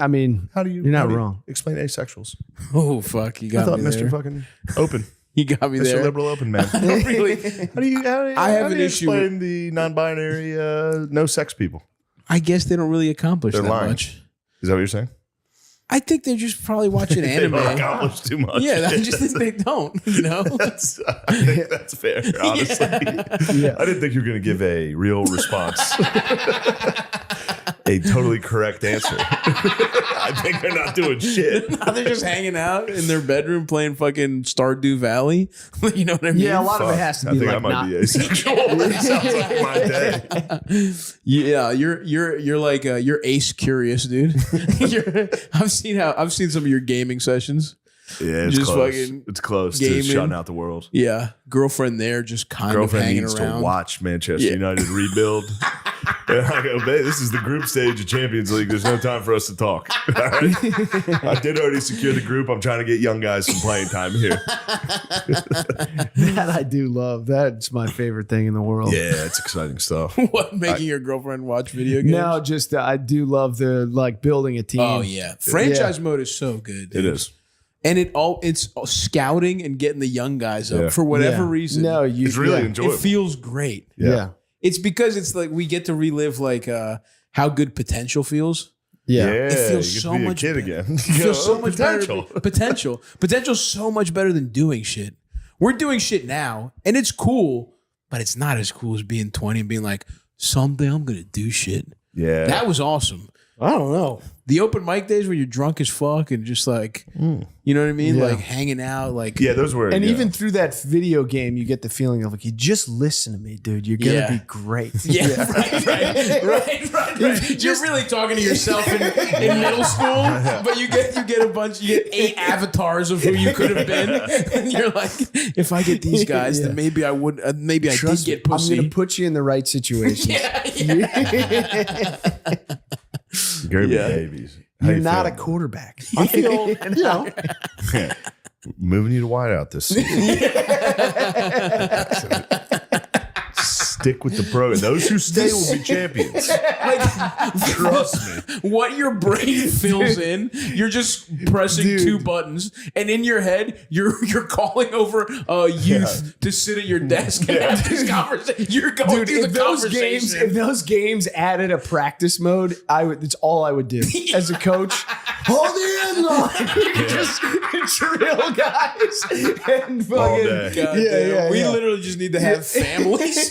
I mean, how do you? You're not how do you wrong. Explain asexuals. Oh fuck, you I got thought me Mr. there. Fucking Open You got me Mr. there. Liberal Open Man. Really, I have how do an you issue explain the non-binary, no sex people. I guess they don't really accomplish They're that lying. much. Is that what you're saying? I think they're just probably watching They anime. don't accomplish too much. Yeah, I just think they don't. You know, I think that's fair, honestly. I didn't think you were going to give a real response. A totally correct answer. I think they're not doing shit. they're just hanging out in their bedroom playing fucking Stardew Valley. You know what I mean? Yeah, a lot of it Fuck, has to I be think like I might not. be asexual. It sounds like my day. Yeah, you're like you're ace curious, dude. I've seen some of your gaming sessions. Yeah, it's Just close. fucking It's close gaming. to shutting out the world. Yeah, girlfriend there, just kind Girlfriend of hanging needs around. to watch Manchester Yeah. United rebuild. And I go, babe, this is the group stage of Champions League. There's no time for us to talk. All right? I did already secure the group. I'm trying to get young guys some playing time here. That I do love. That's my favorite thing in the world. Yeah, it's exciting stuff. What, making your girlfriend watch video games? No, just I do love the like building a team. Oh yeah, franchise mode is so good. Dude. It is. And it's scouting and getting the young guys up Yeah. for whatever Yeah. reason. No, It's really yeah. enjoyable. it feels great. Yeah. It's because it's like we get to relive like how good potential feels. Yeah. It feels you get so to be much a kid better. again. It feels so much potential. better. Potential's so much better than doing shit. We're doing shit now, and it's cool, but it's not as cool as being 20 and being like, someday I'm gonna do shit. Yeah. That was awesome. I don't know. The open mic days where you're drunk as fuck and just like, you know what I mean? Yeah. Like hanging out, like Yeah, those were. And yeah. even through that video game, you get the feeling of like, you just listen to me, dude. You're gonna Yeah. be great. yeah, right. You're really talking to yourself in middle school, but you get a bunch, you get 8 avatars of who you could have been, and you're like, if I get these guys, then maybe I would, maybe I Trust did me, get pussy. I'm gonna put you in the right situations. Gerby Yeah. babies. How You're you not a feeling? quarterback. I feel, you know, Moving you to wideout this season. Stick with the program. Those who stay will be champions. Trust me. What your brain fills in, you're just pressing 2 buttons, and in your head, you're calling over youth to sit at your desk and have this conversation. You're going through If the those conversation. games, if those games added a practice mode, I would. It's all I would do as a coach. Hold the end line. Just drill guys and fucking. All day. Goddamn. We yeah. literally just need to have families.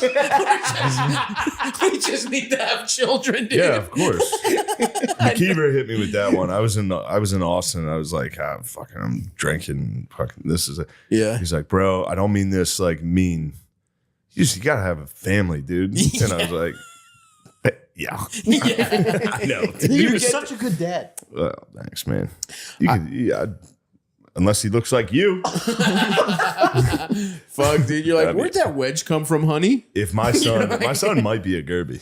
We just need to have children, dude. Yeah, of course. McKeever hit me with that one. I was in Austin. I was like, I'm drinking. Fucking, this is it. Yeah. He's like, bro, I don't mean this like mean. You gotta have a family, dude. And I was like, yeah, I know. he was such a good dad. Well, thanks, man. You could, yeah, unless he looks like you. Fuck, dude. You're like, That'd be- where'd that wedge come from, honey? If my son might be a Gerby.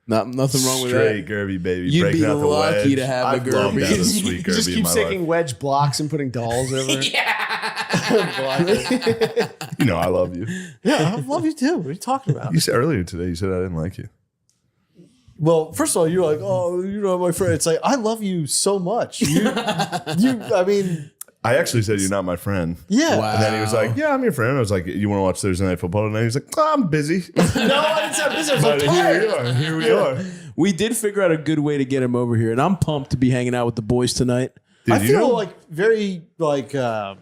Nothing wrong with Straight that. Gerby baby. You'd breaking be out the lucky wedge. to have a I've loved Gerby. having a sweet He Gerby just in keeps my taking life. wedge blocks and putting dolls over it. You know I love you. Yeah, I love you too. What are you talking about? You said earlier today, you said I didn't like you. Well, first of all, you're like, oh, you're not my friend. It's like, I love you so much. I mean, I actually said you're not my friend. yeah. Wow. And then he was like, yeah, I'm your friend. I was like, you want to watch Thursday Night Football tonight? He's like, oh, I'm busy. No, I didn't say business. I'm But tired. here we are. We did figure out a good way to get him over here, and I'm pumped to be hanging out with the boys tonight. Dude, I you feel know- like very like I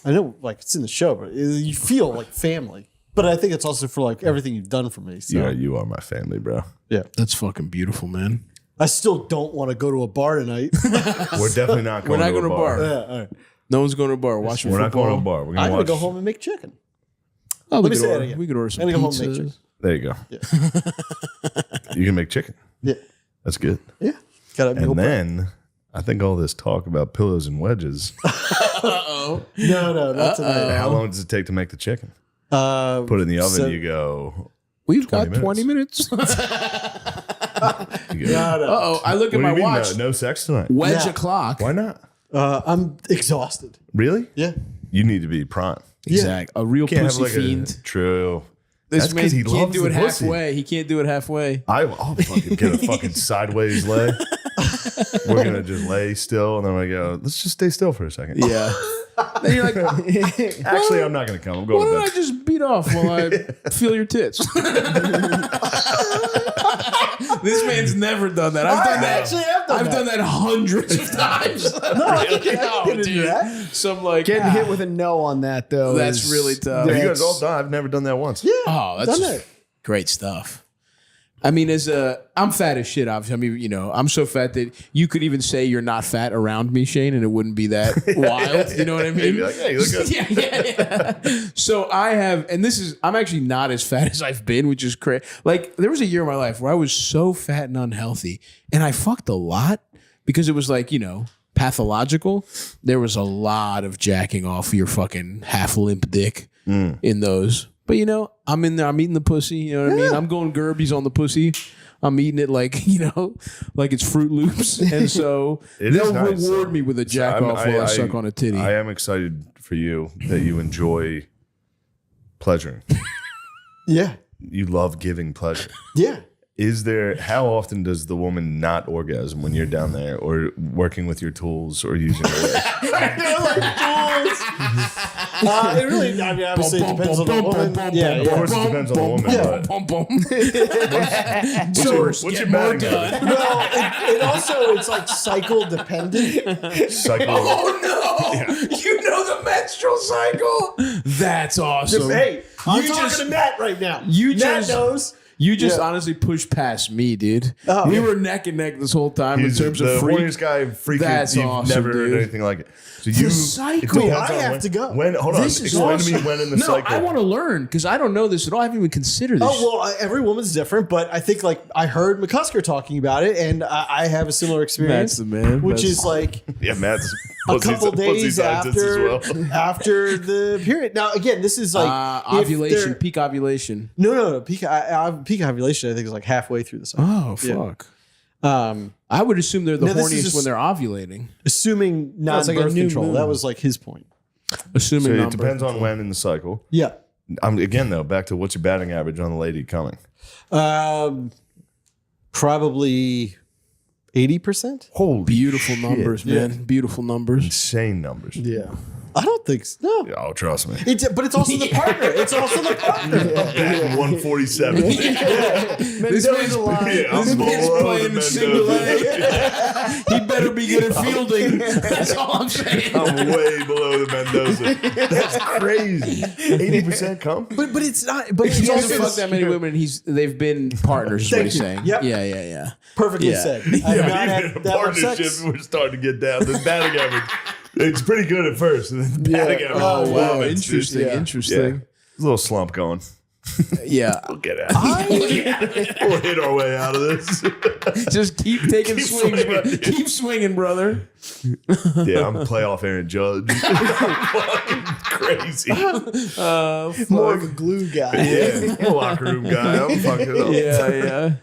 know like it's in the show, but you feel like family. But I think it's also for like everything you've done for me. So Yeah, you are my family, bro. yeah. That's fucking beautiful, man. I still don't want to go to a bar tonight. We're definitely not We're going not to going a to a bar. bar. Yeah, all right. No one's going to a bar. Watching We're not football. going to a bar. We're I'm going to gonna watch. go home and make chicken. Oh, Let we me could say that order, again. we could order some I'm gonna go home and make pizzas. chicken. There you go. You can make chicken. Yeah, That's good. yeah. Got to And then I think all this talk about pillows and wedges. no, not tonight. How long does it take to make the chicken? Uh, Put it in the oven. So- You go. We've 20 got 20 minutes. You go. Uh-oh. I look What at do my you mean? watch. No sex tonight. Wedge Yeah. o'clock. Why not? I'm exhausted. Really? Yeah. You need to be prime. Exact. A real Can't pussy have like fiend. True. This That's man 'cause he can't loves do it the pussy. halfway. He can't do it halfway. I'll fucking get a fucking sideways lay. We're gonna just lay still, and then I go. Let's just stay still for a second. Yeah. Then you're like, Actually, I'm not going to come. I'm going why to don't I bed. just beat off while I feel your tits? This man's never done that. I've done that. actually have done I've that. done that hundreds of times. No, I can get into dude. that. Some like Getting hit with a no on that though. That's is- really tough. Have you guys that's- all done? I've never done that once. Oh, that's done just it. great stuff. I mean, I'm fat as shit, obviously. I mean, I'm so fat that you could even say you're not fat around me, Shane, and it wouldn't be that wild. You know what I mean? They'd be like, hey, you look good. yeah. So I have, and I'm actually not as fat as I've been, which is crazy. Like, there was a year in my life where I was so fat and unhealthy, and I fucked a lot because it was like, pathological. There was a lot of jacking off your fucking half limp dick in those. But I'm in there. I'm eating the pussy. You know what I mean? I'm going Gerbies on the pussy. I'm eating it like like it's Fruit Loops, and so It is they'll nice. reward me with a jack off while I suck on a titty. I am excited for you that you enjoy pleasure. Yeah. You love giving pleasure. Yeah. How often does the woman not orgasm when you're down there or working with your tools or using your legs? It really, I mean, obviously it depends on the woman. Yeah, Of course it depends on the woman, but what's your batting average? Well, it also, it's like cycle dependent. Cycle. Oh no! You know the menstrual cycle. That's awesome. Hey, I'm You talking just- to Matt right now. you Matt just- knows. You just Yeah. honestly pushed past me, dude. Oh. We were neck and neck this whole time He's in terms the of freak. horniest guy freaking. That's You've awesome, never heard dude. anything like it. So you cycle. it depends I on have when- to go. Hold on. This is Explain awesome. to me when in the no, cycle. I want to learn because I don't know this at all. I haven't even considered this. Oh, well, every woman's different, but I think like I heard McCusker talking about it, and I have a similar experience. That's the man. Which That's- is like Yeah, Matt's a pussy- couple pussy days scientist as after well. after the period. Now, again, this is like if ovulation, they're- peak ovulation. No. Peak ovulation, I think, is like halfway through the cycle. Oh fuck! I would assume they're the No, this is horniest just- when they're ovulating. Assuming That's like a non-birth new control. moon. That was like his point. Assuming So it non-birth depends on control. when in the cycle. Yeah. Again, though, back to what's your batting average on the lady coming? Probably 80%. Holy Beautiful shit. numbers, man. Beautiful numbers. Insane numbers. Yeah. I don't think so. No. Yeah, oh, trust me. But it's also the partner. It's also the partner. Batting 147. This man's, Yeah, I'm this man's below playing the single Mendoza. A. He better be good at fielding. That's all I'm saying. I'm way below the Mendoza. That's crazy. 80% come? But it's not. But He it's hasn't also fucked that many women. They've been partners. Is what Thank he's you. saying. Yep. Yeah. perfectly Yeah. said. I've not Even had in a that much partnership, sex. we're starting to get down. The batting average, it's pretty good at first. And then the batting average. Oh wow, plummets. interesting. Yeah. Interesting. Yeah. There's a little slump going. Yeah. We'll get out. We'll hit our way out of this. Just keep taking Keep swings, swinging. bro. Keep swinging, brother. Yeah, I'm a playoff Aaron Judge. Fucking crazy. More of a glue guy. Yeah, I'm a locker room guy. I'm fucking up. Yeah.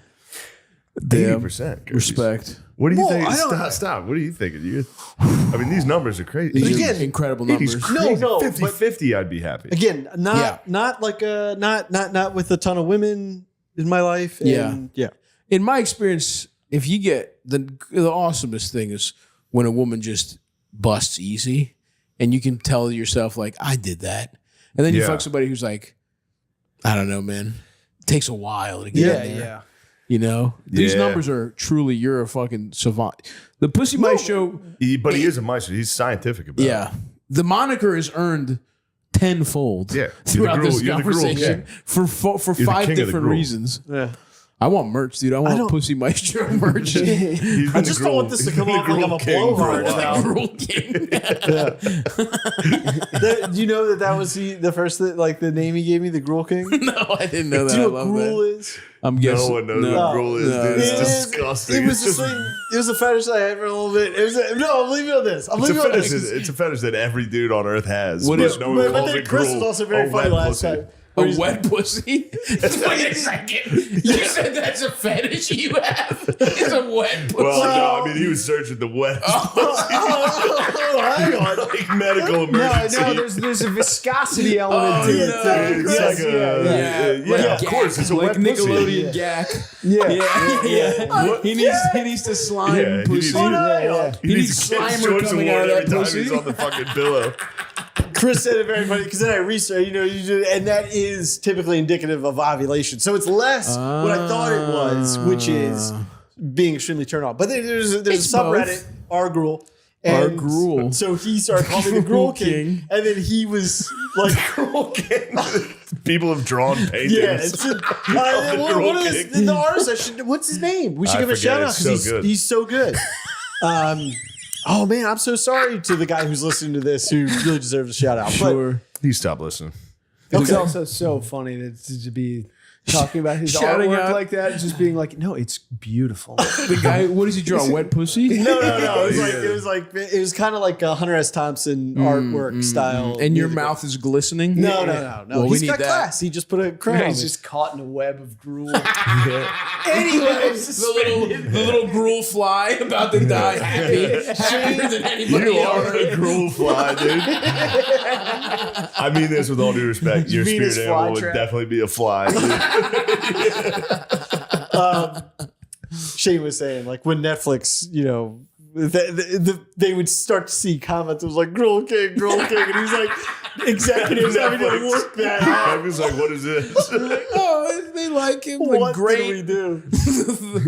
Damn. 80%. Respect. What do you Well, think? I don't- Stop. What are you thinking? I mean, these numbers are crazy. These are Again, incredible 80's numbers. crazy. No, 50-50, I'd be happy. Again, not Yeah. not like a not with a ton of women in my life. And yeah. In my experience, if you get the awesomest thing is when a woman just busts easy and you can tell yourself like, I did that. And then you Yeah. fuck somebody who's like, I don't know, man. It takes a while to get in there. You know? These Yeah. numbers are truly, you're a fucking savant. The Pussy Mice Show, But he is a meister. He's scientific about it. yeah. The moniker is earned tenfold Yeah. You're the throughout this gruel- you're the gruel conversation king. for You're the five king of the different gruel. reasons. Yeah. I want merch, dude. I want don't- Pussy Mice Show merch. He's been I the just gruel- don't want this to he's come been the off like I'm a gruel king for blowhard while. now. Gruel King. Do you know that was the first like the name he gave me, the Gruel King? Do No, I didn't know that. you I know what love Gruel that. is? I'm No guessing. one knows no. what gruel is, No, dude. It's no. disgusting. It was It's just like, it was a fetish I had for a little bit. I'm leaving on this. I'm It's a leaving on fetish. this. It's a fetish that every dude on earth has. What but is- no one But calls then it Chris gruel was also very or funny wet last pussy. time. A wet pussy? Wait a second. You said that's a fetish you have? It's a wet pussy. Well, no, I mean, he was searching the wet. Hang on. Like medical emergency. No, there's a viscosity element to it. It's like of course, it's a like wet pussy. Nickelodeon gack. Yeah. He needs to slime Yeah, pussy. he needs Slimer George coming Award out of that every time pussy. he's on the fucking pillow. Chris said it very funny because then I researched, you do, and that is typically indicative of ovulation. So it's less what I thought it was, which is being extremely turned on. But there's a subreddit, r-gruel. Our gruel. So he started calling me the Gruel King, and then he was like, Gruel King. People have drawn paintings. yeah, it's the artist. What's his name? We should I give a forget, shout out it's because so good. he's so good. Oh man, I'm so sorry to the guy who's listening to this who really deserves a shout out. Sure. He stopped listening. It's also so funny to be talking about his Shouting artwork out. like that, and just being like, no, it's beautiful. The guy, what does he draw? Wet pussy? No. It was kind of like a Hunter S. Thompson artwork style. And your musical. mouth is glistening? No. Well, we He's need got that. class. He just put a crown. He's just caught in a web of gruel. Anyways, The little gruel fly about to die happier than anybody You else. are a gruel fly, dude. I mean this with all due respect. Your Venus spirit animal would flytrap. definitely be a fly. Shane was saying, like, when Netflix, they would start to see comments. It was like, Gruel King. And he's like, executives having to work that out. I was like, what is this? Oh, they like him. Like, What great. did we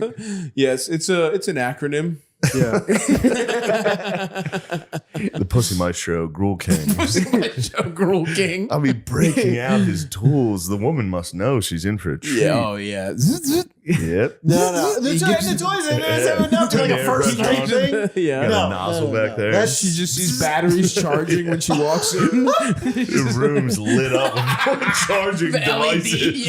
do? Yes, it's an acronym. Yeah. The Pussy Maestro, Gruel King. Gruel King. I'll be breaking out his tools. The woman must know she's in for a treat. Yeah, oh yeah. Yep. No. The toys in there is not like a first night thing. Yeah. Got No, a nozzle no. back there. That's- She just sees batteries charging when she walks in. The room's lit up with charging devices.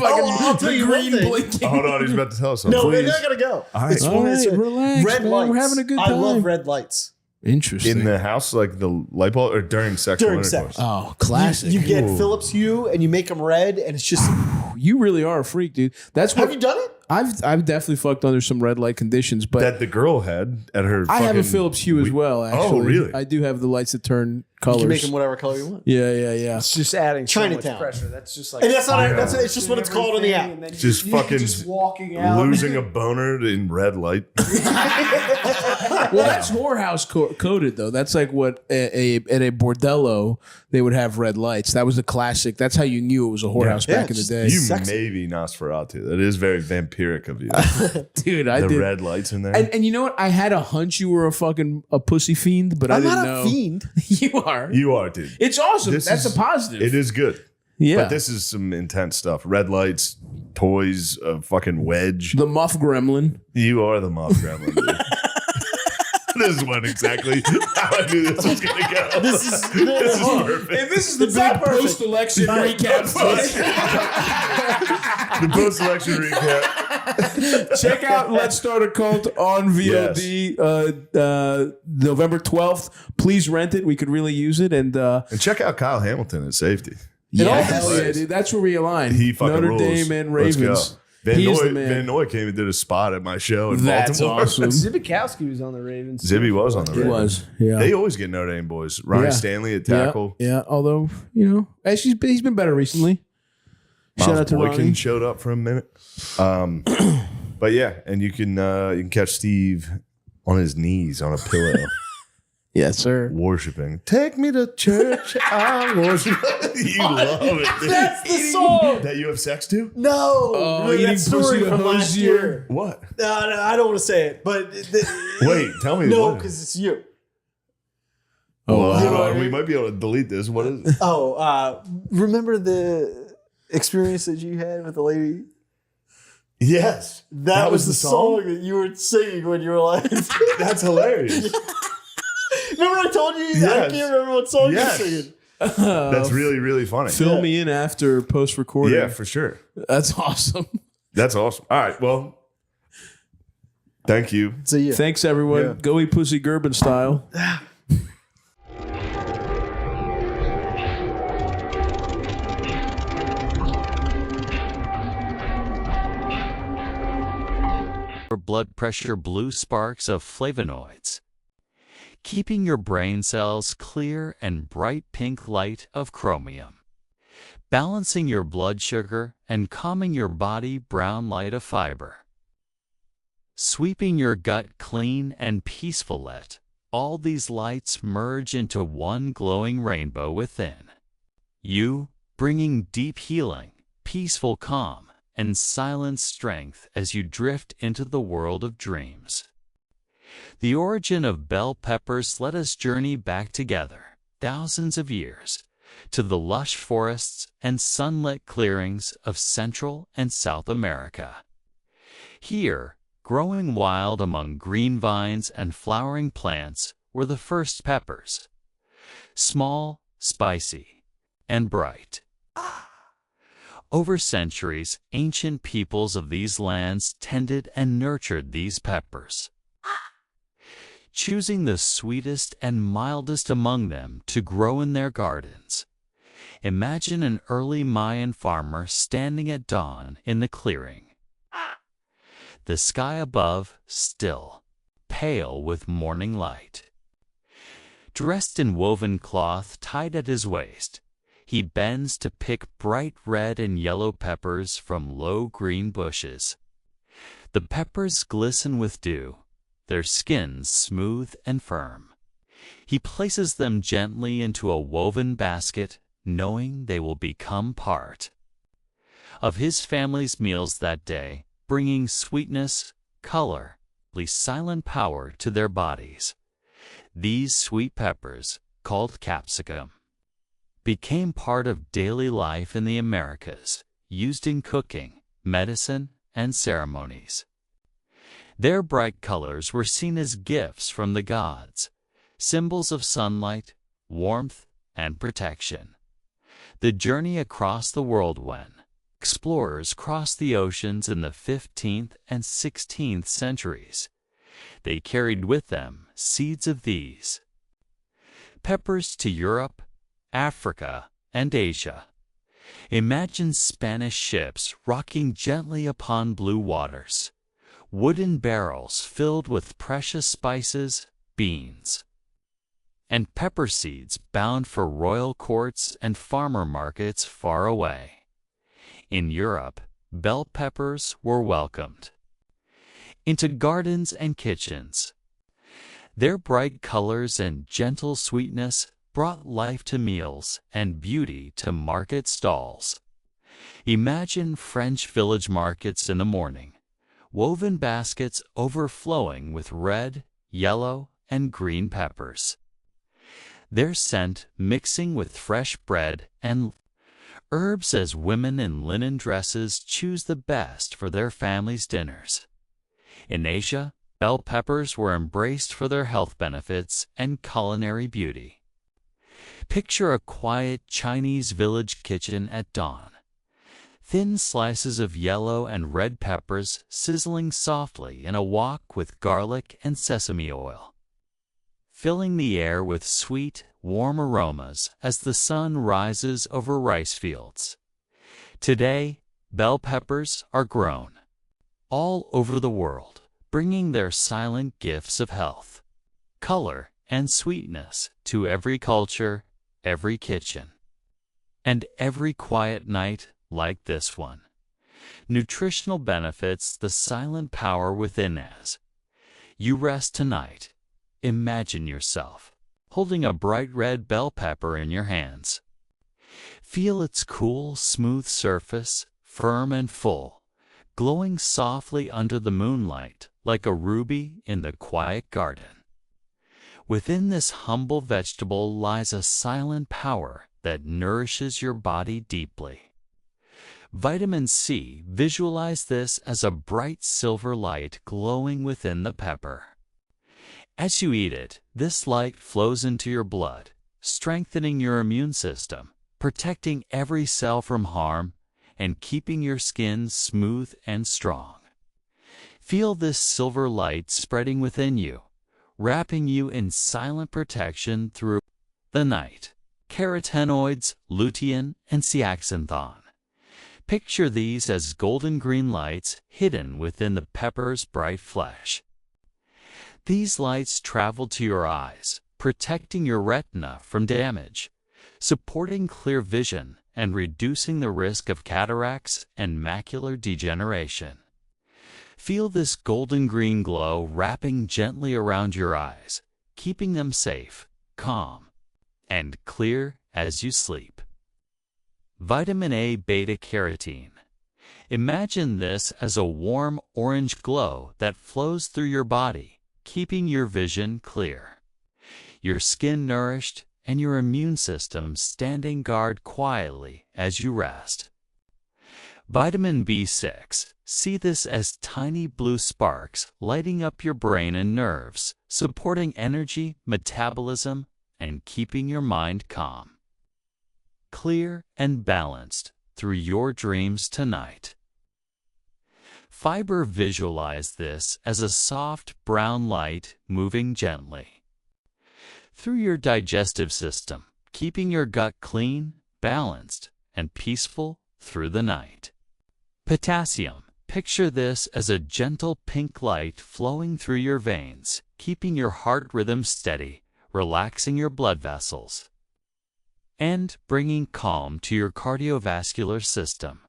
I'll tell you one green thing. blinking. Hold on, he's about to tell us something. No, we're Please. not gonna go. All right. All right, relax, Red man. lights. We're having a good I time. love red lights. Interesting. In the house, like the light bulb, or during sexual During intercourse? sex. Oh, classic. You get Ooh. Philips Hue and you make them red, and it's just. You really are a freak, dude. That's what Have you done it? I've definitely fucked under some red light conditions, but That the girl had at her. I have a fucking- Philips Hue as well. Actually, really? I do have the lights that turn You colors. can make them whatever color you want. Yeah. It's just adding so much Chinatown. pressure. That's just like, And that's not. It's just what it's called on the app. And then Just you fucking just walking out. Losing a boner in red light. Well, that's whorehouse coded though. That's like what at a bordello they would have red lights. That was the classic. That's how you knew it was a whorehouse back in the just- day. You Sexy. may be Nosferatu. That is very vampiric of you. Dude, I The did. red lights in there. And you know what? I had a hunch you were a pussy fiend, but I I'm didn't not know. a fiend. You are. You are, dude. It's awesome. This That's is- a positive. It is good. Yeah. But this is some intense stuff. Red lights, toys, a fucking wedge. The muff gremlin. You are the moth gremlin, dude. This is what exactly how I knew this was going to go. This is perfect. And this is the big post-election recap. The post-election recap. Check out Let's Start a Cult on VOD November 12th. Please rent it. We could really use it. And And check out Kyle Hamilton at safety. yeah, hell yeah, dude. That's where we align. He fucking Notre rules. Dame and Let's Ravens. go. Van He's the Noy, man. Van Noy came and did a spot at my show in That's Baltimore. awesome. Zibikowski was on the Ravens. Zibby was on the He Ravens. was. Yeah. They always get Notre Dame boys. Ryan Yeah. Stanley at tackle. Yeah. Although, he's been better recently. Shout Miles out to Boykin Ronnie. showed up for a minute. But yeah, and you can catch Steve on his knees on a pillow. Yes, sir. Worshiping. Take me to church. I worship. You love it. Dude. That's the song. That you have sex to? No. Oh, Really, eating that story pussy from the last hose year. year. What? No, I don't want to say it, but Wait, tell me. no, what? because it's you. Well, You know what I we mean? might be able to delete this. What is it? Oh, remember the experience that you had with the lady? Yes. That was the song that you were singing when you were like. That's hilarious. Remember I told you? I Yes. can't remember what song Yes. you were singing. That's really, really funny. Fill me in after post-recording. Yeah, for sure. That's awesome. That's awesome. All right. Well, thank you. So yeah. Thanks, everyone. Yeah. Go eat pussy Gerben style. blood pressure blue sparks of flavonoids, keeping your brain cells clear and bright pink light of chromium, balancing your blood sugar and calming your body brown light of fiber, sweeping your gut clean and peaceful let all these lights merge into one glowing rainbow within you, bringing deep healing, peaceful calm, and silent strength as you drift into the world of dreams. The origin of bell peppers let us journey back together, thousands of years, to the lush forests and sunlit clearings of Central and South America. Here, growing wild among green vines and flowering plants, were the first peppers. Small, spicy, and bright. Over centuries, ancient peoples of these lands tended and nurtured these peppers, choosing the sweetest and mildest among them to grow in their gardens. Imagine an early Mayan farmer standing at dawn in the clearing. The sky above, still, pale with morning light. Dressed in woven cloth tied at his waist, he bends to pick bright red and yellow peppers from low green bushes. The peppers glisten with dew, their skins smooth and firm. He places them gently into a woven basket, knowing they will become part of his family's meals that day, bringing sweetness, color, silent power to their bodies. These sweet peppers, called capsicum, became part of daily life in the Americas, used in cooking, medicine, and ceremonies. Their bright colors were seen as gifts from the gods, symbols of sunlight, warmth, and protection. The journey across the world when explorers crossed the oceans in the 15th and 16th centuries. They carried with them seeds of these peppers to Europe, Africa, and Asia. Imagine Spanish ships rocking gently upon blue waters, wooden barrels filled with precious spices, beans, and pepper seeds bound for royal courts and farmer markets far away. In Europe, bell peppers were welcomed into gardens and kitchens. Their bright colors and gentle sweetness brought life to meals and beauty to market stalls. Imagine French village markets in the morning, woven baskets overflowing with red, yellow, and green peppers. Their scent mixing with fresh bread and herbs as women in linen dresses choose the best for their families' dinners. In Asia, bell peppers were embraced for their health benefits and culinary beauty. Picture a quiet Chinese village kitchen at dawn. Thin slices of yellow and red peppers sizzling softly in a wok with garlic and sesame oil, filling the air with sweet, warm aromas as the sun rises over rice fields. Today, bell peppers are grown all over the world, bringing their silent gifts of health, color, and sweetness to every culture, every kitchen, and every quiet night like this one. Nutritional benefits, the silent power within as you rest tonight. Imagine yourself holding a bright red bell pepper in your hands. Feel its cool, smooth surface, firm and full, glowing softly under the moonlight like a ruby in the quiet garden. Within this humble vegetable lies a silent power that nourishes your body deeply. Vitamin C, visualize this as a bright silver light glowing within the pepper. As you eat it, this light flows into your blood, strengthening your immune system, protecting every cell from harm, and keeping your skin smooth and strong. Feel this silver light spreading within you, wrapping you in silent protection through the night. Carotenoids, lutein, and zeaxanthin. Picture these as golden green lights hidden within the pepper's bright flesh. These lights travel to your eyes, protecting your retina from damage, supporting clear vision, and reducing the risk of cataracts and macular degeneration. Feel this golden green glow wrapping gently around your eyes, keeping them safe, calm, and clear as you sleep. Vitamin A beta-carotene. Imagine this as a warm orange glow that flows through your body, keeping your vision clear, your skin nourished, and your immune system standing guard quietly as you rest. Vitamin B6. See this as tiny blue sparks lighting up your brain and nerves, supporting energy, metabolism, and keeping your mind calm. Clear and balanced through your dreams tonight. Fiber. Visualize this as a soft brown light moving gently through your digestive system, keeping your gut clean, balanced, and peaceful through the night. Potassium. Picture this as a gentle pink light flowing through your veins, keeping your heart rhythm steady, relaxing your blood vessels, and bringing calm to your cardiovascular system.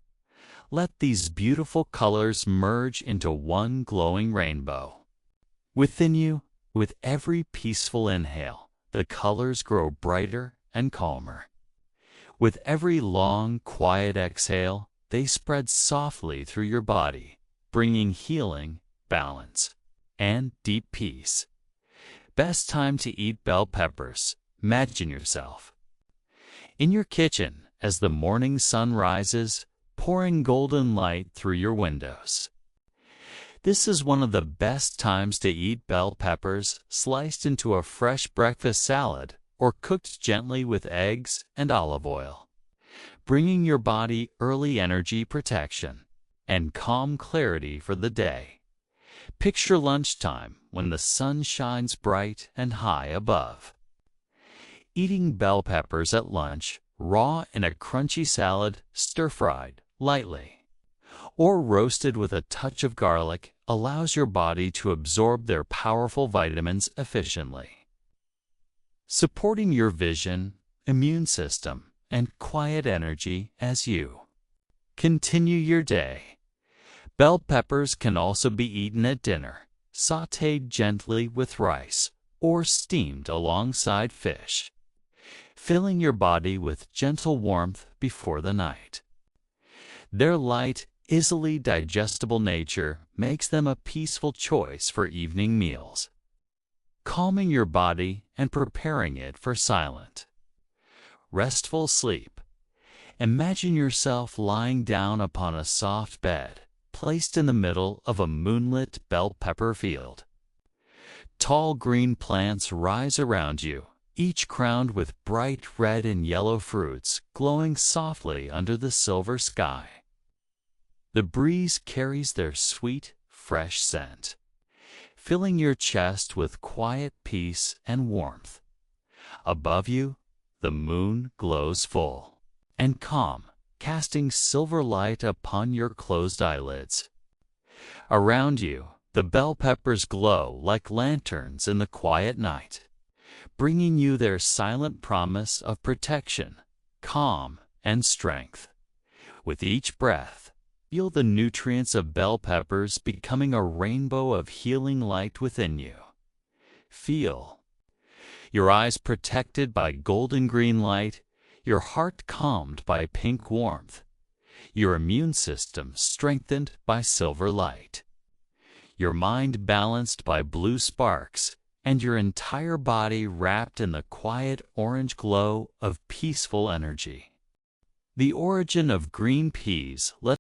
Let these beautiful colors merge into one glowing rainbow. Within you, with every peaceful inhale, the colors grow brighter and calmer. With every long, quiet exhale, they spread softly through your body, bringing healing, balance, and deep peace. Best time to eat bell peppers. Imagine yourself in your kitchen as the morning sun rises, pouring golden light through your windows. This is one of the best times to eat bell peppers sliced into a fresh breakfast salad or cooked gently with eggs and olive oil, bringing your body early energy protection and calm clarity for the day. Picture lunchtime when the sun shines bright and high above. Eating bell peppers at lunch, raw in a crunchy salad, stir-fried lightly, or roasted with a touch of garlic, allows your body to absorb their powerful vitamins efficiently, supporting your vision, immune system, and quiet energy as you continue your day. Bell peppers can also be eaten at dinner, sautéed gently with rice, or steamed alongside fish, filling your body with gentle warmth before the night. Their light, easily digestible nature makes them a peaceful choice for evening meals, calming your body and preparing it for silent, restful sleep. Imagine yourself lying down upon a soft bed, placed in the middle of a moonlit bell pepper field. Tall green plants rise around you, each crowned with bright red and yellow fruits glowing softly under the silver sky. The breeze carries their sweet, fresh scent, filling your chest with quiet peace and warmth. Above you, the moon glows full and calm, casting silver light upon your closed eyelids. Around you, the bell peppers glow like lanterns in the quiet night, bringing you their silent promise of protection, calm, and strength. With each breath, feel the nutrients of bell peppers becoming a rainbow of healing light within you. Feel your eyes protected by golden green light, your heart calmed by pink warmth, your immune system strengthened by silver light, your mind balanced by blue sparks, and your entire body wrapped in the quiet orange glow of peaceful energy. The origin of green peas. Let